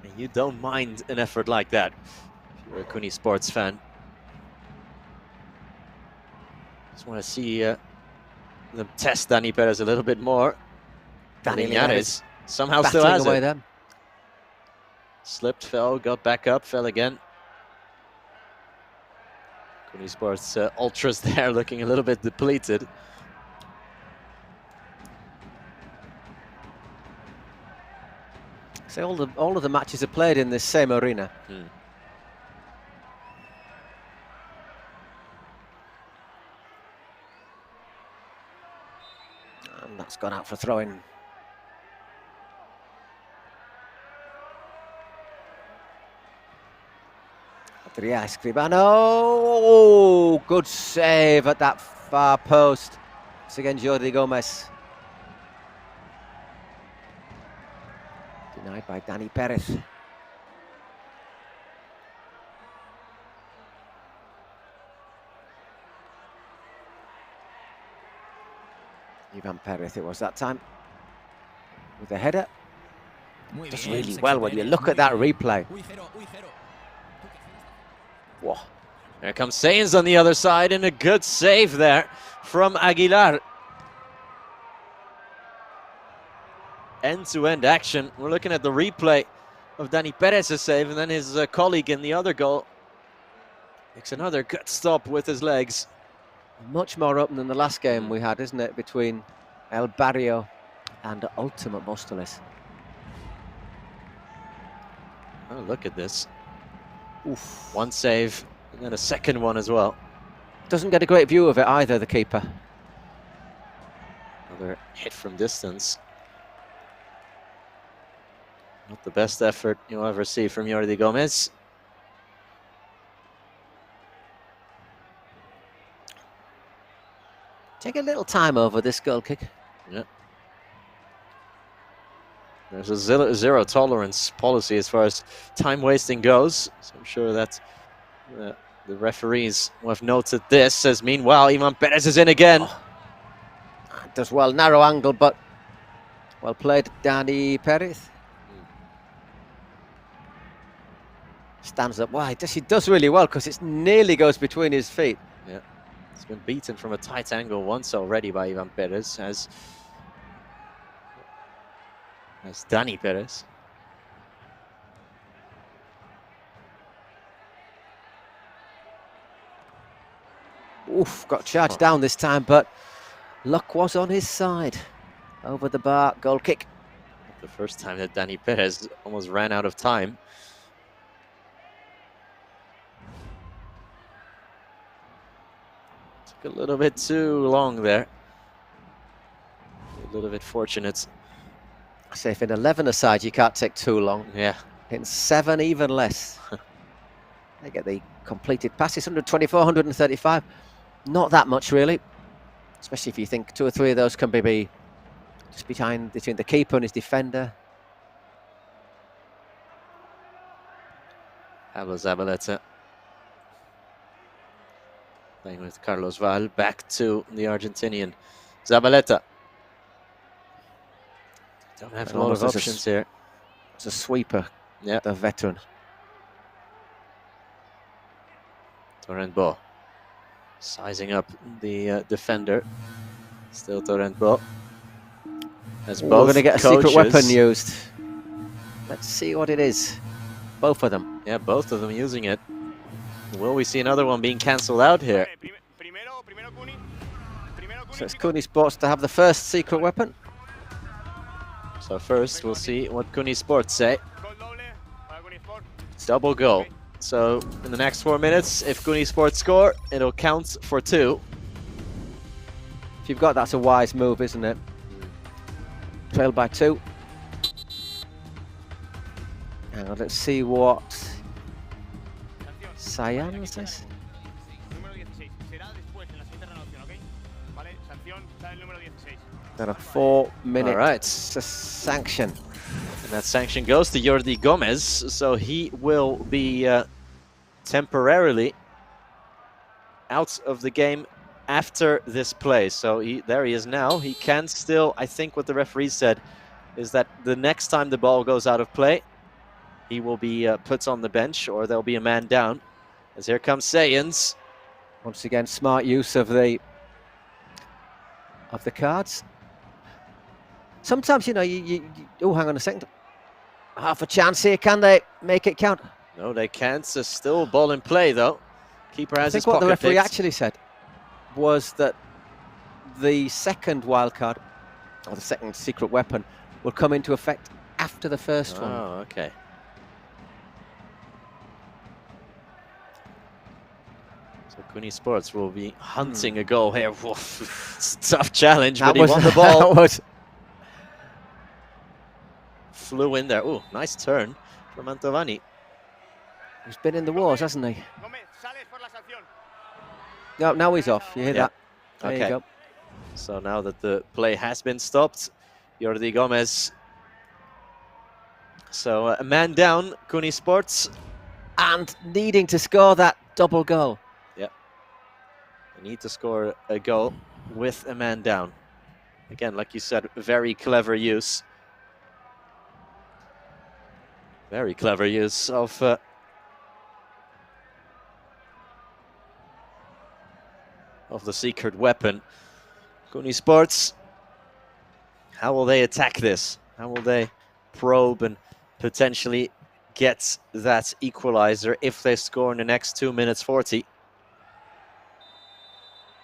And you don't mind an effort like that if you're a CUNY Sports fan. Just want to see them test Dani Perez a little bit more. Dani Linares somehow still has away it. Then. Slipped, fell, got back up, fell again. CUNY Sports ultras there looking a little bit depleted. So all of the matches are played in this same arena. And that's gone out for throwing. Adrià Escribano. Oh, good save at that far post. It's again Jordi Gomez. Denied by Dani Perez. Ivan Perez it was that time. With the header. Does really well when you look at that replay. Whoa. There comes Sainz on the other side, and a good save there from Aguilar. End-to-end action. We're looking at the replay of Dani Perez's save, and then his colleague in the other goal makes another good stop with his legs. Much more open than the last game we had, isn't it, between El Barrio and Ultimate Mostoles. Oh, look at this. Oof. One save, and then a second one as well. Doesn't get a great view of it either, the keeper. Another hit from distance. Not the best effort you'll ever see from Jordi Gomez. Take a little time over this goal kick. Yeah. There's a zero tolerance policy as far as time wasting goes. So I'm sure that the referees will have noted this, as meanwhile Ivan Perez is in again. Oh. Does well, narrow angle, but well played, Dani Perez. Stands up wide. She does really well because it nearly goes between his feet. Yeah, it's been beaten from a tight angle once already by Ivan Perez, as Dani Perez. Oof, got charged down this time, but luck was on his side. Over the bar, goal kick. The first time that Dani Perez almost ran out of time. Took a little bit too long there. A little bit fortunate. I say if in 11 aside you can't take too long. Yeah. In 7 even less. They get the completed passes, 124, 135. Not that much really. Especially if you think 2 or 3 of those can be just between the keeper and his defender. Pablo Zabaleta playing with Carlos Val. Back to the Argentinian. Zabaleta. Don't have a lot of options here. It's a sweeper. Yeah. The veteran. Torrent Bo sizing up the defender. Still Torrent Bo. As both we're going to get a secret weapon used. Let's see what it is. Both of them. Yeah, both of them using it. Will we see another one being cancelled out here? So it's Kuni Sports to have the first secret weapon. So first, we'll see what Kuni Sports say. Double goal. So in the next 4 minutes, if Kuni Sports score, it'll count for 2. If you've got that's a wise move, isn't it? Trailed by 2. Now let's see what Cyan says. Got a 4-minute sanction. And that sanction goes to Jordi Gomez, so he will be temporarily out of the game after this play. So there he is now. He can still, I think what the referee said is that the next time the ball goes out of play, he will be put on the bench, or there'll be a man down. As here comes Sayans. Once again, smart use of the cards. Sometimes, you know, oh, hang on a second. Half a chance here. Can they make it count? No, they can't. So still ball in play, though. Keeper has his pocket I think what the referee picked. actually said was that the second wild card, or the second secret weapon, will come into effect after the first one. Oh, okay. So Kuni Sports will be hunting a goal here. It's a tough challenge, but he won the ball. Flew in there. Oh, nice turn from Mantovani. He's been in the wars, hasn't he? No, now he's off. You hear that? There you go. So now that the play has been stopped, Jordi Gomez. So a man down, Kuni Sports. And needing to score that double goal. Yep. They need to score a goal with a man down. Again, like you said, very clever use. Very clever use of the secret weapon. Kuni Sports, how will they attack this? How will they probe and potentially get that equalizer if they score in the next 2 minutes 40?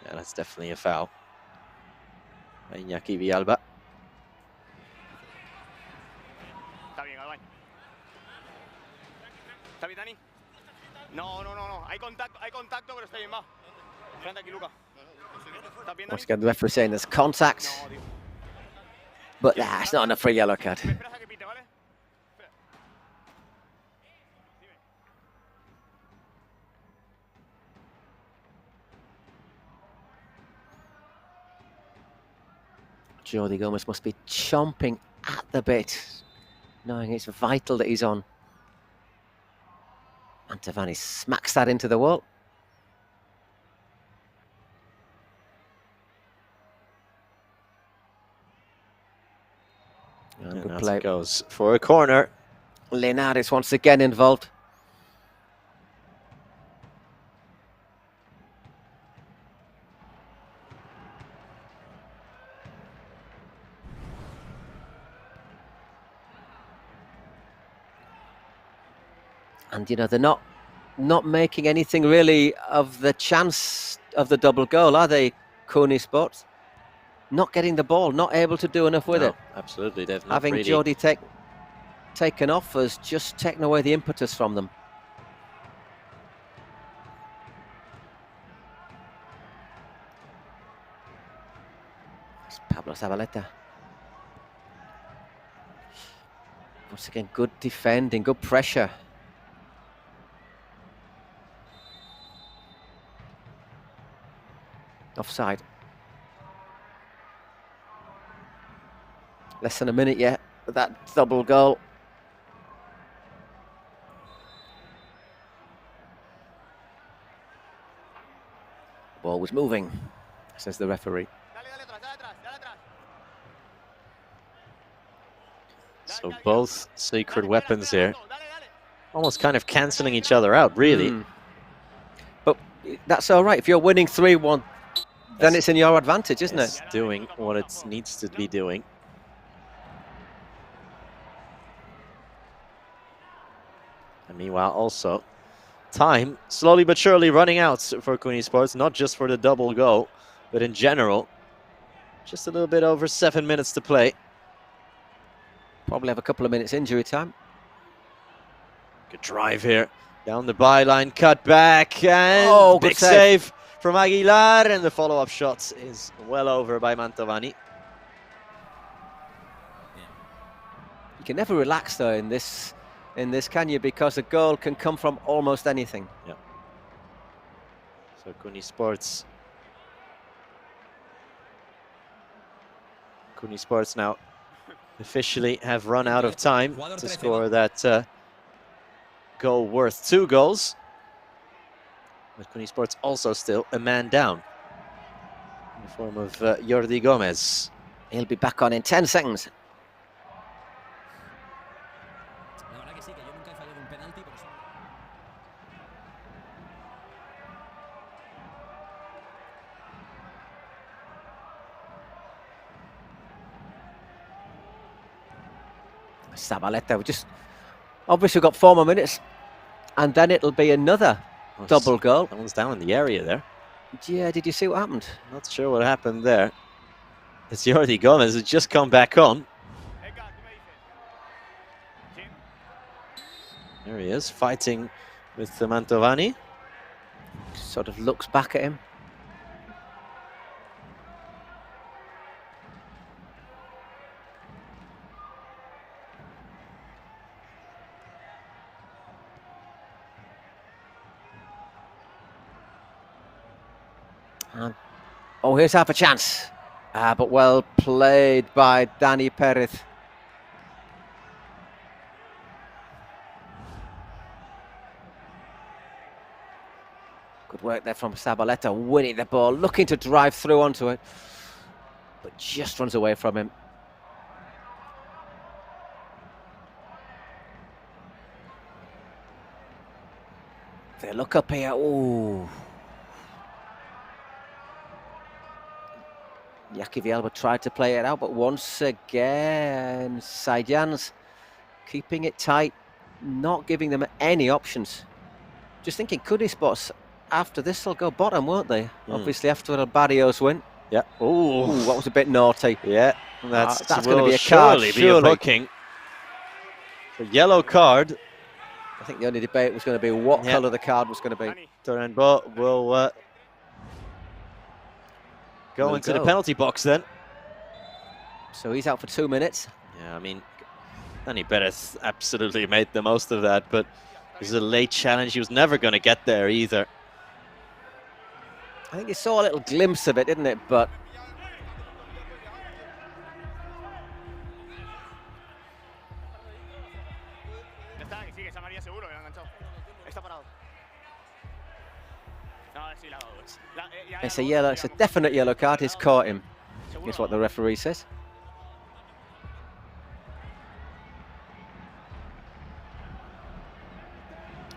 Yeah, that's definitely a foul. Iñaki Villalba. ¿Está bien, Dani? No. Hay contacto, pero está bien, va. Frente aquí, Luca. Once again, the referee saying there's contact. But it's not enough for a yellow card. Jordi Gomez must be chomping at the bit, knowing it's vital that he's on. Mantovani smacks that into the wall. And good play. Goes for a corner. Linares once again involved. And, you know, they're not making anything really of the chance of the double goal, are they, Coney Sports? Not getting the ball, not able to do enough with it. Absolutely, they've not Having really... Jody taken off has just taken away the impetus from them. It's Pablo Zabaleta. Once again, good defending, good pressure. Offside. Less than a minute yet with that double goal. Ball was moving, says the referee. So both secret weapons here, almost kind of cancelling each other out, really. But that's all right. If you're winning 3-1, then it's in your advantage, isn't it? It's doing what it needs to be doing. And meanwhile, also, time slowly but surely running out for Cooney Sports, not just for the double goal, but in general. Just a little bit over 7 minutes to play. Probably have a couple of minutes injury time. Good drive here. Down the byline, cut back, and big save from Aguilar, and the follow-up shot is well over by Mantovani. You can never relax though in this, can you? Because a goal can come from almost anything. Yeah. So Cooney Sports now officially have run out of time to score that goal worth 2 goals. But Cooney Sports also still a man down in the form of Jordi Gomez. He'll be back on in 10 seconds. Zabaleta, we just obviously got 4 more minutes, and then it'll be another double goal. That one's down in the area there. Yeah, did you see what happened? Not sure what happened there. It's Jordi Gomez who's just come back on. There he is, fighting with Mantovani. Sort of looks back at him. Oh, here's half a chance. But well played by Dani Perez. Good work there from Zabaleta, winning the ball, looking to drive through onto it, but just runs away from him. They look up here. Ooh. Yaki Villalba tried to play it out, but once again, Saidjans keeping it tight, not giving them any options. Just thinking, Cooney Sports, after this, they'll go bottom, won't they? Obviously, after El Barrios win. Yeah. Ooh, that was a bit naughty. Yeah, that's going to be a card, surely be a booking. A yellow card. I think the only debate was going to be what colour the card was going to be. Turenbo will go into the penalty box then. So he's out for 2 minutes. Yeah, I mean, Dani Perez absolutely made the most of that, but it was a late challenge. He was never going to get there either. I think you saw a little glimpse of it, didn't it? But it's a yellow. It's a definite yellow card. He's caught him. Is what the referee says.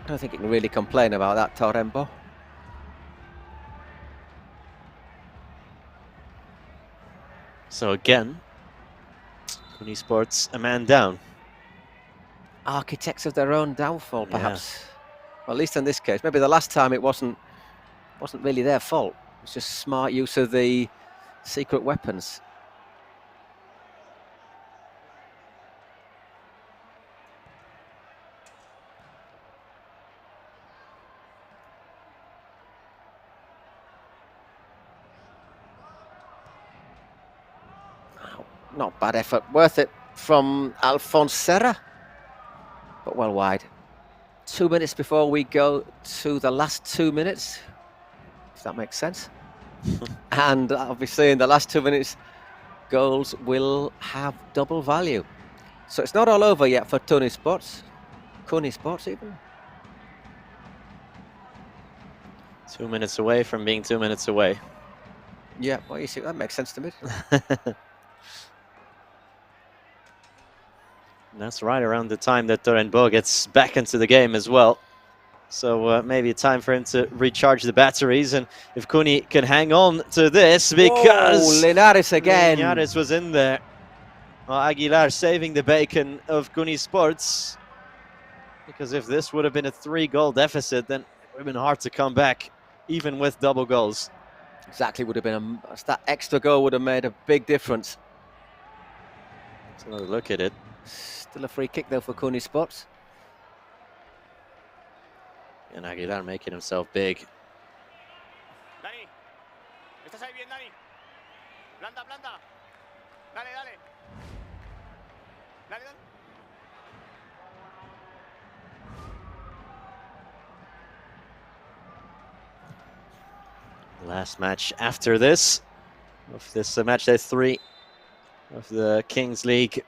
I don't think he can really complain about that, Turenbo. So again, Cooney Sports a man down. architects of their own downfall, perhaps. Well, at least in this case. Maybe the last time it wasn't really their fault. It's just smart use of the secret weapons. Not bad effort, worth it from Alphonse Serra, but well wide. 2 minutes before we go to the last 2 minutes, if that makes sense. And obviously in the last 2 minutes, goals will have double value. So it's not all over yet for Kuni Sports even. 2 minutes away from being 2 minutes away. Yeah, well, you see, that makes sense to me. And that's right around the time that Torenbo gets back into the game as well. So maybe time for him to recharge the batteries. And if Kuni can hang on to this, because Linares again. Linares was in there. Well, Aguilar saving the bacon of Kuni Sports. Because if this would have been a 3-goal deficit, then it would have been hard to come back, even with double goals. Exactly, would have been that extra goal would have made a big difference. Let's another look at it. Still a free kick though for Kuni Sports. And Aguilar making himself big. Dani, ¿estás ahí bien, Dani? Planta, planta. Dale, dale. Dale, dale. Last match after this, of this match day 3 of the Kings League.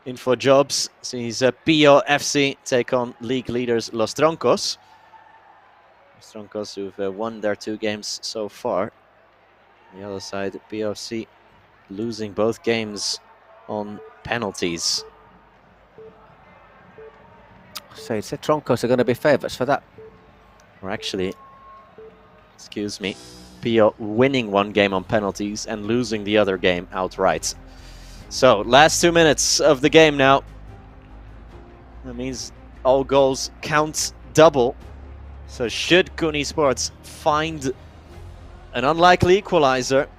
InfoJobs sees Pio FC take on league leaders Los Troncos. Los Troncos who've won their 2 games so far. On the other side, Pio FC losing both games on penalties. So it's the Troncos are going to be favourites for that. Or actually, excuse me, Pio winning 1 game on penalties and losing the other game outright. So, last 2 minutes of the game now. That means all goals count double. So, should Kuni Sports find an unlikely equalizer,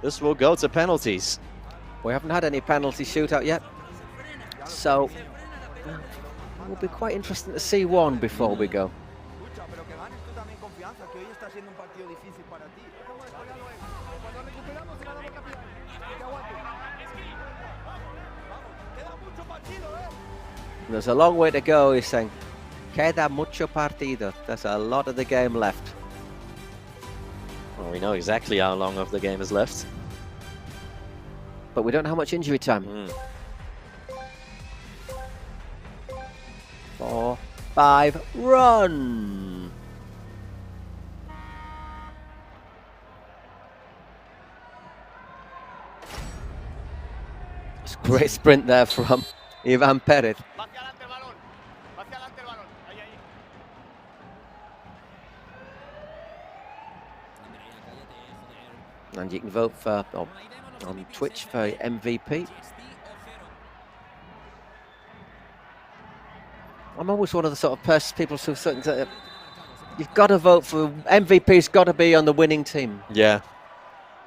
this will go to penalties. We haven't had any penalty shootout yet. So, it will be quite interesting to see one before we go. There's a long way to go, he's saying. Queda mucho partido. There's a lot of the game left. Well, we know exactly how long of the game is left. But we don't know how much injury time. 4, 5, run! It's a great sprint there from Ivan Perez. And you can vote for on Twitch for MVP. I'm always one of the sort of people who think that you've got to vote for MVP's got to be on the winning team. Yeah,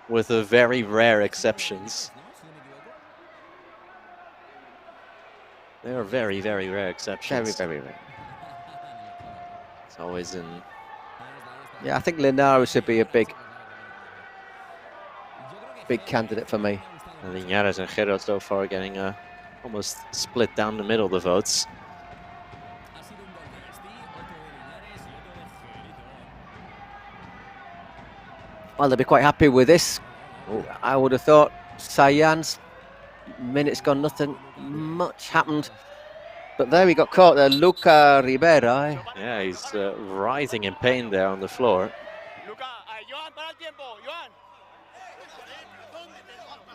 with a very rare exceptions. There are very, very rare exceptions. Very, very rare. It's always in. Yeah, I think Linares should be a big candidate for me. Linares and Gero so far getting almost split down the middle, the votes. Well, they'll be quite happy with this. I would have thought Sayan's minutes gone, nothing much happened. But there he got caught there, Luca Rivera. Yeah, he's writhing in pain there on the floor. Luca, Joan, para el tiempo, Joan.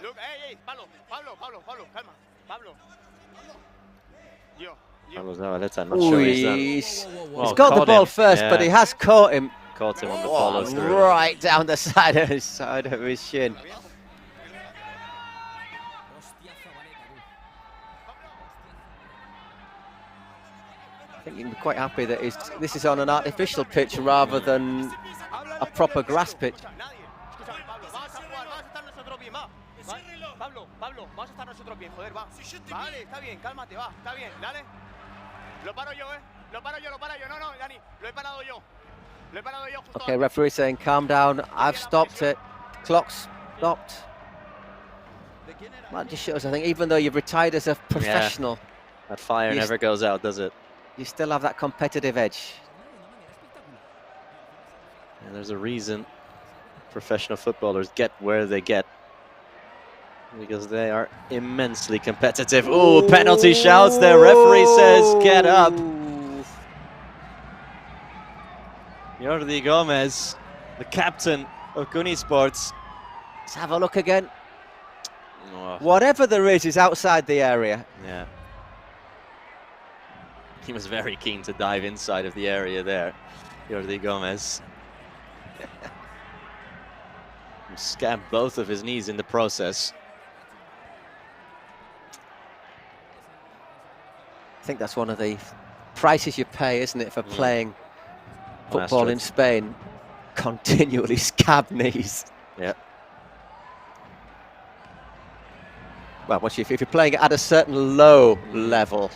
Luca, hey, Pablo, calma, Pablo. Pablo Zabaleta, not sure he's got the ball first, but he has caught him. Caught him on the follow through. Right down the side of his shin. think you can be quite happy that this is on an artificial pitch rather than a proper grass pitch. Pablo, vamos a estar nosotros bien, joder, va. Vale, está bien, cálmate, va, está bien, dale. Lo paro yo, Lo paro yo. No, Dani, lo he parado yo. Okay, referee saying calm down. I've stopped it. Clock's stopped. That just shows, I think, even though you've retired as a professional, that fire never goes out, does it? You still have that competitive edge. And there's a reason professional footballers get where they get. Because they are immensely competitive. Oh, penalty shouts there. Referee says, get up. Jordi Gomez, the captain of Kunisports. Let's have a look again. Oh. Whatever there is outside the area. Yeah. He was very keen to dive inside of the area there, Jordi Gomez. He scabbed both of his knees in the process. I think that's one of the prices you pay, isn't it, for playing football in Spain? Continually scab knees. Yeah. Well, if you're playing at a certain low level,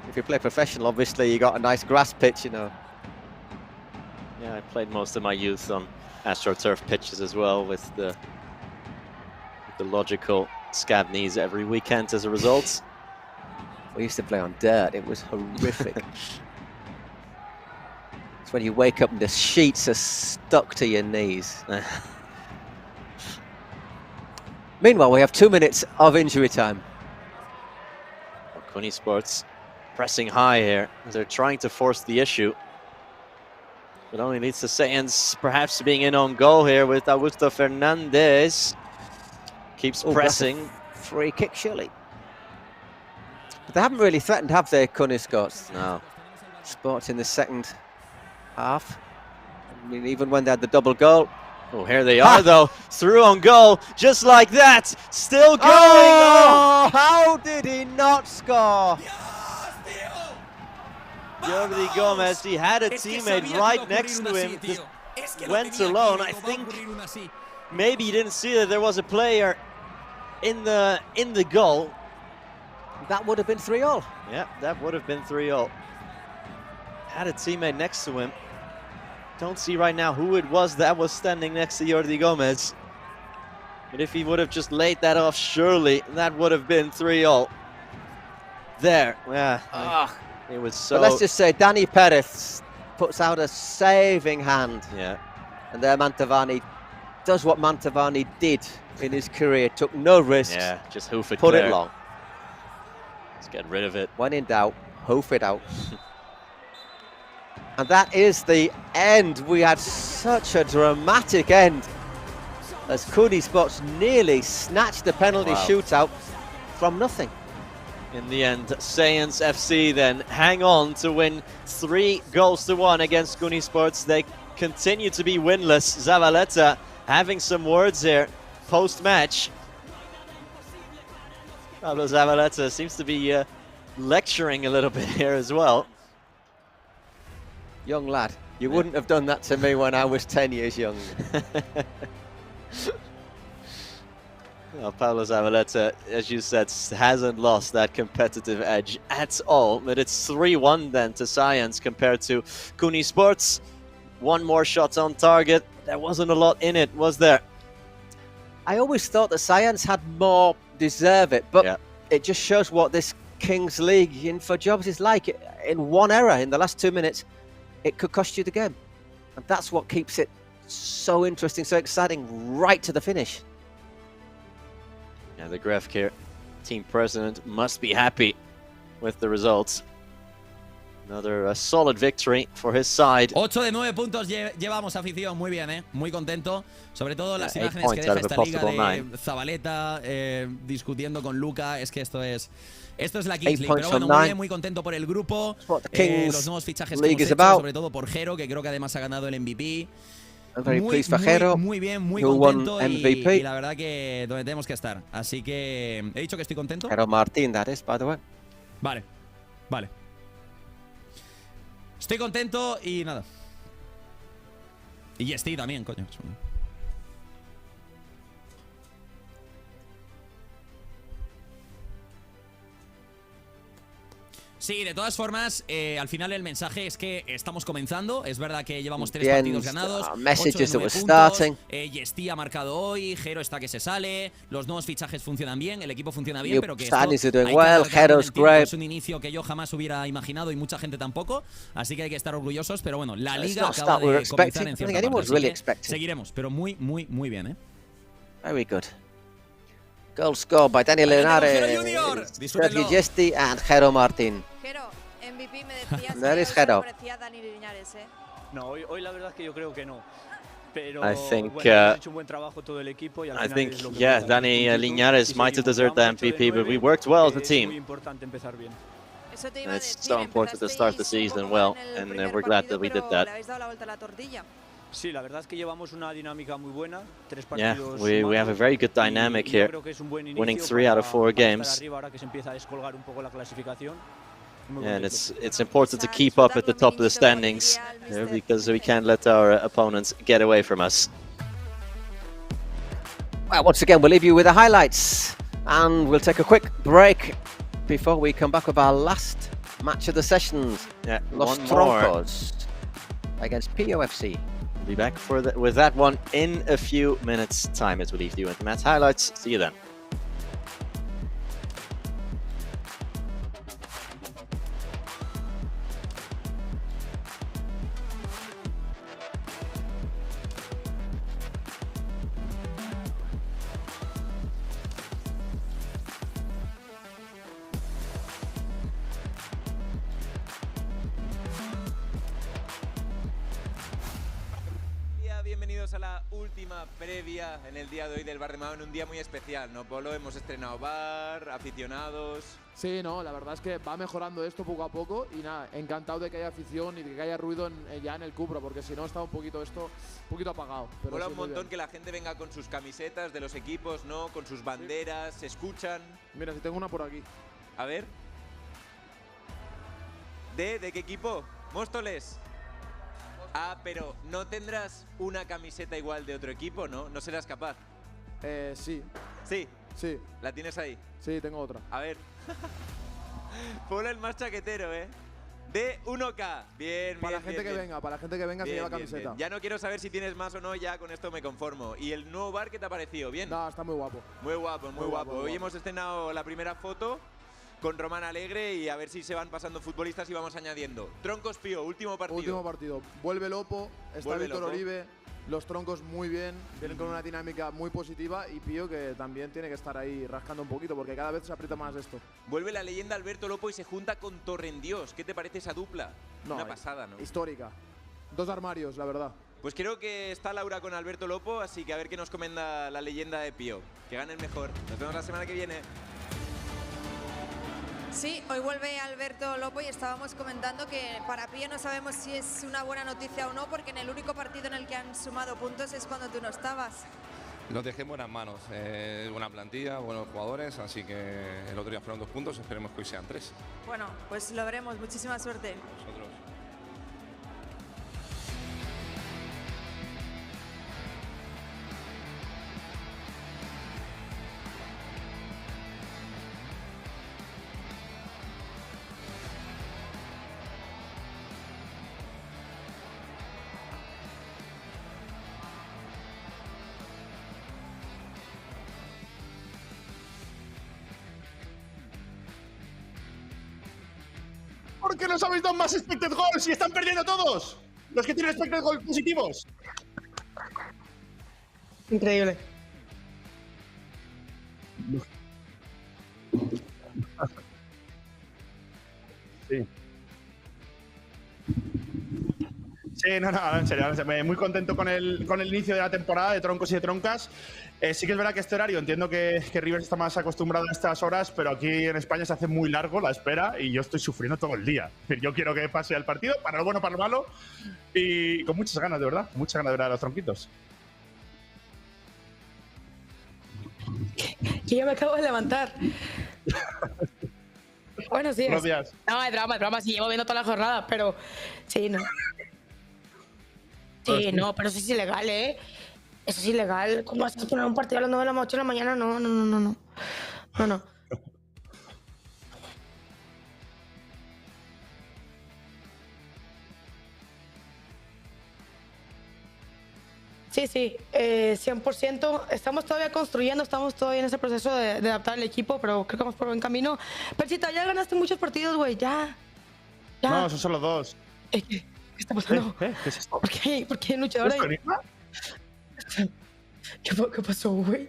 if you play professional, obviously you got a nice grass pitch, you know. Yeah, I played most of my youth on AstroTurf pitches as well, with the logical scab knees every weekend as a result. We used to play on dirt. It was horrific. It's when you wake up and the sheets are stuck to your knees. Meanwhile, we have 2 minutes of injury time. Kunisports pressing high here as they're trying to force the issue. It only leads to Sayans perhaps being in on goal here with Augusto Fernandez. Keeps pressing. Free kick, surely. But they haven't really threatened, have they, Kunisports? No. Sports in the second half. I mean, even when they had the double goal. Oh, here they are, though. Through on goal, just like that. Still going. Oh, how did he not score? Jordi Gomez, he had a teammate right next to him. Just went alone. I think maybe he didn't see that there was a player in the goal. That would have been 3-3. Yeah, that would have been 3-3. Had a teammate next to him. Don't see right now who it was that was standing next to Jordi Gomez. But if he would have just laid that off, surely that would have been 3-3. There, yeah. It was so... But let's just say Dani Perez puts out a saving hand. Yeah. And there Mantovani does what Mantovani did in his career. Took no risks. Yeah, just hoof it Put clear. it long. Let's get rid of it. When in doubt, hoof it out. And that is the end. We had such a dramatic end as Kunisports nearly snatched the penalty shootout from nothing. In the end, Sayans FC then hang on to win 3-1 against Kunisports. They continue to be winless. Zavaleta having some words here post-match. Pablo Zavaleta seems to be lecturing a little bit here as well. Young lad, you wouldn't have done that to me when I was 10 years young. Well, Pablo Zavaleta, as you said, hasn't lost that competitive edge at all. But it's 3-1 then to Sayans compared to Kunisports. One more shot on target. There wasn't a lot in it, was there? I always thought that Sayans had more deserve it, but it just shows what this Kings League InfoJobs is like. In one error in the last 2 minutes, it could cost you the game. And that's what keeps it so interesting, so exciting, right to the finish. Yeah, the Grefkir team president must be happy with the results. Another solid victory for his side. 8 de 9 puntos llevamos, afición. Muy bien, muy contento. Sobre todo las imágenes que deja esta liga de Zabaleta discutiendo con Luca. Es que esto es la Kings League. Pero bueno, muy bien, muy contento por el grupo. Los nuevos fichajes que hemos hecho, sobre todo por Jero, que creo que además ha ganado el MVP. Muy bien, muy contento y la verdad que donde tenemos que estar. Así que he dicho que estoy contento. Jero Martín, that is, by the way. Vale. Estoy contento y nada. Y estoy también, coño. Sí, de todas formas, al final el mensaje es que estamos comenzando. Es verdad que llevamos 3 partidos ganados, 8 de 9 puntos. Yesti ha marcado hoy, Jero está que se sale, los nuevos fichajes funcionan bien, el equipo funciona bien, pero que esto es un inicio que yo jamás hubiera imaginado y mucha gente tampoco, así que hay que estar orgullosos. Pero bueno, la liga acaba de comenzar en cierta parte, así que seguiremos, pero muy bien, ¿eh? Very good. Goal scored by Daniel Linares, Sergio Yesti and Jero Martín. Jero, MVP me decías que no parecía Dani Linares, ¿eh? No, hoy la verdad es que yo creo que no. Pero I think, bueno, ha hecho un buen trabajo todo el equipo y al final es lo que yeah, Dani Linares might have deserved the MVP, but we worked well as a team. Es muy importante empezar bien. Eso te iba a And it's decir, so important to start the season well, and we're glad that we did that. Le habéis dado la vuelta a la tortilla. Sí, la verdad es que llevamos una dinámica muy buena. 3 Yeah, partidos we have a very good dynamic here, winning 3 out of 4 games. Ahora que se empieza a descolgar un poco la clasificación. And it's important to keep up at the top of the standings because we can't let our opponents get away from us. Well, once again, we'll leave you with the highlights, and we'll take a quick break before we come back with our last match of the sessions. Yeah, Los Troncos against POFC. Be back with that one in a few minutes' time as we leave you with the match highlights. See you then. Bienvenidos a la última previa en el día de hoy del Bar de Mao, en un día muy especial, ¿no, Polo? Hemos estrenado bar, aficionados. Sí, no, la verdad es que va mejorando esto poco a poco y nada, encantado de que haya afición y de que haya ruido ya en el Cupra, porque si no está un poquito apagado. Pero mola sí, un muy montón bien. que la gente venga con sus camisetas de los equipos, ¿no? Con sus banderas, se escuchan. Mira, si tengo una por aquí. A ver. ¿De qué equipo? Móstoles. Ah, pero ¿no tendrás una camiseta igual de otro equipo, no? ¿No serás capaz? Sí. ¿Sí? Sí. ¿La tienes ahí? Sí, tengo otra. A ver. Polo el más chaquetero, ¿eh? De 1K. Bien, para la gente que venga se lleva camiseta. Bien. Ya no quiero saber si tienes más o no, ya con esto me conformo. ¿Y el nuevo bar qué te ha parecido? ¿Bien? No, está muy guapo. Muy guapo. Hoy hemos estrenado la primera foto con Román Alegre y a ver si se van pasando futbolistas y vamos añadiendo. Troncos Pío, último partido. Último partido. Vuelve Lopo, está Víctor Oribe, los Troncos muy bien, vienen con una dinámica muy positiva y Pío que también tiene que estar ahí rascando un poquito porque cada vez se aprieta más esto. Vuelve la leyenda Alberto Lopo y se junta con Torrendiós. ¿Qué te parece esa dupla? No, una pasada, ¿no? Histórica. 2 armarios, la verdad. Pues creo que está Laura con Alberto Lopo, así que a ver qué nos comenta la leyenda de Pío. Que gane el mejor. Nos vemos la semana que viene. Sí, hoy vuelve Alberto Lopo y estábamos comentando que para Pío no sabemos si es una buena noticia o no, porque en el único partido en el que han sumado puntos es cuando tú no estabas. Nos dejé en buenas manos, buena plantilla, buenos jugadores, así que el otro día fueron 2 puntos, esperemos que hoy sean 3. Bueno, pues lo veremos, muchísima suerte. Nosotros. ¿Por qué no sabéis dar más expected goals y están perdiendo todos? Los que tienen expected goals positivos. Increíble. Sí. Sí, no, en serio, muy contento con el inicio de la temporada de Troncos y de Troncas. Sí que es verdad que este horario, entiendo que Rivers está más acostumbrado a estas horas, pero aquí en España se hace muy largo la espera y yo estoy sufriendo todo el día. Yo quiero que pase el partido, para lo bueno, para lo malo, y con muchas ganas, de verdad, muchas ganas de ver a los tronquitos. Que yo me acabo de levantar. Buenos días. Buenos días. No, es drama, sí, llevo viendo toda la jornada, pero sí, no. Sí, no, pero eso es ilegal, ¿eh? Eso es ilegal. ¿Cómo vas a poner un partido a las 9 de la 8 de la mañana? No. No. Sí, 100%. Estamos todavía construyendo, estamos todavía en ese proceso de adaptar el equipo, pero creo que vamos por buen camino. Perchita, ya ganaste muchos partidos, güey, ya. No, son solo 2. ¿Qué está pasando? ¿Qué es esto? ¿Por qué hay un luchador ahí? ¿Enigma? ¿Qué pasó, güey?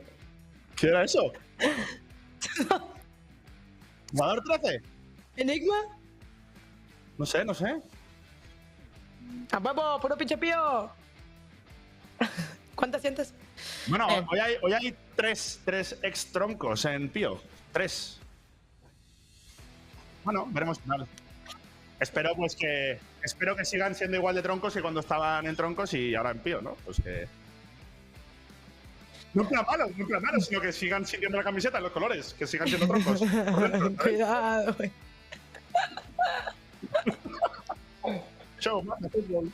¿Qué era eso? ¿Jugador 13? ¿Enigma? No sé. ¡A huevo! ¡Puro pinche pío! ¿Cuántas sientes? Bueno, hoy hay tres ex troncos en Pío. 3. Bueno, veremos qué tal. Espero que sigan siendo igual de troncos que cuando estaban en troncos y ahora en Pío, ¿no? Pues que no en plan malo, sino que sigan sintiendo la camiseta en los colores, que sigan siendo troncos. Cuidado, güey. Show, más de fútbol.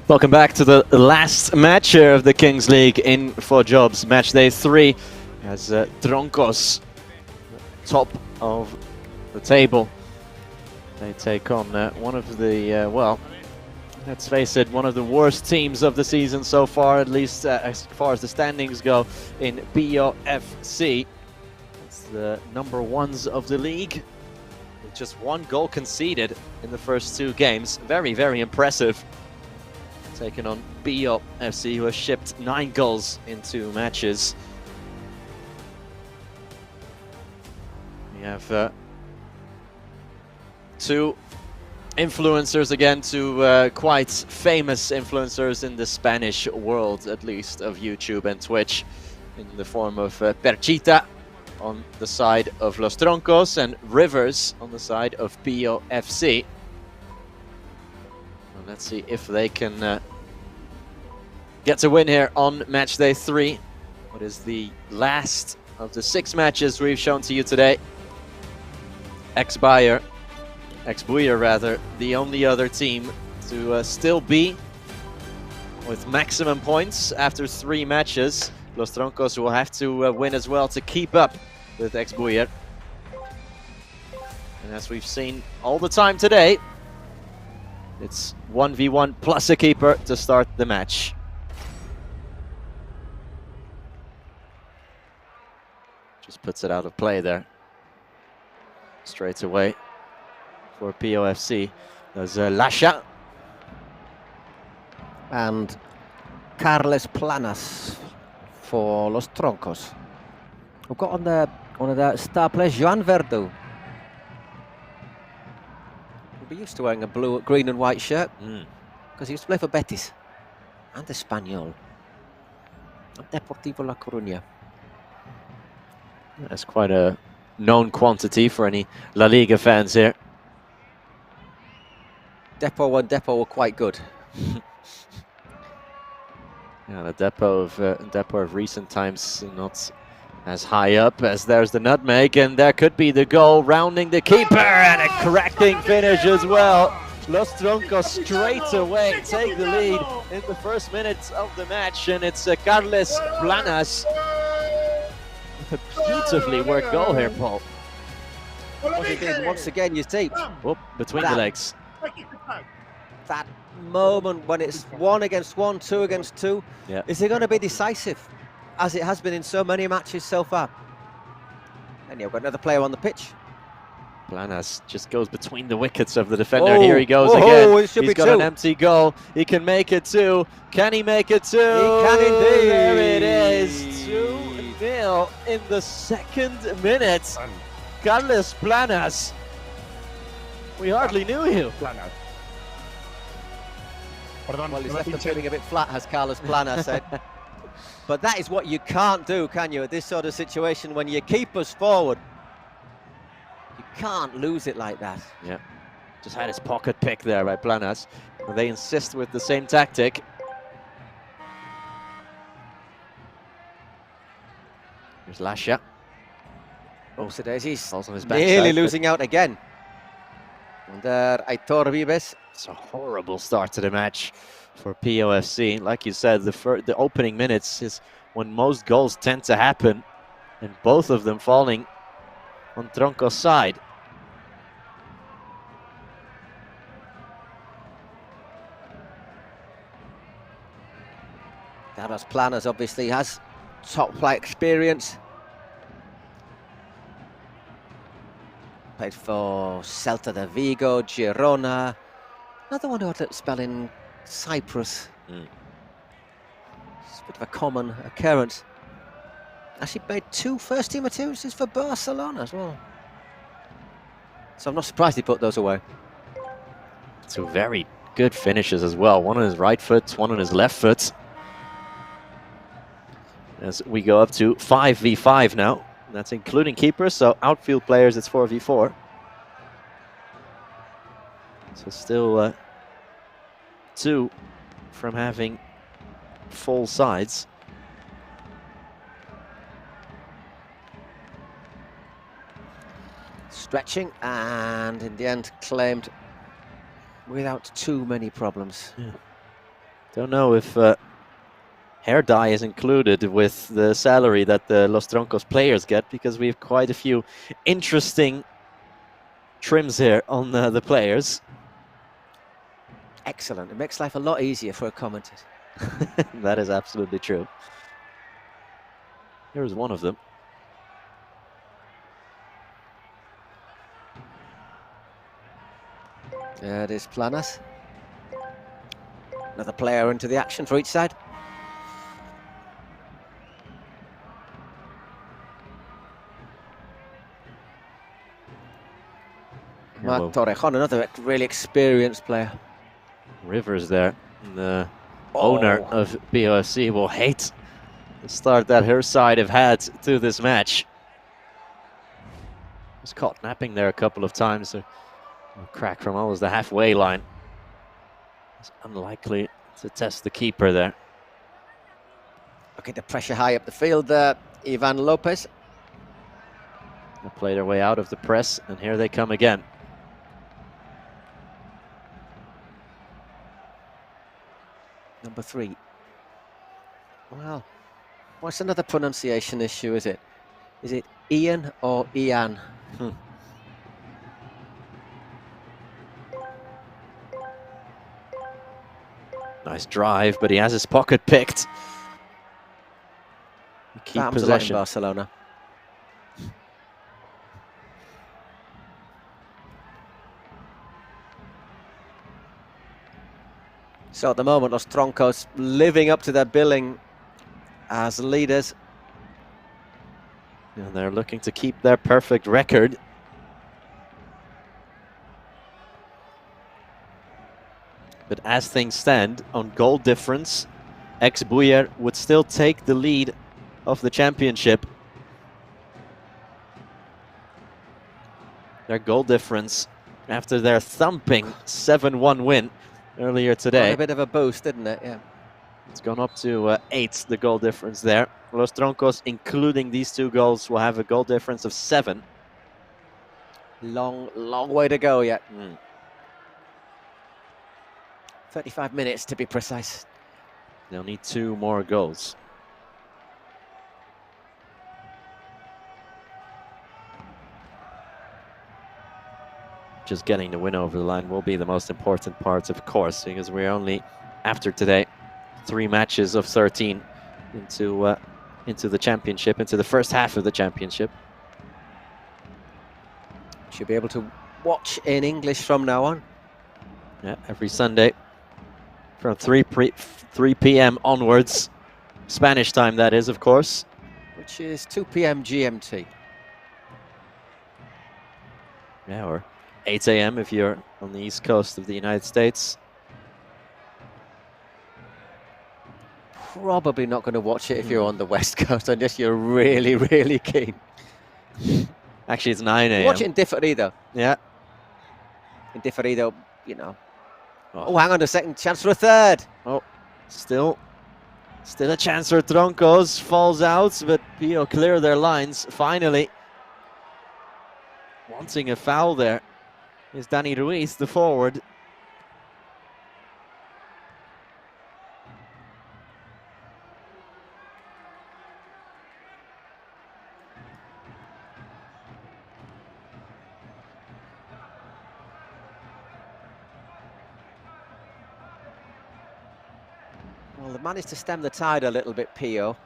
Welcome back to the last match here of the Kings League InfoJobs Matchday 3 as Troncos, top of the table. They take on one of the, well, let's face it, one of the worst teams of the season so far, at least as far as the standings go, in BOFC. It's the #1s of the league, with just 1 goal conceded in the first 2 games. Very, very impressive. Taking on BOFC, who has shipped 9 goals in 2 matches. We have 2 influencers again, 2 quite famous influencers in the Spanish world, at least, of YouTube and Twitch, in the form of Perchita on the side of Los Troncos and Rivers on the side of BOFC. Let's see if they can get a win here on Matchday 3. What is the last of the 6 matches we've shown to you today. Ex-Buyer rather, the only other team to still be with maximum points after 3 matches. Los Troncos will have to win as well to keep up with Ex-Buyer. And as we've seen all the time today, it's 1v1 plus a keeper to start the match. Just puts it out of play there. Straight away for POFC. There's Lasha. And Carles Planas for Los Troncos. We've got on the one of the star players, Joan Verdu. We're used to wearing a blue, green and white shirt because he used to play for Betis and Espanyol and Deportivo La Coruña. That's quite a known quantity for any La Liga fans here. Depot were quite good. Yeah, the Depot of recent times not as high up as there's the nutmeg, and there could be the goal, rounding the keeper, and a cracking finish as well. Los Troncos straight away take the lead in the first minutes of the match, and it's Carles Planas. A beautifully worked goal here, Paul. Once again, you see, between the legs. That moment when it's 1 against 1, 2 against 2, is it going to be decisive, as it has been in so many matches so far? And you've got another player on the pitch. Planas just goes between the wickets of the defender, and here he goes again. He's got an empty goal. He can make it 2. Can he make it 2? He can indeed. There it is, 2-0 in the 2nd minute. Carles Planas We hardly knew you. Well, he's left them feeling a bit flat, as Carlos Plana said. But that is what you can't do, can you, at this sort of situation when your keeper's forward? You can't lose it like that. Yeah. Just had his pocket pick there by Planas. They insist with the same tactic. Here's Lascia. Oh, Sedesi's on his nearly losing out again. And Aitor Vives. It's a horrible start to the match for POFC. Like you said, the opening minutes is when most goals tend to happen, and both of them falling on Tronco's side. Carlos Planas obviously has top flight experience. Played for Celta de Vigo, Girona. Another one who had a spell in Cyprus. It's a bit of a common occurrence. Actually made 2 first-team appearances for Barcelona as well. So I'm not surprised he put those away. 2 very good finishes as well. One on his right foot, one on his left foot. As we go up to 5v5 now. That's including keepers, so outfield players it's 4v4. So still 2 from having full sides. Stretching, and in the end claimed without too many problems. Yeah. Don't know if hair dye is included with the salary that the Los Troncos players get, because we have quite a few interesting trims here on the players. Excellent. It makes life a lot easier for a commentator. That is absolutely true. Here's one of them. There it is, Planas. Another player into the action for each side. Marc Torrejon, another really experienced player. Rivers there, the owner of POFC, will hate the start that her side have had to this match. Was caught napping there a couple of times. A crack from almost the halfway line. It's unlikely to test the keeper there. Okay, the pressure high up the field there, Ivan Lopez. They play their way out of the press, and here they come again. Number 3. Well, what's another pronunciation issue, is it? Is it Ian or Ian? Nice drive, but he has his pocket picked. Keep possession. In Barcelona. So at the moment, Los Troncos living up to their billing as leaders. And they're looking to keep their perfect record. But as things stand, on goal difference, ex-Buyer would still take the lead of the championship. Their goal difference after their thumping 7-1 win earlier today. Got a bit of a boost, didn't it? Yeah. It's gone up to 8, the goal difference there. Los Troncos, including these 2 goals, will have a goal difference of 7. Long, long way to go yet. 35 minutes to be precise. They'll need 2 more goals. Just getting the win over the line will be the most important part, of course, because we're only, after today, 3 matches of 13 into the championship, into the first half of the championship. Should be able to watch in English from now on. Yeah, every Sunday from 3 p.m. onwards. Spanish time, that is, of course. Which is 2 p.m. GMT. Yeah, or 8 a.m. if you're on the east coast of the United States. Probably not going to watch it if you're on the west coast, unless you're really, really keen. Actually, it's 9 a.m. Watch it in differential. Yeah. In differential, you know. Oh, hang on a second. Chance for a third. Oh, still a chance for Troncos. Falls out, but Pio clear their lines. Finally. Wanting a foul there is Dani Ruiz, the forward. Well, they've managed to stem the tide a little bit, Pio.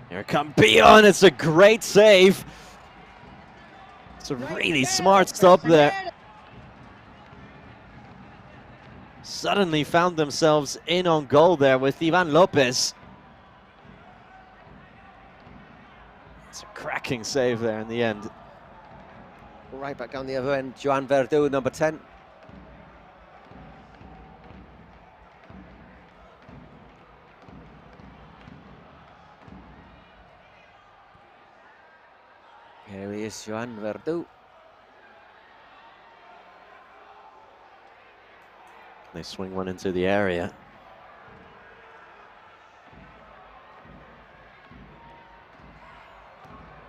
Here comes Pio, and it's a great save. It's a really smart stop there. Suddenly found themselves in on goal there with Ivan Lopez. It's a cracking save there in the end. Right back down the other end, Joan Verdu, number 10. Here he is, Joan Verdu. They swing one into the area.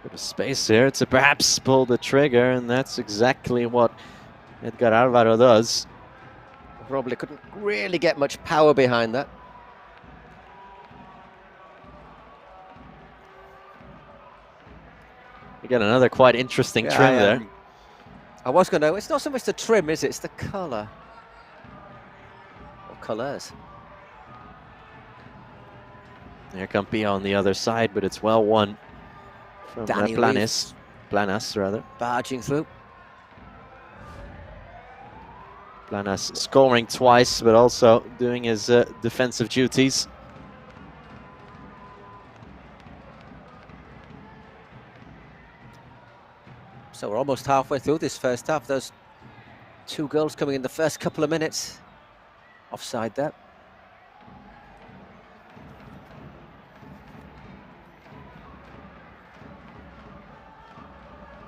Bit of space here to perhaps pull the trigger, and that's exactly what Edgar Alvaro does. Probably couldn't really get much power behind that. Again, another quite interesting trim there. I was going to, it's not so much the trim, is it? It's the colour. Or colours. Here come Pio on the other side, but it's well won from Planas, rather. Barging through. Planas scoring twice, but also doing his defensive duties. So we're almost halfway through this first half. There's 2 goals coming in the first couple of minutes. Offside there.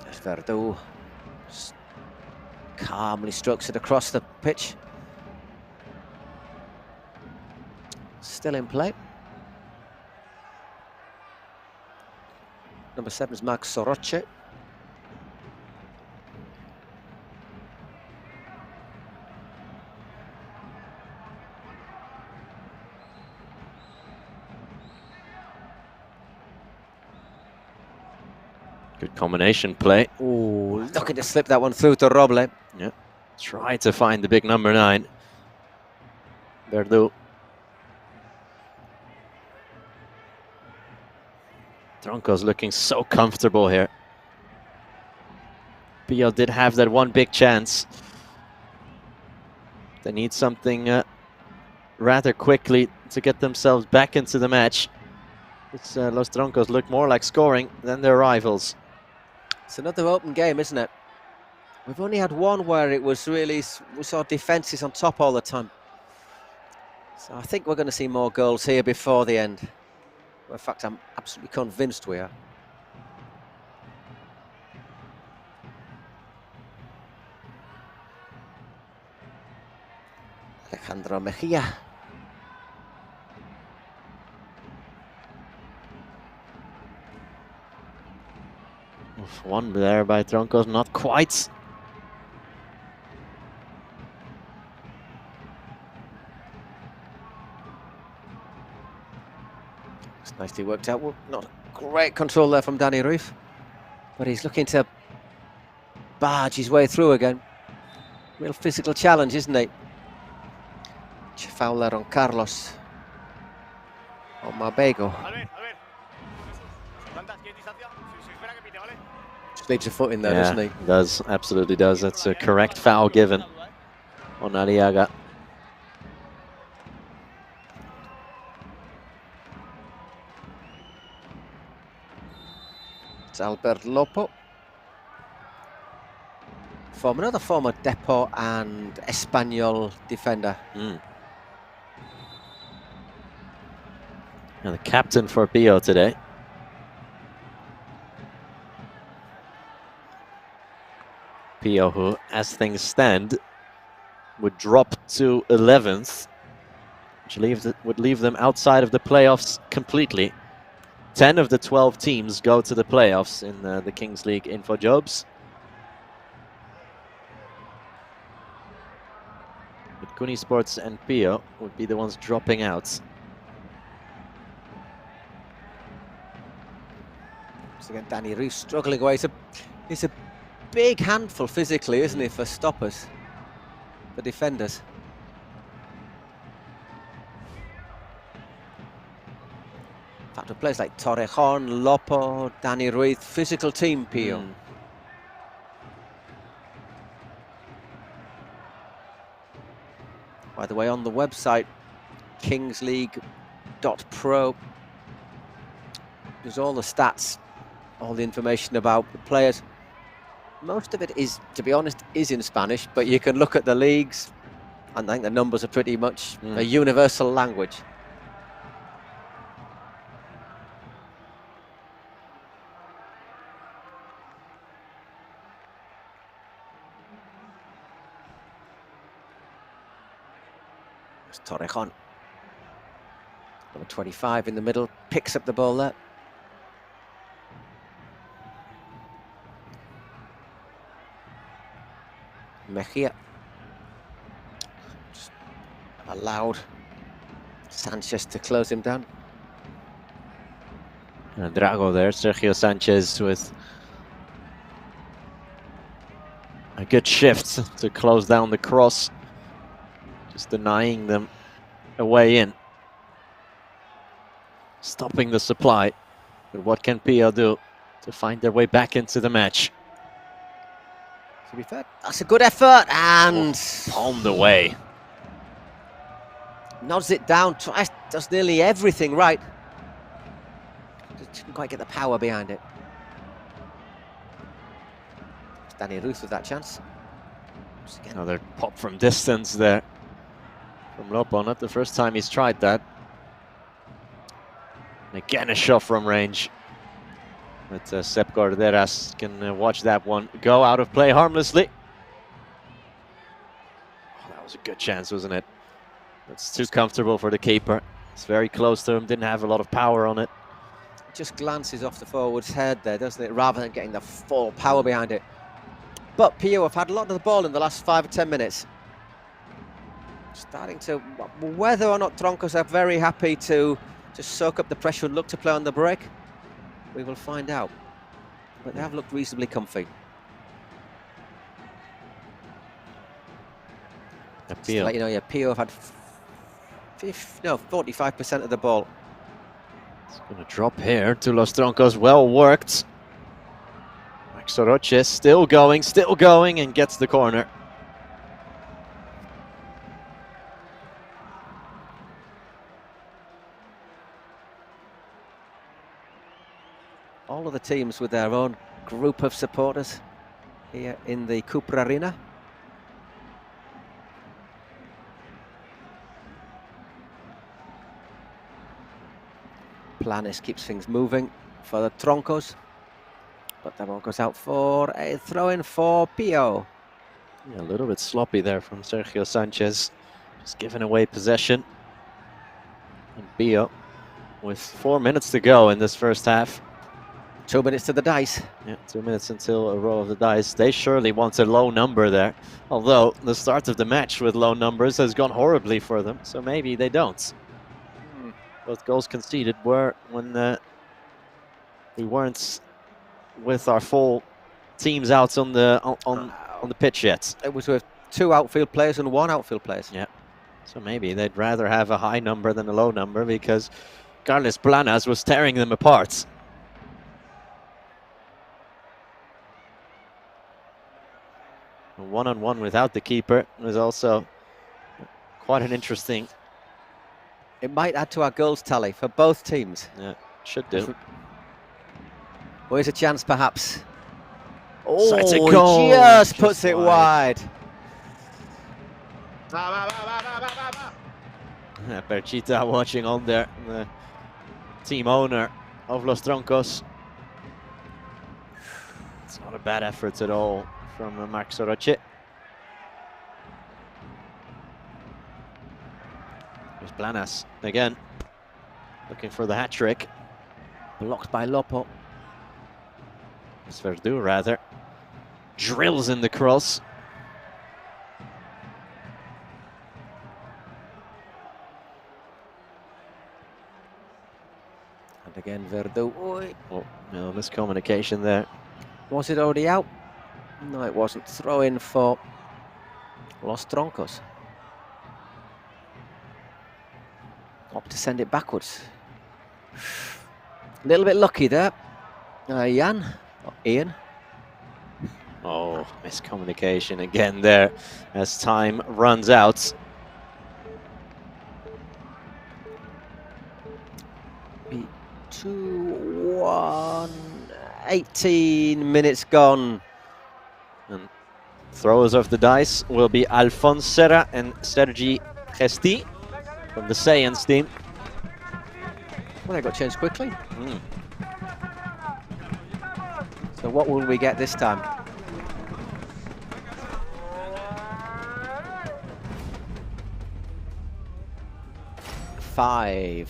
There's Verdu. Calmly strokes it across the pitch. Still in play. Number 7 is Marc Soroche. Good combination play. Ooh, looking to slip that one through to Roble. Yeah, try to find the big number 9. Verdu. Troncos looking so comfortable here. Pio did have that one big chance. They need something rather quickly to get themselves back into the match. Los Troncos look more like scoring than their rivals. It's another open game, isn't it? We've only had one where it was really, we saw defences on top all the time. So I think we're going to see more goals here before the end. Well, in fact, I'm absolutely convinced we are. Alejandro Mejia. One there by Troncos, not quite. It's nicely worked out. Well, not great control there from Dani Ruiz, but he's looking to barge his way through again. Real physical challenge, isn't it? Foul there on Carlos. On Marbego. Just leaves a foot in there, doesn't he? Does, absolutely does. That's a correct foul given. on Aliaga. It's Albert Lopo. Another former Depot and Espanyol defender. And the captain for Pio today. Pio, who, as things stand, would drop to 11th, which would leave them outside of the playoffs completely. 10 of the 12 teams go to the playoffs in the Kings League InfoJobs. But Kuni Sports and Pio would be the ones dropping out. So again, Danny Ruiz struggling away. It's a big handful physically, isn't it, for stoppers, for defenders. In fact, with players like Torrejon, Lopo, Danny Ruiz, physical team, Pio. By the way, on the website, kingsleague.pro, there's all the stats, all the information about the players. Most of it is, to be honest, is in Spanish, but you can look at the leagues, and I think the numbers are pretty much a universal language. There's Torrejon, number 25 in the middle, picks up the ball there. Mejia just allowed Sanchez to close him down. And Drago there, Sergio Sanchez with a good shift to close down the cross, just denying them a way in, stopping the supply. But what can Pio do to find their way back into the match? To be fair, that's a good effort, and palmed away. Nods it down, does nearly everything right. Just didn't quite get the power behind it. It's Danny Ruiz with that chance. Another pop from distance there from Lopo. Not the first time he's tried that. And again, a shot from range. But Sepp Corderas can watch that one go out of play harmlessly. Oh, that was a good chance, wasn't it? That's too comfortable for the keeper. It's very close to him, didn't have a lot of power on it. Just glances off the forward's head there, doesn't it? Rather than getting the full power behind it. But Pio have had a lot of the ball in the last 5 or 10 minutes. Starting to, whether or not Troncos are very happy to just soak up the pressure and look to play on the break, we will find out. But they have looked reasonably comfy. Pio. Like, you know, yeah, Pio have had 45% of the ball. It's going to drop here to Los Troncos. Well worked. Max Soroche still going, and gets the corner. All of the teams with their own group of supporters here in the Cupra Arena. Planes keeps things moving for the Troncos, but the ball goes out for a throw-in for Pio. Yeah, a little bit sloppy there from Sergio Sanchez, just giving away possession. And Pio, with 4 minutes to go in this first half. 2 minutes to the dice. Yeah, 2 minutes until a roll of the dice. They surely want a low number there. Although the start of the match with low numbers has gone horribly for them, so maybe they don't. Both goals conceded were when we weren't with our full teams out on the pitch yet. It was with 2 outfield players and 1 outfield player. Yeah. So maybe they'd rather have a high number than a low number, because Carles Planas was tearing them apart. One-on-one without the keeper was also quite an interesting. It might add to our goals tally for both teams. Yeah, should do. Where's a chance, perhaps? So it's a Oh, goal. he just puts it wide. Perchita watching on there, the team owner of Los Troncos. It's not a bad effort at all from Marc Soroche. There's Blanas again, looking for the hat-trick. Blocked by Lopo. It's Verdu, rather. Drills in the cross. And again, Verdu. Oh, no miscommunication there. Was it already out? No, it wasn't. Throw in for Los Troncos. Opt to send it backwards. A little bit lucky there. Ian. Oh, miscommunication again there as time runs out. 2-1. 18 minutes gone. And throwers of the dice will be Alphonse Serra and Sergi Gesti from the Saiyans team. Well, they got changed quickly. So what will we get this time? Five.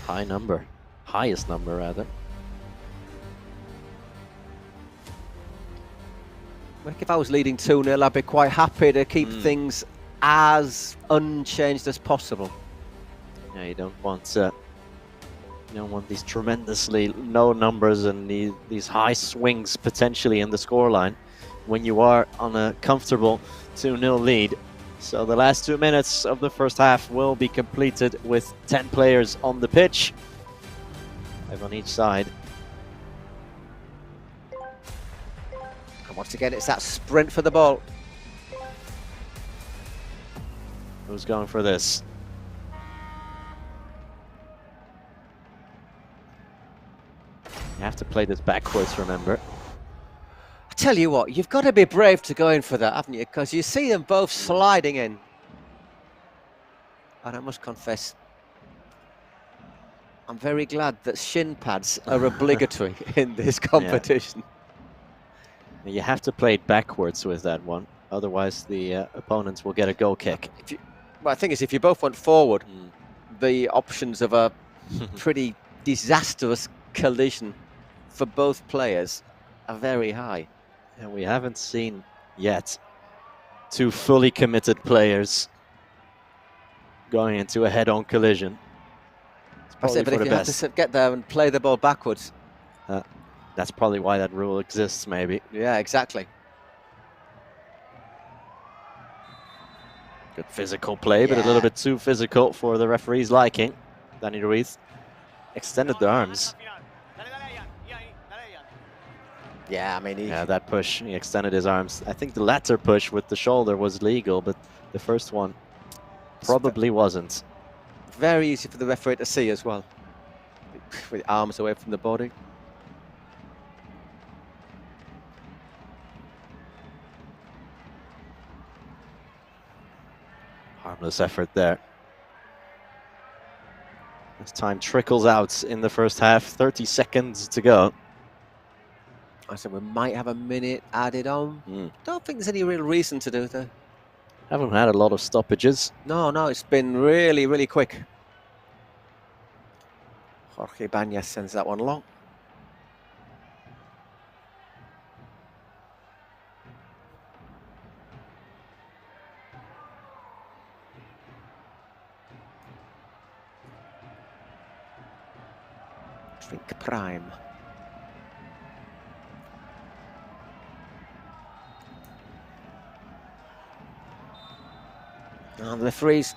High number. Highest number, rather. Like if I was leading 2-0, I'd be quite happy to keep things as unchanged as possible. Yeah, you don't want these tremendously low numbers and these high swings potentially in the scoreline when you are on a comfortable 2-0 lead. So the last 2 minutes of the first half will be completed with 10 players on the pitch, 5 on each side. And once again, it's that sprint for the ball. Who's going for this? You have to play this backwards, remember. I tell you what, you've got to be brave to go in for that, haven't you? Because you see them both sliding in. And I must confess, I'm very glad that shin pads are obligatory in this competition. Yeah. You have to play it backwards with that one, otherwise the opponents will get a goal kick. Well, I think is if you both went forward, the options of a pretty disastrous collision for both players are very high. And we haven't seen yet 2 fully committed players going into a head-on collision. I say, but if you have to get there and play the ball backwards. That's probably why that rule exists, maybe. Yeah, exactly. Good physical play, but a little bit too physical for the referee's liking. Dani Ruiz extended the arms. Yeah, I mean, that push, he extended his arms. I think the latter push with the shoulder was legal, but the first one probably wasn't. Very easy for the referee to see as well, with arms away from the body. Harmless effort there. As time trickles out in the first half, 30 seconds to go. I said we might have a minute added on. Don't think there's any real reason to do that. Haven't had a lot of stoppages. No, it's been really, really quick. Jorge Ibanez sends that one long. Drink prime. And the referees.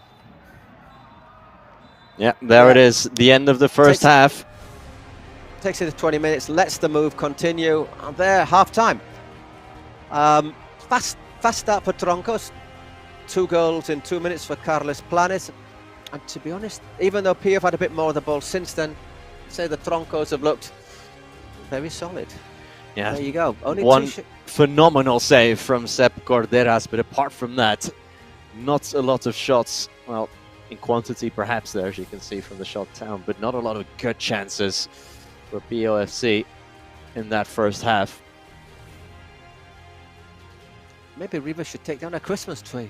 Yeah, there it is. The end of the first half. Takes it to 20 minutes. Lets the move continue. And there, half time. Fast fast start for Troncos. 2 goals in 2 minutes for Carlos Planes. And to be honest, even though Pio have had a bit more of the ball since then, say the Troncos have looked very solid. Yeah, there you go. Only one phenomenal save from Sepp Corderas, but apart from that, not a lot of shots. Well, in quantity perhaps there, as you can see from the shot count, but not a lot of good chances for POFC in that first half. Maybe Riva should take down a Christmas tree.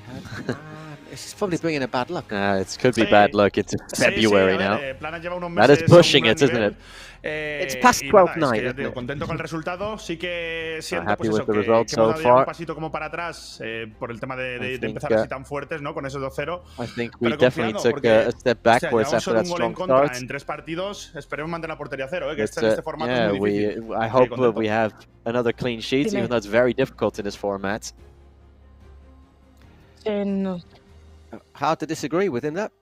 It's probably bringing a bad luck. It could be bad luck into February now. That is meses pushing a un it, isn't gran it? It's past 12th night, isn't it? Contento con el resultado. Sí que siento happy pues with the eso, results que hemos so dado ya un far. pasito como para atrás por el tema de think, empezar así tan fuertes, ¿no? Con ese 2-0. I think we Pero definitely confiando, took porque, a step backwards llevamos after solo that un gol strong en contra start. en 3 partidos. Esperemos mantener la portería cero, que It's, en este formato es muy difícil. I hope we have another clean sheet, even though it's very difficult in this format. No. Hard to disagree with him, that.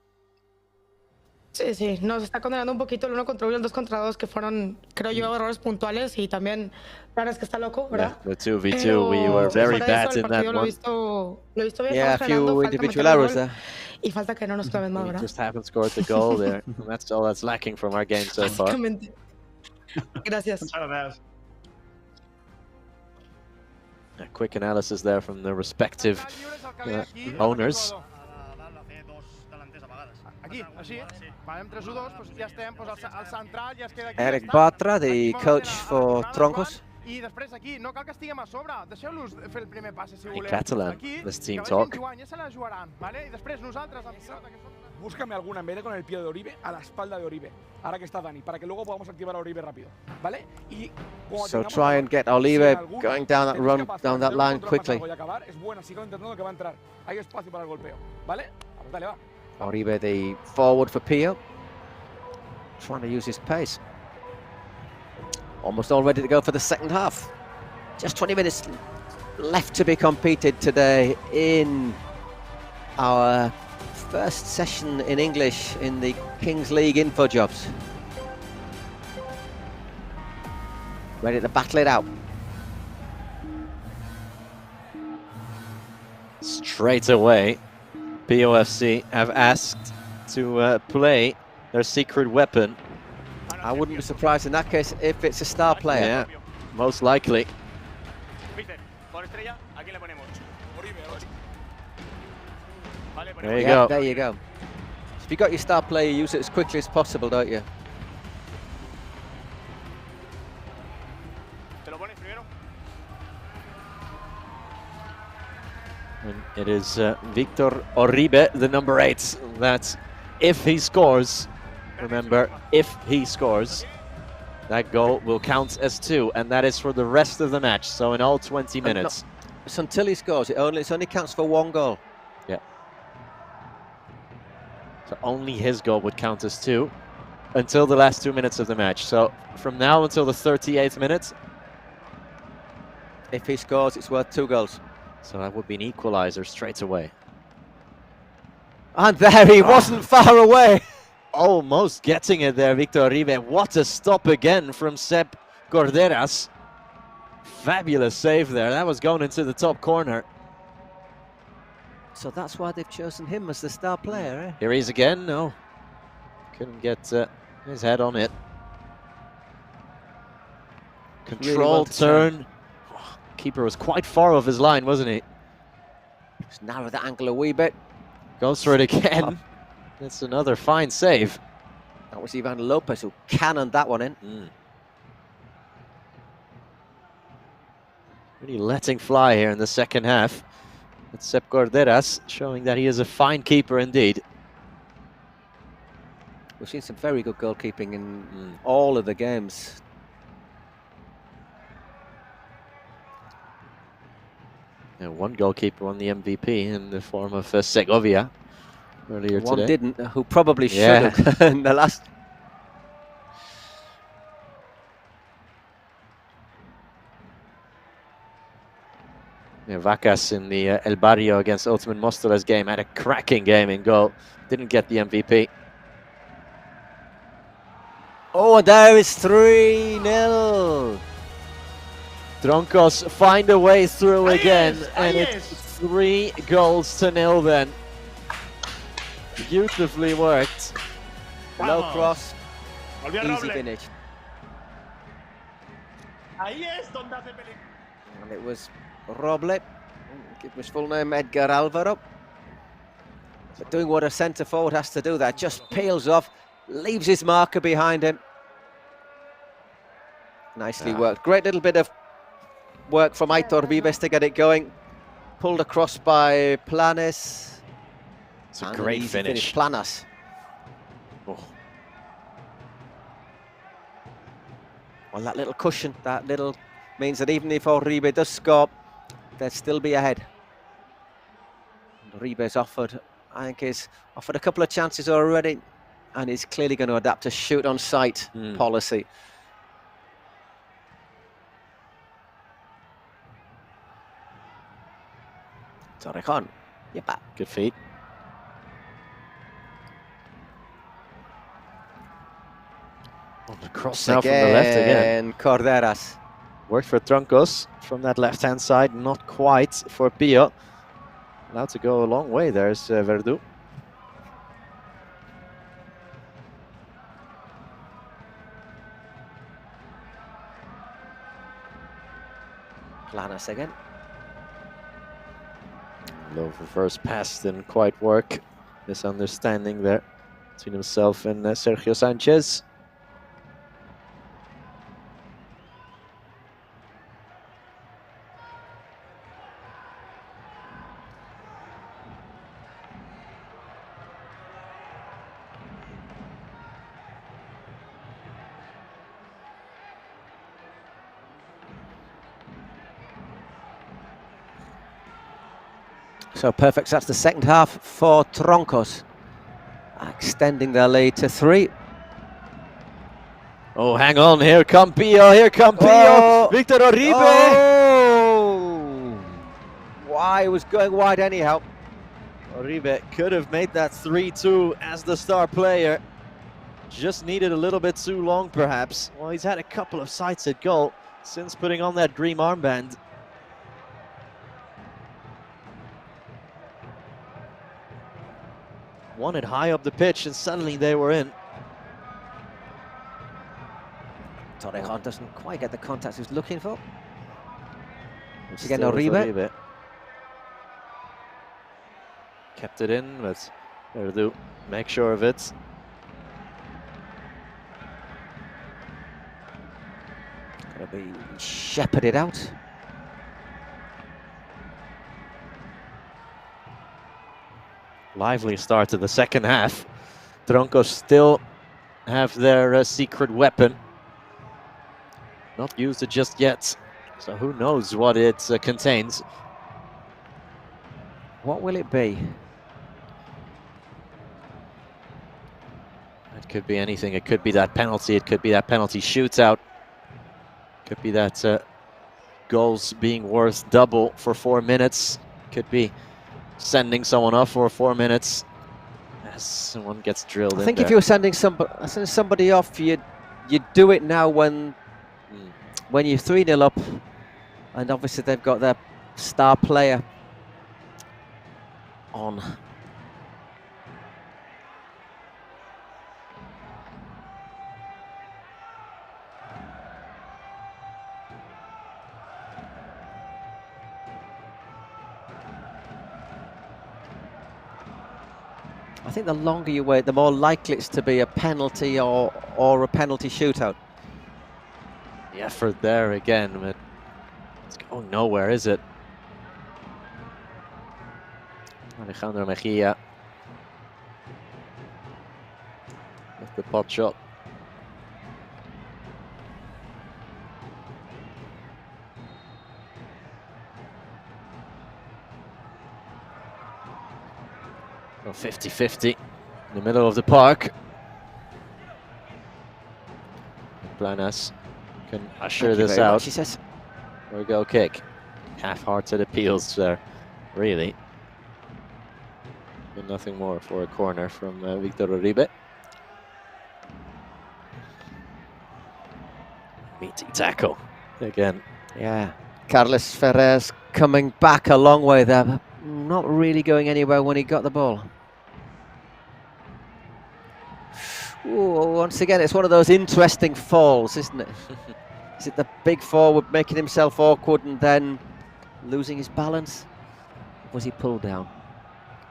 Sí, sí, nos está condenando un poquito el 1 contra 1 y el 2 contra 2, que fueron, creo yo, errores puntuales y también, Planes que está loco, ¿verdad? The 2v2, we were very bad in that lo he one. visto bien, Yeah, a estamos ganando, few falta individual meter el errors gol there. y falta que no nos claven más, We ¿verdad? just haven't scored the goal there. That's all that's lacking from our game so far. Básicamente. Gracias. A quick analysis there from the respective owners. Aquí, així, farem 3-1-2, doncs ja estem, doncs al central ja es queda aquí. Eric Bartra, the coach for Troncos. I després aquí, no cal que estiguem a sobre, deixeu-los fer el primer passe si In voleu. Catalan, Aquí, this team que talk. vagin jugant, ja se la jugaran, ¿vale? I després nosaltres amb pilota, que som... Búscame alguna en vez de con el pie de Oribe a la espalda de Oribe, ahora que está Dani, para que luego podamos activar a Oribe rápido, ¿vale? Y So try and get Olive going down that run, down that line quickly. Es buena, sigo intentando que va a entrar. Hay espacio para el golpeo, ¿vale? Vamos, dale, va. Oribe, the forward for Pio. Trying to use his pace. Almost all ready to go for the second half. Just 20 minutes left to be competed today in our first session in English in the Kings League InfoJobs. Ready to battle it out. Straight away, POFC have asked to play their secret weapon. I wouldn't be surprised in that case if it's a star player. Yeah, most likely. There you go. There you go. If you got your star player, use it as quickly as possible, don't you? And it is Victor Uribe, the number 8, that if he scores, remember, if he scores, that goal will count as 2, and that is for the rest of the match, so in all 20 minutes. It's until he scores, it only counts for 1 goal. Yeah. So only his goal would count as 2 until the last 2 minutes of the match. So from now until the 38th minute, if he scores, it's worth 2 goals. So that would be an equalizer straight away. And there he wasn't far away. Almost getting it there, Victor Uribe. What a stop again from Sepp Corderas. Fabulous save there. That was going into the top corner. So that's why they've chosen him as the star player, eh? Here he is again. No. Couldn't get his head on it. Controlled turn. Keeper was quite far off his line, wasn't he? Just narrow that angle a wee bit. Goes for it again. That's another fine save. That was Ivan Lopez who cannoned that one in. Really letting fly here in the second half. It's Sepp Corderas showing that he is a fine keeper indeed. We've seen some very good goalkeeping in all of the games. Yeah, one goalkeeper won the MVP in the form of Segovia earlier today. One didn't, who probably should have in the last. Yeah, Vacas in the El Barrio against Ottoman Mostola's game had a cracking game in goal. Didn't get the MVP. Oh, there is 3-0. Troncos find a way through again, and it's 3-0 then. Beautifully worked. Low cross, easy finish. Ahí es donde hace peligro. And it was Roble, give his full name Edgar Alvaro. But doing what a centre forward has to do there, just peels off, leaves his marker behind him. Nicely worked. Great little bit of work from Aitor Vives to get it going. Pulled across by Planes. It's a great finish. Planas. Oh. Well, that little cushion, that little means that even if Uribe does score, they'd still be ahead. Uribe's offered, I think he's offered a couple of chances already, and he's clearly going to adapt a shoot on sight policy. Torrejon, yep. Good feet. On the cross now from the left again. Corderas. Worked for Troncos from that left-hand side, not quite for Pio. Allowed to go a long way, there's Verdu. Planas again. Low reverse pass didn't quite work. Misunderstanding there between himself and Sergio Sanchez. So perfect, so that's the second half for Troncos, extending their lead to 3. Oh, hang on, here come Pio, Oh. Victor Uribe! Oh. Why, he was going wide anyhow. Uribe could have made that 3-2 as the star player. Just needed a little bit too long, perhaps. Well, he's had a couple of sights at goal since putting on that green armband. Won it high up the pitch, and suddenly they were in. Torrejon doesn't quite get the contact he was looking for. Once again, Uribe. Kept it in, but Verdu make sure of it. Gonna be shepherded out. Lively start to the second half. Troncos still have their secret weapon. Not used it just yet, so who knows what it contains. What will it be? It could be anything. It could be that penalty. It could be that penalty shootout. Could be that goals being worth double for 4 minutes. Could be sending someone off for 4 minutes as someone gets drilled in. I think if you were sending somebody off, you'd do it now when you're 3-0 up, and obviously they've got their star player on. I think the longer you wait, the more likely it's to be a penalty or a penalty shootout. The effort there again, but it's going nowhere, is it? Alejandro Mejia with the pot shot. Well, 50-50 in the middle of the park. Planas can usher this out. She says. There we go, kick. Half-hearted appeals there, really. But nothing more for a corner from Victor Uribe. Meaty tackle. Again, Yeah, Carlos Ferrer's coming back a long way there, but not really going anywhere when he got the ball. Ooh, once again, it's one of those interesting falls, isn't it? Is it the big forward making himself awkward and then losing his balance? Or was he pulled down?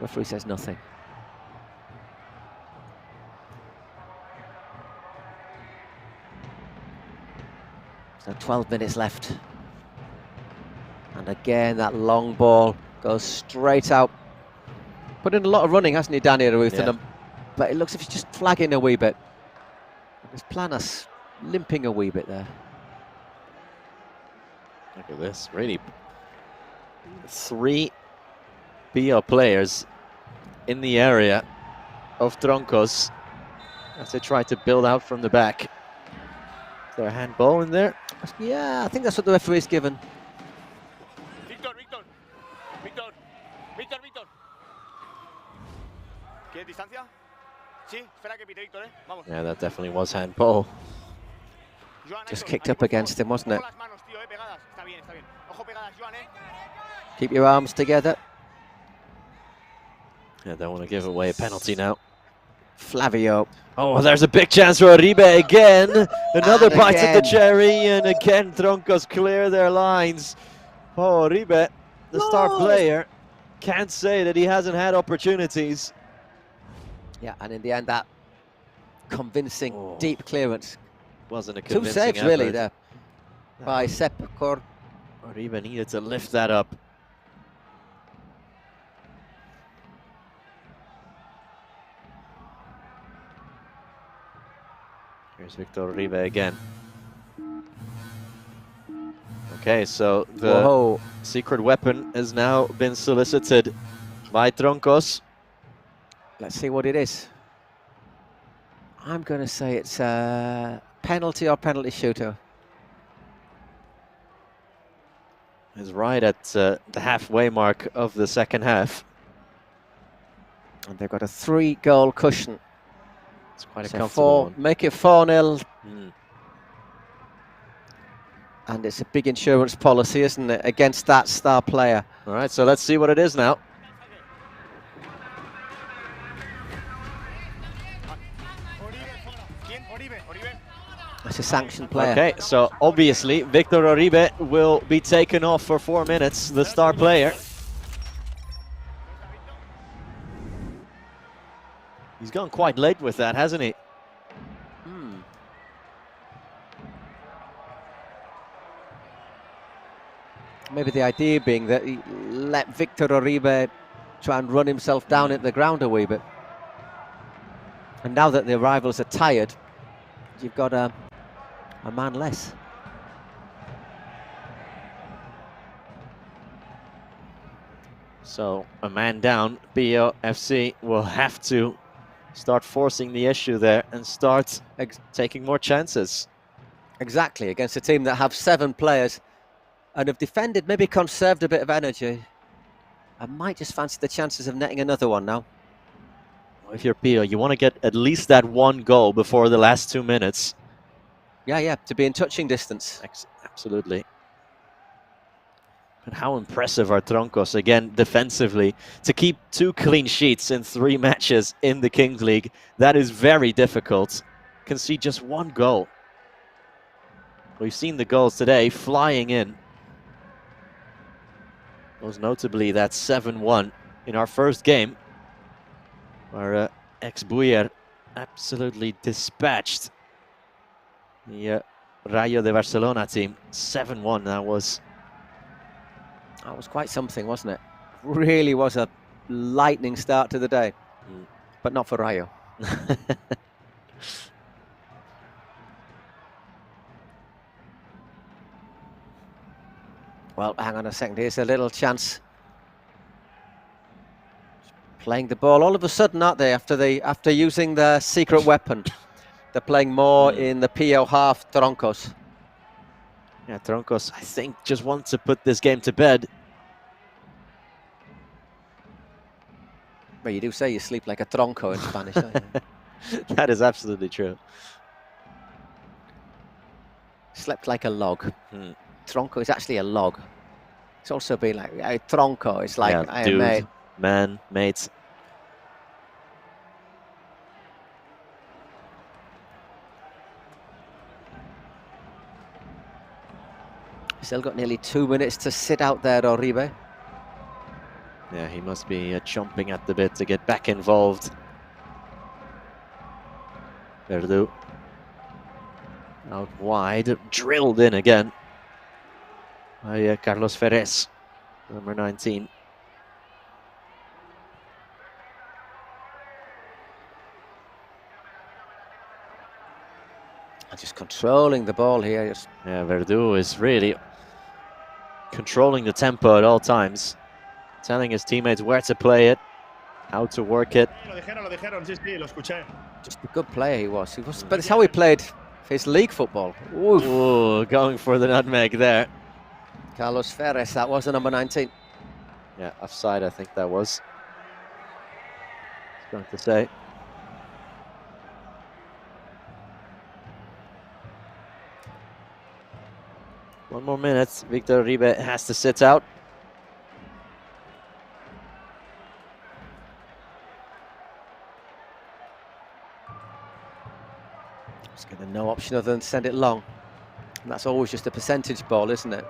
Referee says nothing. So 12 minutes left. And again, that long ball goes straight out. Put in a lot of running, hasn't he, Danny Ruthenham? Yeah. But it looks as if he's just flagging a wee bit. His Planas limping a wee bit there. Look at this, really. 3 PO players in the area of Troncos as they try to build out from the back. Is there a handball in there? Yeah, I think that's what the referee's given. Víctor. ¿Quieres distancia? Sí, espera que pite Víctor, Vamos. Yeah, that definitely was handball. Just kicked up against him, wasn't it? Keep your arms together. Yeah, don't want to give away a penalty now. Flavio. Oh, there's a big chance for Uribe again. Another bite at the cherry, and again Troncos clear their lines. Oh, Uribe, the star player, can't say that he hasn't had opportunities. Yeah, and in the end, that convincing deep clearance. Wasn't a convincing 2 saves effort. really there by Sepp Cor. Uribe needed to lift that up. Here's Victor Uribe again. Okay, so the secret weapon has now been solicited by Troncos. Let's see what it is. I'm going to say it's a penalty or penalty shooter. Is right at the halfway mark of the second half. And they've got a 3-goal cushion. It's quite a comfortable one. Make it 4-0. And it's a big insurance policy, isn't it, against that star player. All right, so let's see what it is now. That's a sanctioned player. Okay, so obviously Victor Uribe will be taken off for 4 minutes, the star player. He's gone quite late with that, hasn't he? Maybe the idea being that he let Victor Uribe try and run himself down into the ground a wee bit. And now that the rivals are tired, you've got a man less. So a man down, BOFC will have to start forcing the issue there and start taking more chances. Exactly, against a team that have 7 players and have defended, maybe conserved a bit of energy. I might just fancy the chances of netting another one now. If you're PO, you want to get at least that 1 goal before the last 2 minutes. Yeah, to be in touching distance. Absolutely. But how impressive are Troncos, again, defensively, to keep 2 clean sheets in 3 matches in the Kings League. That is very difficult. Concede just 1 goal. We've seen the goals today flying in. Most notably that 7-1 in our first game, where ex-Buyer absolutely dispatched the Rayo de Barcelona team. 7-1, that was quite something, wasn't it? Really was a lightning start to the day, but not for Rayo. Well, hang on a second, here's a little chance. Playing the ball all of a sudden, aren't they, after using the secret weapon? They're playing more in the PO half, Troncos. Yeah, Troncos, I think, just wants to put this game to bed. Well, you do say you sleep like a tronco in Spanish, don't you? That is absolutely true. Slept like a log. Tronco is actually a log. It's also been like, Tronco, it's like, yeah, dude, mate. Man, mates. Still got nearly 2 minutes to sit out there, Uribe. Yeah, he must be chomping at the bit to get back involved. Verdu. Out wide, drilled in again by Carlos Ferres, number 19. Just controlling the ball here. Yeah, Verdu is really controlling the tempo at all times, telling his teammates where to play it, how to work it. Lo dijeron, sí, lo escuché. Just a good player he was. But it's how he played his league football. Ooh, going for the nutmeg there. Carlos Ferres, that was the number 19. Yeah, offside, I think that was. I was going to say. One more minute. Victor Uribe has to sit out. Just getting no option other than send it long. And that's always just a percentage ball, isn't it?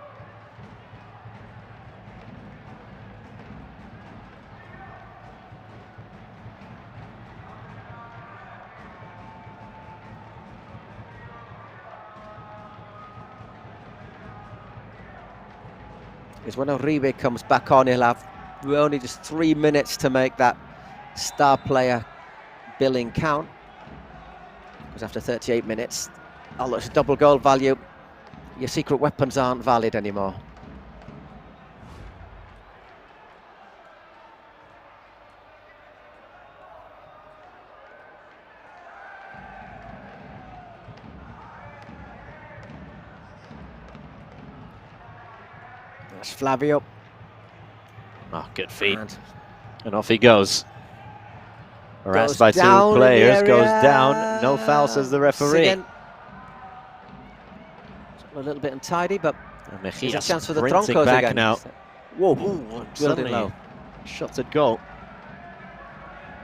Is when Uribe comes back on, he'll have only just 3 minutes to make that star player billing count. Because after 38 minutes, oh look, it's a double goal value. Your secret weapons aren't valid anymore. That's Flavio. Oh, good feet. And off he goes. Harassed by two down players, goes down. No foul, says the referee. A little bit untidy, but there's a chance for the sprinting Troncos back again. now. Whoa, Suddenly low. Shots at goal.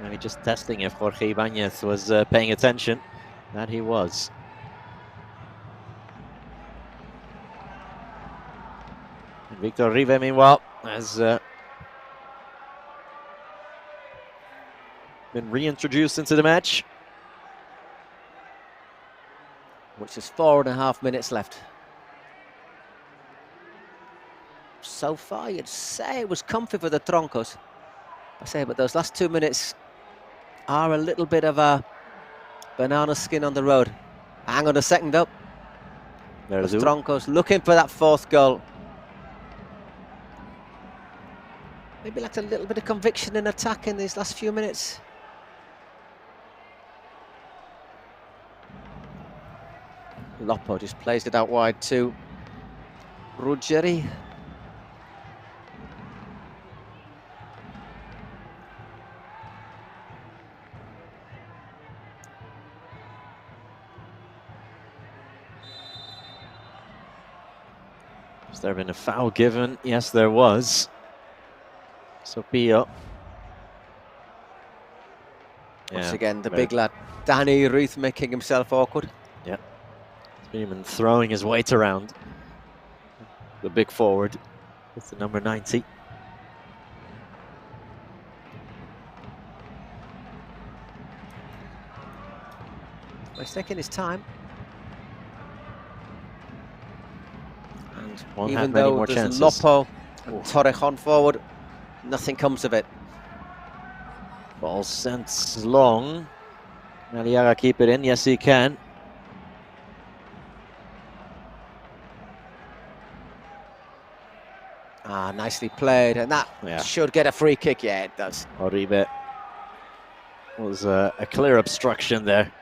Maybe just testing if Jorge Ibanez was paying attention. That he was. And Victor Uribe, meanwhile, has been reintroduced into the match. Which is 4.5 minutes left. So far, you'd say it was comfy for the Troncos. I say, but those last 2 minutes are a little bit of a banana skin on the road. Hang on a second up. There's Troncos looking for that fourth goal. Maybe lacked a little bit of conviction in attack in these last few minutes. Lopo just plays it out wide to Ruggeri. Has there been a foul given? Yes, there was. Sopio. Once again, the big lad, Danny Ruth, making himself awkward. Yeah. He's been even throwing his weight around. The big forward. It's the number 90. He's taking his time. And Won't even have many though more there's chances. Lopo and Torrejon forward, nothing comes of it. Ball sent long. Can Aliaga keep it in? Yes, he can. Ah, nicely played, and that should get a free kick. Yeah, it does. Uribe was a clear obstruction there.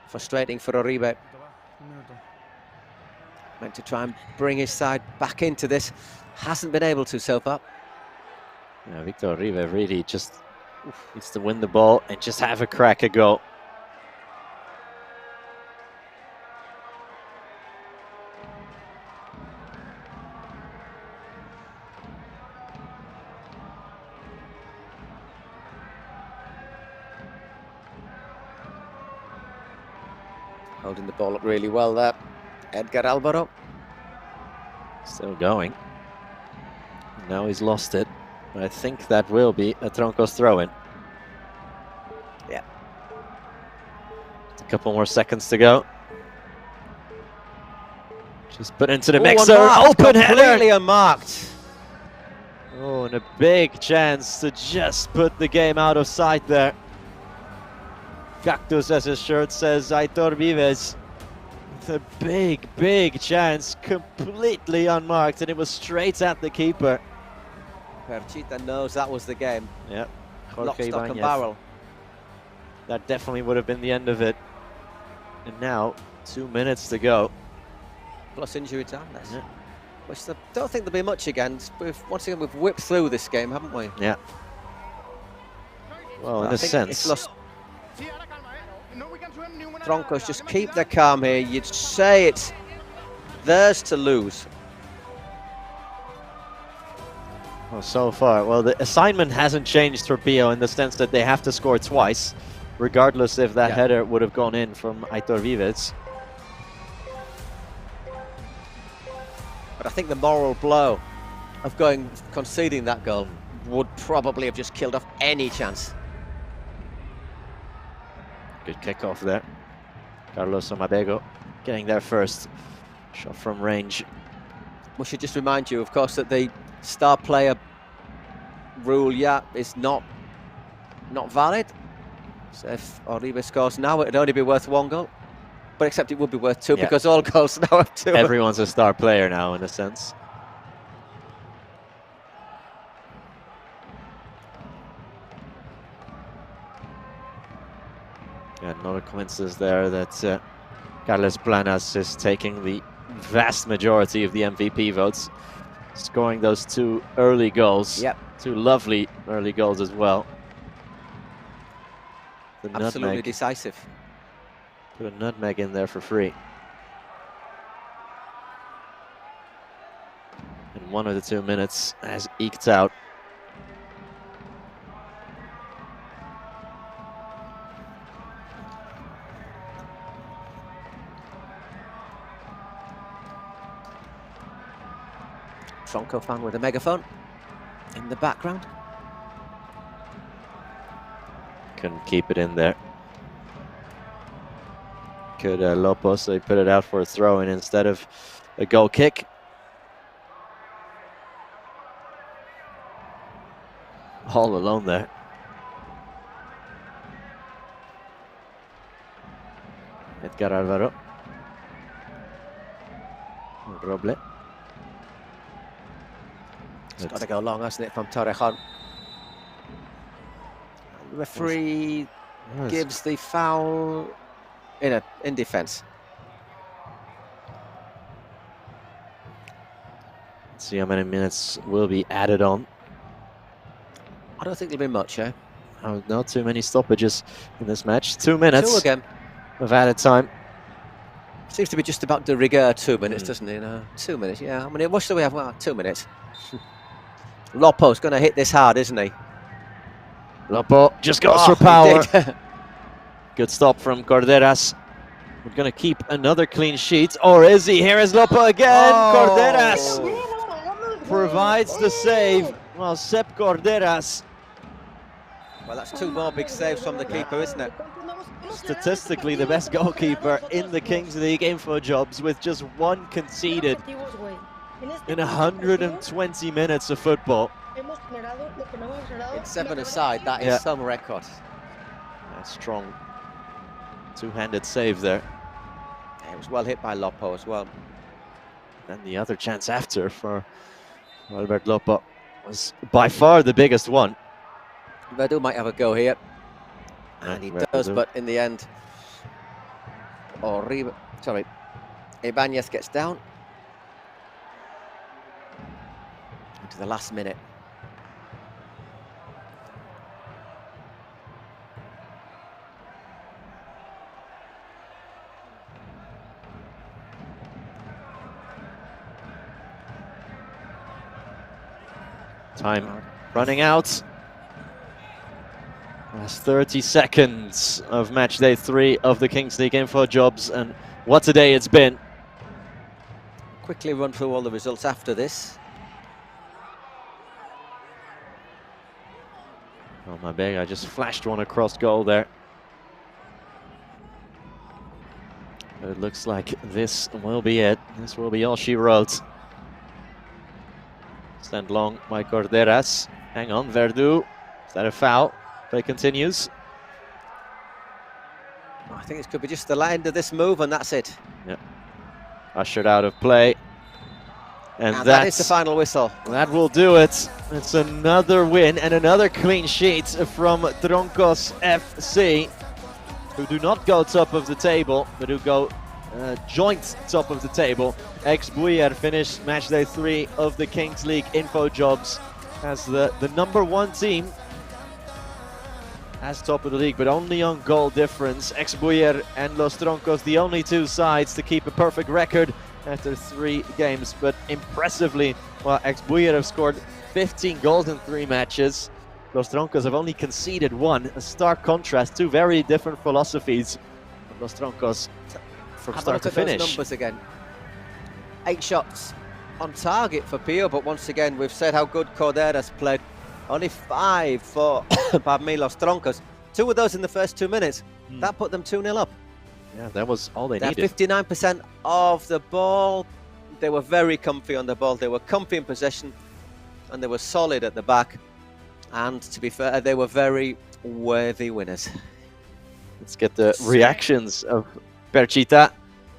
Frustrating for Uribe. Meant to try and bring his side back into this. Hasn't been able to so far. Yeah, Victor Uribe really just needs to win the ball and just have a crack a goal. Holding the ball up really well there. Edgar Alvaro. Still going. Now he's lost it. I think that will be a Troncos throw-in. Yeah. A couple more seconds to go. Just put into the mixer. Open header. Completely unmarked. Oh, and a big chance to just put the game out of sight there. Cactus, as his shirt says, Aitor Vives. With a big, big chance, completely unmarked, and it was straight at the keeper. Perchita knows that was the game. Yep. Lock, stock and barrel. That definitely would have been the end of it. And now, 2 minutes to go. Plus injury time, yeah. Which I don't think there'll be much again. Once again, we've whipped through this game, haven't we? Yeah. Well, in a sense. Troncos just keep their calm here. You'd say it's theirs to lose. Well, so far, well, the assignment hasn't changed for Pio in the sense that they have to score twice, regardless if that header would have gone in from Aitor Vives. But I think the moral blow of conceding that goal would probably have just killed off any chance. Good kickoff there. Carlos Omabego getting there first. Shot from range. We should just remind you, of course, that the star player rule, is not valid. So if Oribe scores now, it'd only be worth 1 goal. But except it would be worth 2 because all goals now have 2. Everyone's a star player now, in a sense. Yeah, not a coincidence there that Carles Planas is taking the vast majority of the MVP votes, scoring those 2 early goals. Yep. 2 lovely early goals as well. The absolutely nutmeg. Decisive. Put a nutmeg in there for free. And 1 of the 2 minutes has eked out. Tronco fan with a megaphone in the background. Couldn't keep it in there. Could Lopos, so he put it out for a throw-in instead of a goal kick. All alone there. Edgar Alvaro. Roble. It's got to go long, hasn't it, from Torrejon? The referee gives the foul in defence. Let's see how many minutes will be added on. I don't think there'll be much, eh? Oh, not too many stoppages in this match. 2 minutes 2 again of added time. Seems to be just about de rigueur 2 minutes, doesn't it? 2 minutes, yeah. I mean, what should we have? Well, 2 minutes. Lopo's going to hit this hard, isn't he? Lopo just goes for power. Good stop from Corderas. We're going to keep another clean sheet. Or is he? Here is Lopo again. Corderas provides the save. Well, Sepp Corderas. Well, that's 2 more big saves from the keeper, isn't it? Statistically, the best goalkeeper in the Kings League InfoJobs with just 1 conceded in 120 minutes of football. In 7 aside, that is some record. That's strong. 2-handed save there. It was well hit by Lopo as well. And the other chance after for Albert Lopo was by far the biggest one. Verdu might have a go here. And he does, but in the end, Ibanez gets down into the last minute. Time running out. Last 30 seconds of match day 3 of the Kings League InfoJobs, and what a day it's been. Quickly run through all the results after this. Oh my bag, I just flashed one across goal there. But it looks like this will be it. This will be all she wrote. Stand long by Corderas. Hang on, Verdu. Is that a foul? Play continues. I think it could be just the end of this move, and that's it. Yeah. Ushered out of play. And that is the final whistle. That will do it. It's another win and another clean sheet from Troncos FC, who do not go top of the table, but who go joint top of the table. Ex-Buyer finished match day 3 of the Kings League InfoJobs as the #1 team, as top of the league, but only on goal difference. Ex-Buyer and Los Troncos, the only 2 sides to keep a perfect record after 3 games, but impressively, well, Ex-Buyer have scored 15 goals in 3 matches. Los Troncos have only conceded 1, a stark contrast, 2 very different philosophies. Los Troncos from start to finish. Those numbers again. 8 shots on target for Pio, but once again, we've said how good Corderas played. Only 5 for, pardon me, Los Troncos. 2 of those in the first 2 minutes. That put them 2-0 up. Yeah, that was all they needed. 59% of the ball. They were very comfy on the ball. They were comfy in possession, and they were solid at the back. And to be fair, they were very worthy winners. Let's get the reactions of Perchita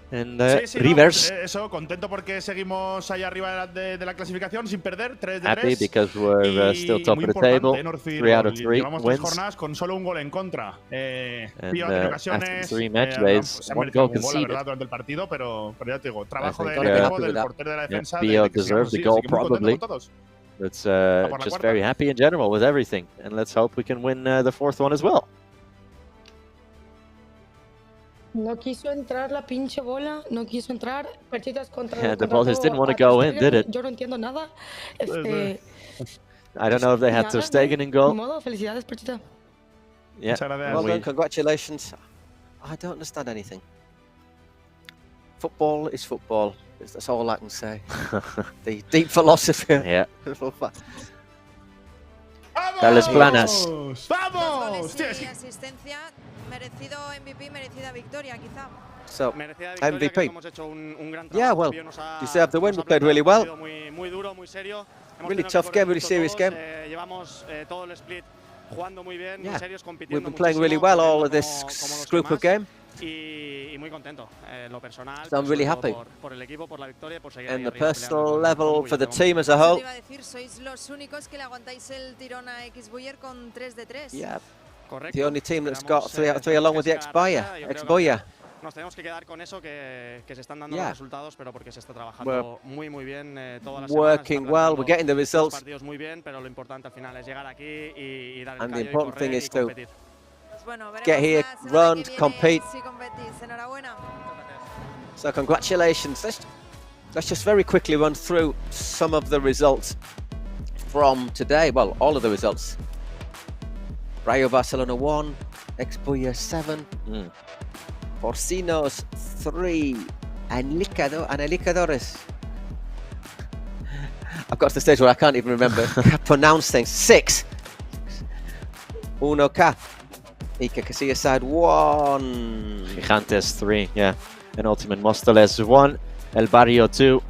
and Rivers. No, eso, contento porque seguimos ahí arriba de la clasificación sin perder, 3 de 3. Happy because we're still top of the table, 3 out of 3 llevamos wins. 3 jornadas con solo un gol en contra. And en ocasiones, after 3 match days, 1 goal conceded. La verdad, durante el partido, pero ya te digo, trabajo del equipo, del portero de la defensa. Pio deserved the goal probably. It's just very happy in general with everything, and let's hope we can win the 4th one as well. No quiso entrar la pinche bola, no quiso entrar. Perchitas contra. Yeah, the ball just didn't want to go in, did it? Yo no entiendo nada. I don't know if they had Ter Stegen in goal. Ni modo, felicidades, Perchita. Yeah, well done, congratulations. I don't understand anything. Football is football. That's all I can say. The deep philosophy. Yeah. Carlos Planas. ¡Vamos! Asistencia, merecido MVP, merecida victoria, quizá. So, MVP. Yeah, well, deserved the win. We played really well. Muy duro, muy serio. Really tough game, really serious game. Llevamos todo el split jugando muy bien, muy serios, compitiendo. We've been playing really well all of this group of game. Y muy contento en lo personal. So I'm really happy. Por el equipo, por la victoria, por seguir and the personal level for the team as a whole. Iba a decir, sois los únicos que le aguantáis el tirón a Ex-Buyer con 3 de 3. Yeah. The only team that's got 3 along with the Ex-Buyer. Nos tenemos que quedar con eso, que se están dando los resultados, pero porque se está trabajando muy bien todas las semanas. Working well, we're getting the results. Partidos muy bien, pero lo importante al final es llegar aquí y dar el and callo the important thing is to get here, run, compete. Si competís. Enhorabuena. So congratulations. Let's just very quickly run through some of the results from today. Well, all of the results. Rayo Barcelona 1, Ex-Buyer 7, Porcinos 3, Anhelicadores. I've got to the stage where I can't even remember pronounce things. 6. Uno K. Ica Casilla side 1. Gigantes 3, yeah. And Ultimate Móstoles 1. El Barrio 2.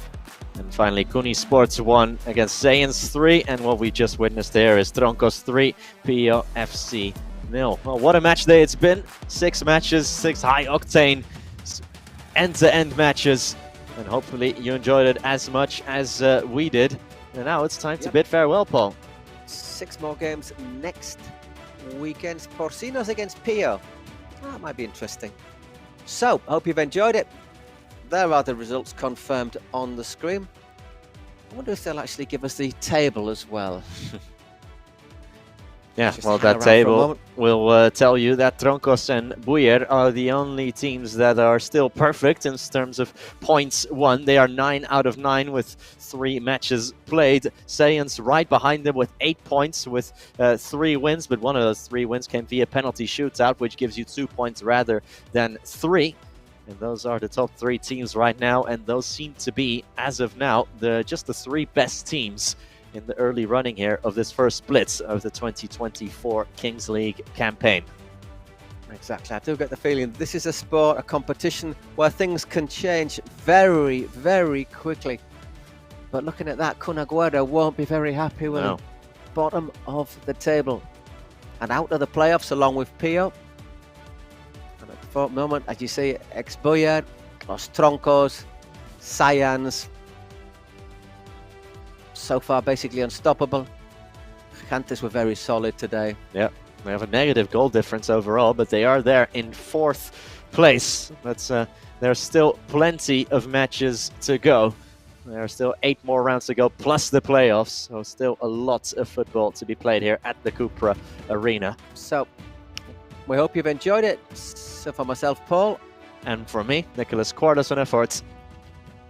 And finally Cuni Sports 1 against Sayans 3. And what we just witnessed there is Troncos 3, Pio FC 0. Well, what a match day it's been. 6 matches, 6 high-octane end-to-end matches. And hopefully you enjoyed it as much as we did. And now it's time to bid farewell, Paul. 6 more games next weekend. Porcinos against Pio. That might be interesting. So, I hope you've enjoyed it. There are the results confirmed on the screen. I wonder if they'll actually give us the table as well. Yeah, well, that table will tell you that Troncos and Buyer are the only teams that are still perfect in terms of points won. They are 9 out of 9 with 3 matches played. Saiyans right behind them with 8 points with 3 wins, but one of those 3 wins came via penalty shootout, which gives you 2 points rather than 3. And those are the top 3 teams right now, and those seem to be, as of now, just the 3 best teams in the early running here of this first split of the 2024 Kings League campaign. Exactly. I do get the feeling this is a sport, a competition where things can change very, very quickly. But looking at that, Kun Agüero won't be very happy with him. Bottom of the table. And out of the playoffs along with Pio. And at the moment, as you see, ex-Buyer, Los Troncos, Saiyans, so far basically unstoppable. Gigantes were very solid today. Yeah, they have a negative goal difference overall, but they are there in 4th place. There's still plenty of matches to go. There are still 8 more rounds to go, plus the playoffs. So still a lot of football to be played here at the Cupra Arena. So we hope you've enjoyed it. So for myself, Paul. And for me, Nicholas Cuartas-Onefort.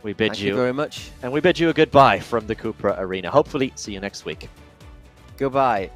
We bid Thank you very much. And we bid you a goodbye from the Cupra Arena. Hopefully, see you next week. Goodbye.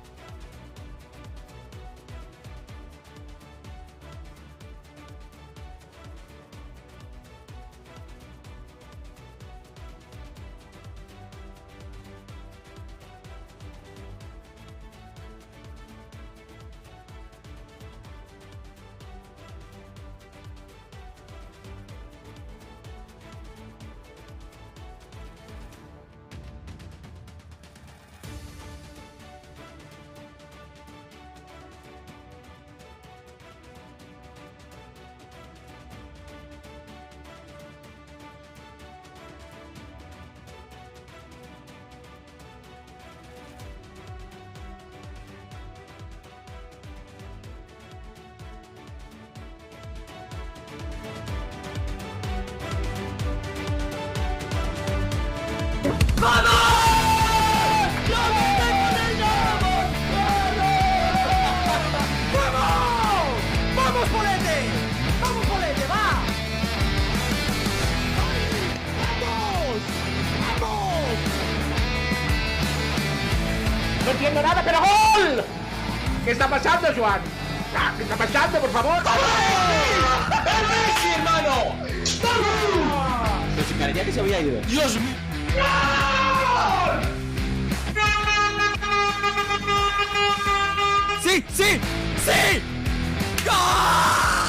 No entiendo nada, pero ¡gol! ¿Qué está pasando, Joan? ¿Qué está pasando, por favor? ¡El Messi, hermano! ¡Vamos! Pero si parecía que se había ido. ¡Dios mío! ¡Sí! ¡Sí! ¡Sí! ¡Gol!